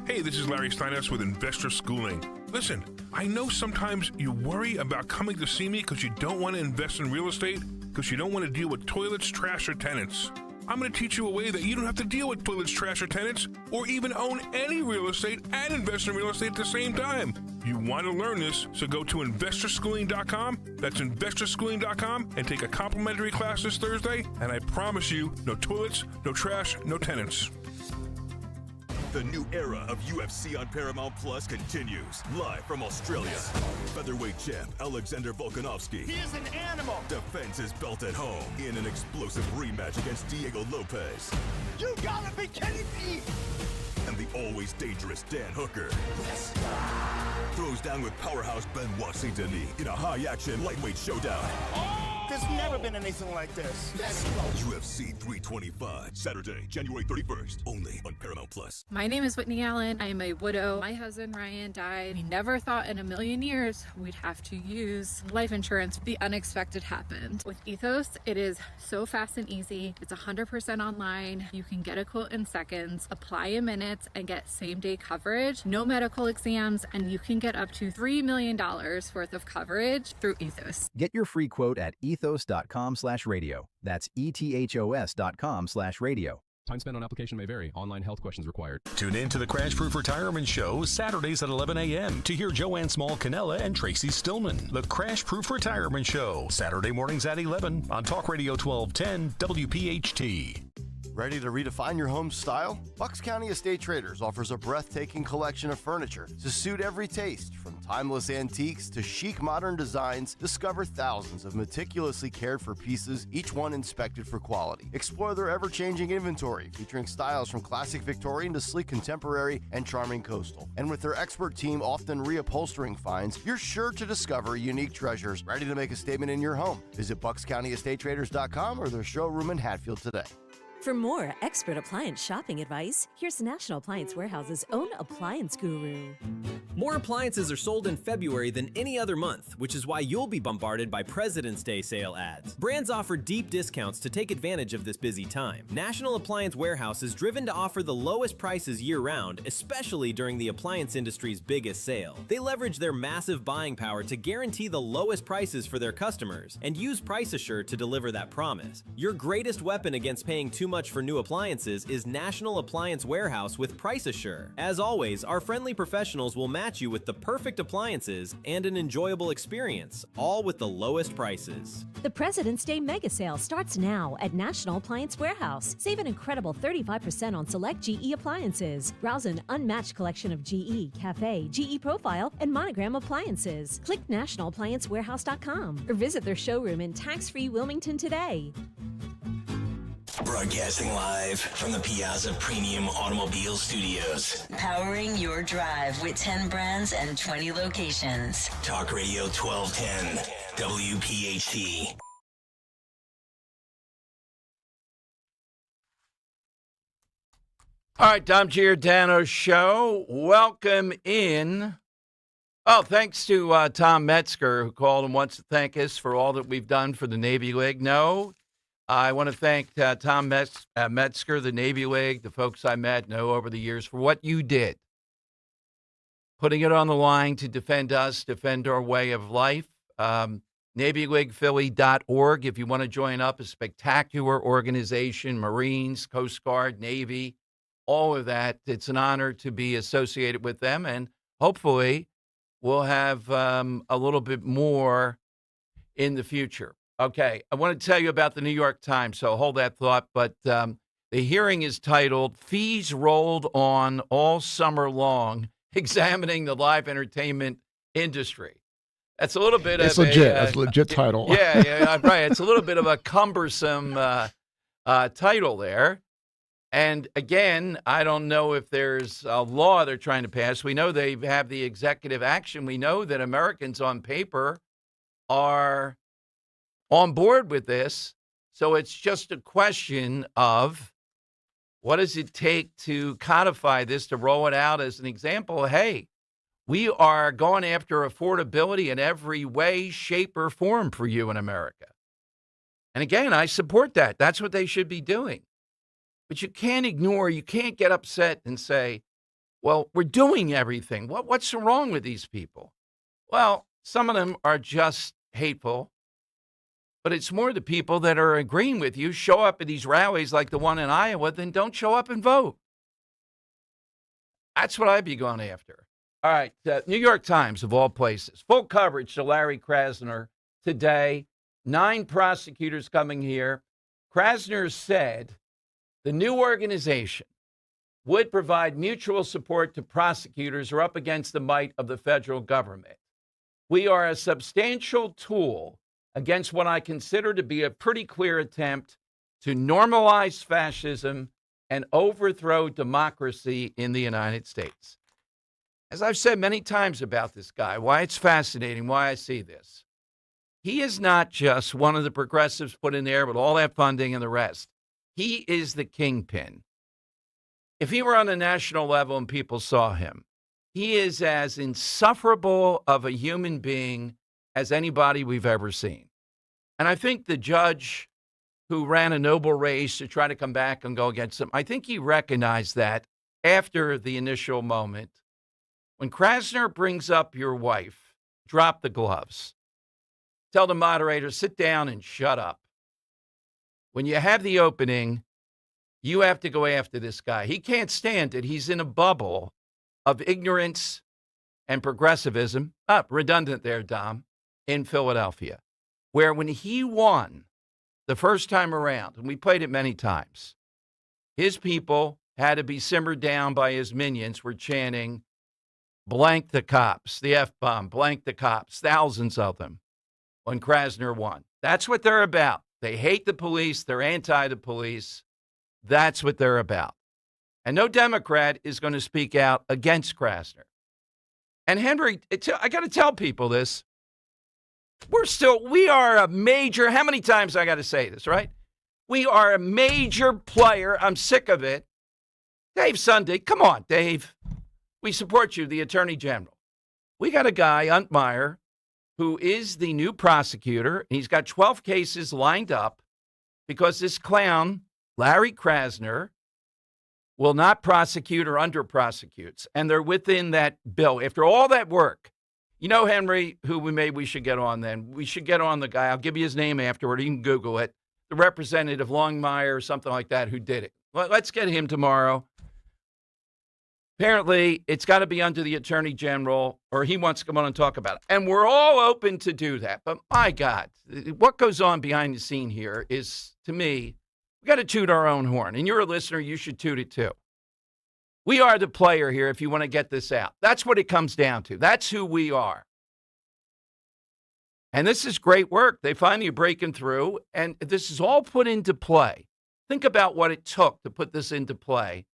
Hey, this is Larry Steinhaus with Investor Schooling. Listen, I know sometimes you worry about coming to see me because you don't want to invest in real estate, because you don't want to deal with toilets, trash, or tenants. I'm going to teach you a way that you don't have to deal with toilets, trash, or tenants, or even own any real estate and invest in real estate at the same time. You want to learn this, so go to investorschooling.com. That's investorschooling.com and take a complimentary class this Thursday, and I promise you, no toilets, no trash, no tenants. The new era of UFC on Paramount Plus continues. Live from Australia. Featherweight champ Alexander Volkanovski. He is an animal. Defends his belt at home in an explosive rematch against Diego Lopez. You gotta be kidding me! And the always dangerous Dan Hooker. Yes. Throws down with powerhouse Benoit Saint-Denis in a high-action lightweight showdown. There's never been anything like this. Let's go. UFC 325, Saturday, January 31st, only on Paramount Plus. My name is Whitney Allen. I am a widow. My husband Ryan died. We never thought in a million years we'd have to use life insurance. The unexpected happened. With Ethos, it is so fast and easy. It's 100% online. You can get a quote in seconds, apply in minutes, and get same-day coverage. No medical exams, and you can get up to $3 million worth of coverage through Ethos. Get your free quote at ethos.com/radio. That's ethos.com/radio. Time spent on application may vary. Online health questions required. Tune in to the Crash Proof Retirement Show Saturdays at 11 a.m. to hear Joanne Small-Canella and Tracy Stillman. The Crash Proof Retirement Show, Saturday mornings at 11 on Talk Radio 1210 WPHT. Ready to redefine your home style? Bucks County Estate Traders offers a breathtaking collection of furniture to suit every taste. From timeless antiques to chic modern designs, discover thousands of meticulously cared for pieces, each one inspected for quality. Explore their ever-changing inventory, featuring styles from classic Victorian to sleek contemporary and charming coastal. And with their expert team often reupholstering finds, you're sure to discover unique treasures ready to make a statement in your home. Visit BucksCountyEstateTraders.com or their showroom in Hatfield today. For more expert appliance shopping advice, here's National Appliance Warehouse's own appliance guru. More appliances are sold in February than any other month, which is why you'll be bombarded by President's Day sale ads. Brands offer deep discounts to take advantage of this busy time. National Appliance Warehouse is driven to offer the lowest prices year-round, especially during the appliance industry's biggest sale. They leverage their massive buying power to guarantee the lowest prices for their customers and use Price Assure to deliver that promise. Your greatest weapon against paying too much for new appliances is National Appliance Warehouse with Price Assure. As always, our friendly professionals will match you with the perfect appliances and an enjoyable experience, all with the lowest prices. The President's Day Mega Sale starts now at National Appliance Warehouse. Save an incredible 35% on select GE appliances. Browse an unmatched collection of GE, Cafe, GE Profile, and Monogram appliances. Click nationalappliancewarehouse.com or visit their showroom in tax-free Wilmington today. Broadcasting live from the Piazza Premium Automobile Studios. Powering your drive with 10 brands and 20 locations. Talk Radio 1210, WPHT. All right, Dom Giordano Show. Welcome in. Oh, thanks to Tom Metzger, who called and wants to thank us for all that we've done for the Navy League. No, I want to thank Tom Metzger, the Navy League, the folks I met, know over the years, for what you did. Putting it on the line to defend us, defend our way of life. NavyLeaguePhilly.org if you want to join up. A spectacular organization, Marines, Coast Guard, Navy, all of that. It's an honor to be associated with them, and hopefully we'll have a little bit more in the future. Okay, I want to tell you about the New York Times, so hold that thought. But the hearing is titled, Fees Rolled On All Summer Long, Examining the Live Entertainment Industry. That's a little bit it's of legit. That's a legit title. Yeah, right. It's a little bit of a cumbersome title there. And again, I don't know if there's a law they're trying to pass. We know they have the executive action. We know that Americans on paper are on board with this. So it's just a question of what does it take to codify this, to roll it out as an example? Hey, we are going after affordability in every way, shape, or form for you in America. And again, I support that. That's what they should be doing. But you can't ignore, you can't get upset and say, well, we're doing everything. What's wrong with these people? Well, some of them are just hateful, but it's more the people that are agreeing with you show up at these rallies like the one in Iowa, then don't show up and vote. That's what I'd be going after. All right, New York Times, of all places. Full coverage to Larry Krasner today. 9 prosecutors coming here. Krasner said the new organization would provide mutual support to prosecutors who are up against the might of the federal government. We are a substantial tool against what I consider to be a pretty clear attempt to normalize fascism and overthrow democracy in the United States. As I've said many times about this guy, why it's fascinating, why I see this. He is not just one of the progressives put in there with all that funding and the rest. He is the kingpin. If he were on a national level and people saw him, he is as insufferable of a human being as anybody we've ever seen. And I think the judge who ran a noble race to try to come back and go against him, I think he recognized that after the initial moment. When Krasner brings up your wife, drop the gloves. Tell the moderator, sit down and shut up. When you have the opening, you have to go after this guy. He can't stand it. He's in a bubble of ignorance and progressivism. Redundant there, Dom, in Philadelphia, where when he won the first time around, and we played it many times, his people had to be simmered down by his minions, were chanting, blank the cops, the F-bomb, blank the cops, thousands of them, when Krasner won. That's what they're about. They hate the police. They're anti the police. That's what they're about. And no Democrat is going to speak out against Krasner. And Henry, I got to tell people this. We are a major, how many times I got to say this, right? We are a major player. I'm sick of it. Dave Sunday, come on, Dave. We support you, the Attorney General. We got a guy, Untmeyer, who is the new prosecutor, and he's got 12 cases lined up because this clown, Larry Krasner, will not prosecute or under-prosecutes, and they're within that bill. After all that work, you know, Henry, who we should get on then? We should get on the guy. I'll give you his name afterward. You can Google it. the Representative Longmire or something like that who did it. Let's get him tomorrow. Apparently, it's got to be under the Attorney General, or he wants to come on and talk about it. And we're all open to do that. But my God, what goes on behind the scene here is, to me, we got to toot our own horn. And you're a listener, you should toot it too. We are the player here if you want to get this out. That's what it comes down to. That's who we are. And this is great work. They finally are breaking through, and this is all put into play. Think about what it took to put this into play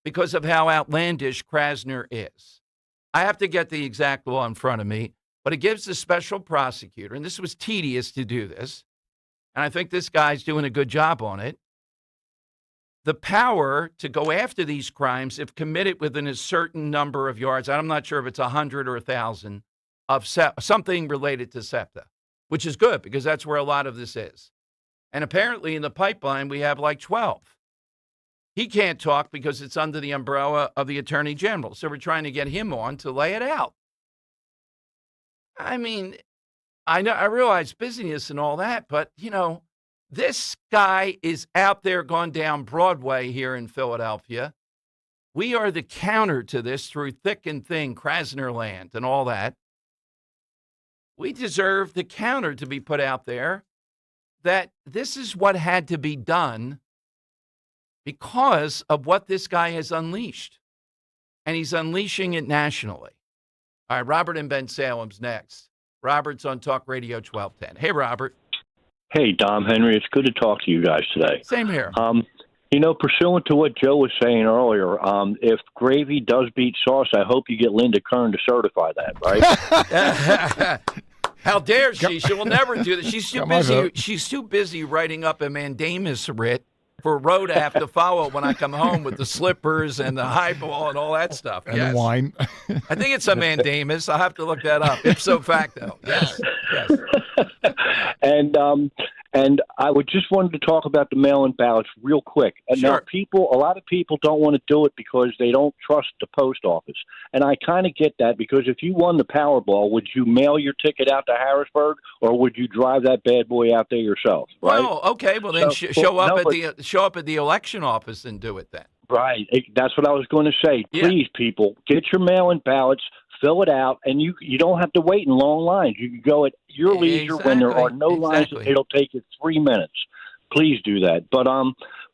because of how outlandish Krasner is. I have to get the exact law in front of me, but it gives the special prosecutor, and this was tedious to do this, and I think this guy's doing a good job on it, the power to go after these crimes if committed within a certain number of yards. I'm not sure if it's 100 or 1,000 of something related to SEPTA, which is good because that's where a lot of this is. And apparently in the pipeline, we have like 12. He can't talk because it's under the umbrella of the Attorney General. So we're trying to get him on to lay it out. I mean, I realize busyness and all that, but, this guy is out there gone down Broadway here in Philadelphia. We are the counter to this through thick and thin, Krasner land and all that. We deserve the counter to be put out there that this is what had to be done because of what this guy has unleashed. And he's unleashing it nationally. All right, Robert in Ben Salem's next. Robert's on Talk Radio 1210. Hey, Robert. Hey, Dom, Henry. It's good to talk to you guys today. Same here. Pursuant to what Joe was saying earlier, if gravy does beat sauce, I hope you get Linda Kern to certify that, right? How dare she? She will never do that. She's too busy. She's too busy writing up a mandamus writ for Roe to have to follow when I come home with the slippers and the highball and all that stuff. And the wine. I think it's a mandamus. I'll have to look that up. Ipso facto. Yes. And I would just wanted to talk about the mail-in ballots real quick. And Sure. Now, a lot of people don't want to do it because they don't trust the post office. And I kind of get that because if you won the Powerball, would you mail your ticket out to Harrisburg or would you drive that bad boy out there yourself? Right? Well, okay. Well, then show up at the election office and do it then. Right. That's what I was going to say. Please, people, get your mail-in ballots, fill it out, and you don't have to wait in long lines. You can go at your leisure when there are no lines. It'll take you 3 minutes. Please do that. But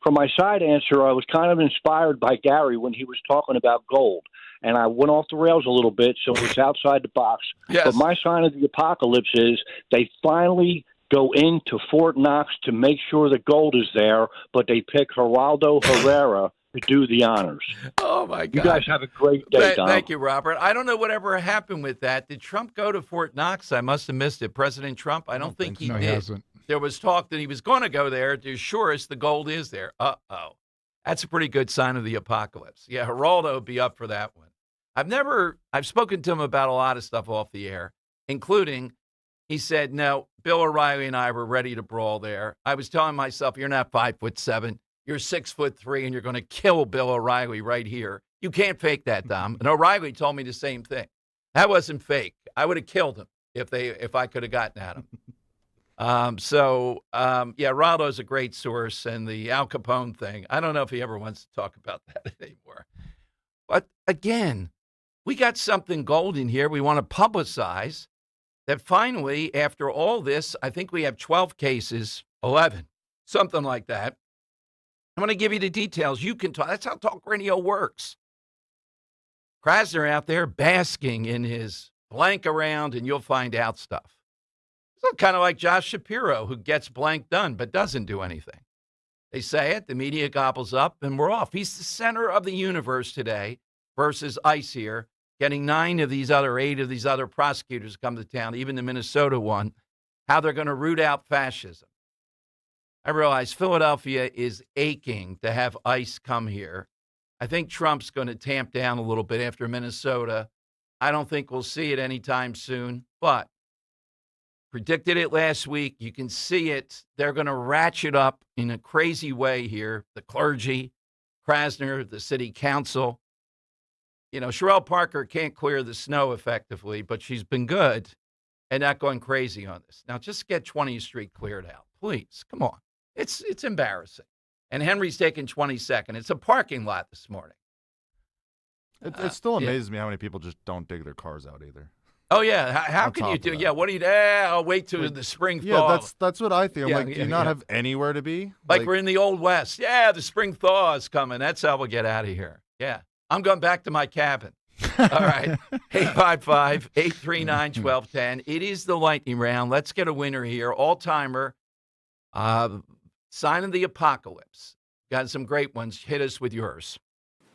for my side answer, I was kind of inspired by Gary when he was talking about gold. And I went off the rails a little bit, so it's outside the box. Yes. But my sign of the apocalypse is they finally go into Fort Knox to make sure the gold is there, but they pick Geraldo Herrera to do the honors. Oh, my God. You guys have a great day, Don. Thank you, Robert. I don't know whatever happened with that. Did Trump go to Fort Knox? I must have missed it. President Trump? I don't think he did. He hasn't. There was talk that he was going to go there to assure us the gold is there. Uh-oh. That's a pretty good sign of the apocalypse. Yeah, Geraldo would be up for that one. I've spoken to him about a lot of stuff off the air, including he said, no, Bill O'Reilly and I were ready to brawl there. I was telling myself, you're not 5'7". You're 6'3", and you're going to kill Bill O'Reilly right here. You can't fake that, Dom. And O'Reilly told me the same thing. That wasn't fake. I would have killed him if I could have gotten at him. Geraldo's a great source, and the Al Capone thing, I don't know if he ever wants to talk about that anymore. But again, we got something golden here we want to publicize that finally, after all this, I think we have 12 cases, 11, something like that. I'm going to give you the details. You can talk. That's how talk radio works. Krasner out there basking in his blank around, and you'll find out stuff. It's kind of like Josh Shapiro, who gets blank done but doesn't do anything. They say it, the media gobbles up, and we're off. He's the center of the universe today versus ICE here, getting 8 of these other prosecutors come to town, even the Minnesota one, how they're going to root out fascism. I realize Philadelphia is aching to have ICE come here. I think Trump's going to tamp down a little bit after Minnesota. I don't think we'll see it anytime soon, but predicted it last week. You can see it. They're going to ratchet up in a crazy way here. The clergy, Krasner, the city council. Sherelle Parker can't clear the snow effectively, but she's been good and not going crazy on this. Now, just get 20th Street cleared out, please. Come on. It's embarrassing. And Henry's taking 22nd. It's a parking lot this morning. It still amazes me how many people just don't dig their cars out either. Oh, yeah. How can you do? Yeah, what do you do? I'll wait till the spring thaw. Yeah, that's what I think. I'm like, do you not have anywhere to be? Like we're in the Old West. Yeah, the spring thaw is coming. That's how we'll get out of here. Yeah. I'm going back to my cabin. All right. 855-839-1210. It is the lightning round. Let's get a winner here. All-timer. Sign of the apocalypse. Got some great ones. Hit us with yours.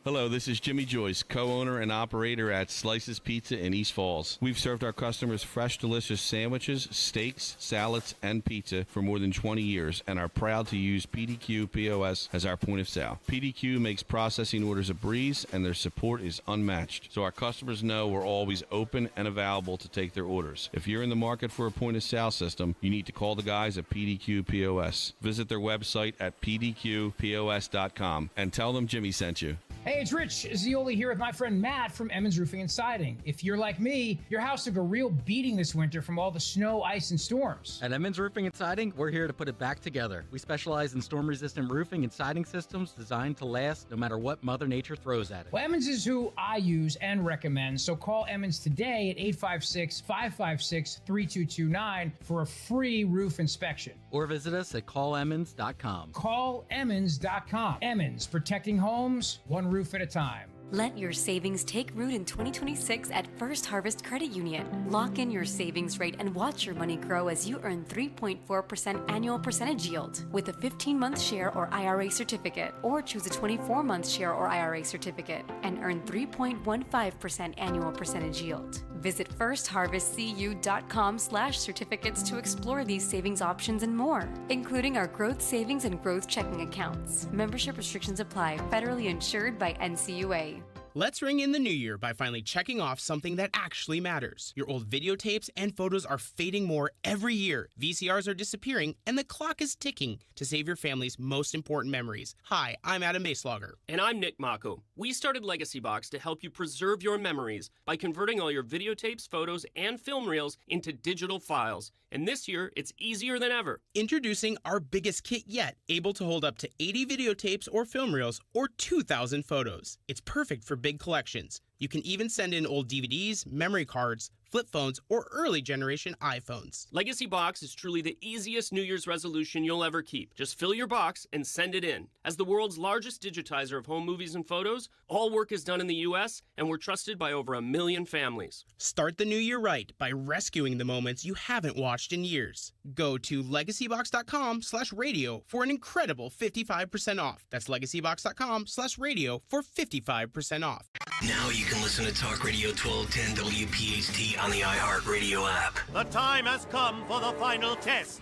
Hello, this is Jimmy Joyce, co-owner and operator at Slices Pizza in East Falls. We've served our customers fresh, delicious sandwiches, steaks, salads, and pizza for more than 20 years and are proud to use PDQ POS as our point of sale. PDQ makes processing orders a breeze, and their support is unmatched, so our customers know we're always open and available to take their orders. If you're in the market for a point of sale system, you need to call the guys at PDQ POS. Visit their website at pdqpos.com and tell them Jimmy sent you. Hey, it's Rich Zioli here with my friend Matt from Emmons Roofing and Siding. If you're like me, your house took a real beating this winter from all the snow, ice, and storms. At Emmons Roofing and Siding, we're here to put it back together. We specialize in storm-resistant roofing and siding systems designed to last no matter what Mother Nature throws at it. Well, Emmons is who I use and recommend, so call Emmons today at 856-556-3229 for a free roof inspection. Or visit us at callemmons.com. Callemmons.com. Emmons, protecting homes, one roof at a time. Let your savings take root in 2026 at First Harvest Credit Union. Lock in your savings rate and watch your money grow as you earn 3.4% annual percentage yield with a 15-month share or IRA certificate, or choose a 24-month share or IRA certificate and earn 3.15% annual percentage yield. Visit firstharvestcu.com/certificates to explore these savings options and more, including our growth savings and growth checking accounts. Membership restrictions apply. Federally insured by NCUA. Let's ring in the new year by finally checking off something that actually matters. Your old videotapes and photos are fading more every year. VCRs are disappearing, and the clock is ticking to save your family's most important memories. Hi, I'm Adam Baselogger. And I'm Nick Mako. We started Legacy Box to help you preserve your memories by converting all your videotapes, photos, and film reels into digital files. And this year, it's easier than ever. Introducing our biggest kit yet, able to hold up to 80 videotapes or film reels or 2,000 photos. It's perfect for big collections. You can even send in old DVDs, memory cards, flip phones, or early generation iPhones. Legacy Box is truly the easiest New Year's resolution you'll ever keep. Just fill your box and send it in. As the world's largest digitizer of home movies and photos, all work is done in the U.S., and we're trusted by over 1 million families. Start the new year right by rescuing the moments you haven't watched in years. Go to legacybox.com/radio for an incredible 55% off. That's legacybox.com/radio for 55% off. Now you can listen to Talk Radio 1210 WPHT on the iHeartRadio app. The time has come for the final test.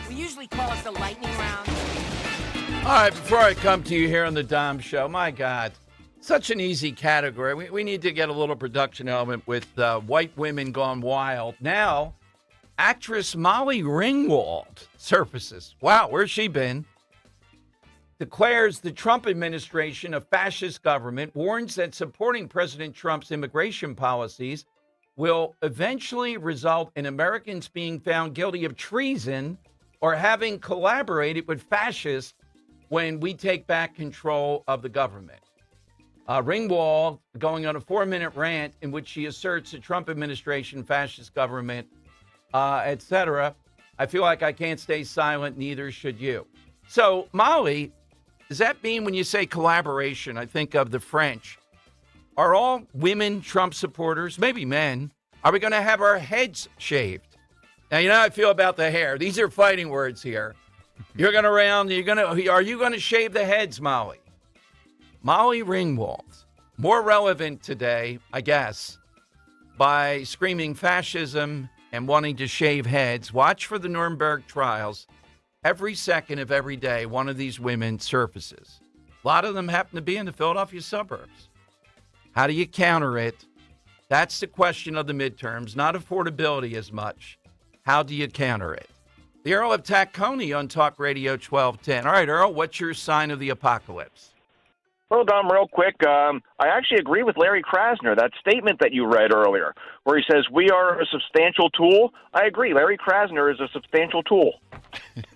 We usually call it the lightning round. All right, before I come to you here on the Dom Show, my God, such an easy category. We need to get a little production element with White Women Gone Wild. Now, actress Molly Ringwald surfaces. Wow, where's she been? Declares the Trump administration a fascist government, warns that supporting President Trump's immigration policies will eventually result in Americans being found guilty of treason or having collaborated with fascists when we take back control of the government. Ringwald going on a 4-minute rant in which she asserts the Trump administration, fascist government, etc. I feel like I can't stay silent, neither should you. So, Molly, does that mean when you say collaboration, I think of the French? Are all women Trump supporters, maybe men, are we going to have our heads shaved? Now, you know how I feel about the hair. These are fighting words here. Are you going to shave the heads, Molly? Molly Ringwald, more relevant today, I guess, by screaming fascism and wanting to shave heads. Watch for the Nuremberg trials. Every second of every day, one of these women surfaces. A lot of them happen to be in the Philadelphia suburbs. How do you counter it? That's the question of the midterms, not affordability as much. How do you counter it? The Earl of Tacony on Talk Radio 1210. All right, Earl, what's your sign of the apocalypse? Well, Dom, real quick, I actually agree with Larry Krasner, that statement that you read earlier, where he says we are a substantial tool. I agree. Larry Krasner is a substantial tool.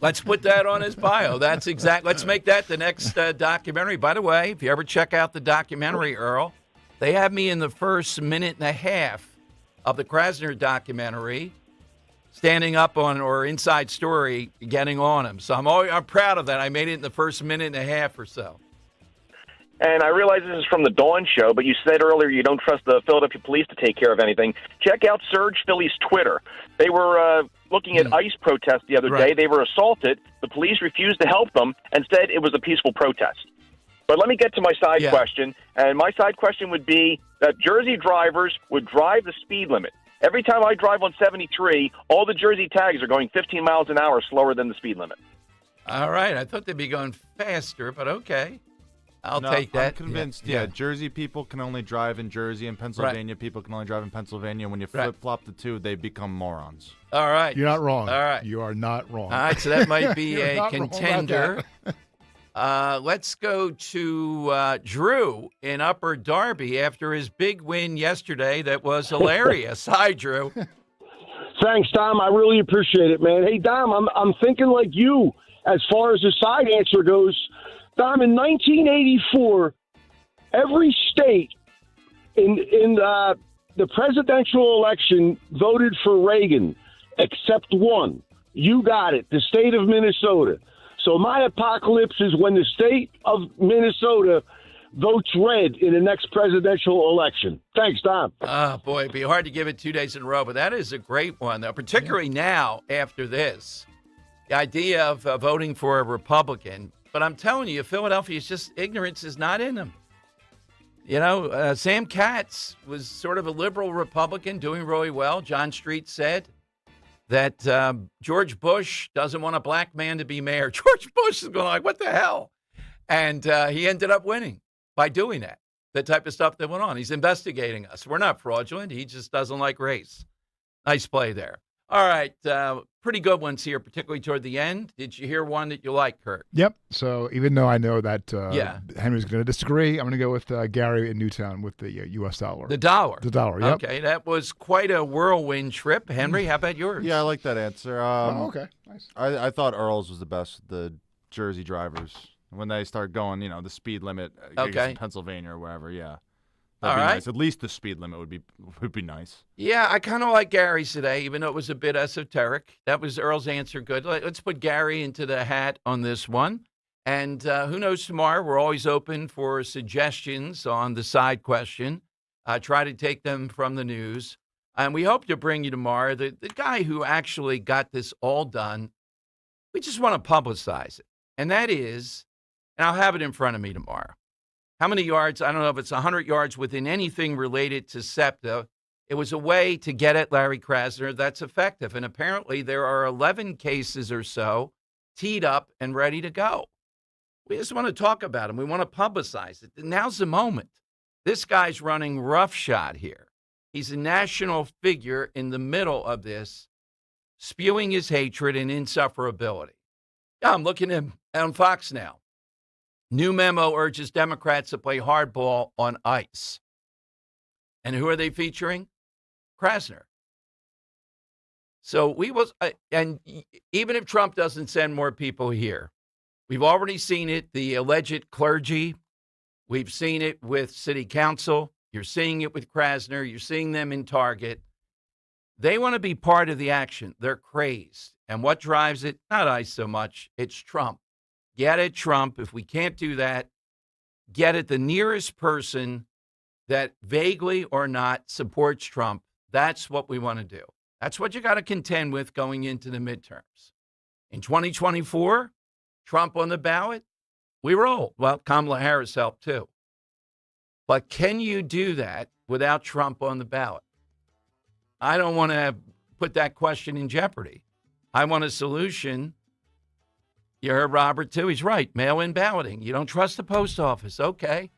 Let's put that on his bio. That's exact. Let's make that the next documentary. By the way, if you ever check out the documentary, Earl, they have me in the first minute and a half of the Krasner documentary, standing up on or inside story, getting on him. So I'm proud of that. I made it in the first minute and a half or so. And I realize this is from the Dawn Show, but you said earlier you don't trust the Philadelphia police to take care of anything. Check out Surge Philly's Twitter. They were looking at ICE protests the other day. They were assaulted. The police refused to help them and said it was a peaceful protest. But let me get to my side question. And my side question would be that Jersey drivers would drive the speed limit. Every time I drive on 73, all the Jersey tags are going 15 miles an hour slower than the speed limit. All right. I thought they'd be going faster, but okay. I'll take that. I'm convinced, Jersey people can only drive in Jersey, and Pennsylvania people can only drive in Pennsylvania. When you flip-flop the two, they become morons. All right. You're not wrong. All right. You are not wrong. All right, so that might be a contender. Let's go to Drew in Upper Darby after his big win yesterday that was hilarious. Hi, Drew. Thanks, Dom. I really appreciate it, man. Hey, Dom, I'm thinking like you as far as the side answer goes. Dom, in 1984, every state in the presidential election voted for Reagan except one. You got it, the state of Minnesota. So my apocalypse is when the state of Minnesota votes red in the next presidential election. Thanks, Dom. Oh, boy, it'd be hard to give it 2 days in a row, but that is a great one, though, particularly now after this. The idea of voting for a Republican. But I'm telling you, Philadelphia's just ignorance is not in them. You know, Sam Katz was sort of a liberal Republican doing really well. John Street said that George Bush doesn't want a black man to be mayor. George Bush is going like, what the hell? And he ended up winning by doing that, the type of stuff that went on. He's investigating us. We're not fraudulent. He just doesn't like race. Nice play there. All right, pretty good ones here, particularly toward the end. Did you hear one that you like, Kurt? Yep. So even though I know that Henry's going to disagree, I'm going to go with Gary in Newtown with the U.S. dollar. The dollar. The dollar, yep. Okay, that was quite a whirlwind trip. Henry, how about yours? Yeah, I like that answer. Okay, nice. I thought Earl's was the best, the Jersey drivers. When they start going, the speed limit in Pennsylvania or wherever, That'd be nice. At least the speed limit would be nice. Yeah, I kind of like Gary's today, even though it was a bit esoteric. That was Earl's answer. Good. Let's put Gary into the hat on this one. And who knows tomorrow? We're always open for suggestions on the side question. Try to take them from the news. And we hope to bring you tomorrow the guy who actually got this all done. We just want to publicize it. And that is, and I'll have it in front of me tomorrow. How many yards? I don't know if it's 100 yards within anything related to SEPTA. It was a way to get at Larry Krasner that's effective. And apparently there are 11 cases or so teed up and ready to go. We just want to talk about them. We want to publicize it. Now's the moment. This guy's running roughshod here. He's a national figure in the middle of this, spewing his hatred and insufferability. I'm looking at him on Fox now. New memo urges Democrats to play hardball on ICE. And who are they featuring? Krasner. So and even if Trump doesn't send more people here, we've already seen it, the alleged clergy. We've seen it with city council. You're seeing it with Krasner. You're seeing them in Target. They want to be part of the action. They're crazed. And what drives it? Not ICE so much. It's Trump. Get at Trump. If we can't do that, get at the nearest person that vaguely or not supports Trump. That's what we want to do. That's what you got to contend with going into the midterms. In 2024, Trump on the ballot, we roll. Well, Kamala Harris helped too. But can you do that without Trump on the ballot? I don't want to put that question in jeopardy. I want a solution. You heard Robert, too. He's right. Mail-in balloting. You don't trust the post office. Okay.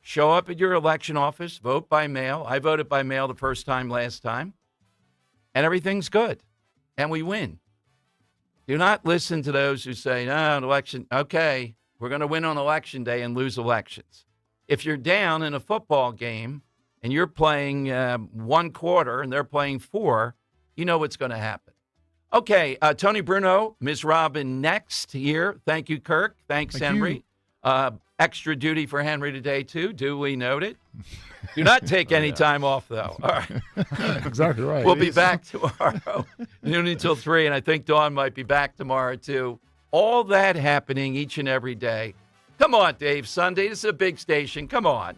Show up at your election office. Vote by mail. I voted by mail the first time last time. And everything's good. And we win. Do not listen to those who say, no, election. Okay, we're going to win on election day and lose elections. If you're down in a football game and you're playing one quarter and they're playing four, you know what's going to happen. Okay, Tony Bruno, Ms. Robin next here. Thank you, Kirk. Thanks, Henry. Extra duty for Henry today, too. Duly noted. Do not take any time off, though. All right. Exactly right. We'll be back tomorrow, noon until 3, and I think Dawn might be back tomorrow, too. All that happening each and every day. Come on, Dave. Sunday, this is a big station. Come on.